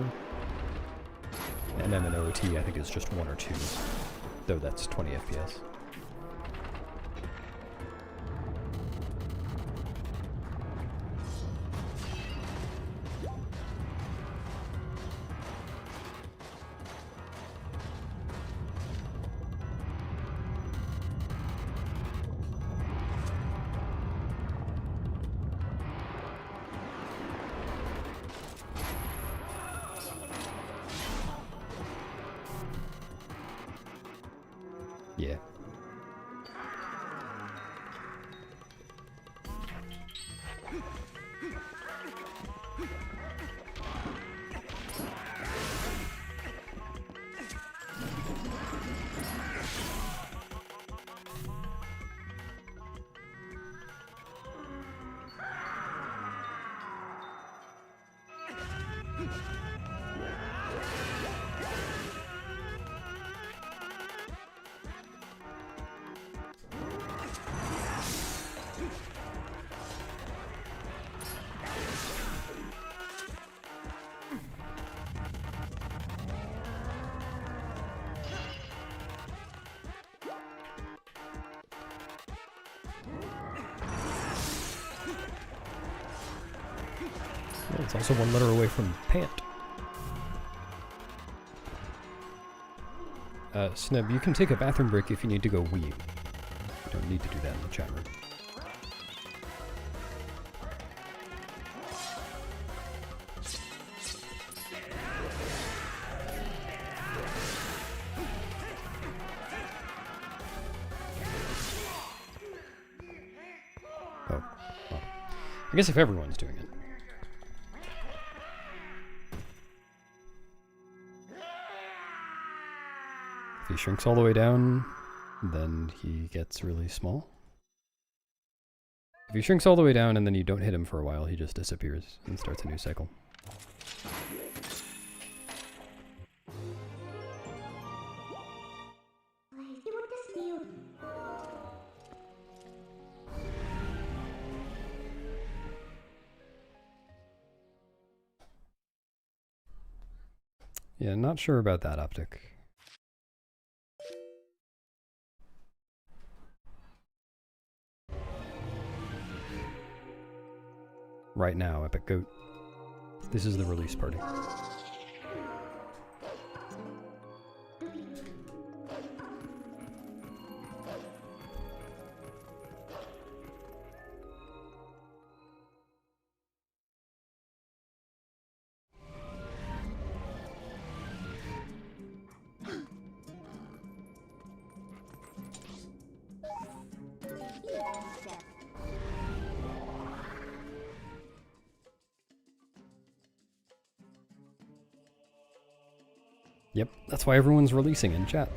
And then an OT I think is just 1 or 2, though that's 20 FPS. Yeah. It's also 1 letter away from pant. Sneb, you can take a bathroom break if you need to go wee. You don't need to do that in the chat room. Oh, well. I guess if everyone's doing it. If he shrinks all the way down, then he gets really small. If he shrinks all the way down and then you don't hit him for a while, he just disappears and starts a new cycle. Yeah, not sure about that optic. Right now, Epic Goat. This is the release party. Yep, that's why everyone's releasing in chat.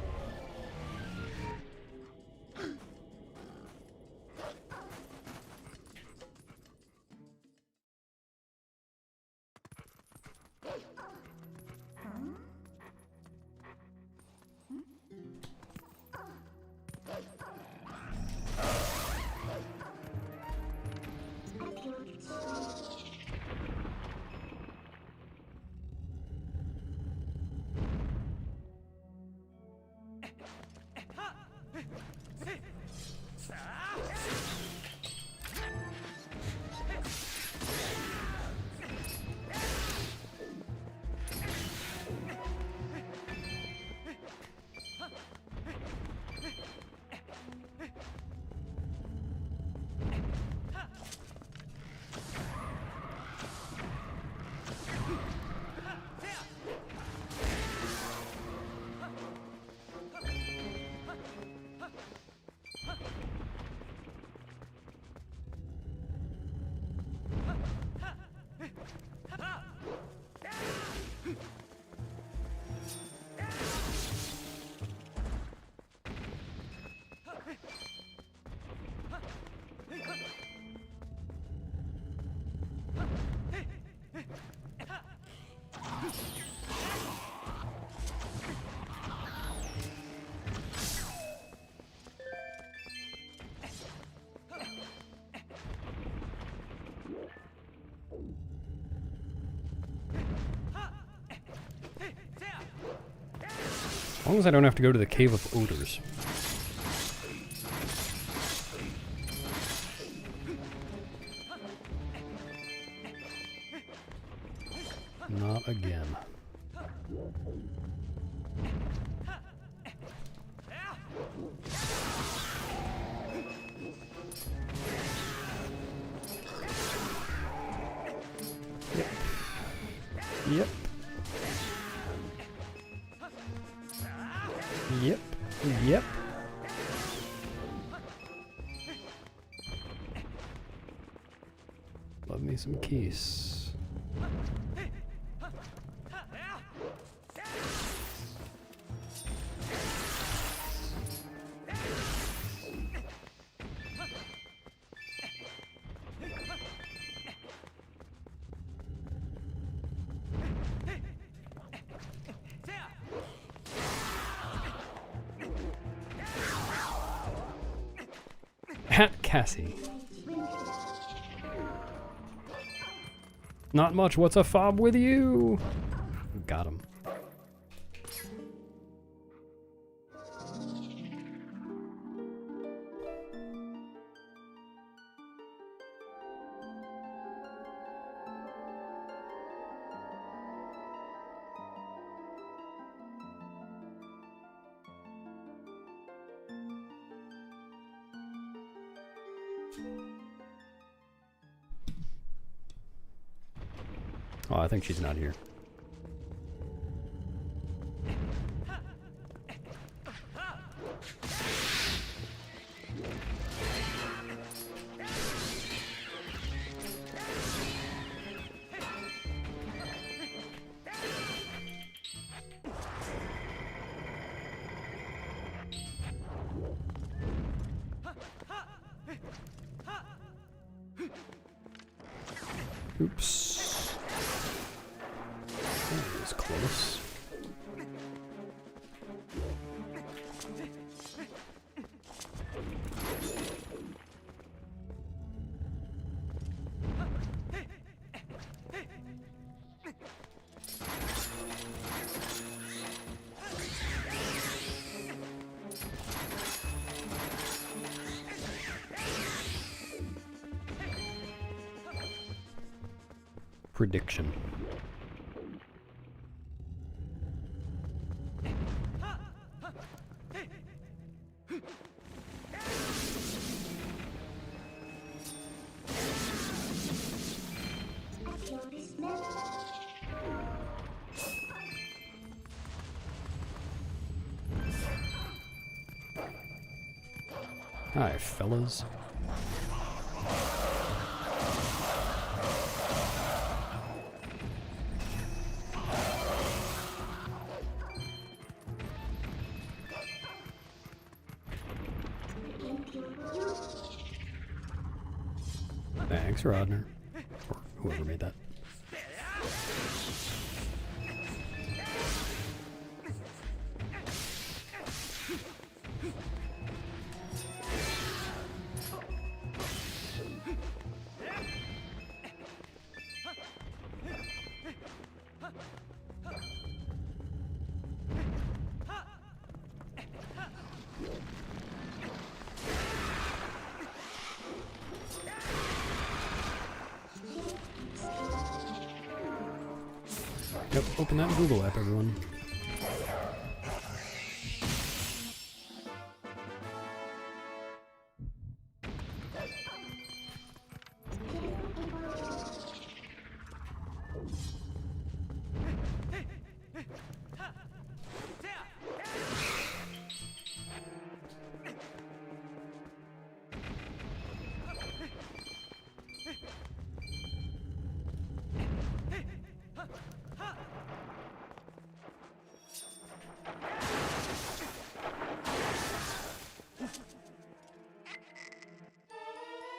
long as I don't have to go to the Cave of Odors. Not again. Yep. Yep. Yep. Love me some keys. Hat Cassie. Not much. What's a fob with you? Got him. Oh, I think she's not here. Oops. That was close. Prediction. Hi, fellas. Thanks, Rodner. Or whoever made that. Yep, open that Google app, everyone.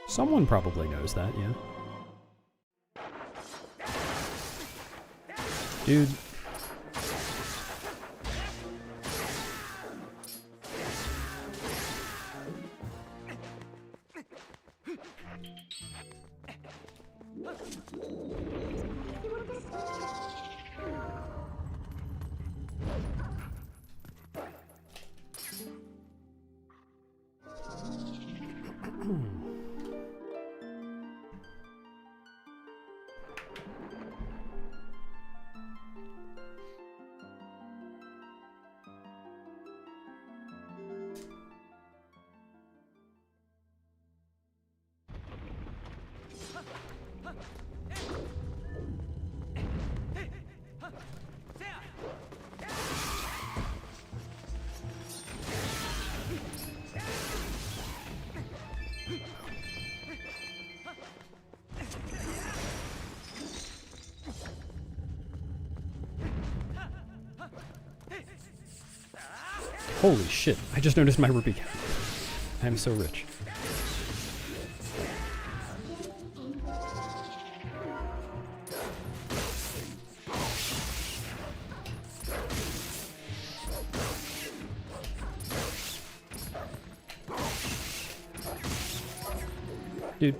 Someone probably knows that, yeah. Dude. Holy shit, I just noticed my rupee count. I'm so rich. Dude.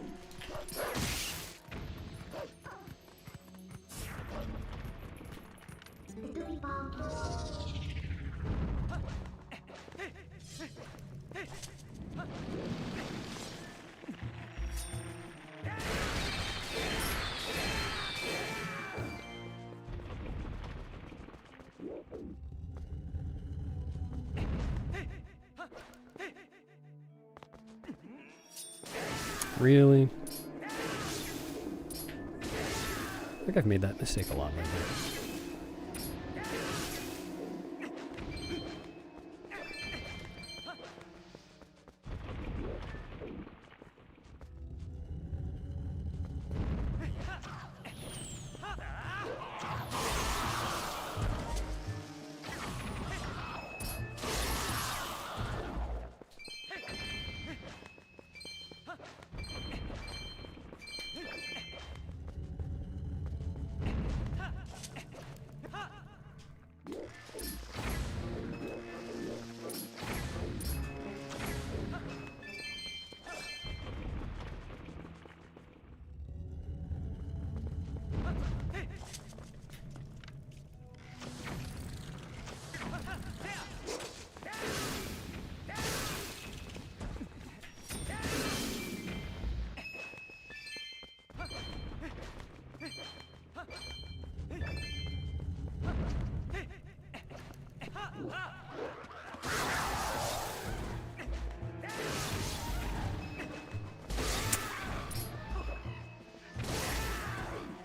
Really? I think I've made that mistake a lot lately.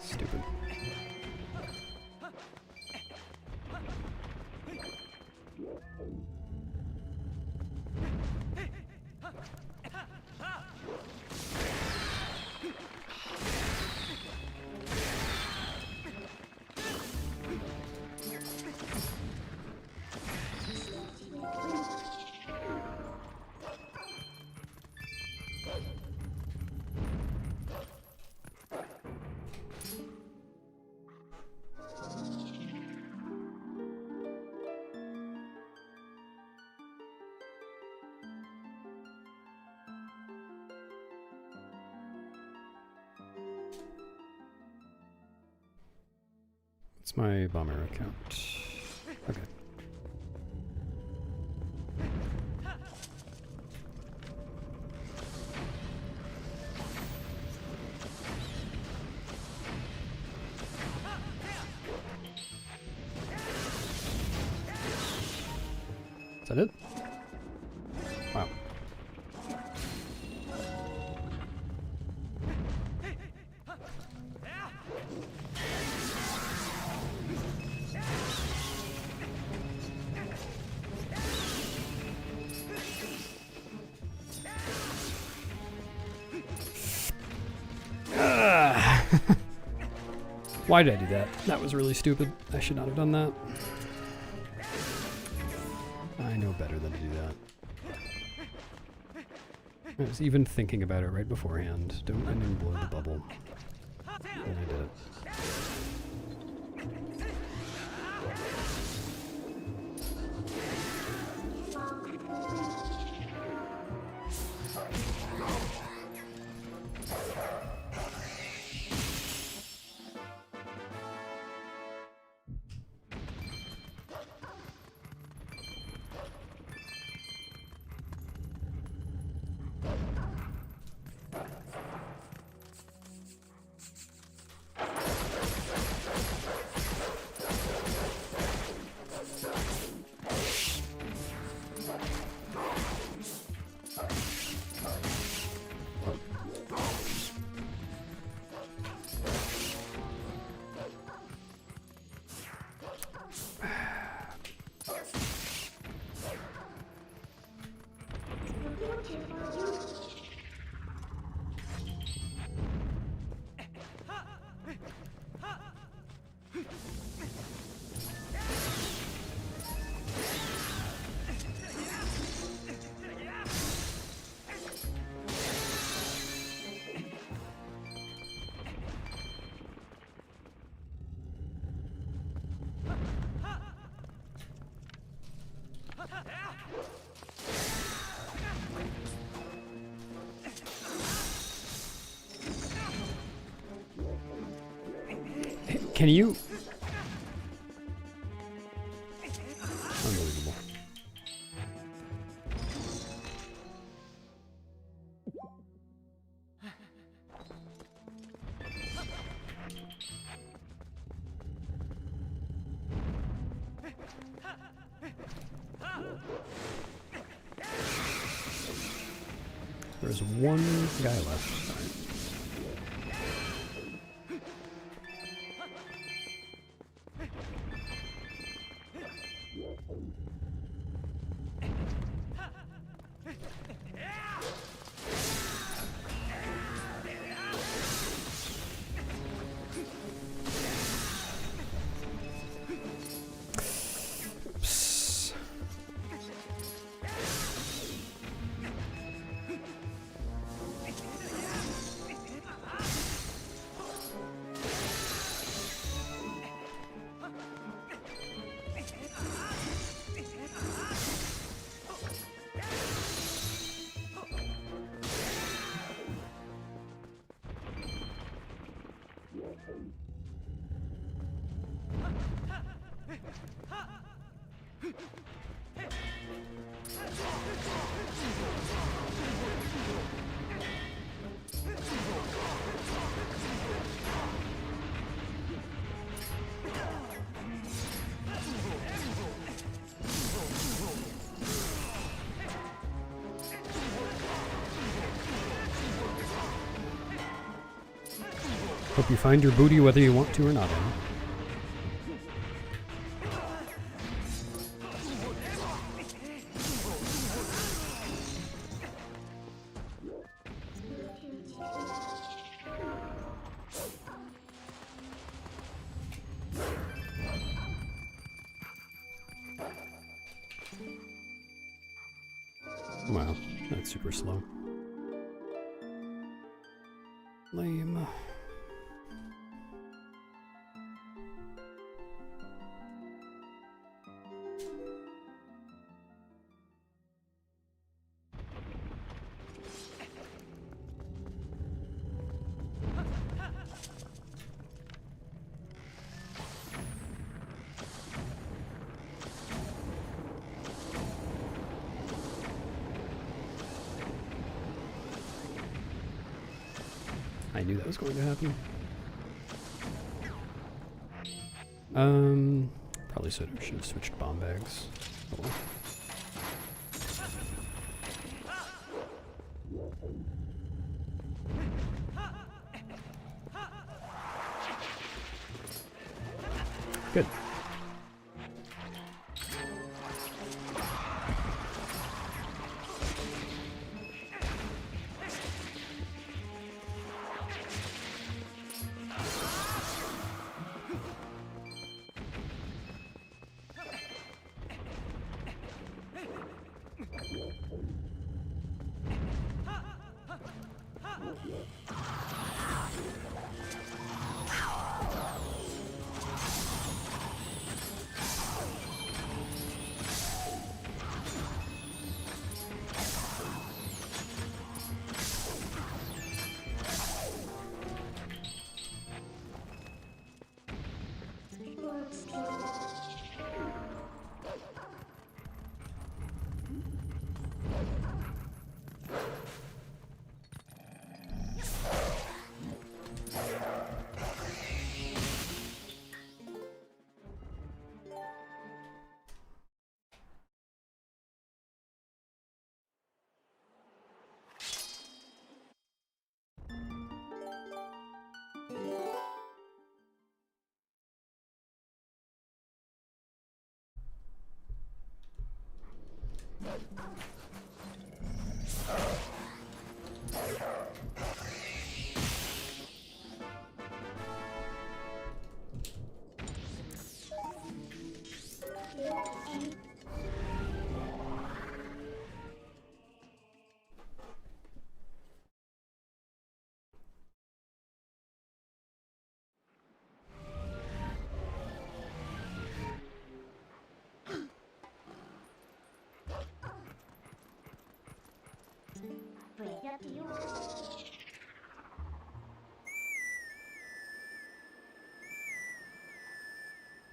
Stupid. What's my bomber account? Okay. Is that it? Wow. Why did I do that? That was really stupid. I should not have done that. I know better than to do that. I was even thinking about it right beforehand. I didn't blow the bubble. And I did it. Can you? Unbelievable. There's one guy left. All right. Oops. Hope you find your booty whether you want to or not, Emma. Wow, that's super slow. Lame. I knew that was going to happen. Probably should have switched bomb bags. Oh well. Good.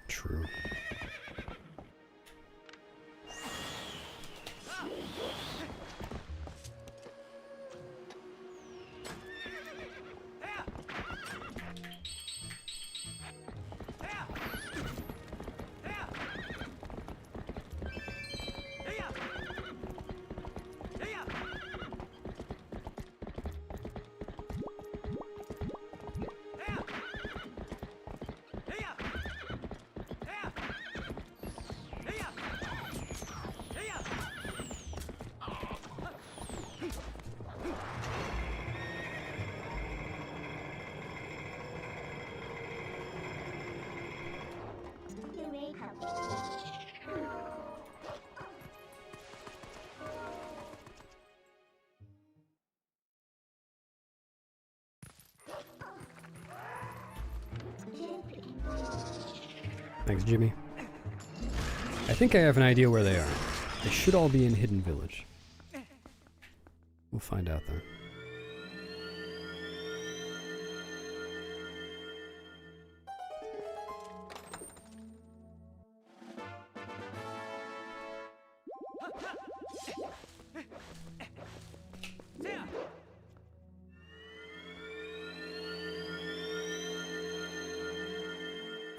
True. Thanks, Jimmy. I think I have an idea where they are. They should all be in Hidden Village. We'll find out though.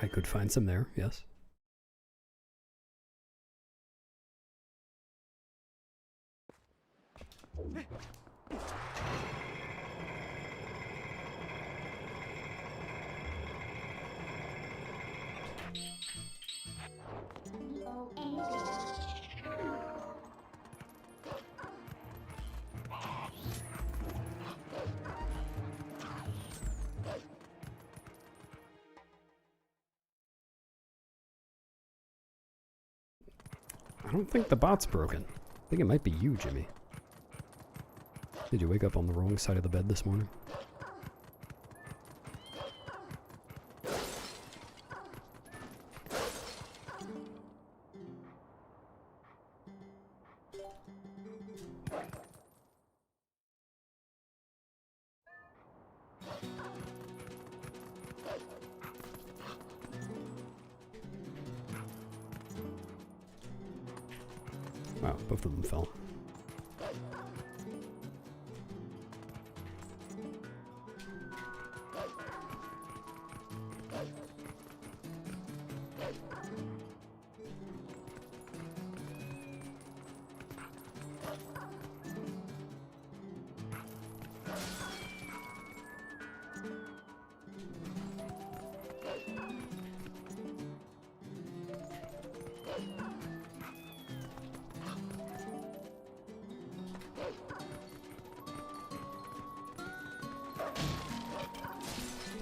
I could find some there, yes. I don't think the bot's broken. I think it might be you, Jimmy. Did you wake up on the wrong side of the bed this morning? Wow, both of them fell.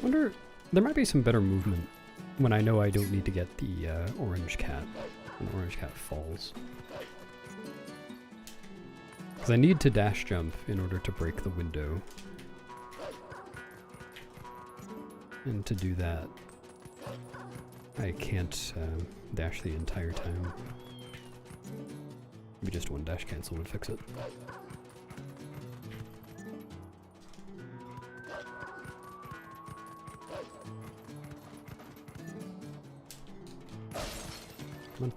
Wonder, there might be some better movement when I know I don't need to get the orange cat when the orange cat falls. Because I need to dash jump in order to break the window. And to do that, I can't dash the entire time. Maybe just one dash cancel would fix it. Come on.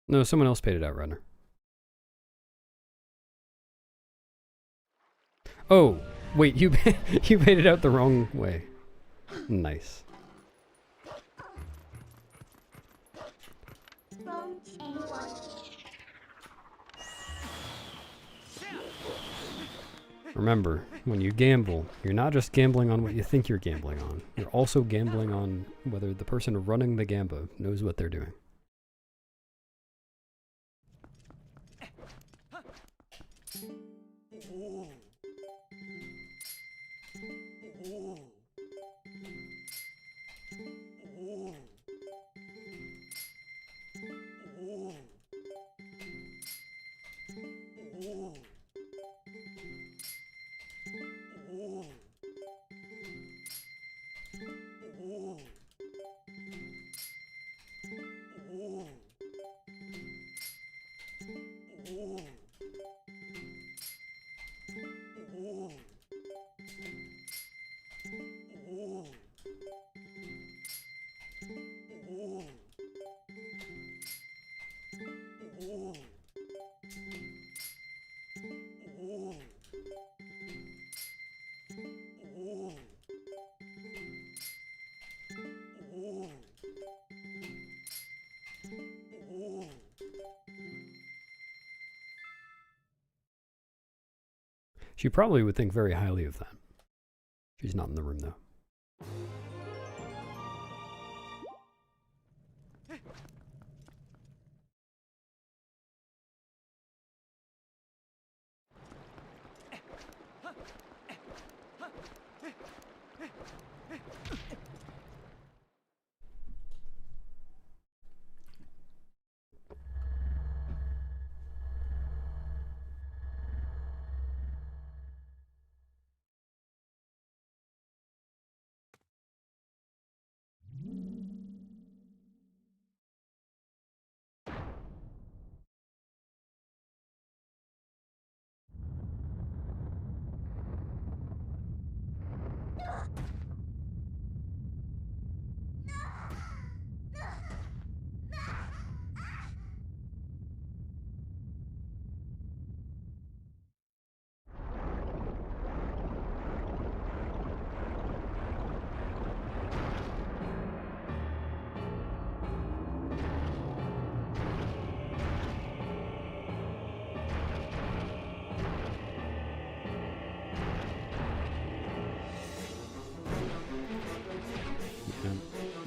No, someone else paid it out, Runner. Oh, wait, you you paid it out the wrong way. Nice. Remember, when you gamble, you're not just gambling on what you think you're gambling on. You're also gambling on whether the person running the gamba knows what they're doing. She probably would think very highly of that. She's not in the room, though.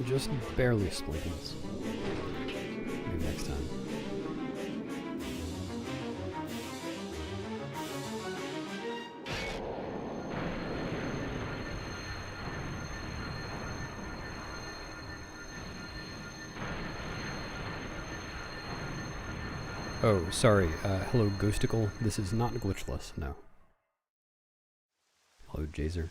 Just barely splinkins. Maybe next time. Oh, sorry. Hello, Ghosticle. This is not glitchless, no. Hello, Jazer.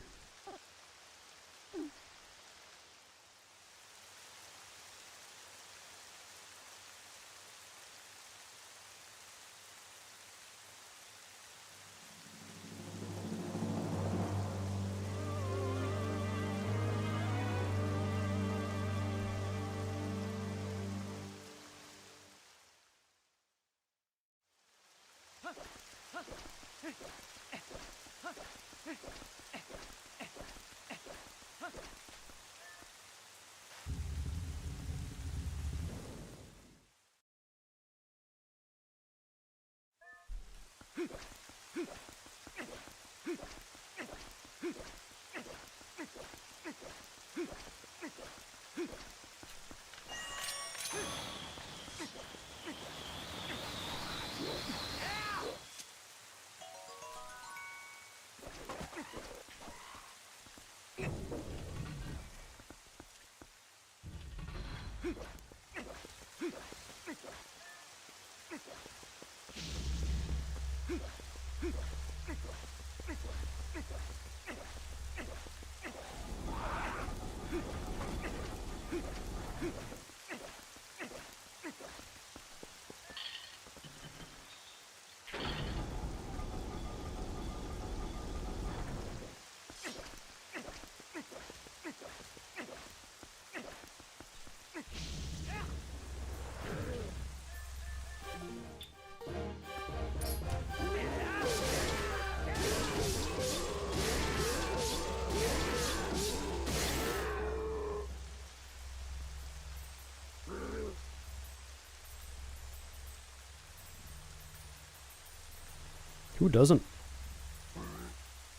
Who doesn't?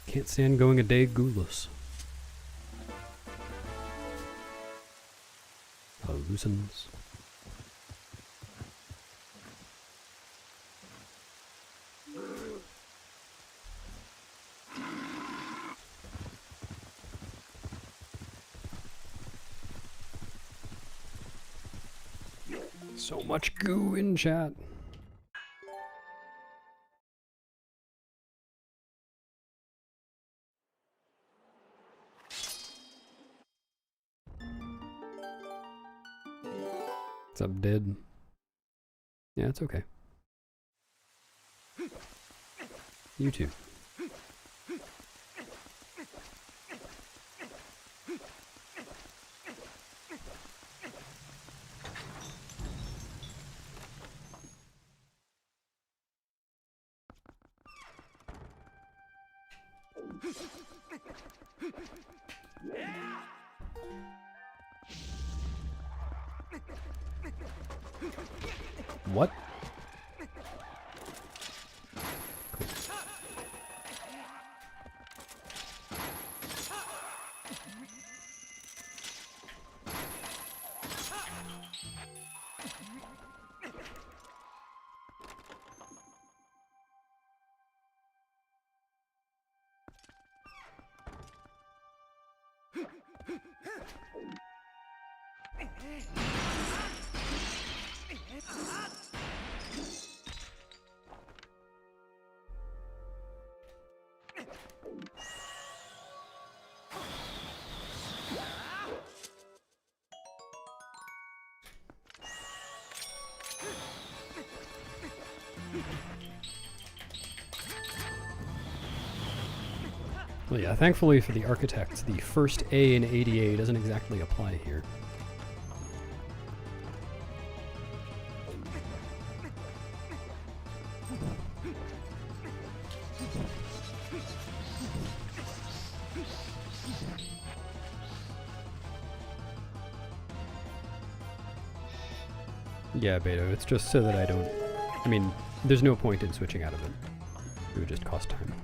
Can't stand going a day googless. Hallucins. So much goo in chat. What's up, Did? Yeah, it's okay. You too. What? Well, yeah, thankfully for the architect, the first A in ADA doesn't exactly apply here. Yeah, Beto, it's just so that I don't... I mean, there's no point in switching out of it. It would just cost time.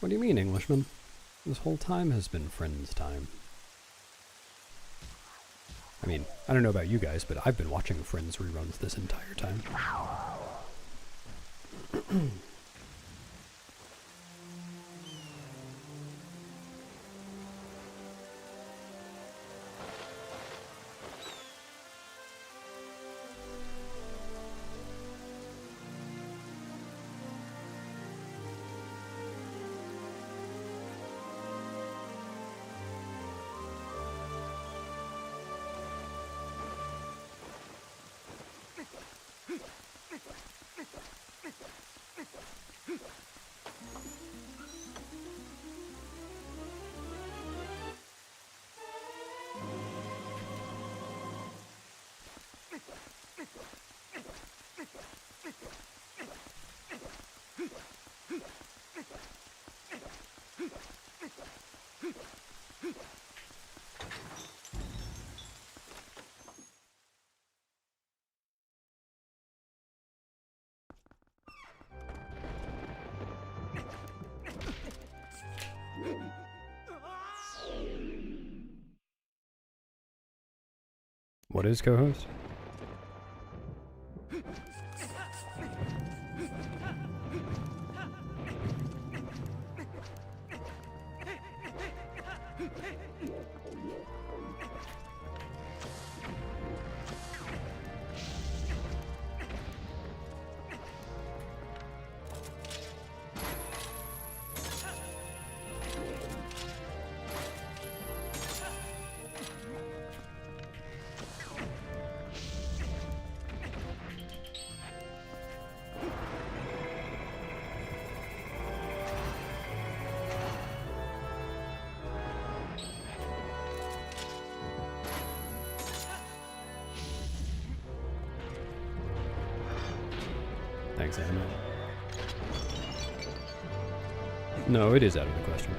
What do you mean, Englishman? This whole time has been friends time. I mean, I don't know about you guys, but I've been watching Friends reruns this entire time. What is co-host? Thanks, Anna. No, it is out of the question.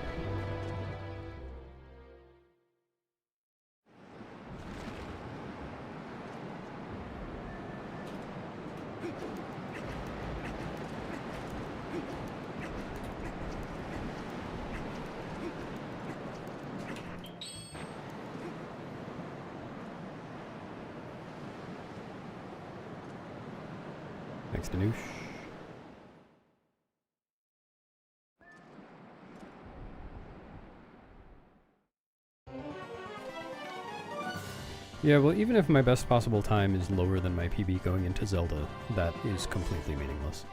Thanks, Danoosh. Yeah, well, even if my best possible time is lower than my PB going into Zelda, that is completely meaningless.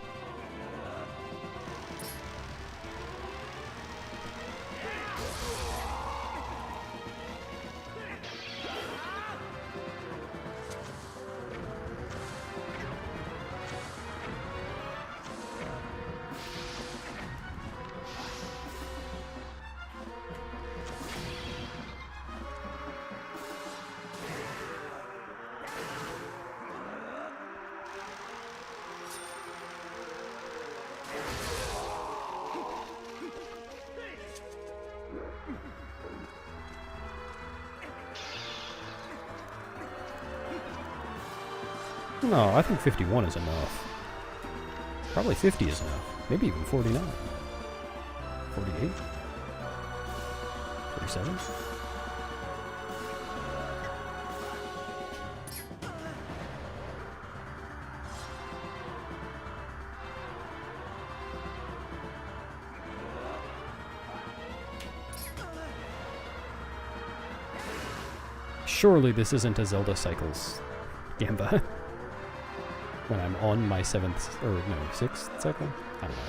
No, I think 51 is enough. Probably 50 is enough. Maybe even 49. 48? 47? Surely this isn't a Zelda Cycles Gamba. When I'm on my 7th, or no, 6th cycle? I don't know.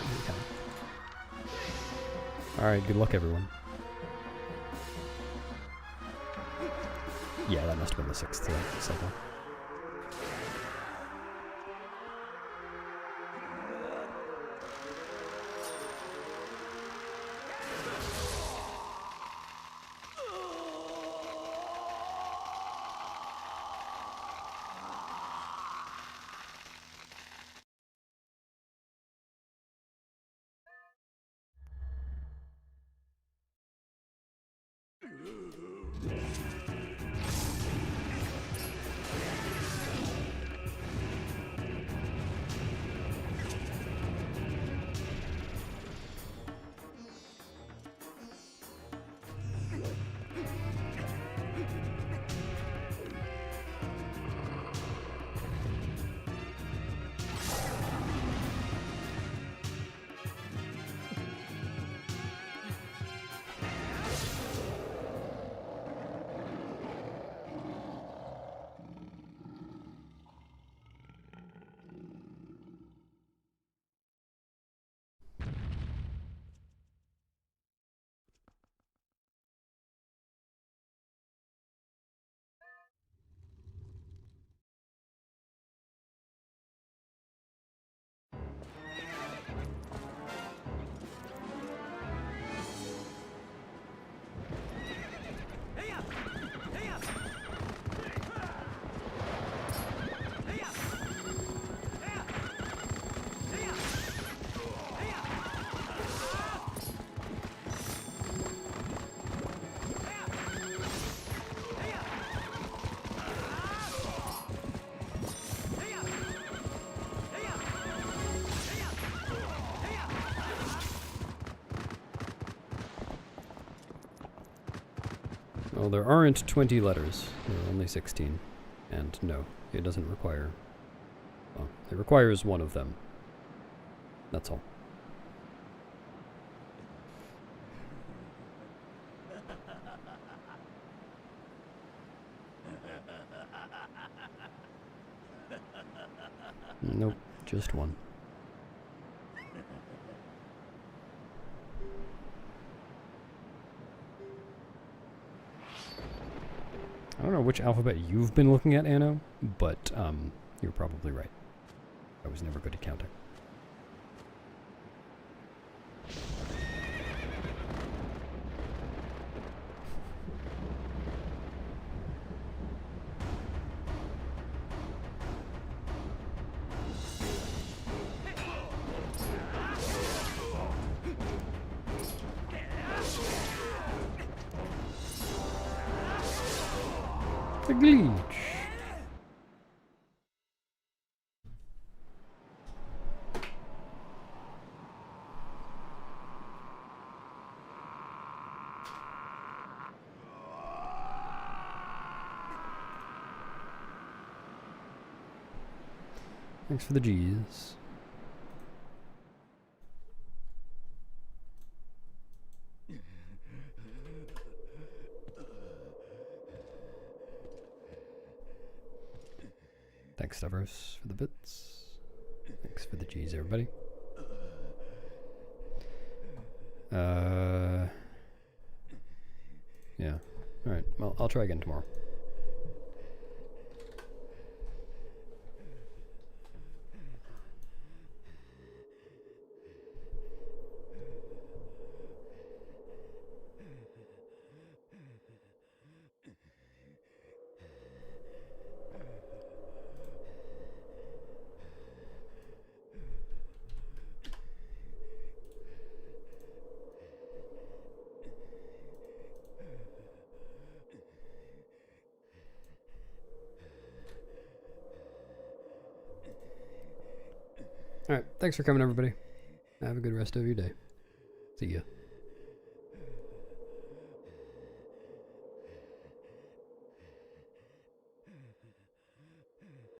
Alright, good luck everyone. Yeah, that must have been the 6th cycle. Well, there aren't 20 letters. There are only 16. And no, it doesn't require... Well, it requires one of them. That's all. Nope, just one. I don't know which alphabet you've been looking at, Anno, but you're probably right. I was never good at counting. The glitch. Thanks for the G's. Thanks, Stavros, for the bits. Thanks for the G's, everybody. Yeah. Alright, well, I'll try again tomorrow. Alright, thanks for coming, everybody. Have a good rest of your day. See ya.